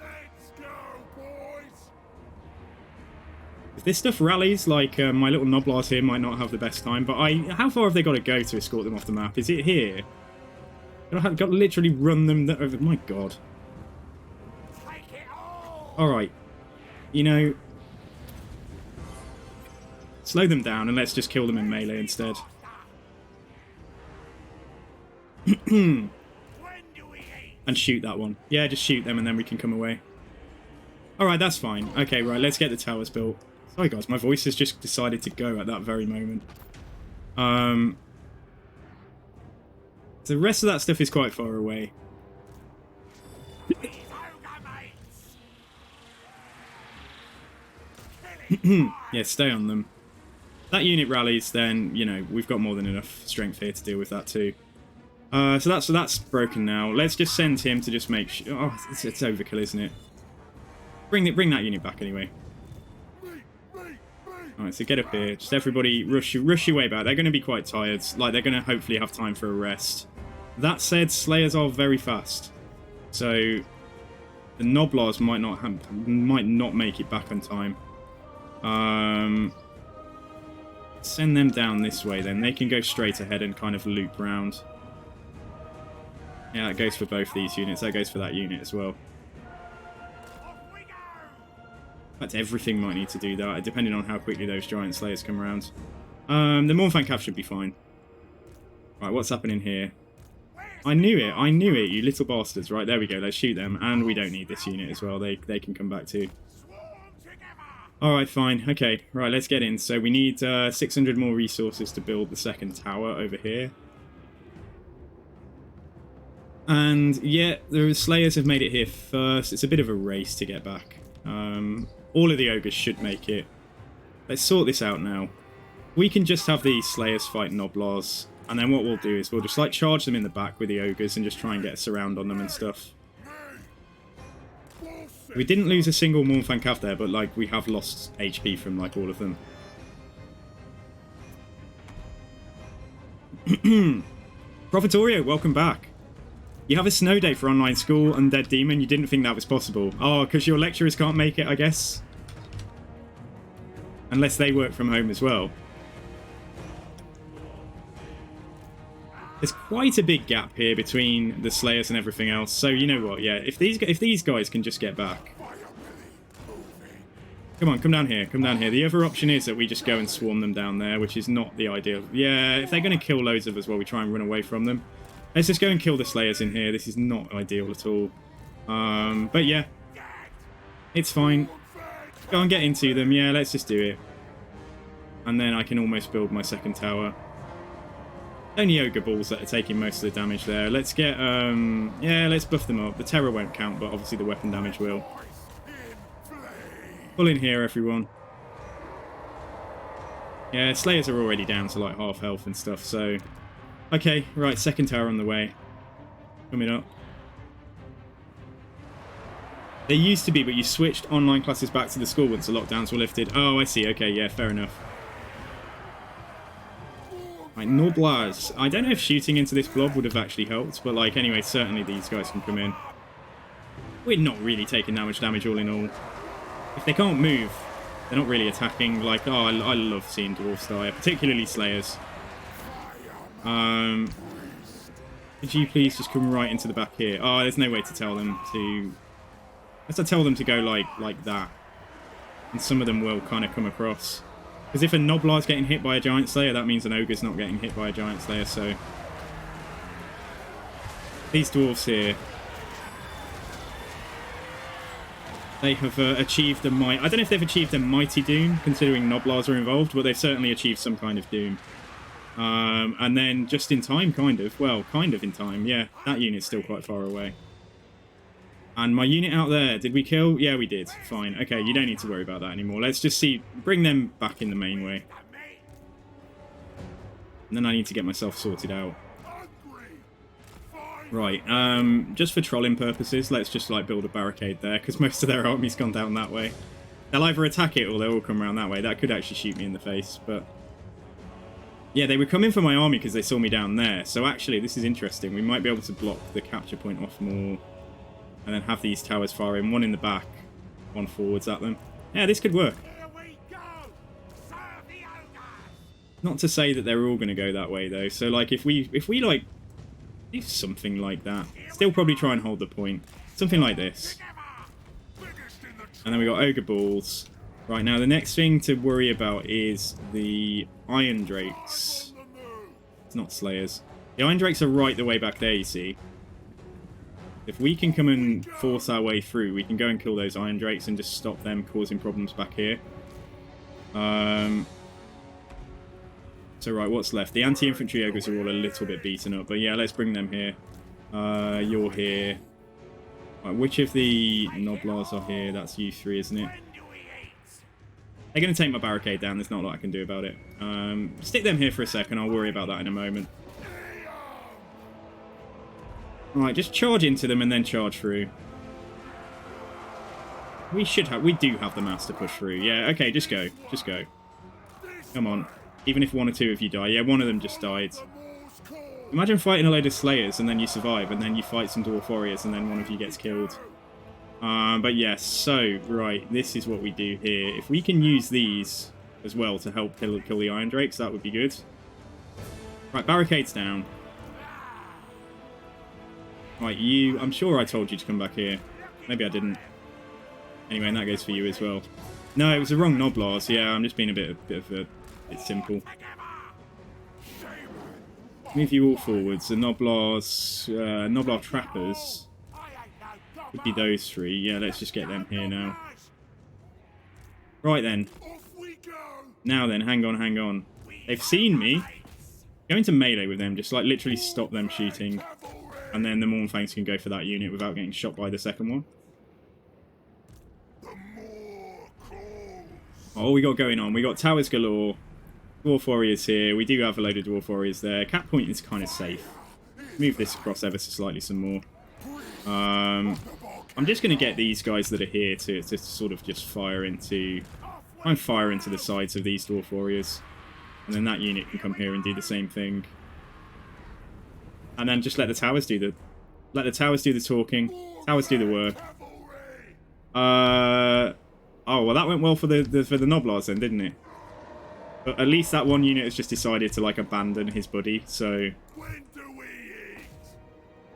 If this stuff rallies, like my little Noblars here might not have the best time, but how far have they got to go to escort them off the map? Is it here? I've got to literally run them over. My god. Alright. You know, slow them down and let's just kill them in melee instead. And shoot that one. Yeah, just shoot them and then we can come away. Alright, that's fine. Okay, right, let's get the towers built. Sorry guys, my voice has just decided to go at that very moment. The rest of that stuff is quite far away. Yeah, stay on them. That unit rallies, then, you know, we've got more than enough strength here to deal with that too. So that's broken now. Let's just send him to just make sure... Oh, it's overkill, isn't it? Bring that unit back anyway. Alright, so get up here. Just everybody rush your way back. They're going to be quite tired. Like, they're going to hopefully have time for a rest. That said, Slayers are very fast. So, the Noblars might not make it back on time. Send them down this way then. They can go straight ahead and kind of loop round. Yeah, that goes for both these units. That goes for that unit as well. In fact, everything might need to do that, depending on how quickly those giant slayers come around. The Mornfang Cav should be fine. Right, what's happening here? I knew it, you little bastards. Right, there we go, let's shoot them. And we don't need this unit as well, they can come back too. Alright, fine, okay, right, let's get in. So we need 600 more resources to build the second tower over here. And yeah, the Slayers have made it here first. It's a bit of a race to get back. All of the ogres should make it. Let's sort this out now. We can just have the Slayers fight Noblars, and then what we'll do is we'll just like charge them in the back with the ogres and just try and get a surround on them and stuff. We didn't lose a single Mornfang Cav there, but like we have lost HP from like all of them. Profitorio, welcome back. You have a snow day for online school, Undead Demon. You didn't think that was possible. Oh, because your lecturers can't make it, I guess. Unless they work from home as well. There's quite a big gap here between the Slayers and everything else. So you know what? Yeah, if these guys can just get back. Come on, come down here. Come down here. The other option is that we just go and swarm them down there, which is not the ideal. Yeah, if they're going to kill loads of us while we try and run away from them. Let's just go and kill the Slayers in here. This is not ideal at all. But yeah. It's fine. Go and get into them. Yeah, let's just do it. And then I can almost build my second tower. Only ogre balls that are taking most of the damage there. Let's get, yeah, let's buff them up. The terror won't count, but obviously the weapon damage will. Pull in here, everyone. Yeah, Slayers are already down to like half health and stuff, so... Okay, right, second tower on the way. Coming up. There used to be, but you switched online classes back to the school once the lockdowns were lifted. Oh, I see. Okay, yeah, fair enough. Right, Noblars. I don't know if shooting into this blob would have actually helped, but like, anyway, certainly these guys can come in. We're not really taking that much damage all in all. If they can't move, they're not really attacking. Like, oh, I love seeing dwarfs die, particularly Slayers. Could you please just come right into the back here? Oh, there's no way to tell them to... Let's tell them to go like that. And some of them will kind of come across. Because if a Noblar's getting hit by a Giant Slayer, that means an Ogre's not getting hit by a Giant Slayer, so... These dwarves here... They have achieved a might... I don't know if they've achieved a mighty doom, considering Noblars are involved, but they've certainly achieved some kind of doom. And then just in time, kind of. Well, kind of in time, yeah. That unit's still quite far away. And my unit out there, did we kill? Yeah, we did. Fine. Okay, you don't need to worry about that anymore. Let's just see... Bring them back in the main way. And then I need to get myself sorted out. Right, just for trolling purposes, let's just, like, build a barricade there, because most of their army's gone down that way. They'll either attack it or they'll all come around that way. That could actually shoot me in the face, but... Yeah, they were coming for my army because they saw me down there. So actually, this is interesting. We might be able to block the capture point off more. And then have these towers fire in. One in the back, one forwards at them. Yeah, this could work. Not to say that they're all going to go that way, though. So, like, if we like, do something like that. Still probably try and hold the point. Something like this. And then we got Ogre Balls. Right, now the next thing to worry about is the Iron Drakes. It's not Slayers. The Iron Drakes are right the way back there, you see. If we can come and force our way through, we can go and kill those Iron Drakes and just stop them causing problems back here. So right, what's left? The anti-infantry ogres are all a little bit beaten up, but yeah, let's bring them here. You're here. Right, which of the Noblars are here? That's you three, isn't it? They're going to take my barricade down. There's not a lot I can do about it. Stick them here for a second. I'll worry about that in a moment. Alright, just charge into them and then charge through. We do have the mass to push through. Yeah, okay, just go. Just go. Come on. Even if one or two of you die. Yeah, one of them just died. Imagine fighting a load of Slayers and then you survive, and then you fight some Dwarf Warriors and then one of you gets killed. But yes, so, right, this is what we do here. If we can use these as well to help kill the Iron Drakes, that would be good. Right, barricades down. Right, you... I'm sure I told you to come back here. Maybe I didn't. Anyway, and that goes for you as well. No, it was the wrong Noblars. Yeah, I'm just being a bit simple. Move you all forwards. The Noblars... Noblar Trappers... would be those three. Yeah, let's just get them here now. Right then. Now then, hang on. They've seen me. Go into melee with them, just like literally stop them shooting. And then the Mournfangs can go for that unit without getting shot by the second one. Oh, we got going on. We got towers galore. Dwarf Warriors here. We do have a load of Dwarf Warriors there. Cap point is kind of safe. Move this across ever so slightly some more. I'm just going to get these guys that are here to sort of just fire into... Try and fire into the sides of these Dwarf Warriors. And then that unit can come here and do the same thing. And then just let the towers do the... Let the towers do the talking. Towers do the work. Oh, well that went well for the Noblars then, didn't it? But at least that one unit has just decided to, like, abandon his buddy, so...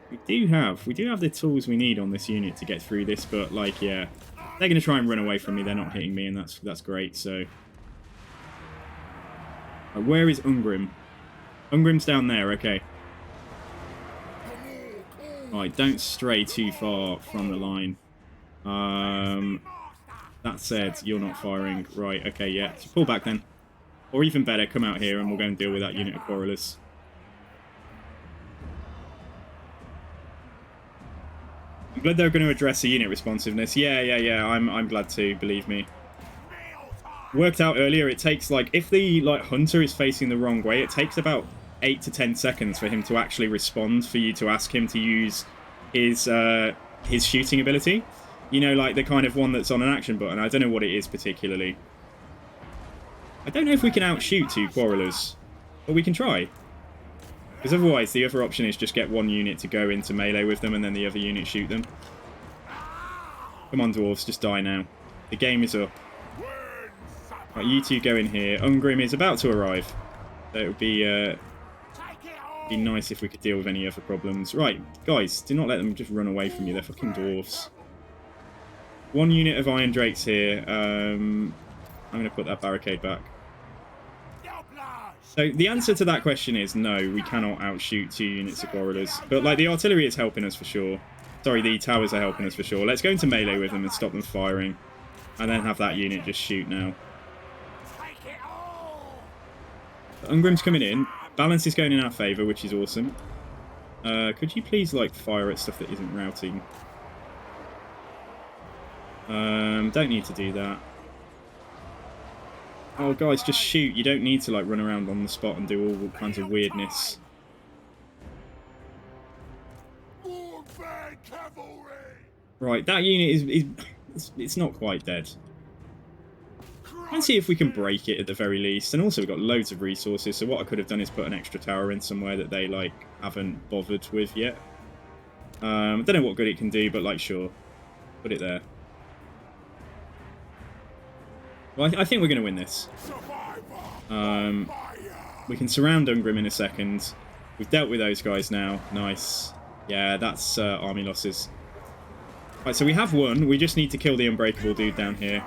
We do have the tools we need on this unit to get through this, but, like, yeah. They're going to try and run away from me, they're not hitting me, and that's great, so... where is Ungrim? Ungrim's down there, okay. Alright, don't stray too far from the line. That said, you're not firing. Right, okay, yeah. So pull back then. Or even better, come out here and we'll go and deal with that unit of Quarrelers. I'm glad they're going to address the unit responsiveness. Yeah. I'm glad to, believe me. Worked out earlier, it takes, like, if the, like, hunter is facing the wrong way, it takes about 8 to 10 seconds for him to actually respond, for you to ask him to use his shooting ability. You know, like the kind of one that's on an action button. I don't know what it is particularly. I don't know if we can outshoot 2 Quarrelers, but we can try. Because otherwise, the other option is just get one unit to go into melee with them and then the other unit shoot them. Come on, dwarves, just die now. The game is up. Right, you two go in here. Ungrim is about to arrive. So it would be nice if we could deal with any other problems. Right, guys, do not let them just run away from you. They're fucking dwarves. One unit of Iron Drakes here. I'm going to put that barricade back. So the answer to that question is no, we cannot outshoot 2 units of Quarrelers. But, like, the artillery is helping us for sure. Sorry, the towers are helping us for sure. Let's go into melee with them and stop them firing. And then have that unit just shoot now. Ungrim's coming in. Balance is going in our favour, which is awesome. Could you please, like, fire at stuff that isn't routing? Don't need to do that. Oh, guys, just shoot. You don't need to, like, run around on the spot and do all kinds of weirdness. Right, that unit it's not quite dead. Let's see if we can break it at the very least. And also we've got loads of resources, so what I could have done is put an extra tower in somewhere that they, like, haven't bothered with yet. I don't know what good it can do, but, like, sure. Put it there. Well, I think we're going to win this. We can surround Ungrim in a second. We've dealt with those guys now. Nice. Yeah, that's army losses. Right, so we have won. We just need to kill the unbreakable dude down here.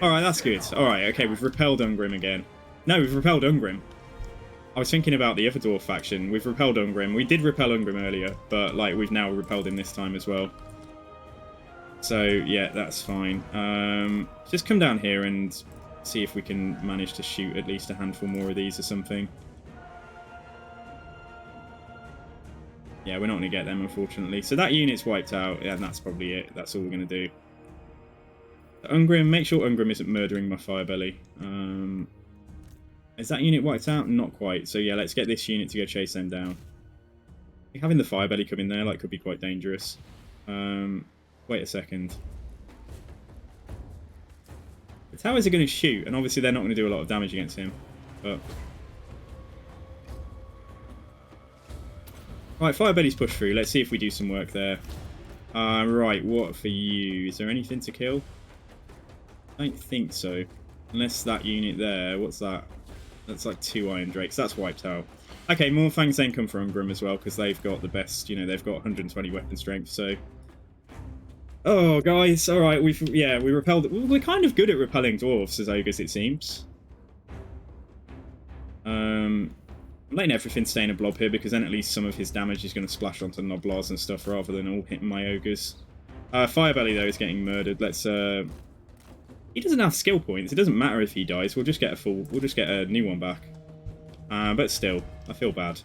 Alright, that's good. Alright, okay, we've repelled Ungrim again. No, we've repelled Ungrim. I was thinking about the other dwarf faction. We've repelled Ungrim. We did repel Ungrim earlier, but, like, we've now repelled him this time as well. So, yeah, that's fine. Just come down here and see if we can manage to shoot at least a handful more of these or something. Yeah, we're not going to get them, unfortunately. So that unit's wiped out, and that's probably it. That's all we're going to do. Ungrim, make sure Ungrim isn't murdering my Firebelly. Is that unit wiped out? Not quite. So yeah, let's get this unit to go chase them down. I think having the Firebelly come in there, like, could be quite dangerous. Wait a second. The towers are going to shoot, and obviously they're not going to do a lot of damage against him. But right, Firebelly's pushed through. Let's see if we do some work there. Right, what for you? Is there anything to kill? I don't think so. Unless that unit there, what's that? That's like 2 Iron Drakes. That's wiped out. Okay, more Fangs then come from Ungrim as well, because they've got the best, you know, they've got 120 weapon strength, so... Oh, guys, alright, we repelled... We're kind of good at repelling dwarves as ogres, it seems. I'm letting everything stay in a blob here, because then at least some of his damage is going to splash onto Noblars and stuff, rather than all hitting my ogres. Firebelly, though, is getting murdered. Let's, He doesn't have skill points. It doesn't matter if he dies. We'll just get a new one back. But still, I feel bad.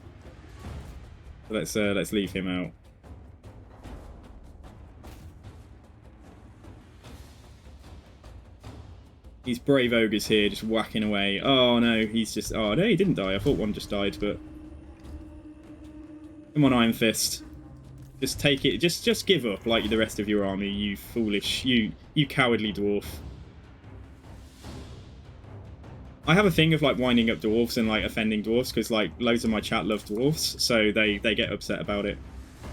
Let's leave him out. These brave ogres here just whacking away. Oh no, he's just... Oh no, he didn't die. I thought one just died, but... Come on, Iron Fist. Just take it. Just give up like the rest of your army, you foolish... You cowardly dwarf. I have a thing of, like, winding up dwarves and, like, offending dwarves, because, like, loads of my chat love dwarves, so they get upset about it.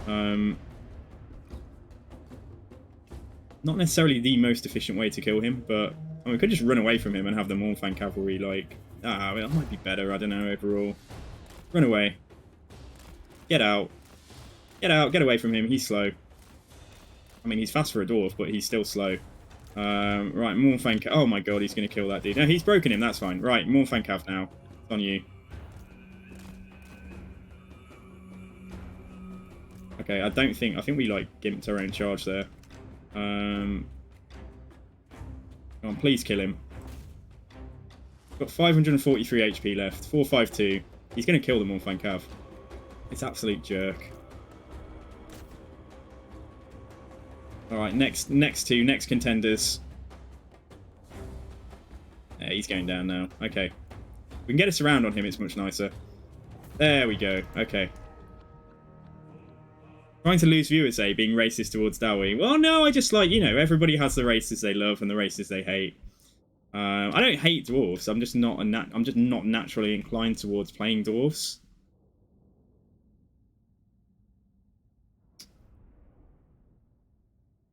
Not necessarily the most efficient way to kill him, but I mean, we could just run away from him and have the Mornfang cavalry, like... well, that might be better, I don't know, overall. Run away. Get out. Get out, get away from him, he's slow. I mean, he's fast for a dwarf, but he's still slow. Right, Mornfang... Oh my god, he's going to kill that dude. No, he's broken him, that's fine. Right, Mornfang Cav now. It's on you. Okay, I think we, like, gimped our own charge there. Come on, please kill him. Got 543 HP left. 452. He's going to kill them all, thank Cav. It's absolute jerk. Alright, next contenders. Yeah, he's going down now. Okay. We can get us around on him, it's much nicer. There we go. Okay. Trying to lose viewers, eh? Being racist towards Dowie. Well, no, I just like, you know, everybody has the races they love and the races they hate. I don't hate dwarves. I'm just not naturally inclined towards playing dwarves.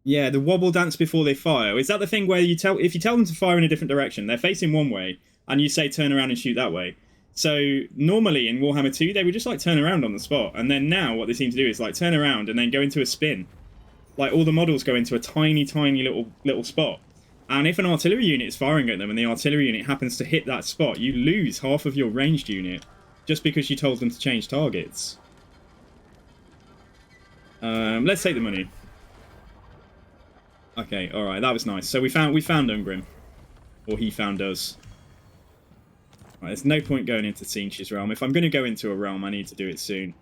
Yeah, the wobble dance before they fire. Is that the thing where if you tell them to fire in a different direction, they're facing one way, and you say turn around and shoot that way? So normally in Warhammer 2, they would just like turn around on the spot, and then now what they seem to do is like turn around and then go into a spin. Like all the models go into a tiny little spot. And if an artillery unit is firing at them and the artillery unit happens to hit that spot, you lose half of your ranged unit just because you told them to change targets. Let's take the money. Okay, alright, that was nice. So we found Ungrim. Or he found us. Right, there's no point going into Tzeentch's realm. If I'm going to go into a realm, I need to do it soon.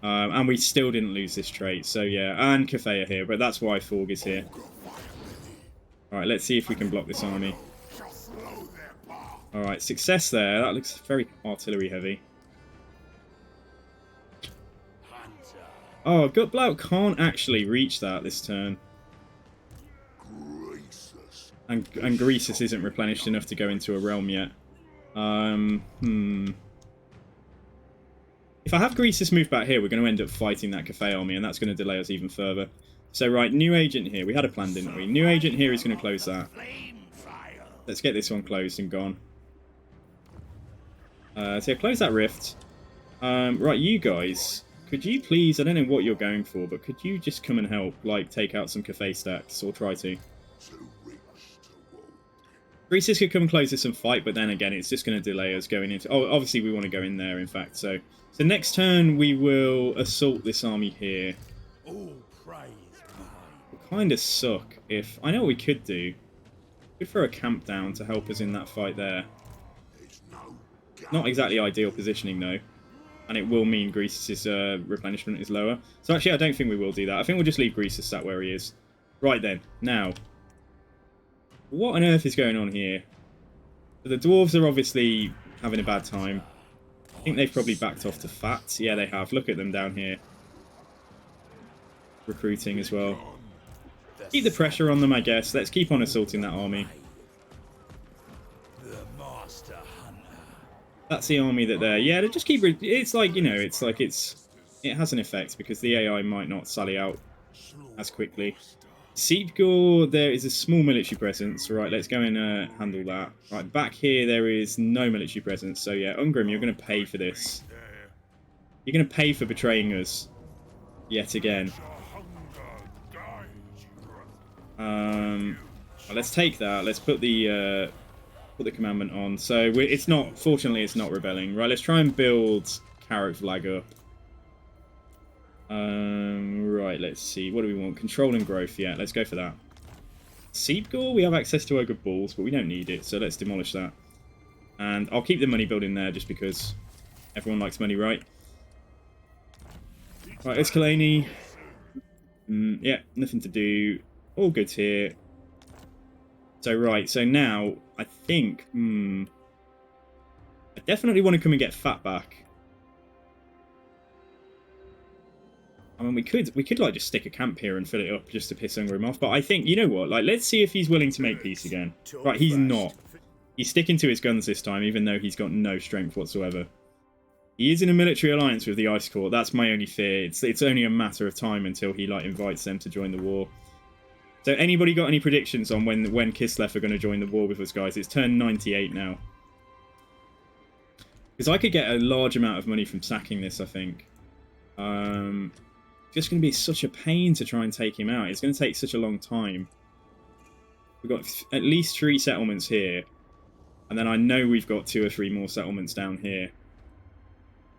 And we still didn't lose this trait, so yeah. And Kafei are here, but that's why Forg is here. Alright, let's see if we can block this army. Alright, success there. That looks very artillery heavy. Oh, Gutblout can't actually reach that this turn. And Greasus isn't replenished enough to go into a realm yet. If I have Greasus move back here, we're going to end up fighting that Kafei army, and that's going to delay us even further. So, right, new agent here. We had a plan, didn't we? New agent here is going to close that. Let's get this one closed and gone. So, yeah, close that rift. Right, you guys, could you please, I don't know what you're going for, but could you just come and help, like, take out some Kafei stacks, or try to? Greasus could come close this and fight, but then again, it's just going to delay us going into... Oh, obviously we want to go in there, in fact. So next turn, we will assault this army here. Will kind of suck if... I know what we could do. We could throw a camp down to help us in that fight there. Not exactly ideal positioning, though. And it will mean Greasus' replenishment is lower. So actually, I don't think we will do that. I think we'll just leave Greasus sat where he is. Right then, now... What on earth is going on here? The dwarves are obviously having a bad time. I think they've probably backed off to Fat. Yeah, they have. Look at them down here. Recruiting as well. Keep the pressure on them, I guess. Let's keep on assaulting that army. That's the army that they're... Yeah, just keep... It's like, you know, it's like it has an effect because the AI might not sally out as quickly. Seepgore, there is a small military presence. Right, let's go and handle that. Right, back here there is no military presence. So yeah, Ungrim, you're going to pay for this. You're going to pay for betraying us. Yet again. Let's take that. Let's put the commandment on. So it's not... Fortunately, it's not rebelling. Right, let's try and build Carrot Flag up. Right, let's see. What do we want? Control and growth. Yeah, let's go for that. Seepgore, we have access to Ogre Balls, but we don't need it, so let's demolish that. And I'll keep the money building there just because everyone likes money, right? Right, Escalani. Yeah, nothing to do. All good here. So, right, so now, I think... I definitely want to come and get Fat back. I mean, we could like just stick a camp here and fill it up just to piss Ungrim off. But I think, you know what? Like, let's see if he's willing to make peace again. Right, he's not. He's sticking to his guns this time, even though he's got no strength whatsoever. He is in a military alliance with the Ice Court. That's my only fear. It's only a matter of time until he like invites them to join the war. So, anybody got any predictions on when Kislev are going to join the war with us, guys? It's turned 98 now. Because I could get a large amount of money from sacking this, I think. It's just going to be such a pain to try and take him out. It's going to take such a long time. We've got at least 3 settlements here. And then I know we've got 2 or 3 more settlements down here.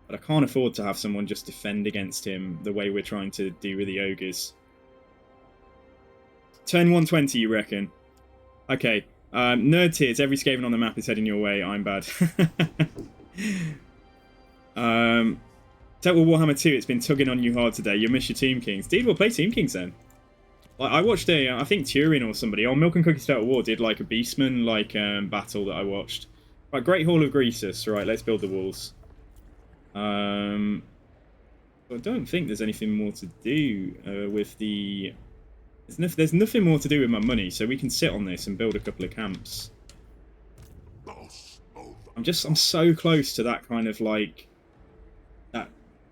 But I can't afford to have someone just defend against him the way we're trying to do with the ogres. Turn 120, you reckon? Okay. Nerd Tears, every Skaven on the map is heading your way. I'm bad. Total Warhammer 2, it's been tugging on you hard today. You miss your Team Kings. Dude, we'll play Team Kings then. Like, I watched I think Turin or somebody on Milk and Cookies Total War did like a Beastman battle that I watched. Right, Great Hall of Greasus. Right, let's build the walls. I don't think there's anything more to do with the... There's nothing more to do with my money, so we can sit on this and build a couple of camps. I'm so close to that kind of like...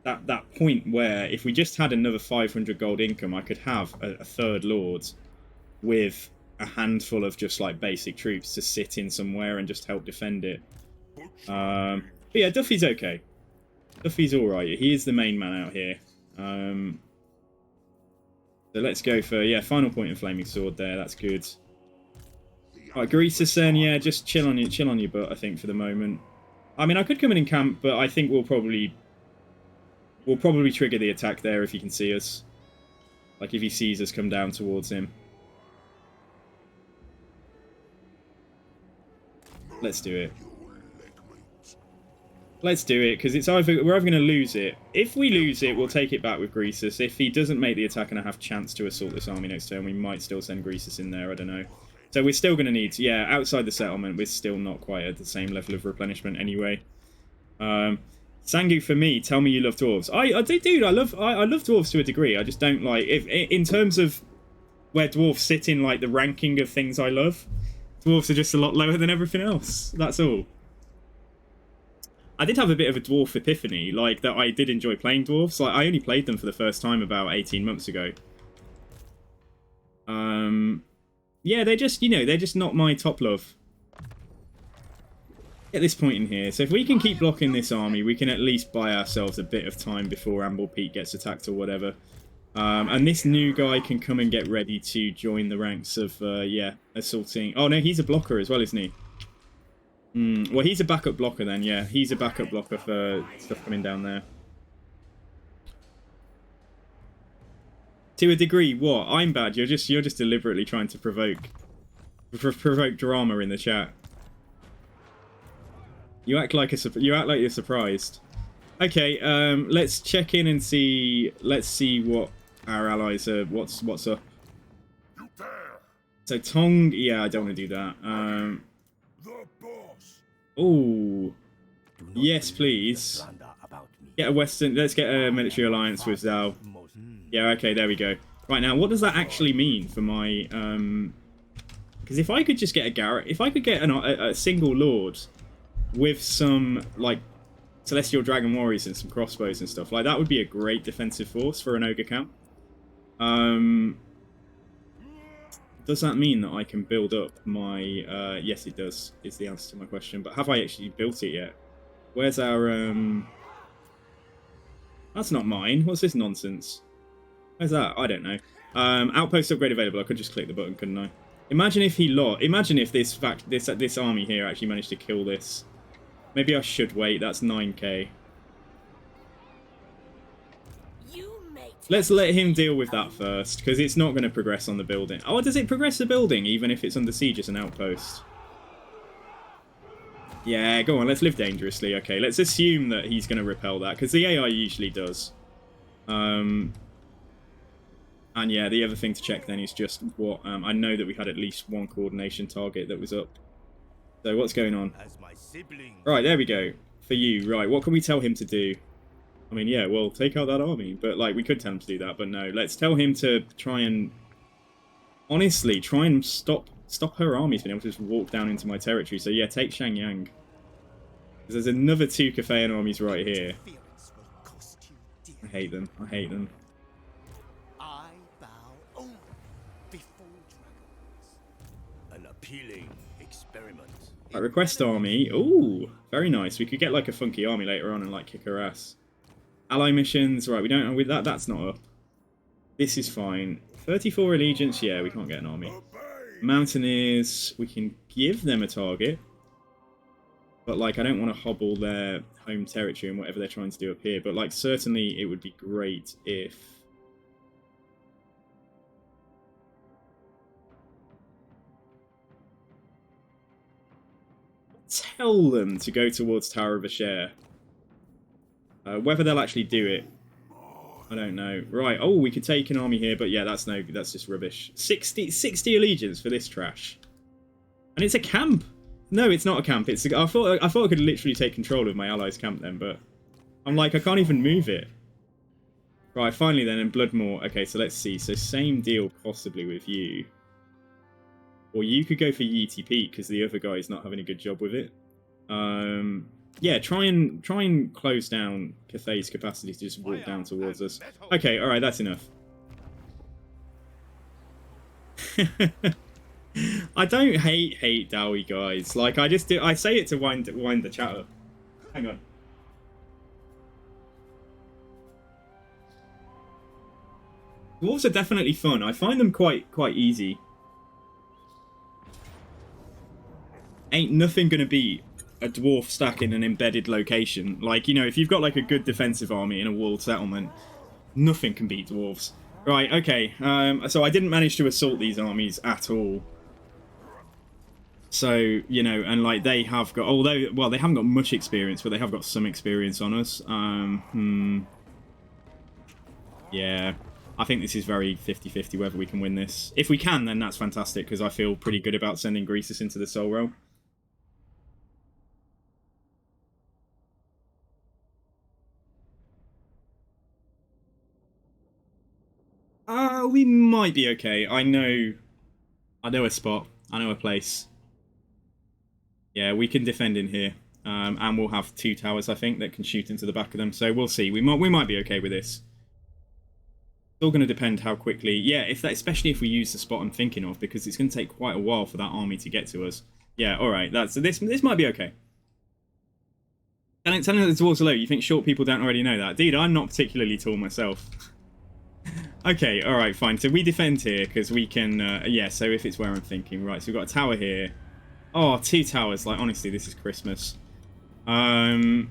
That point where if we just had another 500 gold income, I could have a third lord with a handful of just like basic troops to sit in somewhere and just help defend it. But yeah, Duffy's okay. Duffy's alright. He is the main man out here. So let's go for, yeah, final point and flaming sword there. That's good. Alright, Greasus then, yeah, just chill on your butt, I think, for the moment. I mean, I could come in and camp, but I think we'll probably trigger the attack there if he can see us. Like, if he sees us come down towards him. Let's do it. Let's do it, because we're either going to lose it. If we lose it, we'll take it back with Greasus. If he doesn't make the attack and I have chance to assault this army next turn, we might still send Greasus in there, I don't know. So we're still going to need, yeah, outside the settlement, we're still not quite at the same level of replenishment anyway. Sangu, for me, tell me you love dwarves. I do, dude, I love dwarves to a degree. I just don't like, in terms of where dwarves sit in like the ranking of things I love, dwarves are just a lot lower than everything else. That's all. I did have a bit of a dwarf epiphany, like that I did enjoy playing dwarves. Like I only played them for the first time about 18 months ago. Yeah, they're just, they're just not my top love at this point in here. So if we can keep blocking this army, we can at least buy ourselves a bit of time before Amble Peak gets attacked or whatever. And this new guy can come and get ready to join the ranks of, yeah, assaulting. Oh no, he's a blocker as well, isn't he? Well, he's a backup blocker then, yeah. He's a backup blocker for stuff coming down there. To a degree, what? I'm bad. You're just deliberately trying to provoke drama in the chat. You act like you're surprised. Okay, let's check in and see. Let's see what our allies are. What's up? So Tong, yeah, I don't want to do that. Oh, yes, please. Get a Western. Let's get a military alliance with Zhao. Yeah, okay, there we go. Right now, what does that actually mean for my? Because if I could just get a Garrett, if I could get a single lord with some like Celestial Dragon Warriors and some crossbows and stuff, like that would be a great defensive force for an ogre camp. Does that mean that I can build up my... yes, it does, is the answer to my question. But have I actually built it yet? Where's our... That's not mine. What's this nonsense? Where's that? I don't know. Outpost upgrade available. I could just click the button, couldn't I? Imagine if he lost. Imagine if this army here actually managed to kill this. Maybe I should wait. That's 9k. Let's let him deal with that first, because it's not going to progress on the building. Oh, does it progress the building, even if it's under siege as an outpost? Yeah, go on, let's live dangerously. Okay, let's assume that he's going to repel that, because the AI usually does. And yeah, the other thing to check then is just what... I know that we had at least one coordination target that was up. So what's going on? Right, there we go. For you, right, what can we tell him to do? I mean, yeah, well, take out that army. But, like, we could tell him to do that, but no. Let's tell him to try and... Honestly, try and stop her armies being able to just walk down into my territory. So, yeah, take Shangyang. Because there's another 2 Kafeian armies right here. I hate them. I hate them. I bow only before dragons. An appealing experiment. Right, request army. Ooh, very nice. We could get, like, a funky army later on and, like, kick her ass. Ally missions, right, we don't with that, that's not up. This is fine. 34 allegiance, yeah, we can't get an army. Mountaineers, we can give them a target. But, like, I don't want to hobble their home territory and whatever they're trying to do up here. But, like, certainly it would be great if... tell them to go towards Tower of Asher. Whether they'll actually do it, I don't know. Right, oh, we could take an army here, but yeah, that's just rubbish. 60 allegiance for this trash. And it's a camp. No, it's not a camp. I thought I could literally take control of my allies' camp then, but I'm like, I can't even move it. Right, finally then, in Bloodmoor. Okay, so let's see. So same deal possibly with you. Or you could go for Yeety Peak because the other guy's not having a good job with it. Yeah, try and close down Cathay's capacity to just walk down towards us. Okay, all right, that's enough. I don't hate Dowie, guys. Like I say it to wind the chat up. Hang on. Dwarves are definitely fun. I find them quite easy. Ain't nothing gonna beat a dwarf stack in an embedded location. Like, you know, if you've got like a good defensive army in a walled settlement, nothing can beat dwarves. Right, okay. So I didn't manage to assault these armies at all. So, you know, and like they have got, although, well, they haven't got much experience, but they have got some experience on us. Yeah. I think this is very 50-50 whether we can win this. If we can, then that's fantastic, because I feel pretty good about sending Greasus into the Soul Realm. We might be okay. I know a spot. I know a place. Yeah, we can defend in here. And we'll have 2 towers, I think, that can shoot into the back of them. So we'll see. We might be okay with this. It's all going to depend how quickly. Yeah, especially if we use the spot I'm thinking of, because it's going to take quite a while for that army to get to us. Yeah, all right. This might be okay. Tell me that the dwarves are low. You think short people don't already know that? Dude, I'm not particularly tall myself. Okay, all right, fine. So we defend here because we can. Yeah. So if it's where I'm thinking, right. So we've got a tower here. Oh, 2 towers. Like honestly, this is Christmas. Yeah,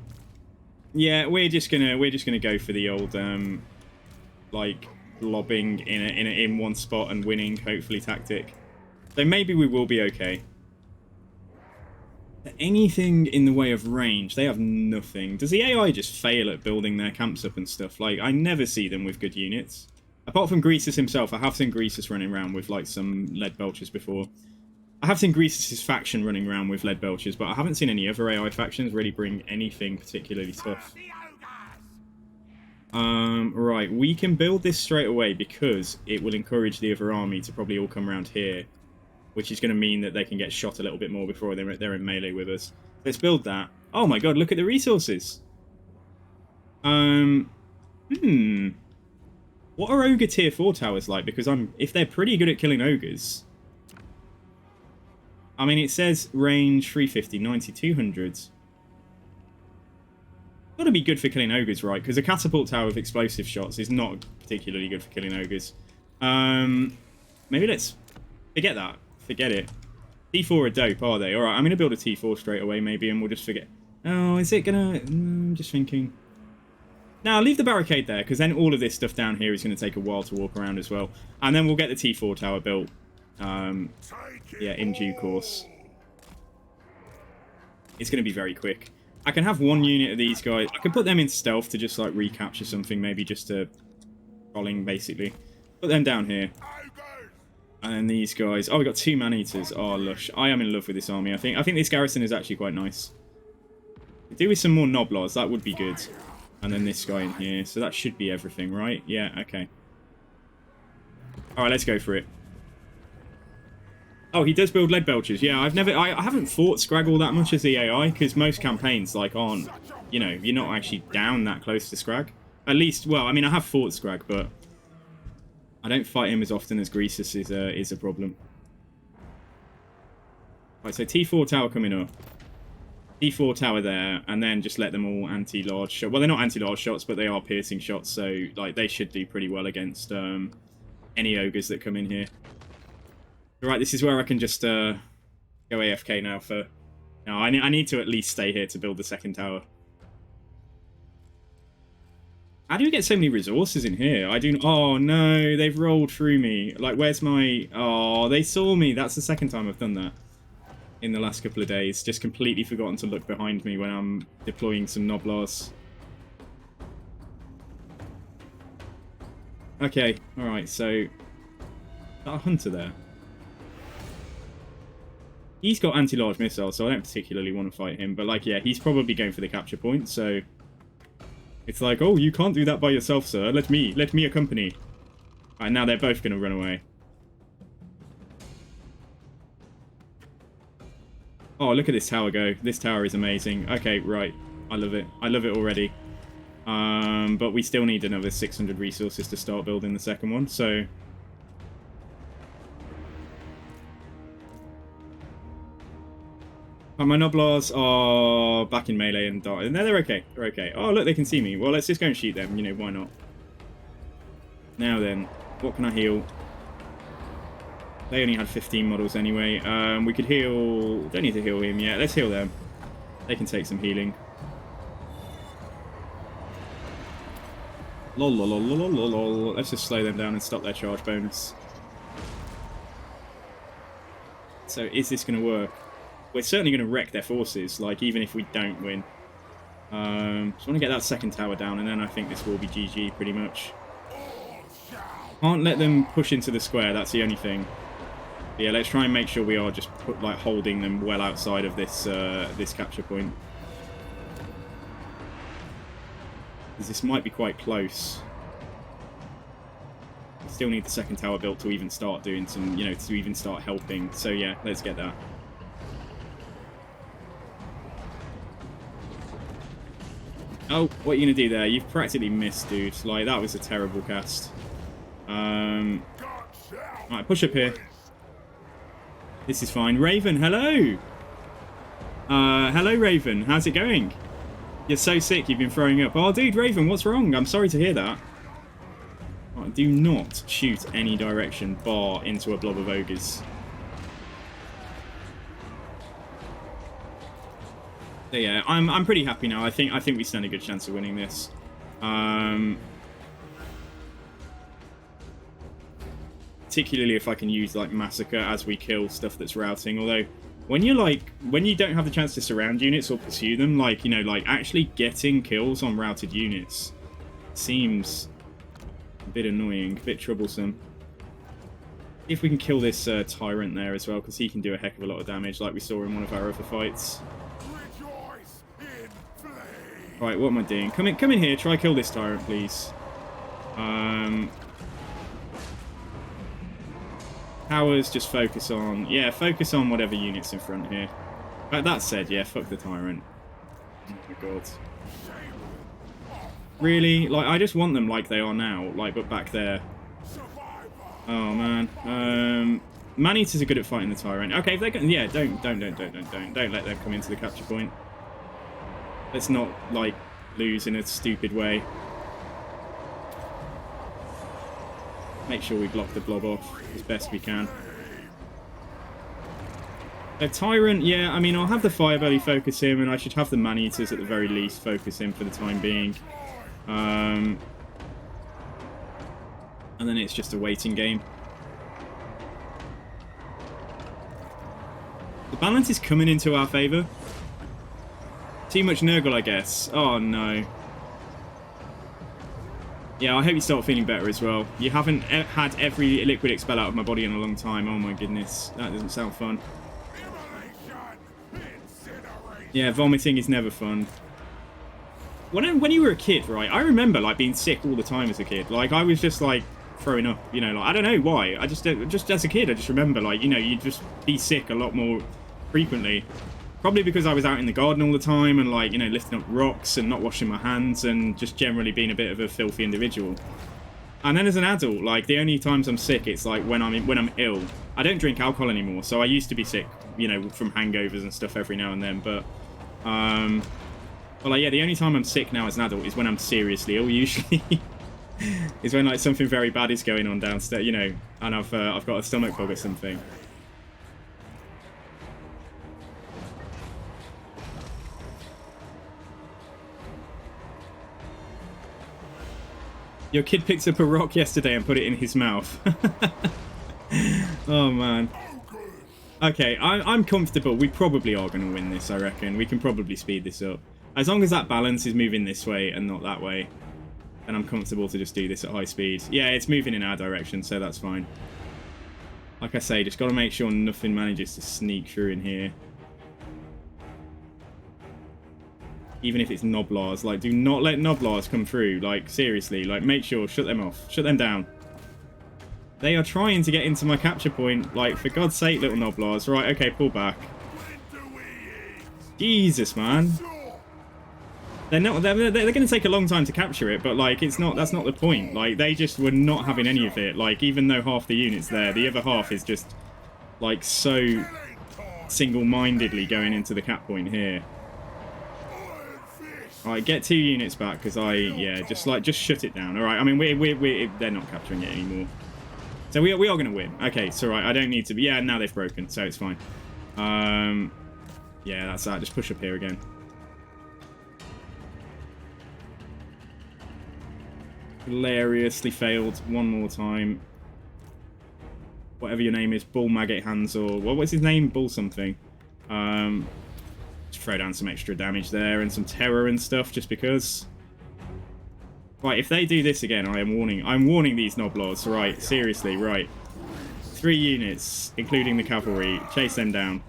we're just gonna go for the old like lobbing in one spot and winning hopefully tactic. So maybe we will be okay. Anything in the way of range, they have nothing. Does the AI just fail at building their camps up and stuff? Like I never see them with good units. Apart from Greasus himself, I have seen Greasus running around with like some lead belchers before. I have seen Greasus' faction running around with lead belchers, but I haven't seen any other AI factions really bring anything particularly tough. Right, we can build this straight away because it will encourage the other army to probably all come around here, which is going to mean that they can get shot a little bit more before they're in melee with us. Let's build that. Oh my god, look at the resources! What are Ogre tier 4 towers like? Because if they're pretty good at killing ogres... I mean, it says range 350, 90, 200. Gotta be good for killing ogres, right? Because a catapult tower with explosive shots is not particularly good for killing ogres. Maybe let's forget that. Forget it. T4 are dope, are they? Alright, I'm going to build a T4 straight away, maybe, and we'll just forget. Oh, is it going to... I'm just thinking... Now, leave the barricade there, because then all of this stuff down here is going to take a while to walk around as well. And then we'll get the T4 tower built. Yeah, in due course. It's going to be very quick. I can have 1 unit of these guys. I can put them in stealth to just, like, recapture something, maybe just to... trolling, basically. Put them down here. And then these guys... Oh, we got 2 man-eaters. Oh, lush. I am in love with this army, I think. I think this garrison is actually quite nice. Could do with some more Noblars. That would be good. And then this guy in here. So that should be everything, right? Yeah, okay. Alright, let's go for it. Oh, he does build lead belchers. Yeah, I haven't fought Scraggle that much as the AI, because most campaigns, like, aren't, you know, you're not actually down that close to Scrag. At least, well, I mean, I have fought Scrag, but I don't fight him as often as Greasus is a problem. Right, so T4 tower coming up. T4 tower there, and then just let them all anti-large shot. Well, they're not anti-large shots, but they are piercing shots, so, like, they should do pretty well against any ogres that come in here. Right, this is where I can just go AFK now for... No, I need to at least stay here to build the second tower. How do we get so many resources in here? Oh, no, they've rolled through me. Like, where's my... Oh, they saw me. That's the second time I've done that. in the last couple of days. Just completely forgotten to look behind me when I'm deploying some Noblars. Okay, alright, so... Got a hunter there. He's got anti-large missiles, so I don't particularly want to fight him. But, like, yeah, he's probably going for the capture point, so... It's like, oh, you can't do that by yourself, sir. Let me accompany. Alright, now they're both going to run away. Oh, look at this tower go. This tower is amazing. Okay, right. I love it. I love it already. But we still need another 600 resources to start building the second one, so... My Noblars are back in melee and die. No, they're okay. They're okay. Oh, look, they can see me. Well, let's just go and shoot them. You know, why not? Now then, what can I heal? They only had 15 models anyway. We could heal... Don't need to heal him yet. Let's heal them. They can take some healing. Lol, lol, lol, lol, lol, lol. Let's just slow them down and stop their charge bonus. So, is this going to work? We're certainly going to wreck their forces, like, even if we don't win. So I want to get that second tower down, and then I think this will be GG, pretty much. Can't let them push into the square, that's the only thing. But yeah, let's try and make sure we are just holding them well outside of this this capture point. Because this might be quite close. We still need the second tower built to even start doing some, you know, to even start helping. So yeah, let's get that. Oh, what are you going to do there? You've practically missed, dude. Like, that was a terrible cast. Alright, push up here. This is fine. Raven, hello! Hello, Raven. How's it going? You're so sick, you've been throwing up. Oh, dude, Raven, what's wrong? I'm sorry to hear that. Right, do not shoot any direction bar into a blob of ogres. So yeah, I'm pretty happy now. I think we stand a good chance of winning this. Particularly if I can use like massacre as we kill stuff that's routing. Although when you don't have the chance to surround units or pursue them, like, you know, like actually getting kills on routed units seems a bit annoying, a bit troublesome. If we can kill this tyrant there as well, because he can do a heck of a lot of damage, like we saw in one of our other fights. Right, what am I doing? Come in here. Try kill this tyrant, please. Towers, just focus on... Yeah, focus on whatever unit's in front here. That said, yeah, fuck the tyrant. Oh my god. Really? Like, I just want them like they are now, like, but back there. Oh, man. Man-eaters are good at fighting the tyrant. Okay, if they can... Yeah, don't let them come into the capture point. Let's not, like, lose in a stupid way. Make sure we block the blob off as best we can. A tyrant, yeah, I mean, I'll have the Firebelly focus him, and I should have the Man-Eaters at the very least focus him for the time being. And then it's just a waiting game. The balance is coming into our favour. Too much Nurgle, I guess. Oh, no. Yeah, I hope you start feeling better as well. You haven't had every liquid expel out of my body in a long time. Oh, my goodness. That doesn't sound fun. Yeah, vomiting is never fun. When you were a kid, right, I remember, like, being sick all the time as a kid. Like, I was just, like, throwing up, you know, like, I don't know why. I just as a kid, I just remember, like, you know, you'd just be sick a lot more frequently. Probably because I was out in the garden all the time and, like, you know, lifting up rocks and not washing my hands and just generally being a bit of a filthy individual. And then as an adult, like, the only times I'm sick, it's like when I'm ill. I don't drink alcohol anymore, so I used to be sick, you know, from hangovers and stuff every now and then. But like, yeah, the only time I'm sick now as an adult is when I'm seriously ill. Usually, is when like something very bad is going on downstairs, you know, and I've got a stomach bug or something. Your kid picked up a rock yesterday and put it in his mouth. Oh, man. Okay, I'm comfortable. We probably are going to win this, I reckon. We can probably speed this up. As long as that balance is moving this way and not that way, then I'm comfortable to just do this at high speed. Yeah, it's moving in our direction, so that's fine. Like I say, just got to make sure nothing manages to sneak through in here. Even if it's Noblars. Like, do not let Noblars come through. Like, seriously. Like, make sure. Shut them off. Shut them down. They are trying to get into my capture point. Like, for God's sake, little Noblars. Right, okay, pull back. Jesus, man. They're going to take a long time to capture it, but, like, it's not. That's not the point. Like, they just were not having any of it. Like, even though half the unit's there, the other half is just, like, so single-mindedly going into the cap point here. Alright, get 2 units back, because yeah, just shut it down. Alright, I mean, they're not capturing it anymore. So we are going to win. Okay, it's alright, I don't need to be, yeah, now they've broken, so it's fine. Yeah, that's that, just push up here again. Hilariously failed one more time. Whatever your name is, Bull Maggot Hands, or, what's his name? Bull something. Throw down some extra damage there and some terror and stuff just because. Right, if they do this again, I'm warning these Noblars. Right, seriously, right. 3 units, including the cavalry. Chase them down.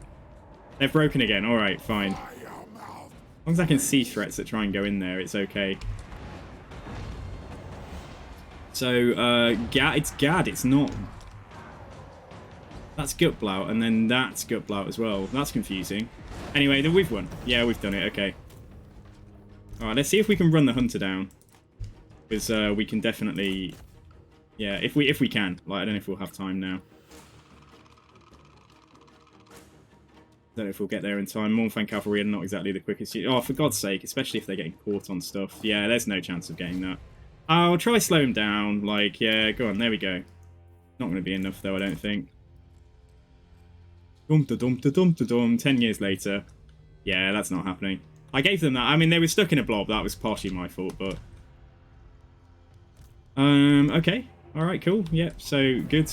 They've broken again. Alright, fine. As long as I can see threats that try and go in there, it's okay. So, it's Gad, it's not. That's Gutblout, and then that's Gutblout as well. That's confusing. Anyway, then we've won. Yeah, we've done it. Okay. Alright, let's see if we can run the Hunter down. Because we can definitely... Yeah, if we can. Like, I don't know if we'll have time now. Don't know if we'll get there in time. Mornfang Cavalry are not exactly the quickest... Oh, for God's sake, especially if they're getting caught on stuff. Yeah, there's no chance of getting that. I'll try slow them down. Like, yeah, go on, there we go. Not going to be enough, though, I don't think. Dum-da-dum-da-dum-da-dum. 10 years later. Yeah, that's not happening. I gave them that. I mean, they were stuck in a blob. That was partially my fault, but... okay. Alright, cool. Yep, so, good.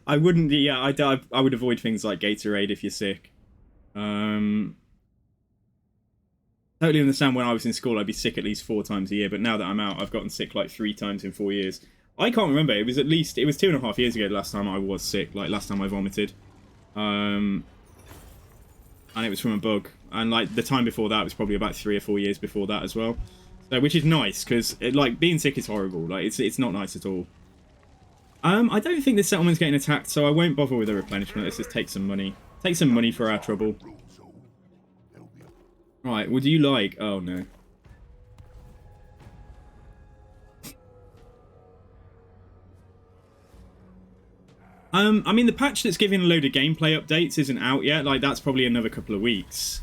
I wouldn't. Yeah, I would avoid things like Gatorade if you're sick. Totally understand when I was in school I'd be sick at least 4 times a year, but now that I'm out, I've gotten sick like 3 times in 4 years. I can't remember. It was 2.5 years ago the last time I was sick. Like last time I vomited, and it was from a bug. And like the time before that was probably about 3 or 4 years before that as well. So, which is nice because like being sick is horrible. Like it's not nice at all. I don't think this settlement's getting attacked, so I won't bother with the replenishment. Let's just take some money. Take some money for our trouble. Right, would you like... Oh, no. I mean, the patch that's giving a load of gameplay updates isn't out yet. Like, that's probably another couple of weeks.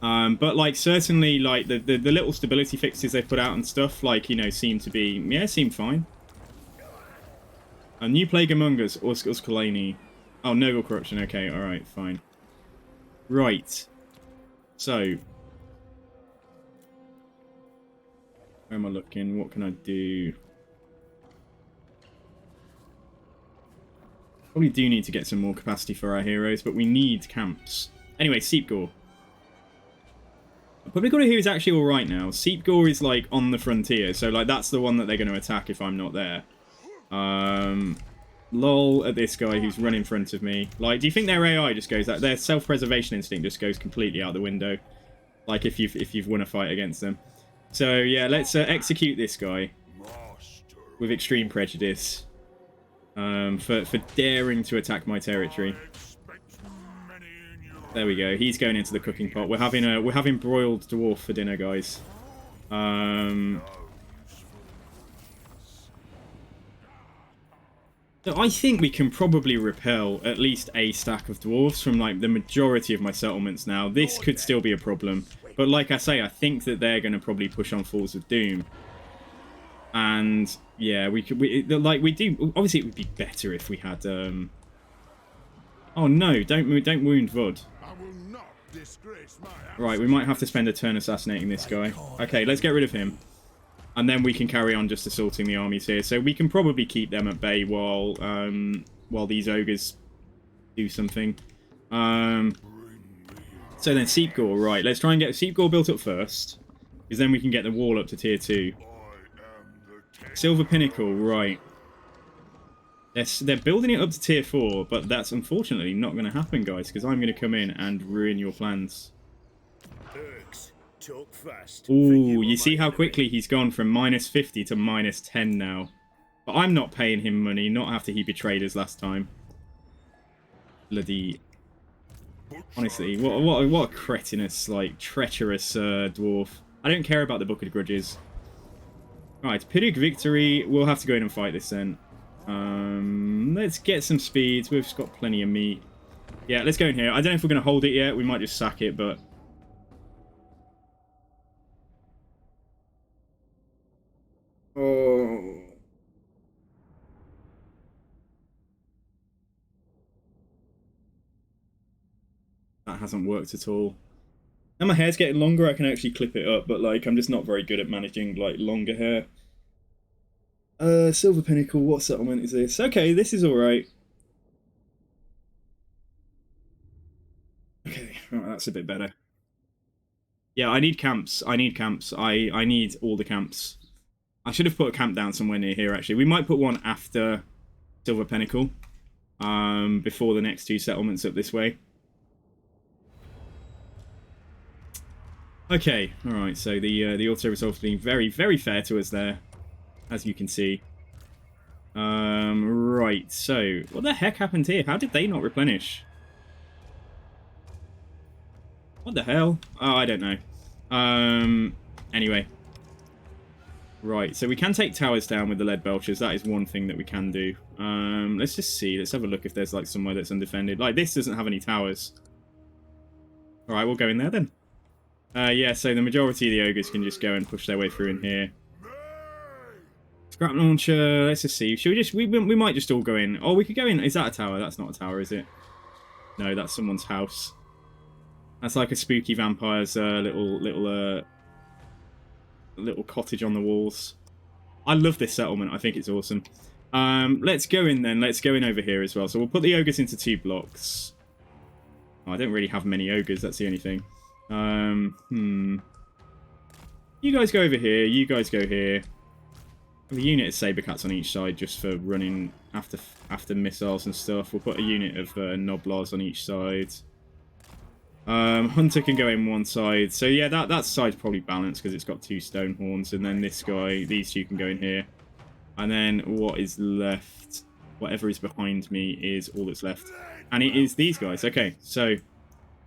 But, like, certainly, like, the little stability fixes they put out and stuff, like, you know, seem to be... Yeah, seem fine. A new plague among us, Uskalani. Oh, Noble corruption. Okay, alright, fine. Right. So. Where am I looking? What can I do? Probably do need to get some more capacity for our heroes, but we need camps. Anyway, Seepgore. Public order here is actually alright now. Seepgore is, like, on the frontier, so, like, that's the one that they're going to attack if I'm not there. Lol at this guy who's run in front of me. Like, do you think their AI just goes... Their self-preservation instinct just goes completely out the window? Like, if you've won a fight against them. So, yeah, let's execute this guy. With extreme prejudice. For daring to attack my territory. There we go. He's going into the cooking pot. We're having broiled dwarf for dinner, guys. So I think we can probably repel at least a stack of dwarves from like the majority of my settlements now. This could still be a problem. But like I say, I think that they're going to probably push on Falls of Doom. And yeah, we could like we do. Obviously, it would be better if we had. Oh no! Don't wound Vod. I will not disgrace my house. Right, we might have to spend a turn assassinating this guy. Okay, let's get rid of him. And then we can carry on just assaulting the armies here. So we can probably keep them at bay while these ogres do something. So then Seepgore, right. Let's try and get Seepgore built up first. Because then we can get the wall up to tier 2. Silver Pinnacle, right. They're building it up to tier 4, but that's unfortunately not going to happen, guys, because I'm going to come in and ruin your plans. Talk fast. Ooh, you see how quickly he's gone from -50 to -10 now. But I'm not paying him money, not after he betrayed us last time. Bloody... Honestly, what a cretinous, like, treacherous dwarf. I don't care about the Book of Grudges. Right, Piddig victory. We'll have to go in and fight this then. Let's get some speeds. We've got plenty of meat. Yeah, let's go in here. I don't know if we're going to hold it yet. We might just sack it, but... Oh... That hasn't worked at all. Now my hair's getting longer, I can actually clip it up, but like I'm just not very good at managing like longer hair. Silver Pinnacle, what settlement is this? Okay, this is alright. Okay, right, that's a bit better. Yeah, I need camps. I need camps. I need all the camps. I should have put a camp down somewhere near here actually. We might put one after Silver Pinnacle. Before the next 2 settlements up this way. Okay, alright, so the auto resolve's being very, very fair to us there, as you can see. Right, so, what the heck happened here? How did they not replenish? What the hell? Oh, I don't know. Anyway. Right, so we can take towers down with the lead belchers, that is one thing that we can do. Let's just see, let's have a look if there's like somewhere that's undefended. Like, this doesn't have any towers. Alright, we'll go in there then. Yeah, so the majority of the ogres can just go and push their way through in here. Scrap launcher, let's just see. Should we just, we might just all go in. Oh, we could go in. Is that a tower? That's not a tower, is it? No, that's someone's house. That's like a spooky vampire's little cottage on the walls. I love this settlement. I think it's awesome. Let's go in then. Let's go in over here as well. So we'll put the ogres into 2 blocks. Oh, I don't really have many ogres. That's the only thing. You guys go over here. You guys go here. The unit of Sabercats on each side just for running after missiles and stuff. We'll put a unit of Noblars on each side. Hunter can go in one side. So yeah, that side's probably balanced because it's got 2 stone horns. And then this guy, these 2 can go in here. And then what is left, whatever is behind me is all that's left. And it is these guys. Okay, so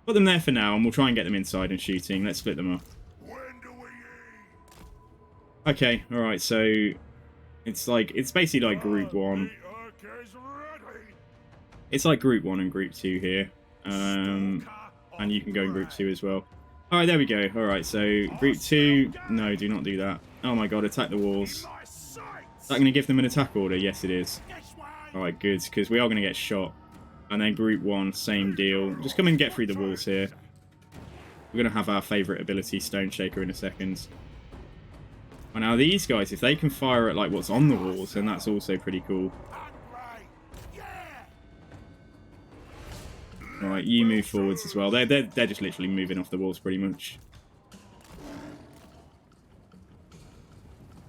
put them there for now and we'll try and get them inside and shooting. Let's split them up. Okay, alright, so it's basically like group 1. It's like group 1 and group 2 here. And you can go in group 2 as well. Alright, there we go. Alright, so group 2, no, do not do that. Oh my god, attack the walls. Is that going to give them an attack order? Yes, it is. Alright, good, because we are going to get shot. And then group 1, same deal. Just come and get through the walls here. We're going to have our favourite ability, Stone Shaker, in a second. And now these guys, if they can fire at like what's on the walls, then that's also pretty cool. Alright, you move forwards as well. They're just literally moving off the walls pretty much.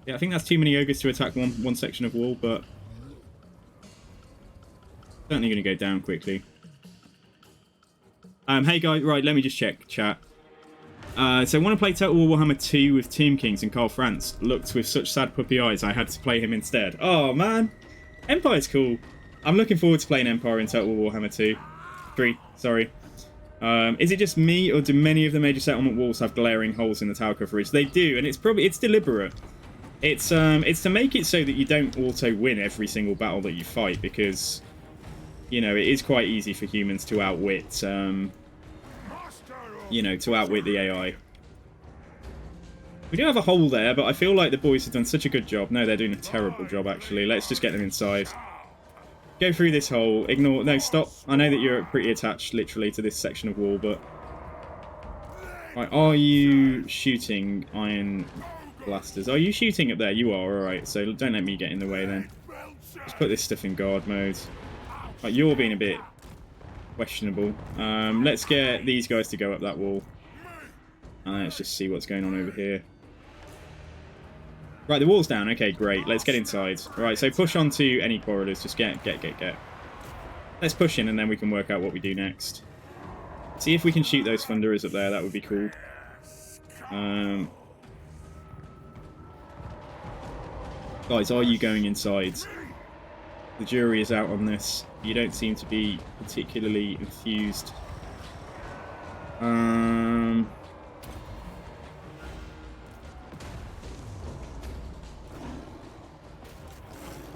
Yeah, I think that's too many ogres to attack one section of wall, but certainly going to go down quickly. Hey guys, right, let me just check chat. So I want to play Total War Warhammer 2 with Tomb Kings and Carl France. Looked with such sad puppy eyes, I had to play him instead. Oh man, Empire's cool. I'm looking forward to playing Empire in Total War Warhammer 3, sorry. Is it just me, or do many of the major settlement walls have glaring holes in the tower coverage? They do, and it's deliberate. It's to make it so that you don't auto win every single battle that you fight, because you know, it is quite easy for humans to outwit, you know, to outwit the AI. We do have a hole there, but I feel like the boys have done such a good job. No, they're doing a terrible job, actually. Let's just get them inside. Go through this hole. Ignore... No, stop. I know that you're pretty attached, literally, to this section of wall, but... Right, are you shooting iron blasters? Are you shooting up there? You are, alright. So don't let me get in the way, then. Just put this stuff in guard mode. Right, you're being a bit questionable. Let's get these guys to go up that wall. Let's just see what's going on over here. Right, the wall's down. Okay, great. Let's get inside. Right, so push on to any corridors. Just get. Let's push in and then we can work out what we do next. See if we can shoot those thunderers up there. That would be cool. Guys, are you going inside? The jury is out on this. You don't seem to be particularly enthused.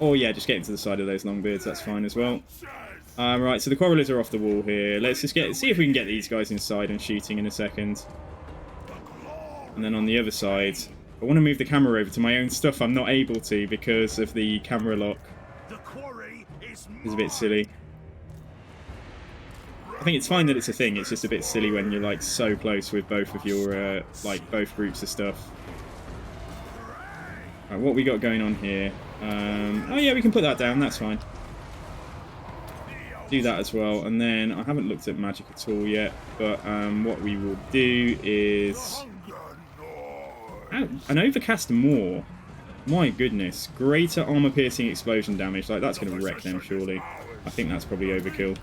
Oh yeah, just get into the side of those longbeards, that's fine as well. Right, so the quarrelers are off the wall here. Let's just see if we can get these guys inside and shooting in a second. And then on the other side, I want to move the camera over to my own stuff. I'm not able to because of the camera lock. It's a bit silly. I think it's fine that it's a thing, it's just a bit silly when you're like so close with both of your, like both groups of stuff. Right, what we got going on here? Oh yeah, we can put that down, that's fine. Do that as well, and then I haven't looked at magic at all yet, but what we will do is... Oh, an overcast more. My goodness. Greater armor-piercing explosion damage. Like, that's going to wreck them, surely. I think that's probably overkill.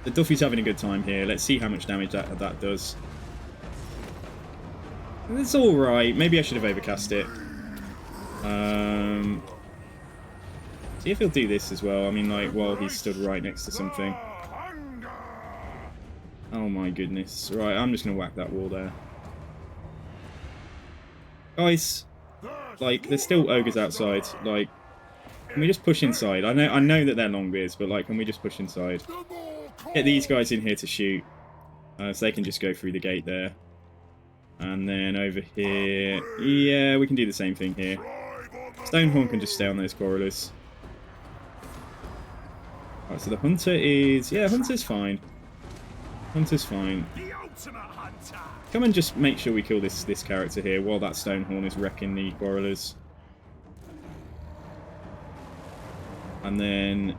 The Duffy's having a good time here. Let's see how much damage that does. It's alright. Maybe I should have overcast it. See if he'll do this as well. I mean, like, while he's stood right next to something. Oh my goodness. Right, I'm just going to whack that wall there. Guys, like, there's still ogres outside. Like, can we just push inside? I know that they're longbeards, but, like, can we just push inside? Get these guys in here to shoot. So they can just go through the gate there. And then over here... Yeah, we can do the same thing here. Stonehorn can just stay on those quarrelers. Right, so the hunter is... Yeah, hunter's fine. Hunter's fine. Come and just make sure we kill this character here while that Stonehorn is wrecking the quarrelers. And then...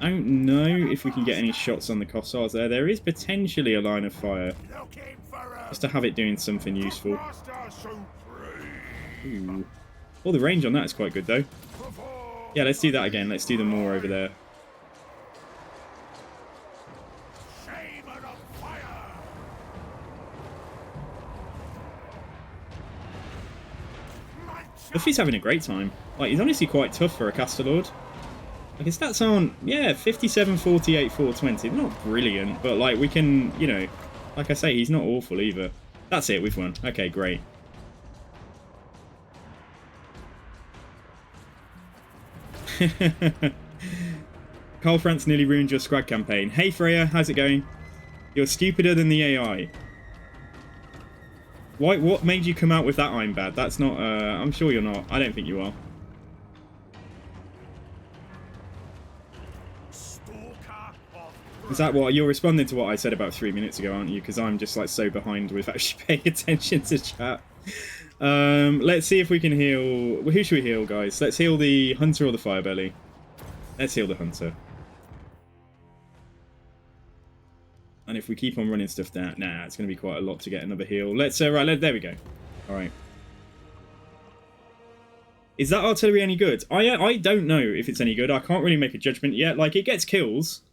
I don't know if we can get any shots on the Kossars there. There is potentially a line of fire. Just to have it doing something useful. Ooh. Oh, the range on that is quite good, though. Yeah, let's do that again. Let's do the more over there. Luffy's having a great time. Like, he's honestly quite tough for a Castellord. Like, his stats aren't... Yeah, 57, 48, 420. They're not brilliant, but, like, we can, you know... Like I say, he's not awful either. That's it, we've won. Okay, great. Carl France nearly ruined your Scrag campaign. Hey Freya, how's it going? You're stupider than the AI. Why? What made you come out with that I'm bad? That's not... I'm sure you're not. I don't think you are. Is that what... You're responding to what I said about 3 minutes ago, aren't you? Because I'm just, like, so behind with actually paying attention to chat. Let's see if we can heal... Who should we heal, guys? Let's heal the Hunter or the Firebelly. Let's heal the Hunter. And if we keep on running stuff down... Nah, it's going to be quite a lot to get another heal. Let's... right, there we go. Alright. Is that artillery any good? I don't know if it's any good. I can't really make a judgment yet. Like, it gets kills.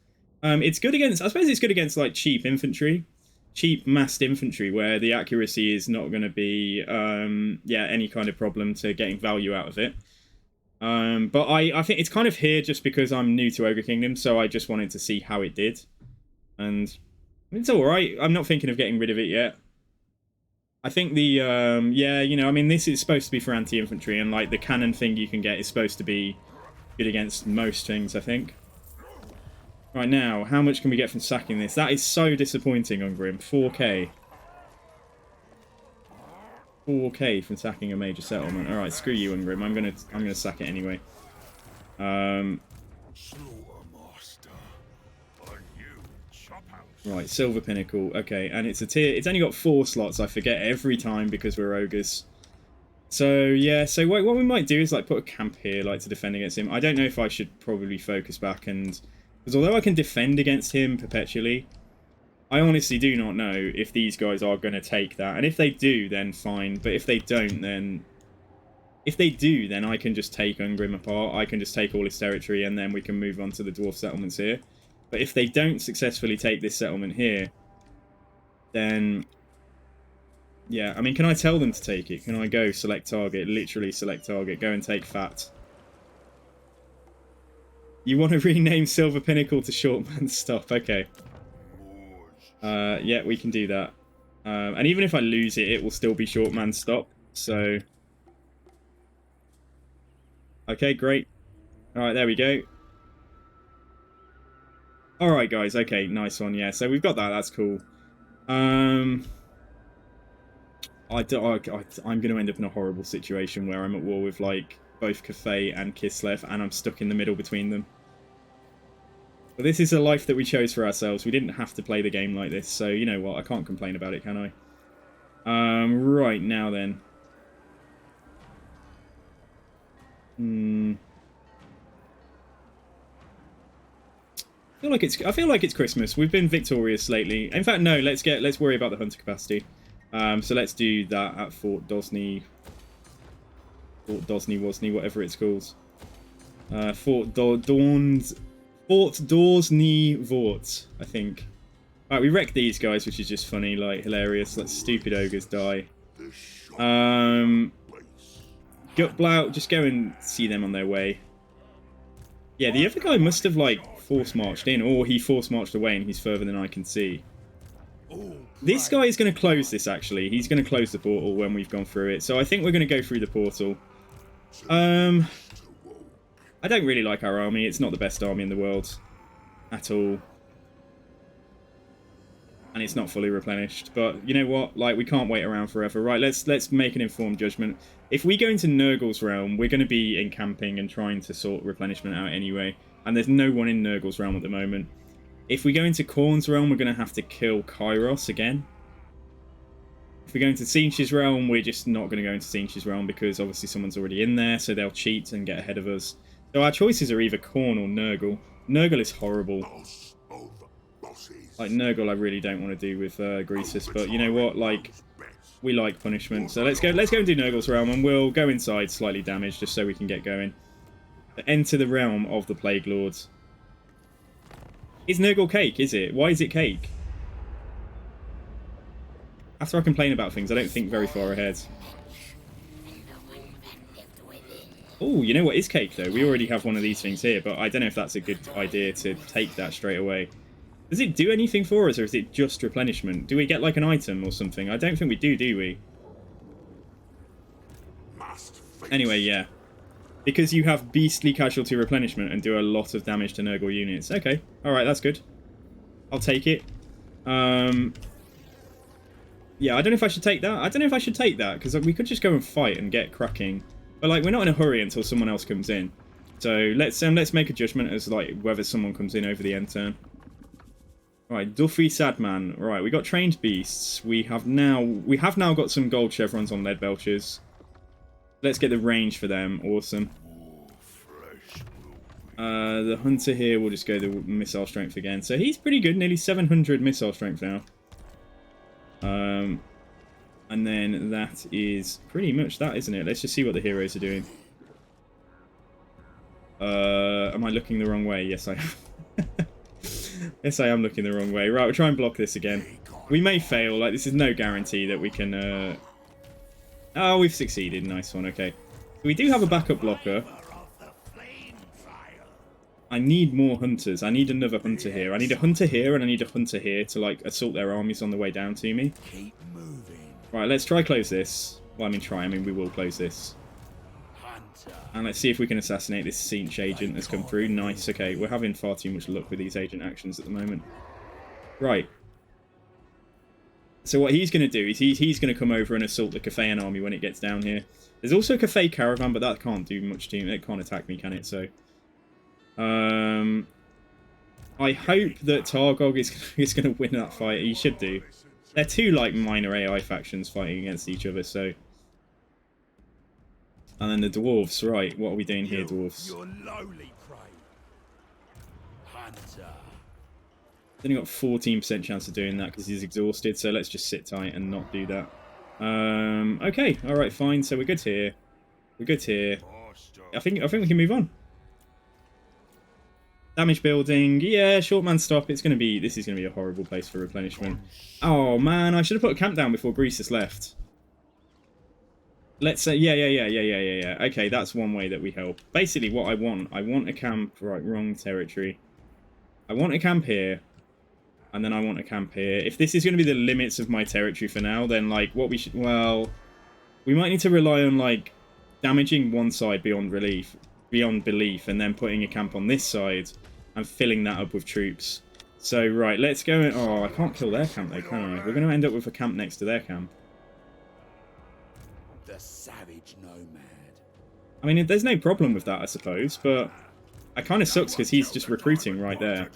It's good against... I suppose it's good against, like, cheap infantry. Cheap massed infantry, where the accuracy is not going to be, yeah, any kind of problem to getting value out of it. But I think it's kind of here just because I'm new to Ogre Kingdom, so I just wanted to see how it did. And it's alright. I'm not thinking of getting rid of it yet. I think the, yeah, you know, I mean, this is supposed to be for anti-infantry, and, like, the cannon thing you can get is supposed to be good against most things, I think. Right now, how much can we get from sacking this? That is so disappointing on Grim. 4k. 4k from sacking a major settlement. Alright, screw you, Ungrim. I'm gonna sack it anyway. Right, Silver Pinnacle. Okay, and it's a tier. It's only got 4 slots. I forget every time because we're ogres. So yeah, so what we might do is like put a camp here, like to defend against him. I don't know if I should probably focus back and because although I can defend against him perpetually, I honestly do not know if these guys are going to take that. And if they do, then fine. But if they don't, then if they do, then I can just take Ungrim apart. I can just take all his territory, and then we can move on to the dwarf settlements here. But if they don't successfully take this settlement here, then yeah, I mean, can I tell them to take it? Can I go select target, literally select target, go and take fat? You want to rename Silver Pinnacle to Shortman Stop? Okay. Yeah, we can do that. And even if I lose it, it will still be Shortman Stop. So, okay, great. All right, there we go. All right, guys. Okay, nice one. Yeah, so we've got that. That's cool. I'm going to end up in a horrible situation where I'm at war with like both Cathay and Kislev, and I'm stuck in the middle between them. But this is a life that we chose for ourselves. We didn't have to play the game like this, so you know what? I can't complain about it, can I? Right now then. I feel like it's Christmas. We've been victorious lately. In fact, no. Let's worry about the hunter capacity. So let's do that at Fort Dosney, Wosney, whatever it's called. Fort Dorsney Vort, I think. Right, we wrecked these guys, which is just funny, like hilarious. Let stupid ogres die. Gutblout, just go and see them on their way. Yeah, the other guy must have like force marched in, or he force marched away and he's further than I can see. This guy is going to close this, actually. He's going to close the portal when we've gone through it. So I think we're going to go through the portal. I don't really like our army. It's not the best army in the world. At all. And it's not fully replenished. But you know what? Like, we can't wait around forever. Right, let's make an informed judgment. If we go into Nurgle's realm, we're going to be encamping and trying to sort replenishment out anyway. And there's no one in Nurgle's realm at the moment. If we go into Khorne's realm, we're going to have to kill Kairos again. If we go into Tzeentch's realm, we're just not going to go into Tzeentch's realm because obviously someone's already in there, so they'll cheat and get ahead of us. So our choices are either Khorne or Nurgle. Nurgle is horrible. Like, Nurgle I really don't want to do with Greasus, but you know what? Like, we like punishment. So let's go and do Nurgle's realm, and we'll go inside slightly damaged just so we can get going. Enter the realm of the Plague Lords. Is Nurgle cake, is it? Why is it cake? After I complain about things, I don't think very far ahead. Oh, you know what is cake, though? We already have one of these things here, but I don't know if that's a good idea to take that straight away. Does it do anything for us, or is it just replenishment? Do we get, like, an item or something? I don't think we do we? Anyway, yeah. Because you have beastly casualty replenishment and do a lot of damage to Nurgle units. Okay, alright, that's good. I'll take it. Yeah, I don't know if I should take that. I don't know if I should take that, because we could just go and fight and get cracking. But, like, we're not in a hurry until someone else comes in. So, let's make a judgment as, like, whether someone comes in over the end turn. Right, Duffy Sadman. Right, we got trained beasts. We have now got some gold chevrons on lead belchers. Let's get the range for them. Awesome. The hunter here will just go the missile strength again. So he's pretty good. Nearly 700 missile strength now. And then that is pretty much that, isn't it? Let's just see what the heroes are doing. Am I looking the wrong way? Yes, I am. Yes, I am looking the wrong way. Right, we'll try and block this again. We may fail. Like, this is no guarantee that we can... Oh, we've succeeded. Nice one. Okay. So we do have a backup blocker. I need more hunters. I need another hunter here. I need a hunter here and I need a hunter here to, like, assault their armies on the way down to me. Keep moving. Right, let's try close this. Well, I mean try. I mean we will close this. Hunt And let's see if we can assassinate this Siege agent that's come through. Nice, okay. We're having far too much luck with these agent actions at the moment. Right. So what he's going to do is he's going to come over and assault the Cathayan army when it gets down here. There's also a Cathay caravan, but that can't do much to me. It can't attack me, can it? So, I hope that Targog is going to win that fight. He should do. They're two, like, minor AI factions fighting against each other, so... And then the dwarves, right. What are we doing here, dwarves? Your lowly prey. Hunter. He's only got 14% chance of doing that because he's exhausted, so let's just sit tight and not do that. Okay, alright, fine. So we're good here. We're good here. I think we can move on. Damage building, yeah, short man stop. This is gonna be a horrible place for replenishment. Oh man, I should have put a camp down before Greasus left. Let's say, yeah. Okay, that's one way that we help. Basically, what I want a camp. Right, wrong territory. I want a camp here, and then I want a camp here. If this is going to be the limits of my territory for now, then like what we should, well, we might need to rely on like damaging one side beyond belief, and then putting a camp on this side and filling that up with troops. So right, let's go. Oh, I can't kill their camp though, can I? We're going to end up with a camp next to their camp. The savage nomad. I mean, there's no problem with that, I suppose, but it kind of sucks because he's just recruiting right there.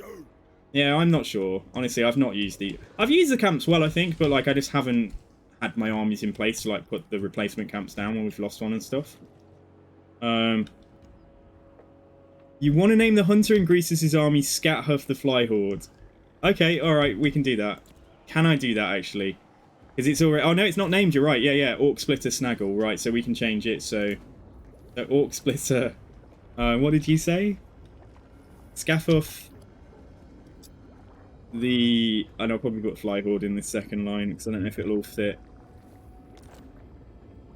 Yeah, I'm not sure. Honestly, I've not used the... I've used the camps well, I think, but like I just haven't had my armies in place to like put the replacement camps down when we've lost one and stuff. You want to name the hunter in Greasus' army Scathuff the Fly Horde? Okay, alright, we can do that. Can I do that, actually? Because it's already... Oh, no, it's not named, you're right. Yeah, Orc Splitter Snaggle. Right, so we can change it, so Orc Splitter... what did you say? Scathuff... And I'll probably put Fly Horde in this second line, because I don't know if it'll all fit.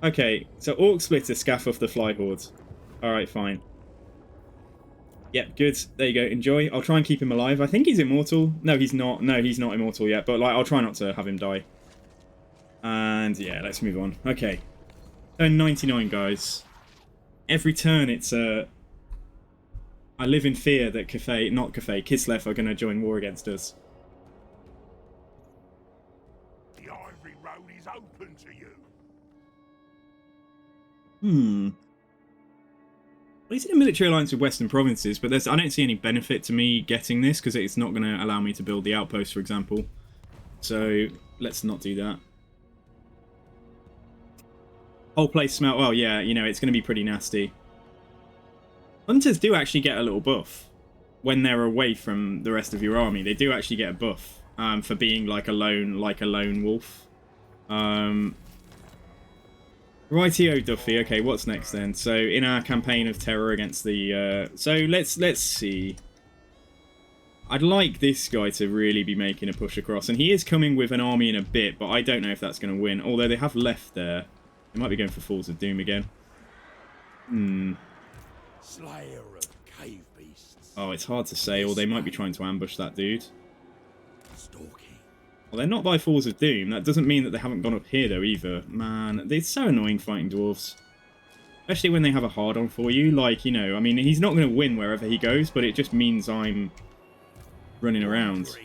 Okay, so Orc Splitter, Scathuff the Fly Horde. Alright, fine. Yep, good. There you go. Enjoy. I'll try and keep him alive. I think he's immortal. No, he's not. No, he's not immortal yet. But like, I'll try not to have him die. And yeah, let's move on. Okay. Turn 99, guys. Every turn, it's I live in fear that Kislev are going to join war against us. The Ivory Road is open to you. Well, he's in a military alliance with Western provinces, but I don't see any benefit to me getting this because it's not going to allow me to build the outpost, for example. So let's not do that. Whole place smell. Well, yeah, you know, it's going to be pretty nasty. Hunters do actually get a little buff when they're away from the rest of your army. They do actually get a buff for being like a lone wolf. Rightio, Duffy. Okay, what's next then? So in our campaign of terror against the so let's see. I'd like this guy to really be making a push across, and he is coming with an army in a bit, but I don't know if that's going to win. Although they have left there, they might be going for Falls of Doom again. Slayer of cave beasts. Oh, it's hard to say. Or they might be trying to ambush that dude. Stalking. Well, they're not by Falls of Doom. That doesn't mean that they haven't gone up here, though, either. Man, it's so annoying fighting dwarves. Especially when they have a hard-on for you. Like, you know, I mean, he's not going to win wherever he goes, but it just means I'm running around.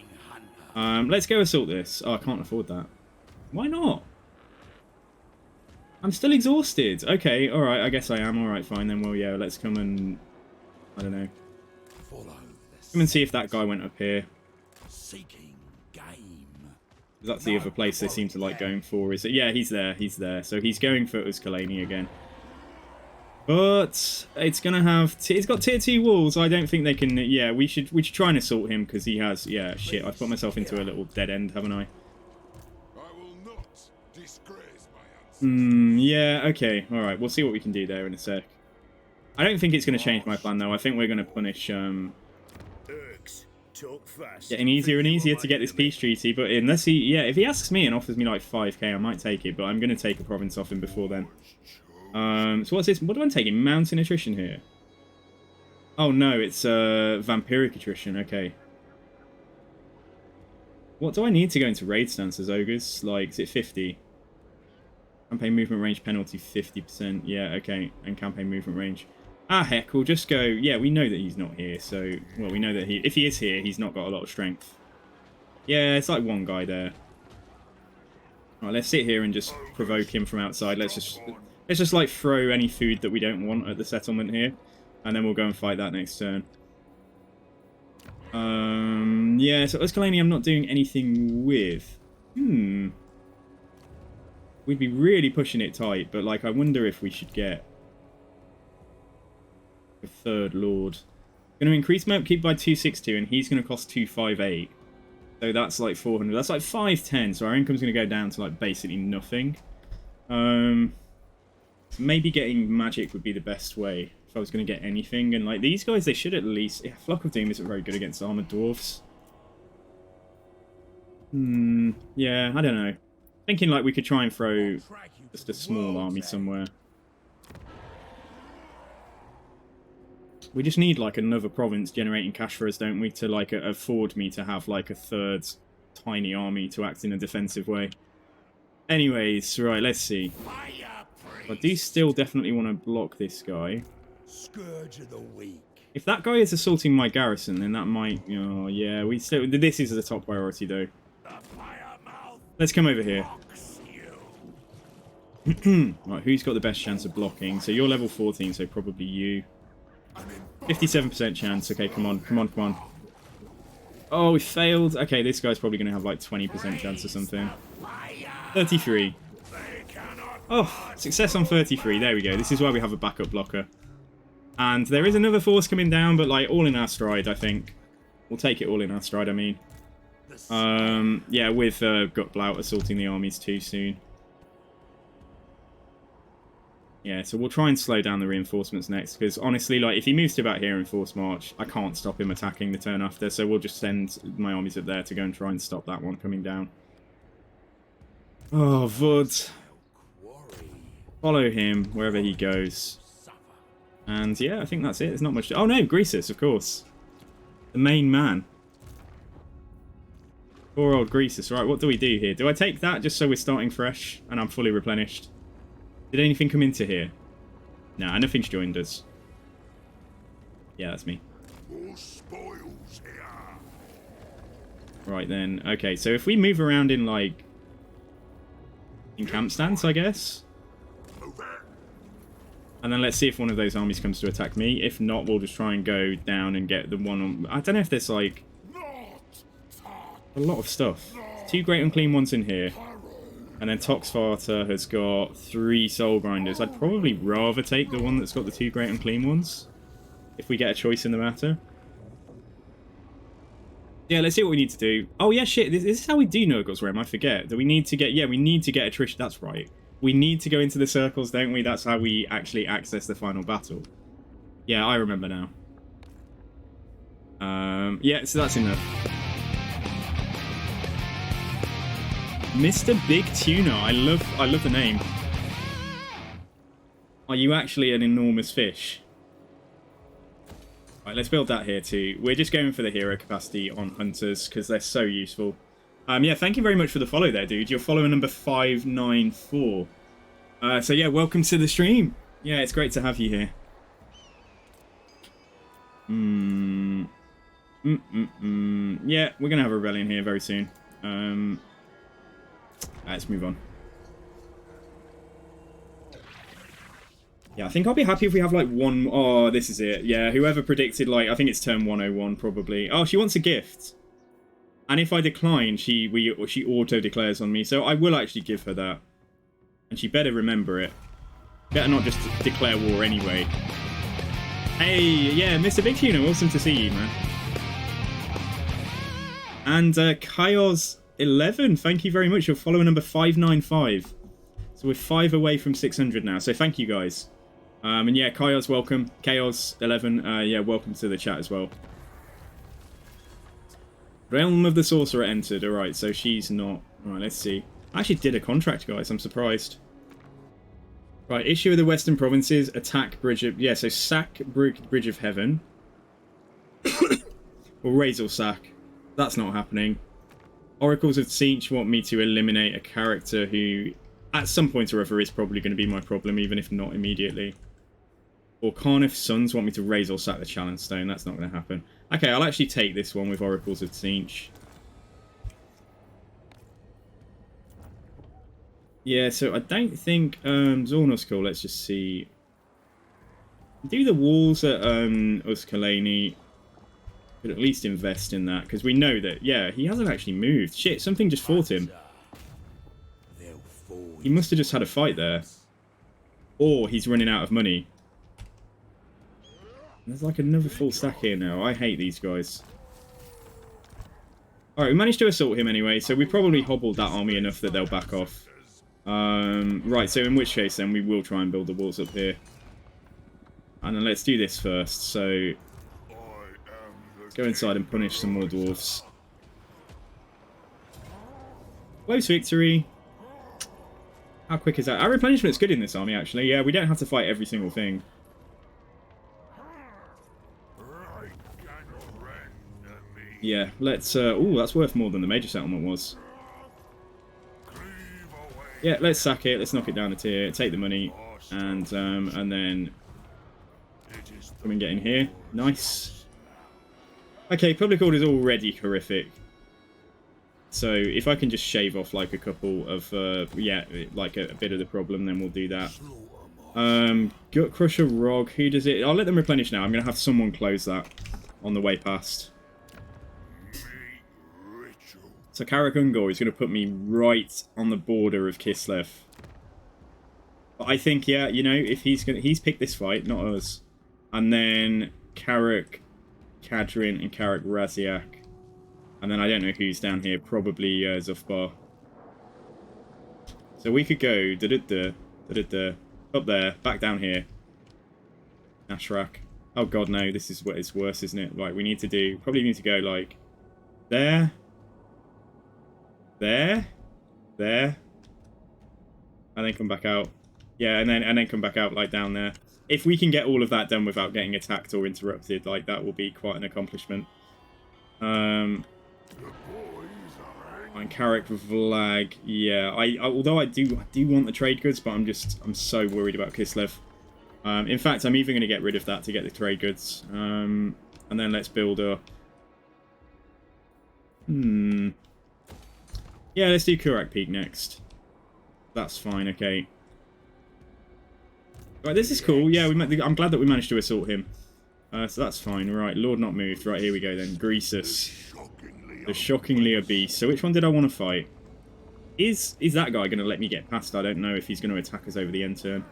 Let's go assault this. Oh, I can't afford that. Why not? I'm still exhausted. Okay, alright, I guess I am. Alright, fine then. Well, yeah, let's come and... I don't know. Come and see if that guy went up here. Seeking game. That's the other place they seem to like going for. Is it? Yeah, he's there. He's there. So he's going for Uskalani again. But it's gonna have. It's got tier 2 walls. I don't think they can. Yeah, we should try and assault him because he has. Yeah, shit. I've put myself into a little dead end, haven't I? I will not disgrace my ancestors. Yeah. Okay. All right. We'll see what we can do there in a sec. I don't think it's gonna change my plan though. I think we're gonna punish. Getting easier and easier to get this peace treaty, but unless he, yeah, if he asks me and offers me like 5k, I might take it, but I'm going to take a province off him before then. So what's this? What do I take? Mountain attrition here? Oh no, it's vampiric attrition, okay. What do I need to go into raid stance as ogres? Like, is it 50? Campaign movement range penalty 50%. Yeah, okay. And campaign movement range. Ah, heck, we'll just go... Yeah, we know that he's not here, so... Well, we know that if he is here, he's not got a lot of strength. Yeah, it's like one guy there. Right, let's sit here and just provoke him from outside. Let's just like throw any food that we don't want at the settlement here, and then we'll go and fight that next turn. Yeah, so Escalani I'm not doing anything with. We'd be really pushing it tight, but like I wonder if we should get a third lord. Going to increase my upkeep by 262, and he's going to cost 258. So that's like 400. That's like 510. So our income's going to go down to like basically nothing. Maybe getting magic would be the best way if I was going to get anything. And like these guys, they should at least... Yeah, Flock of Doom isn't very good against armored dwarves. Yeah, I don't know. Thinking like we could try and throw just a small army somewhere. We just need like another province generating cash for us, don't we, to like afford me to have like a third tiny army to act in a defensive way. Anyways, right, let's see. I do still definitely want to block this guy. Scourge of the weak. If that guy is assaulting my garrison, then that might... Oh, yeah, we still... This is the top priority, though. Let's come over here. Right, who's got the best chance of blocking? So you're level 14, so probably you. 57% chance. Okay, come on, come on, come on. Oh, we failed. Okay, this guy's probably going to have like 20% chance or something. 33. Oh, success on 33. There we go. This is why we have a backup blocker. And there is another force coming down, but like all in our stride, I think. We'll take it all in our stride, I mean. Yeah, with Gutblout assaulting the armies too soon. Yeah, so we'll try and slow down the reinforcements next, because honestly, like, if he moves to about here in force march, I can't stop him attacking the turn after, so we'll just send my armies up there to go and try and stop that one coming down. Oh, Vud. Follow him wherever he goes. And yeah, I think that's it. There's not much... Oh no, Greasus, of course. The main man. Poor old Greasus. Right, what do we do here? Do I take that just so we're starting fresh and I'm fully replenished? Did anything come into here? Nah, nothing's joined us. Yeah, that's me. More spoils here. Right then. Okay, so if we move around in, like... in camp stance, I guess? And then let's see if one of those armies comes to attack me. If not, we'll just try and go down and get the one on... I don't know if there's, like... a lot of stuff. 2 Great Unclean Ones in here. And then Toxfarter has got 3 Soul Grinders. I'd probably rather take the one that's got the 2 Great Unclean Ones. If we get a choice in the matter. Yeah, let's see what we need to do. Oh yeah, shit, this is how we do Nurgle's Realm, I forget. Do we need to get... Yeah, we need to get attrition... That's right. We need to go into the circles, don't we? That's how we actually access the final battle. Yeah, I remember now. Yeah, so that's enough. Mr. Big Tuna. I love the name. Are you actually an enormous fish? Right, let's build that here too. We're just going for the hero capacity on hunters because they're so useful. Yeah, thank you very much for the follow there, dude. You're follower number 594. So yeah, welcome to the stream. Yeah, it's great to have you here. Yeah, we're gonna have a rebellion here very soon. Let's move on. Yeah, I think I'll be happy if we have like one... Oh, this is it. Yeah, whoever predicted, like, I think it's turn 101 probably. Oh, she wants a gift. And if I decline, she auto-declares on me. So I will actually give her that. And she better remember it. Better not just declare war anyway. Hey, yeah, Mr. Big Tuna, awesome to see you, man. And Chaos11, thank you very much. You're follower number 595. So we're 5 away from 600 now. So thank you, guys. And yeah, Chaos, welcome. Chaos11, yeah, welcome to the chat as well. Realm of the Sorcerer entered. Alright, so she's not... Alright, let's see. I actually did a contract, guys. I'm surprised. Right, issue of the Western Provinces. Attack Bridge of... Yeah, so sack Bridge of Heaven. Or raise or sack. That's not happening. Oracles of Siege want me to eliminate a character who at some point or other is probably going to be my problem, even if not immediately. Or Carnif's sons want me to raise or sack the Challenge Stone. That's not going to happen. Okay, I'll actually take this one with Oracles of Tzeentch. Yeah, so I don't think Zorno's cool. Let's just see. Do the walls at Uskalani. Could at least invest in that, because we know that, yeah, he hasn't actually moved. Shit, something just fought him. He must have just had a fight there. Or he's running out of money. There's like another full stack here now. I hate these guys. Alright, we managed to assault him anyway, so we probably hobbled that army enough that they'll back off. Right, so in which case then we will try and build the walls up here. And then let's do this first, so... let's go inside and punish some more dwarves. Close victory. How quick is that? Our replenishment's good in this army, actually. Yeah, we don't have to fight every single thing. Yeah, let's... ooh, that's worth more than the major settlement was. Yeah, let's sack it. Let's knock it down a tier. Take the money. And then... come and get in here. Nice. Okay, public order's already horrific. So if I can just shave off like a couple of, yeah, like a bit of the problem, then we'll do that. Gut Crusher, Rog, who does it? I'll let them replenish now. I'm going to have someone close that on the way past. So Karak Ungor is going to put me right on the border of Kislev. But I think, yeah, you know, if he's picked this fight, not us. And then Karak, Kadrin, and Karak Raziak. And then I don't know who's down here. Probably Zufbar. So we could go up there, back down here. Nashrak. Oh god, no, this is what it's worse, isn't it? Right, we need to do... probably need to go like there. There. There. And then come back out. Yeah, and then come back out like down there. If we can get all of that done without getting attacked or interrupted, like that will be quite an accomplishment. And Karak Vlag, yeah. Although I do want the trade goods, but I'm so worried about Kislev. In fact, I'm even going to get rid of that to get the trade goods. And then let's build up. Yeah, let's do Kurak Peak next. That's fine, okay. Right, this is cool. Yeah, I'm glad that we managed to assault him. So that's fine. Right, Lord not moved. Right, here we go then. Greasus. The shockingly obese. So which one did I want to fight? Is that guy going to let me get past? I don't know if he's going to attack us over the end turn.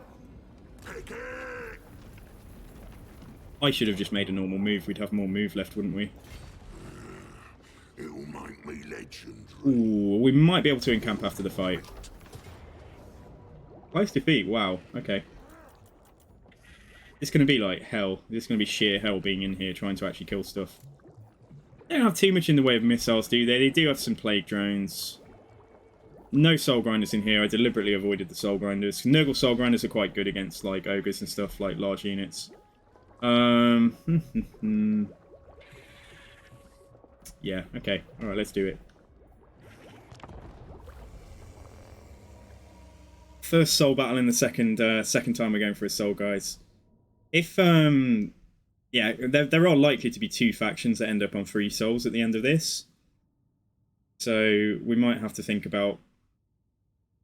I should have just made a normal move. We'd have more move left, wouldn't we? It'll make me legendary. Ooh, we might be able to encamp after the fight. Close defeat. Wow. Okay. It's going to be like hell. It's going to be sheer hell being in here trying to actually kill stuff. They don't have too much in the way of missiles, do they? They do have some plague drones. No soul grinders in here. I deliberately avoided the soul grinders. Nurgle soul grinders are quite good against like ogres and stuff, like large units. Yeah, okay. Alright, let's do it. First soul battle in the second time we're going for a soul, guys. If, yeah, there are likely to be 2 factions that end up on 3 souls at the end of this. So we might have to think about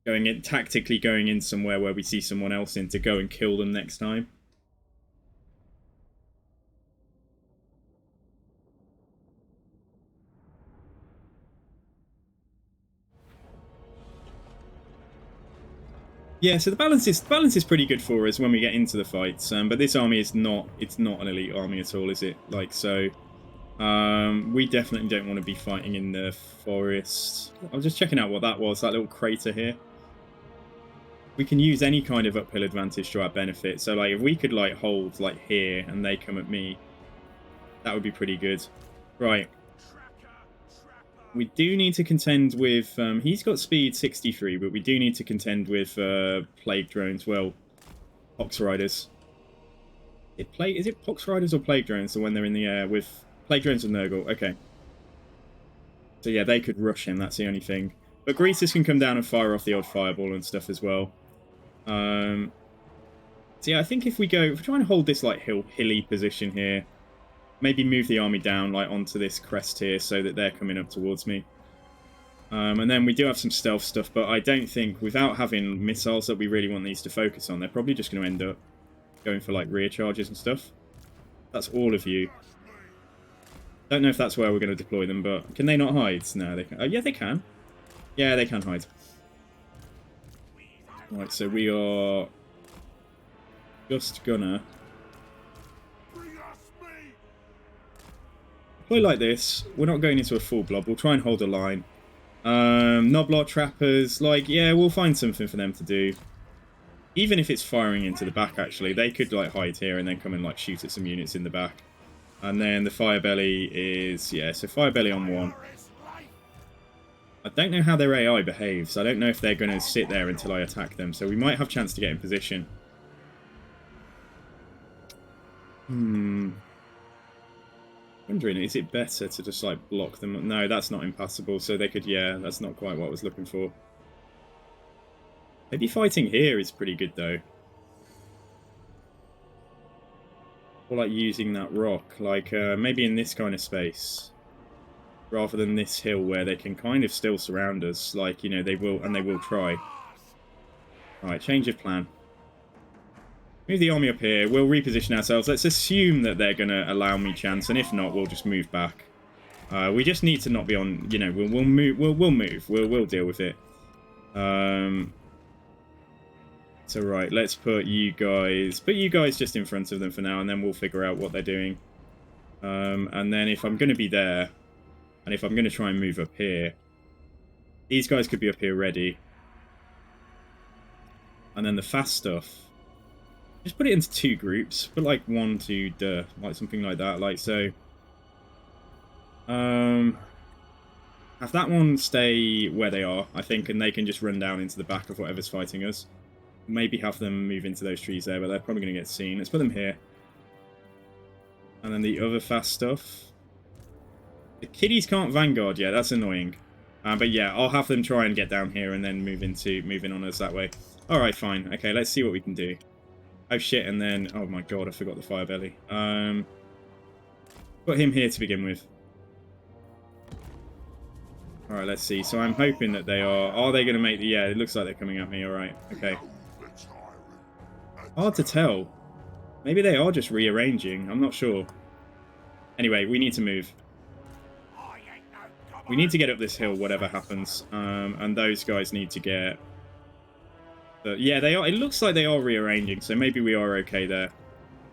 tactically going in somewhere where we see someone else in to go and kill them next time. Yeah, so the balance is pretty good for us when we get into the fights, but this army is not an elite army at all, is it? Like, so we definitely don't want to be fighting in the forest. I was just checking out what that was, that little crater here. We can use any kind of uphill advantage to our benefit, so like if we could like hold like here and they come at me, that would be pretty good. Right. We do need to contend with... he's got speed 63, but we do need to contend with plague drones. Well, pox riders. Is it pox riders or plague drones? So when they're in the air with plague drones and Nurgle. Okay. So yeah, they could rush him. That's the only thing. But Greasus can come down and fire off the odd fireball and stuff as well. So yeah, I think if we try and hold this like hilly position here, maybe move the army down like onto this crest here so that they're coming up towards me. And then we do have some stealth stuff, but I don't think, without having missiles that we really want these to focus on, they're probably just going to end up going for like rear charges and stuff. That's all of you. Don't know if that's where we're going to deploy them, but can they not hide? No, they can. Oh, yeah, they can. Yeah, they can hide. Right, so we are just gonna deploy like this. We're not going into a full blob. We'll try and hold a line. Noblot trappers, like, yeah, we'll find something for them to do. Even if it's firing into the back, actually, they could like hide here and then come and like shoot at some units in the back. And then the Firebelly is, yeah, so Firebelly on one. I don't know how their AI behaves. I don't know if they're going to sit there until I attack them, so we might have a chance to get in position. Wondering, is it better to just like block them? No, that's not impassable, so they could, yeah, that's not quite what I was looking for. Maybe fighting here is pretty good though. Or like using that rock, like maybe in this kind of space. Rather than this hill where they can kind of still surround us, like, you know, they will try. Alright, change of plan. Move the army up here. We'll reposition ourselves. Let's assume that they're going to allow me chance, and if not, we'll just move back. We just need to not be on, you know, we'll move. We'll deal with it. So right, let's put you guys just in front of them for now, and then we'll figure out what they're doing. And then if I'm going to be there, and if I'm going to try and move up here, these guys could be up here ready. And then the fast stuff, just put it into 2 groups. Put like 1, 2, like something like that. Like so. Have that one stay where they are, I think, and they can just run down into the back of whatever's fighting us. Maybe have them move into those trees there, but they're probably going to get seen. Let's put them here. And then the other fast stuff. The kiddies can't vanguard yet. That's annoying. But yeah, I'll have them try and get down here and then moving on us that way. All right, fine. Okay, let's see what we can do. Oh shit! And then, oh my god, I forgot the Firebelly. Put him here to begin with. All right, let's see. So I'm hoping that they are. Are they going to make the? Yeah, it looks like they're coming at me. All right. Okay. Hard to tell. Maybe they are just rearranging. I'm not sure. Anyway, we need to move. We need to get up this hill, whatever happens. And those guys need to get... yeah, they are. It looks like they are rearranging, so maybe we are okay there.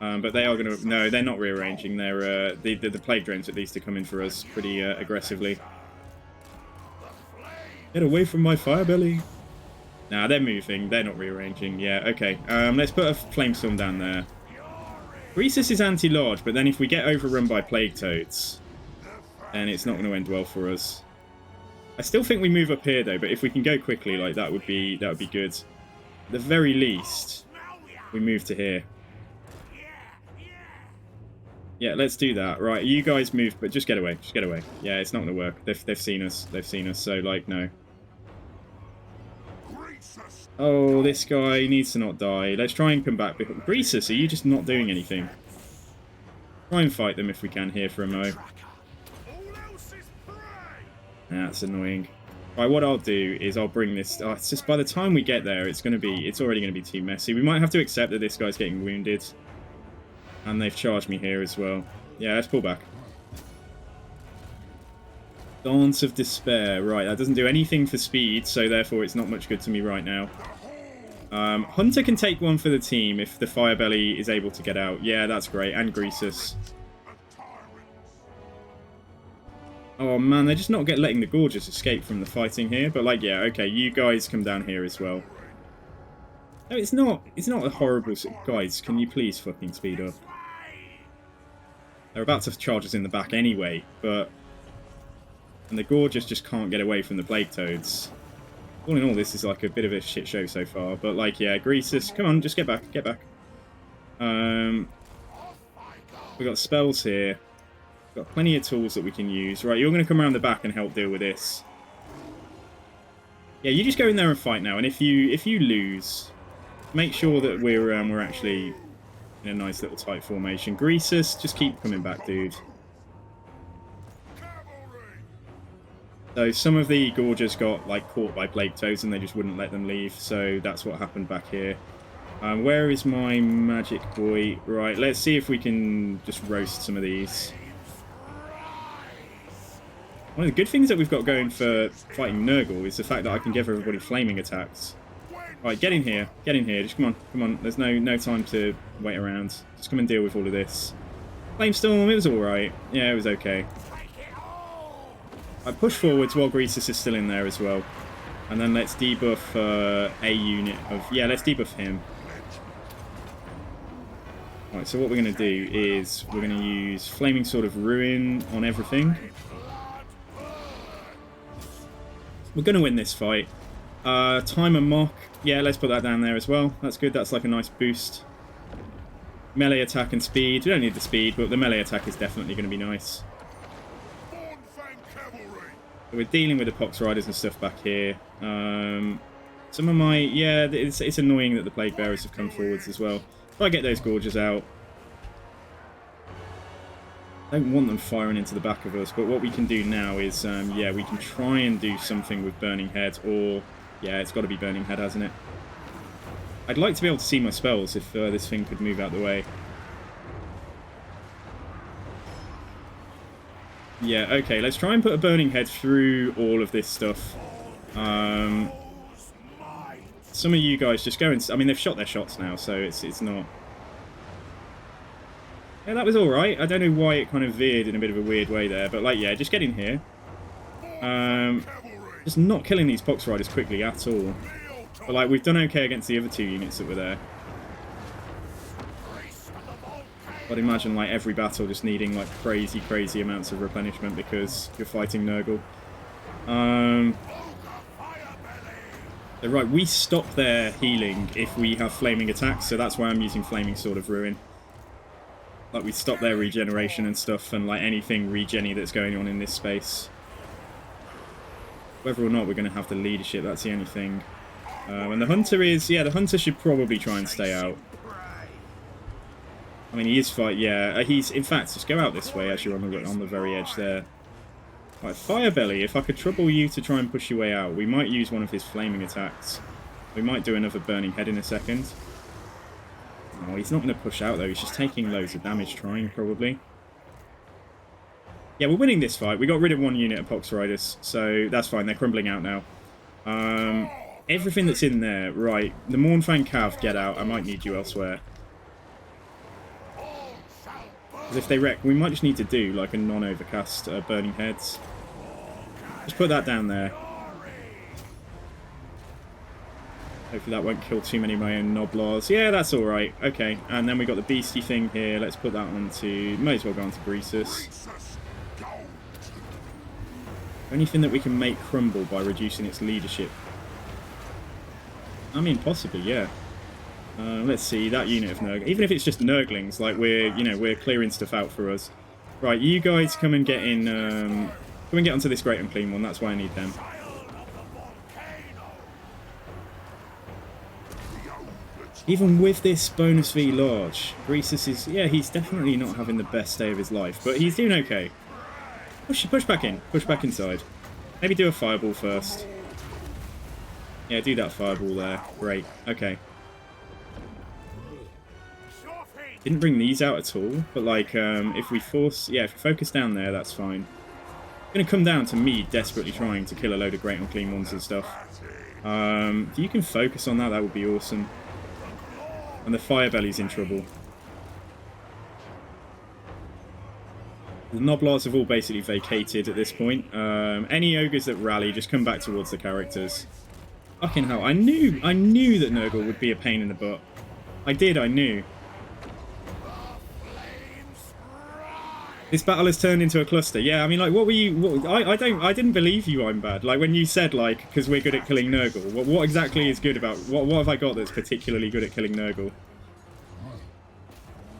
But they are going to... No, they're not rearranging. They're the plague drones at least are coming for us pretty aggressively. Get away from my Firebelly. Nah, they're moving. They're not rearranging. Yeah, okay. Let's put a flamestorm down there. Greasus is anti-large, but then if we get overrun by plague toads, then it's not going to end well for us. I still think we move up here though, but if we can go quickly, like that would be good. At the very least, we move to here. Yeah, let's do that. Right, you guys move, but just get away. Just get away. Yeah, it's not going to work. They've seen us. They've seen us. So like, no. Oh, this guy needs to not die. Let's try and come back. Greasus, are you just not doing anything? Try and fight them if we can here for a mo. That's annoying. Right, what I'll do is I'll bring this... Oh, it's just by the time we get there, it's already going to be too messy. We might have to accept that this guy's getting wounded. And they've charged me here as well. Yeah, let's pull back. Dance of Despair. Right, that doesn't do anything for speed, so therefore it's not much good to me right now. Hunter can take one for the team if the Firebelly is able to get out. Yeah, that's great. And Greasus. Oh man, they're just not letting the Gorgeous escape from the fighting here. But like, yeah, okay, you guys come down here as well. No, it's not a horrible... Guys, can you please fucking speed up? They're about to charge us in the back anyway, but... And the Gorgeous just can't get away from the Plague Toads. All in all, this is like a bit of a shit show so far. But like, yeah, Greasus, come on, just get back, get back. We've got spells here. We've got plenty of tools that we can use. Right, you're going to come around the back and help deal with this. Yeah, you just go in there and fight now, and if you lose, make sure that we're actually in a nice little tight formation. Greasus, just keep coming back, dude. So some of the Gorgers got like caught by plague toads and they just wouldn't let them leave, so that's what happened back here. Where is my magic boy? Right, let's see if we can just roast some of these. One of the good things that we've got going for fighting Nurgle is the fact that I can give everybody flaming attacks. Right, get in here. Get in here. Just come on. Come on. There's no time to wait around. Just come and deal with all of this. Flamestorm, it was alright. Yeah, it was okay. I push forwards while Greasus is still in there as well. And then let's debuff a unit of... Yeah, let's debuff him. Right, so what we're going to do is we're going to use Flaming Sword of Ruin on everything. We're going to win this fight. Timer Mock. Yeah, let's put that down there as well. That's good. That's like a nice boost. Melee attack and speed. We don't need the speed, but the melee attack is definitely going to be nice. So we're dealing with the Pox Riders and stuff back here. Some of my... Yeah, it's annoying that the Plague Bearers have come forwards as well. If I get those Gorgers out... I don't want them firing into the back of us, but what we can do now is, yeah, we can try and do something with Burning Head, or... Yeah, it's got to be Burning Head, hasn't it? I'd like to be able to see my spells if this thing could move out the way. Yeah, okay, let's try and put a Burning Head through all of this stuff. Some of you guys just go and... I mean, they've shot their shots now, so it's not... Yeah, that was alright. I don't know why it kind of veered in a bit of a weird way there, but, like, yeah, just get in here. Just not killing these Pox Riders quickly at all. But, like, we've done okay against the other two units that were there. I'd imagine, like, every battle just needing, like, crazy amounts of replenishment because you're fighting Nurgle. So, right, we stop their healing if we have flaming attacks, so that's why I'm using Flaming Sword of Ruin. Like, we stop their regeneration and stuff, and, like, anything regen-y that's going on in this space. Whether or not we're going to have the leadership, that's the only thing. And the Hunter is... Yeah, the Hunter should probably try and stay out. I mean, he is fight. Yeah, he's... In fact, just go out this way as you're on the very edge there. Right, Firebelly, if I could trouble you to try and push your way out, we might use one of his flaming attacks. We might do another Burning Head in a second. Oh, he's not going to push out, though. He's just taking loads of damage trying, probably. Yeah, we're winning this fight. We got rid of one unit of Pox Riders, so that's fine. They're crumbling out now. Everything that's in there, right. The Mournfang Cav, get out. I might need you elsewhere. Because if they wreck, we might just need to do, like, a non-overcast Burning Heads. Just put that down there. Hopefully that won't kill too many of my own Noblars. Yeah, that's alright. Okay, and then we got the beastie thing here. Let's put that on to... May as well go on to Greasus. Anything that we can make crumble by reducing its leadership. I mean, possibly, yeah. Let's see, that unit of Nurg... Even if it's just Nurglings, like, we're clearing stuff out for us. Right, you guys come and get in... come and get onto this Great Unclean one. That's why I need them. Even with this bonus V large, Greasus is... Yeah, he's definitely not having the best day of his life, but he's doing okay. Push back in. Push back inside. Maybe do a fireball first. Yeah, do that fireball there. Great. Okay. Didn't bring these out at all, but like, if we force... Yeah, if we focus down there, that's fine. It's going to come down to me desperately trying to kill a load of Great Unclean ones and stuff. If you can focus on that, that would be awesome. And the Firebelly's in trouble. The Noblars have all basically vacated at this point. Any ogres that rally, just come back towards the characters. Fucking hell, I knew that Nurgle would be a pain in the butt. I knew. This battle has turned into a cluster. Yeah, I mean, like, what were you... I didn't believe you, I'm bad. Like, when you said, like, because we're good at killing Nurgle, what exactly is good about... What have I got that's particularly good at killing Nurgle?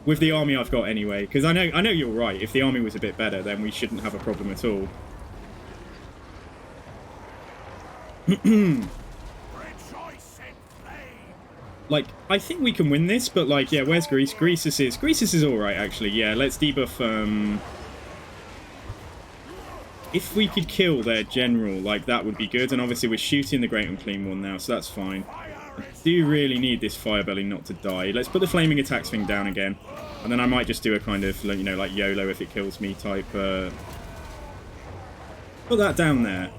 With the army I've got anyway, because I know you're right. If the army was a bit better, then we shouldn't have a problem at all. Like, I think we can win this, but like, yeah, where's Grease? Greasus is alright, actually. Yeah, let's debuff, if we could kill their general, like, that would be good. And obviously we're shooting the Great Unclean One now, so that's fine. I do really need this Firebelly not to die. Let's put the Flaming Attacks thing down again. And then I might just do a kind of, you know, like YOLO if it kills me type, put that down there.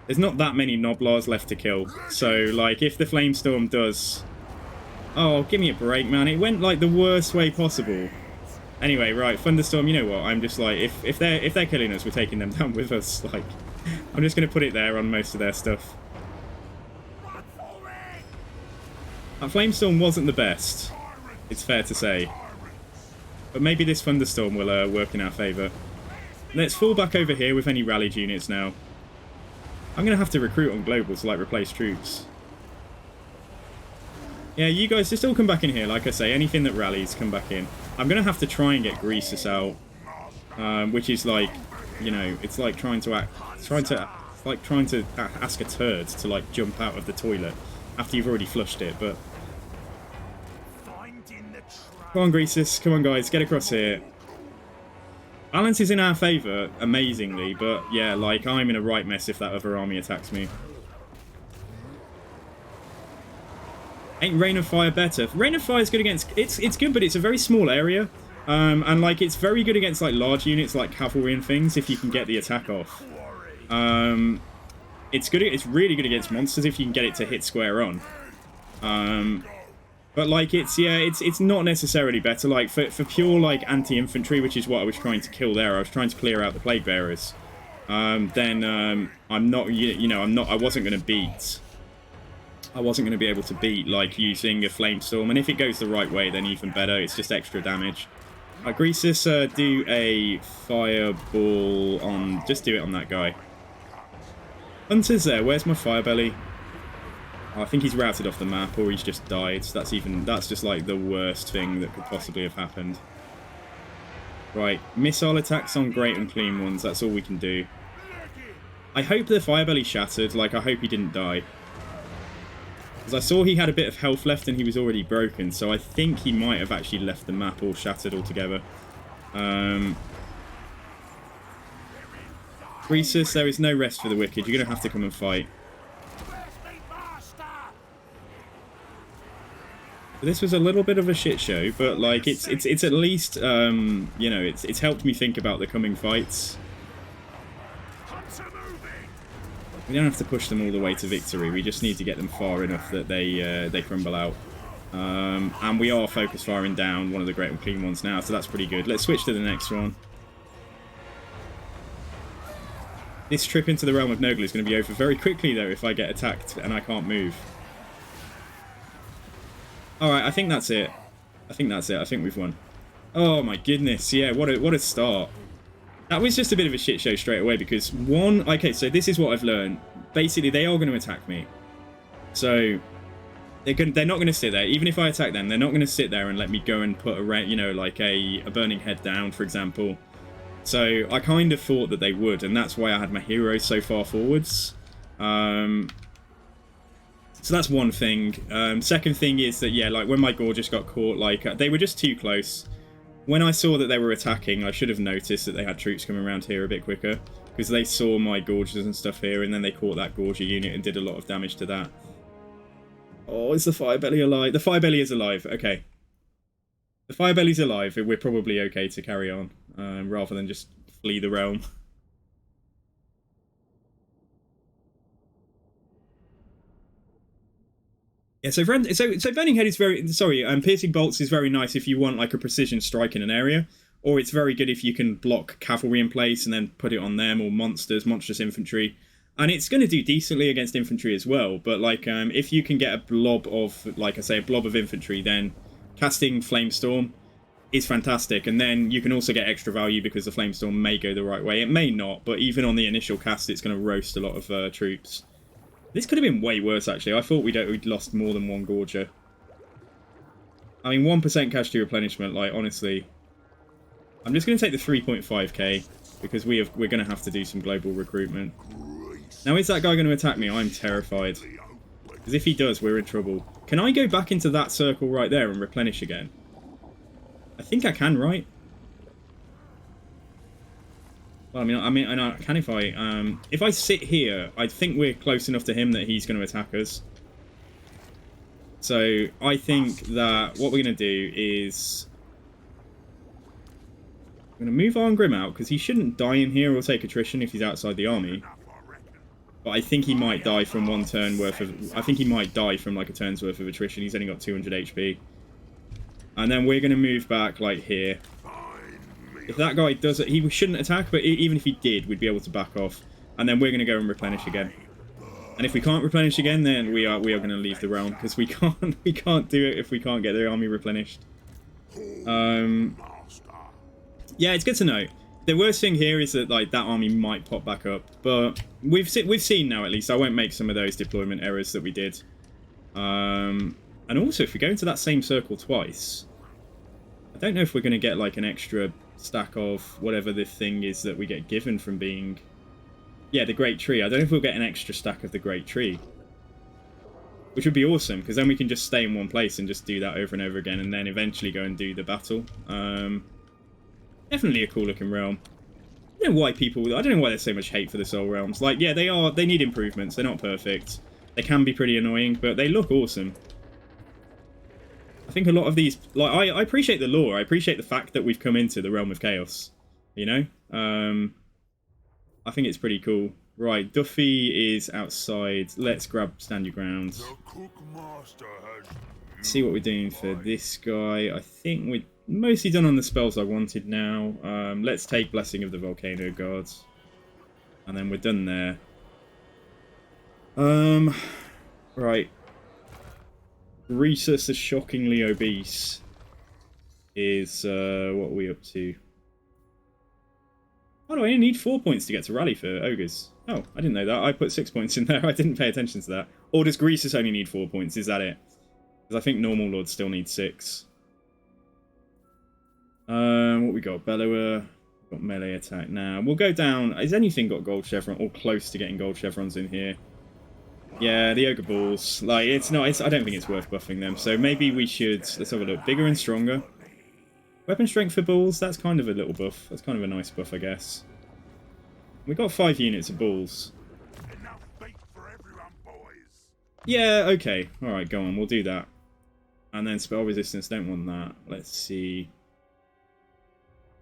There's not that many Noblars left to kill. So, like, if the Flamestorm does... Oh, give me a break, man. It went, like, the worst way possible. Anyway, right, Thunderstorm, you know what? I'm just like, if they're killing us, we're taking them down with us. Like, I'm just going to put it there on most of their stuff. That Flamestorm wasn't the best, it's fair to say. But maybe this Thunderstorm will work in our favour. Let's fall back over here with any rallied units now. I'm going to have to recruit on global to, like, replace troops. Yeah, you guys just all come back in here. Like I say, anything that rallies, come back in. I'm going to have to try and get Greasus out. Which is like, you know, it's like trying to ask a turd to, like, jump out of the toilet after you've already flushed it, but... Come on, Greasus. Come on, guys. Get across here. Balance is in our favour, amazingly, but yeah, like, I'm in a right mess if that other army attacks me. Ain't Rain of Fire better? Rain of Fire is good against... It's good, but it's a very small area. And, like, it's very good against, like, large units like cavalry and things if you can get the attack off. It's really good against monsters if you can get it to hit square on. But, like, it's not necessarily better. Like, for pure, like, anti-infantry, which is what I was trying to kill there, I was trying to clear out the Plague Bearers. Then, I'm not, I wasn't going to beat... I wasn't going to be able to beat, like, using a Flamestorm. And if it goes the right way, then even better. It's just extra damage. Greasus, do a Fireball on... Just do it on that guy. Hunter's there. Where's my Firebelly? I think he's routed off the map, or he's just died. So that's just like the worst thing that could possibly have happened. Right, missile attacks on Great Unclean Ones. That's all we can do. I hope the Firebelly shattered. Like, I hope he didn't die. Because I saw he had a bit of health left and he was already broken. So I think he might have actually left the map all shattered altogether. Greasus, there is no rest for the wicked. You're going to have to come and fight. This was a little bit of a shit show, but like it's at least you know, it's helped me think about the coming fights. We don't have to push them all the way to victory. We just need to get them far enough that they crumble out. And we are focus firing down one of the Great Unclean Ones now, so that's pretty good. Let's switch to the next one. This trip into the Realm of Nogla is going to be over very quickly though if I get attacked and I can't move. Alright, I think that's it. I think we've won. Oh my goodness, yeah, what a start. That was just a bit of a shit show straight away because okay, so this is what I've learned. Basically, they are going to attack me. So, they're not going to sit there. Even if I attack them, they're not going to sit there and let me go and put like a burning head down, for example. So, I kind of thought that they would, and that's why I had my heroes so far forwards. So that's one thing. Second thing is that, yeah, like when my Gorgeous got caught, like they were just too close. When I saw that they were attacking, I should have noticed that they had troops coming around here a bit quicker. Because they saw my Gorges and stuff here, and then they caught that Gorgia unit and did a lot of damage to that. Oh, is the Firebelly alive? The Firebelly is alive, okay. The Firebelly's alive, we're probably okay to carry on, rather than just flee the realm. Yeah, so Burning Head is very... Sorry, Piercing Bolts is very nice if you want, like, a precision strike in an area. Or it's very good if you can block cavalry in place and then put it on them, or monstrous infantry. And it's going to do decently against infantry as well. But, like, if you can get a blob of, like I say, a blob of infantry, then casting Flamestorm is fantastic. And then you can also get extra value because the Flamestorm may go the right way. It may not, but even on the initial cast, it's going to roast a lot of troops. This could have been way worse, actually. I thought we'd lost more than one Gorger. I mean, 1% casualty replenishment, like, honestly. I'm just going to take the 3.5k. because we're going to have to do some global recruitment. Now, is that guy going to attack me? I'm terrified. Because if he does, we're in trouble. Can I go back into that circle right there and replenish again? I think I can, right? Well, I can if I sit here, I think we're close enough to him that he's going to attack us. So I think that what we're going to do is I'm going to move Arngrim out because he shouldn't die in here or take attrition if he's outside the army. But I think he might die from one turn worth of... I think he might die from like a turn's worth of attrition. He's only got 200 HP. And then we're going to move back like here. If that guy does it, he shouldn't attack, but even if he did, we'd be able to back off. And then we're going to go and replenish again. And if we can't replenish again, then we are going to leave the realm because we can't do it if we can't get the army replenished. Yeah, it's good to know. The worst thing here is that like that army might pop back up, but we've seen now at least. I won't make some of those deployment errors that we did. And also, if we go into that same circle twice, I don't know if we're going to get like an extra stack of whatever the thing is that we get given from being... Yeah, the Great Tree. I don't know if we'll get an extra stack of the Great Tree. Which would be awesome, because then we can just stay in one place and just do that over and over again, and then eventually go and do the battle. Definitely a cool looking realm. I don't know why there's so much hate for the Soul Realms. Like, yeah, they need improvements. They're not perfect. They can be pretty annoying, but they look awesome. I think a lot of these... Like, I appreciate the lore. I appreciate the fact that we've come into the Realm of Chaos. You know? I think it's pretty cool. Right, Duffy is outside. Let's grab Stand Your Ground. See what we're doing for this guy. I think we're mostly done on the spells I wanted now. Let's take Blessing of the Volcano Gods. And then we're done there. Right. Greasus, the shockingly obese, is, what are we up to? Oh, do I only need 4 points to get to rally for ogres? Oh, I didn't know that. I put 6 points in there. I didn't pay attention to that. Or does Greasus only need 4 points? Is that it? Because I think normal lords still need 6. What we got? Bellower. Got melee attack now. We'll go down. Has anything got gold chevron or close to getting gold chevrons in here? Yeah, the ogre balls. Like, it's not. I don't think it's worth buffing them. So maybe we should. Let's have a look. Bigger and stronger. Weapon strength for balls. That's kind of a little buff. That's kind of a nice buff, I guess. We got 5 units of balls. Enough bait for everyone, boys. Yeah. Okay. All right. Go on. We'll do that. And then spell resistance. Don't want that. Let's see.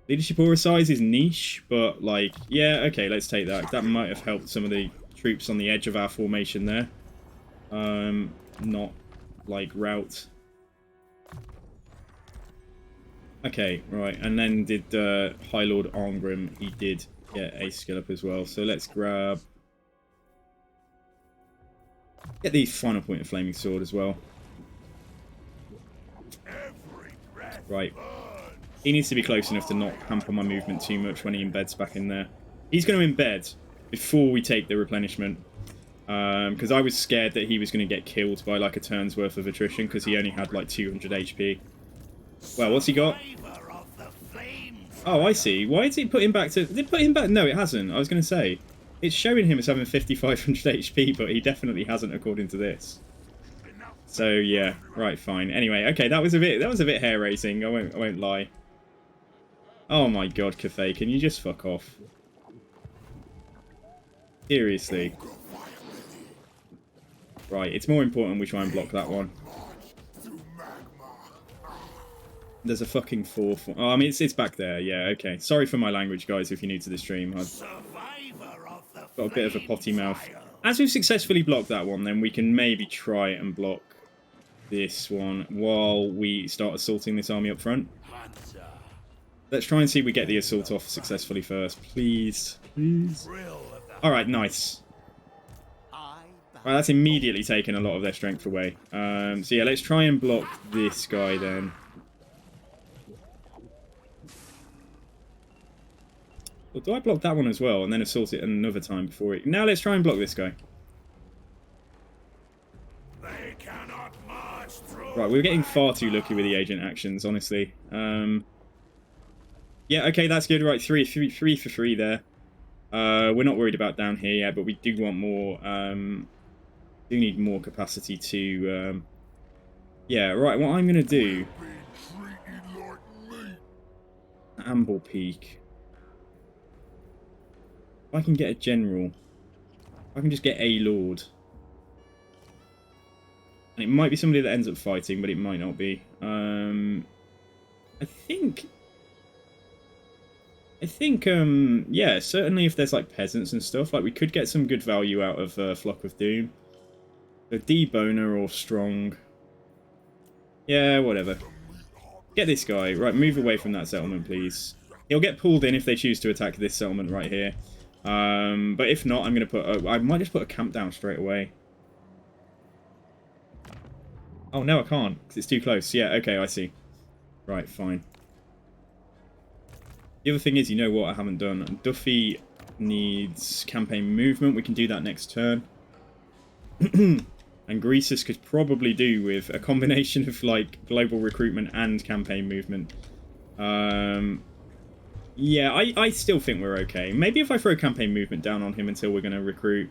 Leadership aura size is niche, but like, yeah. Okay. Let's take that. That might have helped some of the troops on the edge of our formation there. Not like rout. Okay, right, and then did High Lord Arngrim, he did get a skill up as well. So let's get the final point of Flaming Sword as well. Right. He needs to be close enough to not hamper my movement too much when he embeds back in there. He's going to embed before we take the replenishment. Because I was scared that he was going to get killed by like a turn's worth of attrition because he only had like 200 HP. Well, what's he got? Oh, I see. Why did it put him back to... Did it put him back? No, it hasn't. I was going to say. It's showing him as having 5,500 HP, but he definitely hasn't according to this. So, yeah. Right, fine. Anyway, okay, that was a bit hair-raising. I won't lie. Oh my god, Cathay, can you just fuck off? Seriously. Right, it's more important we try and block that one. There's a fucking fourth one. Oh, I mean, it's back there. Yeah, okay. Sorry for my language, guys, if you're new to the stream. I've got a bit of a potty mouth. As we've successfully blocked that one, then we can maybe try and block this one while we start assaulting this army up front. Let's try and see if we get the assault off successfully first. Please. Please. Alright, nice. Right, that's immediately taken a lot of their strength away. So yeah, let's try and block this guy then. Or do I block that one as well and then assault it another time before it... Now let's try and block this guy. They cannot march through. Right, we're getting far too lucky with the agent actions, honestly. Yeah, okay, that's good. Right, three for three there. We're not worried about down here yet, but we do want more. Do need more capacity to. Yeah, right. What I'm gonna do. Being treated like meat. Amble Peak. If I can get a general, I can just get a lord. And it might be somebody that ends up fighting, but it might not be. I think, yeah, certainly if there's like peasants and stuff, like we could get some good value out of Flock of Doom. So deboner or strong. Yeah, whatever. Get this guy. Right, move away from that settlement, please. He'll get pulled in if they choose to attack this settlement right here. But if not, I'm going to put... I might just put a camp down straight away. Oh, no, I can't, because it's too close. Yeah, okay, I see. Right, fine. The other thing is, you know what I haven't done? Duffy needs campaign movement. We can do that next turn. And Greasus could probably do with a combination of, like, global recruitment and campaign movement. Yeah, I still think we're okay. Maybe if I throw campaign movement down on him until we're going to recruit.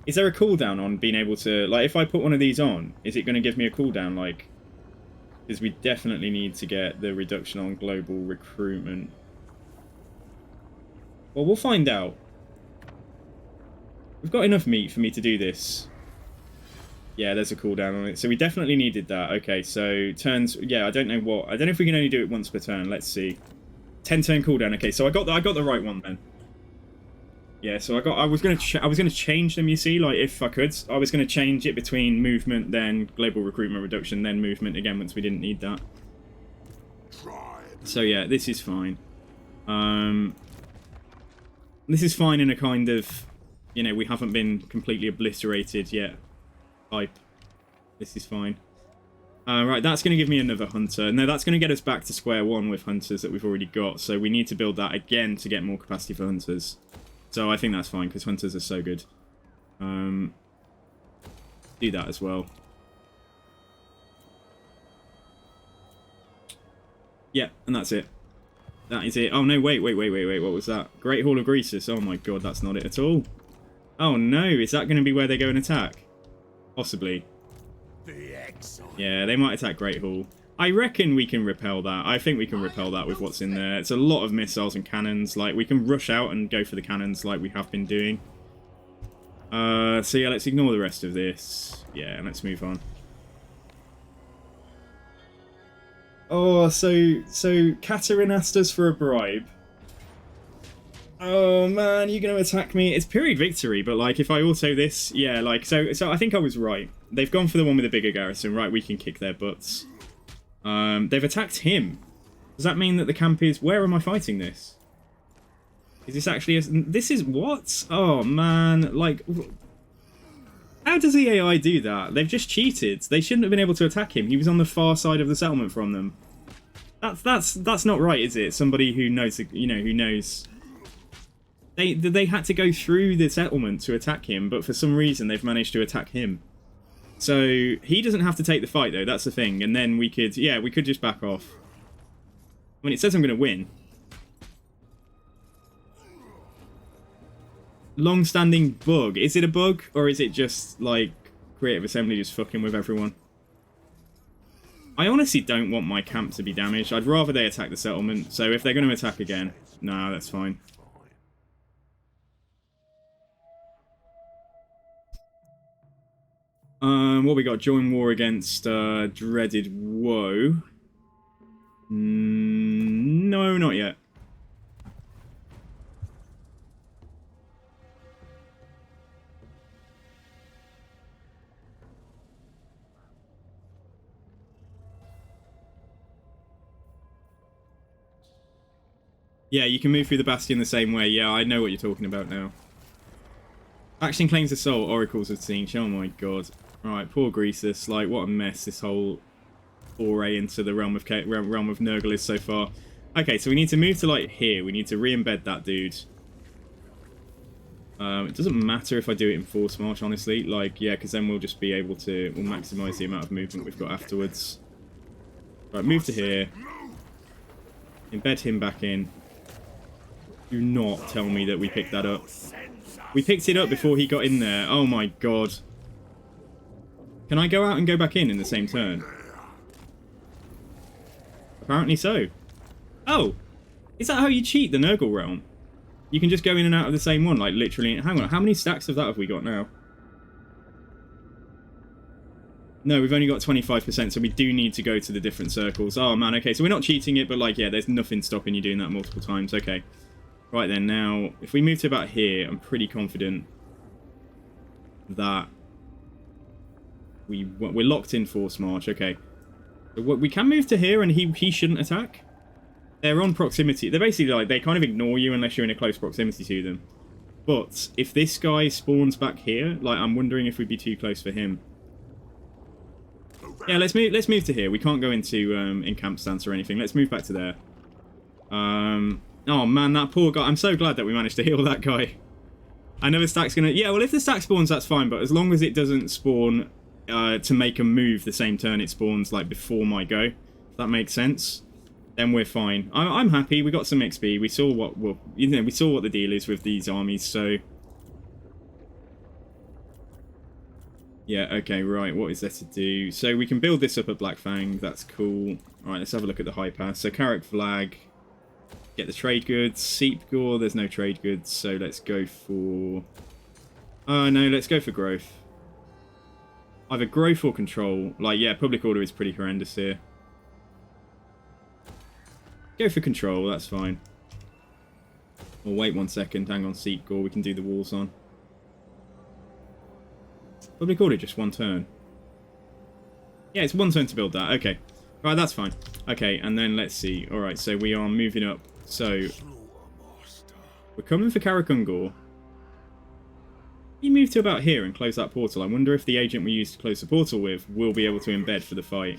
Is there a cooldown on being able to... Like, if I put one of these on, is it going to give me a cooldown, like... Because we definitely need to get the reduction on global recruitment. Well, we'll find out. We've got enough meat for me to do this. Yeah, there's a cooldown on it. So we definitely needed that. Okay, so turns... Yeah, I don't know what... I don't know if we can only do it once per turn. Let's see. 10-turn cooldown. Okay, so I got the right one then. Yeah, so I was gonna change them. You see, like if I could, I was gonna change it between movement, then global recruitment reduction, then movement again once we didn't need that. So yeah, this is fine. This is fine in a kind of, you know, we haven't been completely obliterated yet type. This is fine. Right, that's going to give me another hunter. No, that's going to get us back to square one with hunters that we've already got. So we need to build that again to get more capacity for hunters. So I think that's fine, because hunters are so good. Do that as well. Yeah, and that's it. That is it. Oh, no, wait. What was that? Great Hall of Greasus. Oh, my God, that's not it at all. Oh, no. Is that going to be where they go and attack? Possibly. Yeah, they might attack Great Hall. I reckon we can repel that. I think we can repel that with what's in there. It's a lot of missiles and cannons. Like, we can rush out and go for the cannons like we have been doing. So yeah, let's ignore the rest of this. Yeah, and let's move on. Oh, so Katarina asked us for a bribe. Oh man, you're gonna attack me. It's period victory, but like if I auto this, yeah, like so I think I was right. They've gone for the one with the bigger garrison, right? We can kick their butts. They've attacked him. Does that mean that the camp is... Where am I fighting this? Is this actually... This is what? Oh, man. Like... How does the AI do that? They've just cheated. They shouldn't have been able to attack him. He was on the far side of the settlement from them. That's not right, is it? Somebody who knows... You know, who knows... They had to go through the settlement to attack him, but for some reason they've managed to attack him. So, he doesn't have to take the fight, though. That's the thing. And then we could... Yeah, we could just back off. I mean, it says I'm going to win. Long-standing bug. Is it a bug? Or is it just, like, Creative Assembly just fucking with everyone? I honestly don't want my camp to be damaged. I'd rather they attack the settlement. So, if they're going to attack again... Nah, that's fine. What we got? Join war against Dreaded Woe. No, not yet. Yeah, you can move through the Bastion the same way. Yeah, I know what you're talking about now. Faction claims assault, Oracles of Siege. Oh my god. Right, poor Greasus. Like, what a mess this whole foray into the realm of Nurgle is so far. Okay, so we need to move to, like, here. We need to re-embed that dude. It doesn't matter if I do it in Force March, honestly. Like, yeah, because then we'll just be able to... We'll maximise the amount of movement we've got afterwards. Right, move to here. Embed him back in. Do not tell me that we picked that up. We picked it up before he got in there. Oh my god. Can I go out and go back in the same turn? Apparently so. Oh! Is that how you cheat the Nurgle realm? You can just go in and out of the same one, like literally. Hang on, how many stacks of that have we got now? No, we've only got 25%, so we do need to go to the different circles. Oh man, okay, so we're not cheating it, but like, yeah, there's nothing stopping you doing that multiple times. Okay. Right then, now, if we move to about here, I'm pretty confident that we're locked in force march. Okay. We can move to here and he shouldn't attack. They're on proximity. They're basically like, they kind of ignore you unless you're in a close proximity to them. But if this guy spawns back here, like, I'm wondering if we'd be too close for him. Yeah, let's move to here. We can't go into in camp stance or anything. Let's move back to there. Oh man, that poor guy. I'm so glad that we managed to heal that guy. I know the stack's gonna... Yeah, well, if the stack spawns, that's fine. But as long as it doesn't spawn to make a move the same turn it spawns, like, before my go, if that makes sense, then we're fine. I'm happy. We got some XP. We saw what... Well, you know, we saw what the deal is with these armies, so... Yeah, okay, right. What is there to do? So we can build this up at Black Fang. That's cool. Alright, let's have a look at the high pass. So Carrick Flag... Get the trade goods. Seep Gore, there's no trade goods, so let's go for... Oh, no, let's go for growth. Either growth or control. Like, yeah, public order is pretty horrendous here. Go for control, that's fine. Well, wait 1 second. Hang on, Seep Gore, we can do the walls on. Public order, just 1 turn. Yeah, it's 1 turn to build that. Okay. Right, that's fine. Okay, and then let's see. Alright, so we are moving up. So, we're coming for Karakungor. You move to about here and close that portal. I wonder if the agent we used to close the portal with will be able to embed for the fight.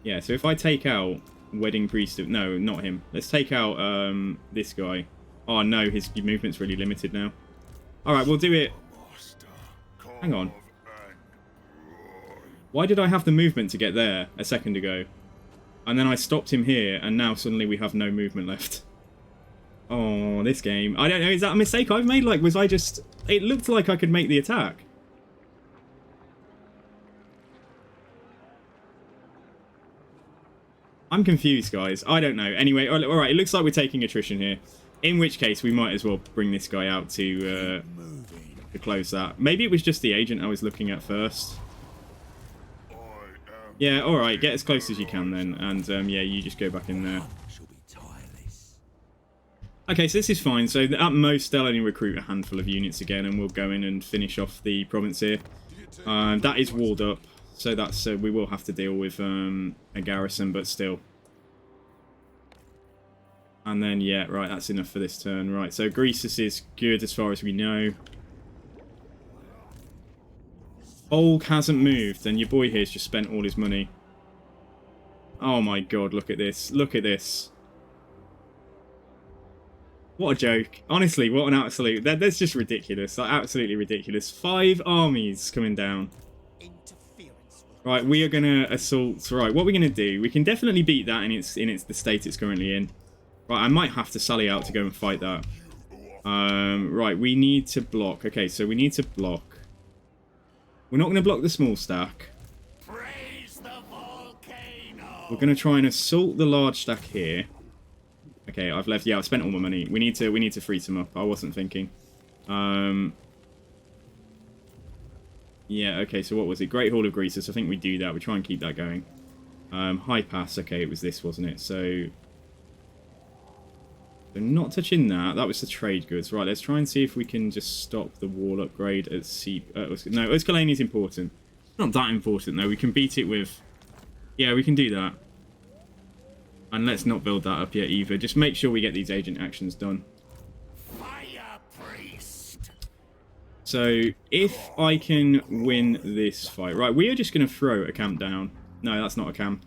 Yeah, so if I take out Wedding Priest of... No, not him. Let's take out this guy. Oh no, his movement's really limited now. Alright, we'll do it... Hang on. Why did I have the movement to get there a second ago? And then I stopped him here, and now suddenly we have no movement left. Oh, this game. I don't know, is that a mistake I've made? Like, was I just... It looked like I could make the attack. I'm confused, guys. I don't know. Anyway, alright, it looks like we're taking attrition here. In which case, we might as well bring this guy out to close that. Maybe it was just the agent I was looking at first. Yeah, alright, get as close as you can then, and yeah, you just go back in there. Okay, so this is fine. So at most, they'll only recruit a handful of units again, and we'll go in and finish off the province here. That is walled up, so that's we will have to deal with a garrison, but still. And then, yeah, right, that's enough for this turn. Right, so Greasus is good as far as we know. Olg hasn't moved, and your boy here's just spent all his money. Oh my god, look at this. Look at this. What a joke. Honestly, what an absolute... That's just ridiculous. Like, absolutely ridiculous. 5 armies coming down. Right, we are going to assault... Right, what we're going to do... We can definitely beat that in the state it's currently in. Right, I might have to sally out to go and fight that. Right, we need to block. Okay, so we need to block. We're not going to block the small stack. We're going to try and assault the large stack here. Okay, I've left. Yeah, I've spent all my money. We need to free some up. I wasn't thinking. Yeah. Okay. So what was it? Great Hall of Greasus. I think we do that. We try and keep that going. High pass. Okay, it was this, wasn't it? So not touching that. That was the trade goods. Right. Let's try and see if we can just stop the wall upgrade at Seep. No, Uskalani is important. Not that important though. We can beat it with. Yeah, we can do that. And let's not build that up yet either. Just make sure we get these agent actions done. Fire priest. So, if I can win this fight... Right, we are just going to throw a camp down. No, that's not a camp.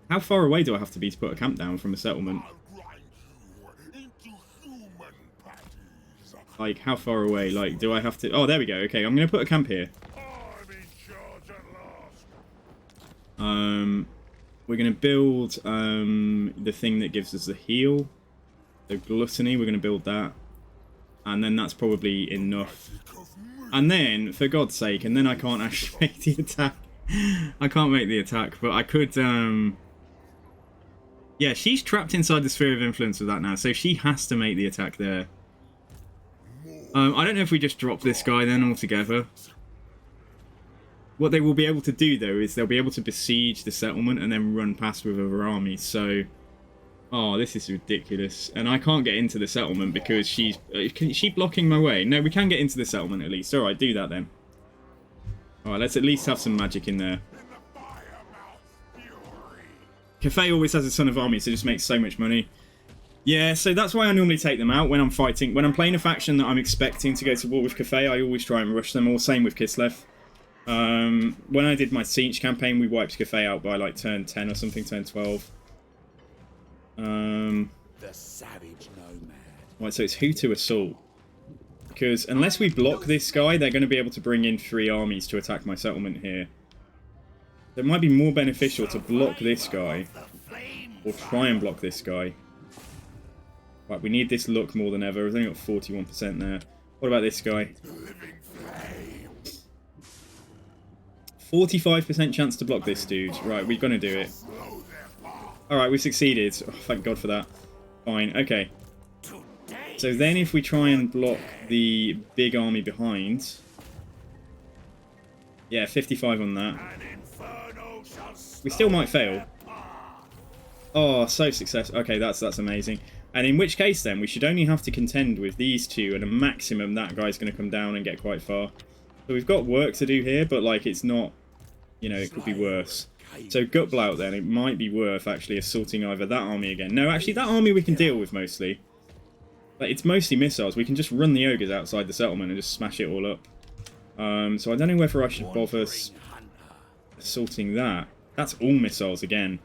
How far away do I have to be to put a camp down from a settlement? Like, how far away? Like, do I have to... Oh, there we go. Okay, I'm going to put a camp here. We're going to build the thing that gives us the heal. So gluttony, we're going to build that. And then that's probably enough. And then, for God's sake, and then I can't actually make the attack. I can't make the attack, but I could... Yeah, she's trapped inside the sphere of influence of that now, so she has to make the attack there. I don't know if we just drop this guy then altogether. What they will be able to do, though, is they'll be able to besiege the settlement and then run past with other armies, so... Oh, this is ridiculous. And I can't get into the settlement because she's... is she blocking my way? No, we can get into the settlement at least. Alright, do that then. Alright, let's at least have some magic in there. Cathay always has a ton of armies, so it just makes so much money. Yeah, so that's why I normally take them out when I'm fighting. When I'm playing a faction that I'm expecting to go to war with Cathay, I always try and rush them all. Same with Kislev. When I did my Siege campaign, we wiped Cathay out by like turn 10 or something, turn 12. The savage nomad. Right, so it's who to assault. Because unless we block this guy, they're going to be able to bring in 3 armies to attack my settlement here. It might be more beneficial to block this guy. Or try and block this guy. Right, we need this luck more than ever. We've only got 41% there. What about this guy? 45% chance to block this dude. Right, we're going to do it. Alright, we succeeded. Oh, thank God for that. Fine, okay. So then if we try and block the big army behind... Yeah, 55 on that. We still might fail. Oh, so successful. Okay, that's amazing. And in which case then, we should only have to contend with these two, and a maximum that guy's going to come down and get quite far. So we've got work to do here, but like it's not... You know, it could be worse. So Gutblout then, it might be worth actually assaulting either that army again. No, actually that army we can deal with mostly. Like, it's mostly missiles. We can just run the ogres outside the settlement and just smash it all up. So I don't know whether I should bother assaulting that. That's all missiles again.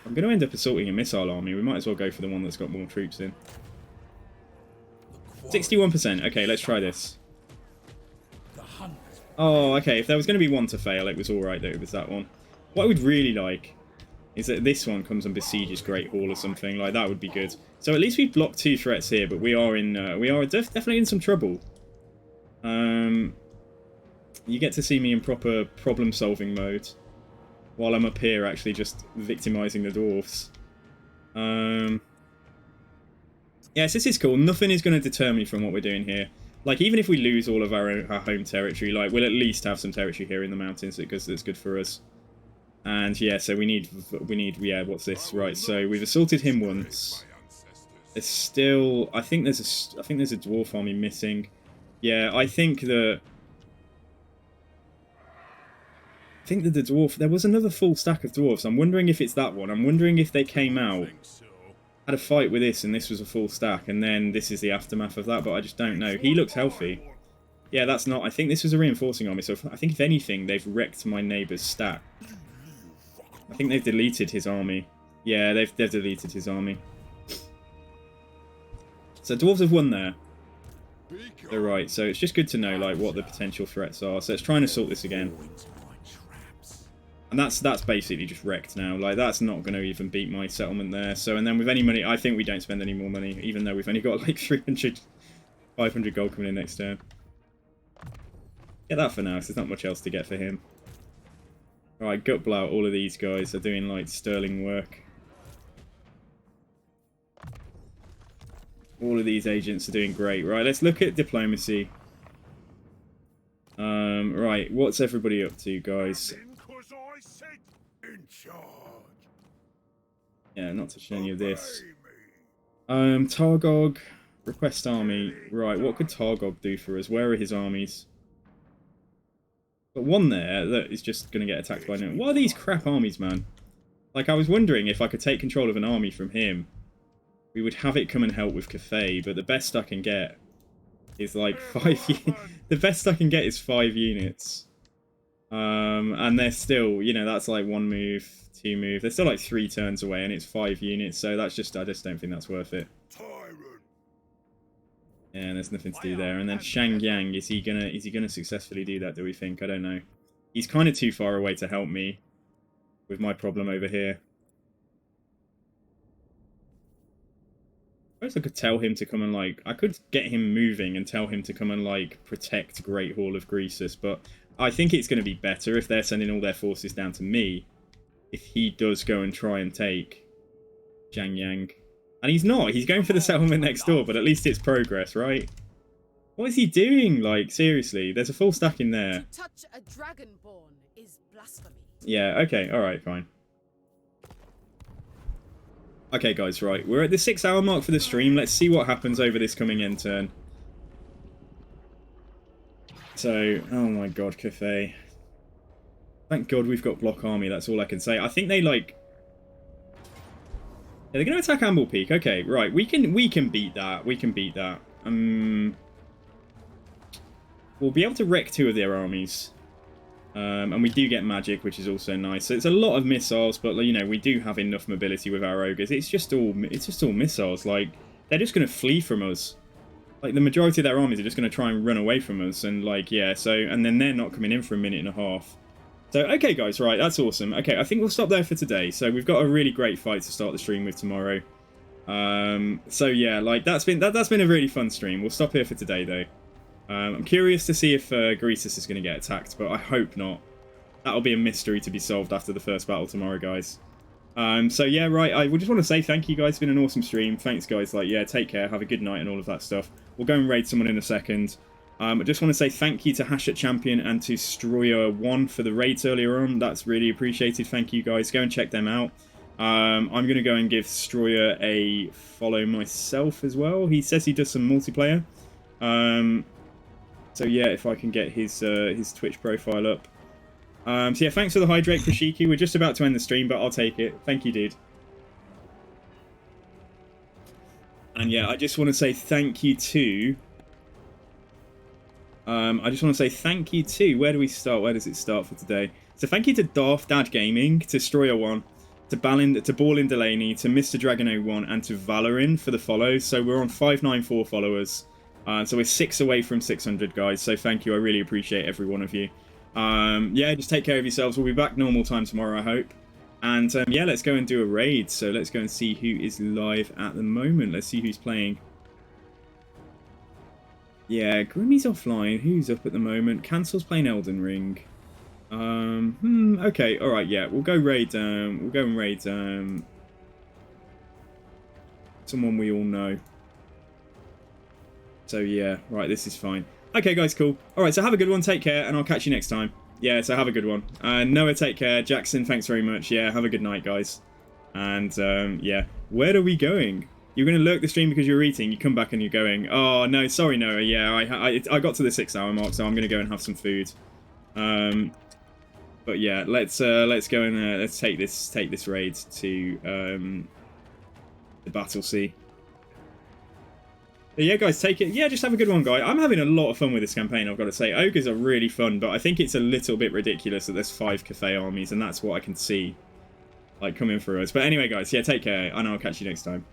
I'm going to end up assaulting a missile army. We might as well go for the one that's got more troops in. 61%. Okay, let's try this. Oh, okay. If there was going to be one to fail, it was alright though. It was that one. What I would really like is that this one comes and besieges Great Hall or something. Like, that would be good. So at least we've blocked 2 threats here, but we are in, definitely in some trouble. You get to see me in proper problem-solving mode while I'm up here actually just victimizing the dwarfs. Yes, this is cool. Nothing is going to deter me from what we're doing here. Like, even if we lose all of our home territory, like, we'll at least have some territory here in the mountains because it's good for us. And yeah, so we need, yeah, what's this? Right, so we've assaulted him once. There's still, I think there's a dwarf army missing. Yeah, I think that the dwarf, there was another full stack of dwarfs. I'm wondering if it's that one. I'm wondering if they came out, had a fight with this, and this was a full stack, and then this is the aftermath of that, but I just don't know. He looks healthy. Yeah, that's not... I think this was a reinforcing army, so I think if anything, they've wrecked my neighbour's stack. I think they've deleted his army. Yeah, they've deleted his army. So dwarves have won there. They're right, so it's just good to know, like, what the potential threats are. So let's try and assault this again. And that's basically just wrecked now. Like, that's not going to even beat my settlement there. So, and then with any money, I think we don't spend any more money, even though we've only got like 300, 500 gold coming in next turn. Get that for now, so there's not much else to get for him. Alright, Gutblout, all of these guys are doing like sterling work. All of these agents are doing great. Right, let's look at diplomacy. Right, what's everybody up to, guys? Yeah, not touching any of this. Targog, request army. Right, what could Targog do for us? Where are his armies? Got one there that is just going to get attacked by no. What are these crap armies, man? Like, I was wondering if I could take control of an army from him. We would have it come and help with Cathay, but the best I can get is like 5... the best I can get is 5 units. And they're still, you know, that's like 1 move, 2 move. They're still like 3 turns away, and it's 5 units, so that's just, I just don't think that's worth it. Yeah, and there's nothing to do there. And then Shangyang, is he gonna successfully do that, do we think? I don't know. He's kind of too far away to help me with my problem over here. I suppose I could tell him to come and, like... I could get him moving and tell him to come and, like, protect Great Hall of Greasus, but I think it's going to be better if they're sending all their forces down to me, if he does go and try and take Jiangyang. And he's not. He's going for the settlement next door, but at least it's progress, right? What is he doing? Like, seriously, there's a full stack in there. To touch a dragonborn is blasphemy. Yeah, okay, alright, fine. Okay, guys, right. We're at the 6-hour mark for the stream. Let's see what happens over this coming end turn. So, oh my god, Cathay. Thank god we've got Block Army, that's all I can say. I think they, like... Yeah, they're going to attack Amble Peak. Okay, right. We can beat that. We can beat that. We'll be able to wreck 2 of their armies. And we do get magic, which is also nice. So it's a lot of missiles, but you know, we do have enough mobility with our ogres. It's just all missiles. Like, they're just going to flee from us. Like, the majority of their armies are just going to try and run away from us. And like, yeah, so, and then they're not coming in for a minute and a half. So, okay, guys, right, that's awesome. Okay, I think we'll stop there for today. So we've got a really great fight to start the stream with tomorrow. So yeah, like, that's been a really fun stream. We'll stop here for today, though. I'm curious to see if Greasus is going to get attacked, but I hope not. That'll be a mystery to be solved after the first battle tomorrow, guys. So yeah, right, I just want to say thank you, guys. It's been an awesome stream. Thanks, guys. Like, yeah, take care. Have a good night and all of that stuff. We'll go and raid someone in a second. I just want to say thank you to Hashet Champion and to Stroyer1 for the raids earlier on. That's really appreciated. Thank you, guys. Go and check them out. I'm going to go and give Stroyer a follow myself as well. He says he does some multiplayer. So yeah, if I can get his Twitch profile up. So yeah, thanks for the hydrate, Krashiki. We're just about to end the stream, but I'll take it. Thank you, dude. And yeah, I just want to say thank you to... Where do we start? Where does it start for today? So thank you to Darth Dad Gaming, to Stroyer1, to Ballin Delaney, to Mr. Dragon01, and to Valorin for the follows. So we're on 594 followers. So we're 6 away from 600, guys. So thank you. I really appreciate every one of you. Yeah, just take care of yourselves. We'll be back normal time tomorrow, I hope. And yeah, let's go and do a raid. So let's go and see who is live at the moment. Let's see who's playing. Yeah, Grimmy's offline. Who's up at the moment? Cancel's playing Elden Ring. Okay, alright, yeah. We'll go raid, we'll go and raid, someone we all know. So yeah, right, this is fine. Okay, guys, cool. Alright, so have a good one, take care, and I'll catch you next time. Yeah, so have a good one. Noah, take care. Jackson, thanks very much. Yeah, have a good night, guys. And, yeah. Where are we going? You're going to lurk the stream because you're eating. You come back and you're going, oh, no, sorry, Noah. Yeah, I got to the 6-hour mark, so I'm going to go and have some food. But yeah, let's go and let's take this raid to the Battlesea. But yeah, guys, take it. Yeah, just have a good one, guy. I'm having a lot of fun with this campaign, I've got to say. Ogres are really fun, but I think it's a little bit ridiculous that there's 5 Cathay armies, and that's what I can see, like, coming through us. But anyway, guys, yeah, take care, and I'll catch you next time.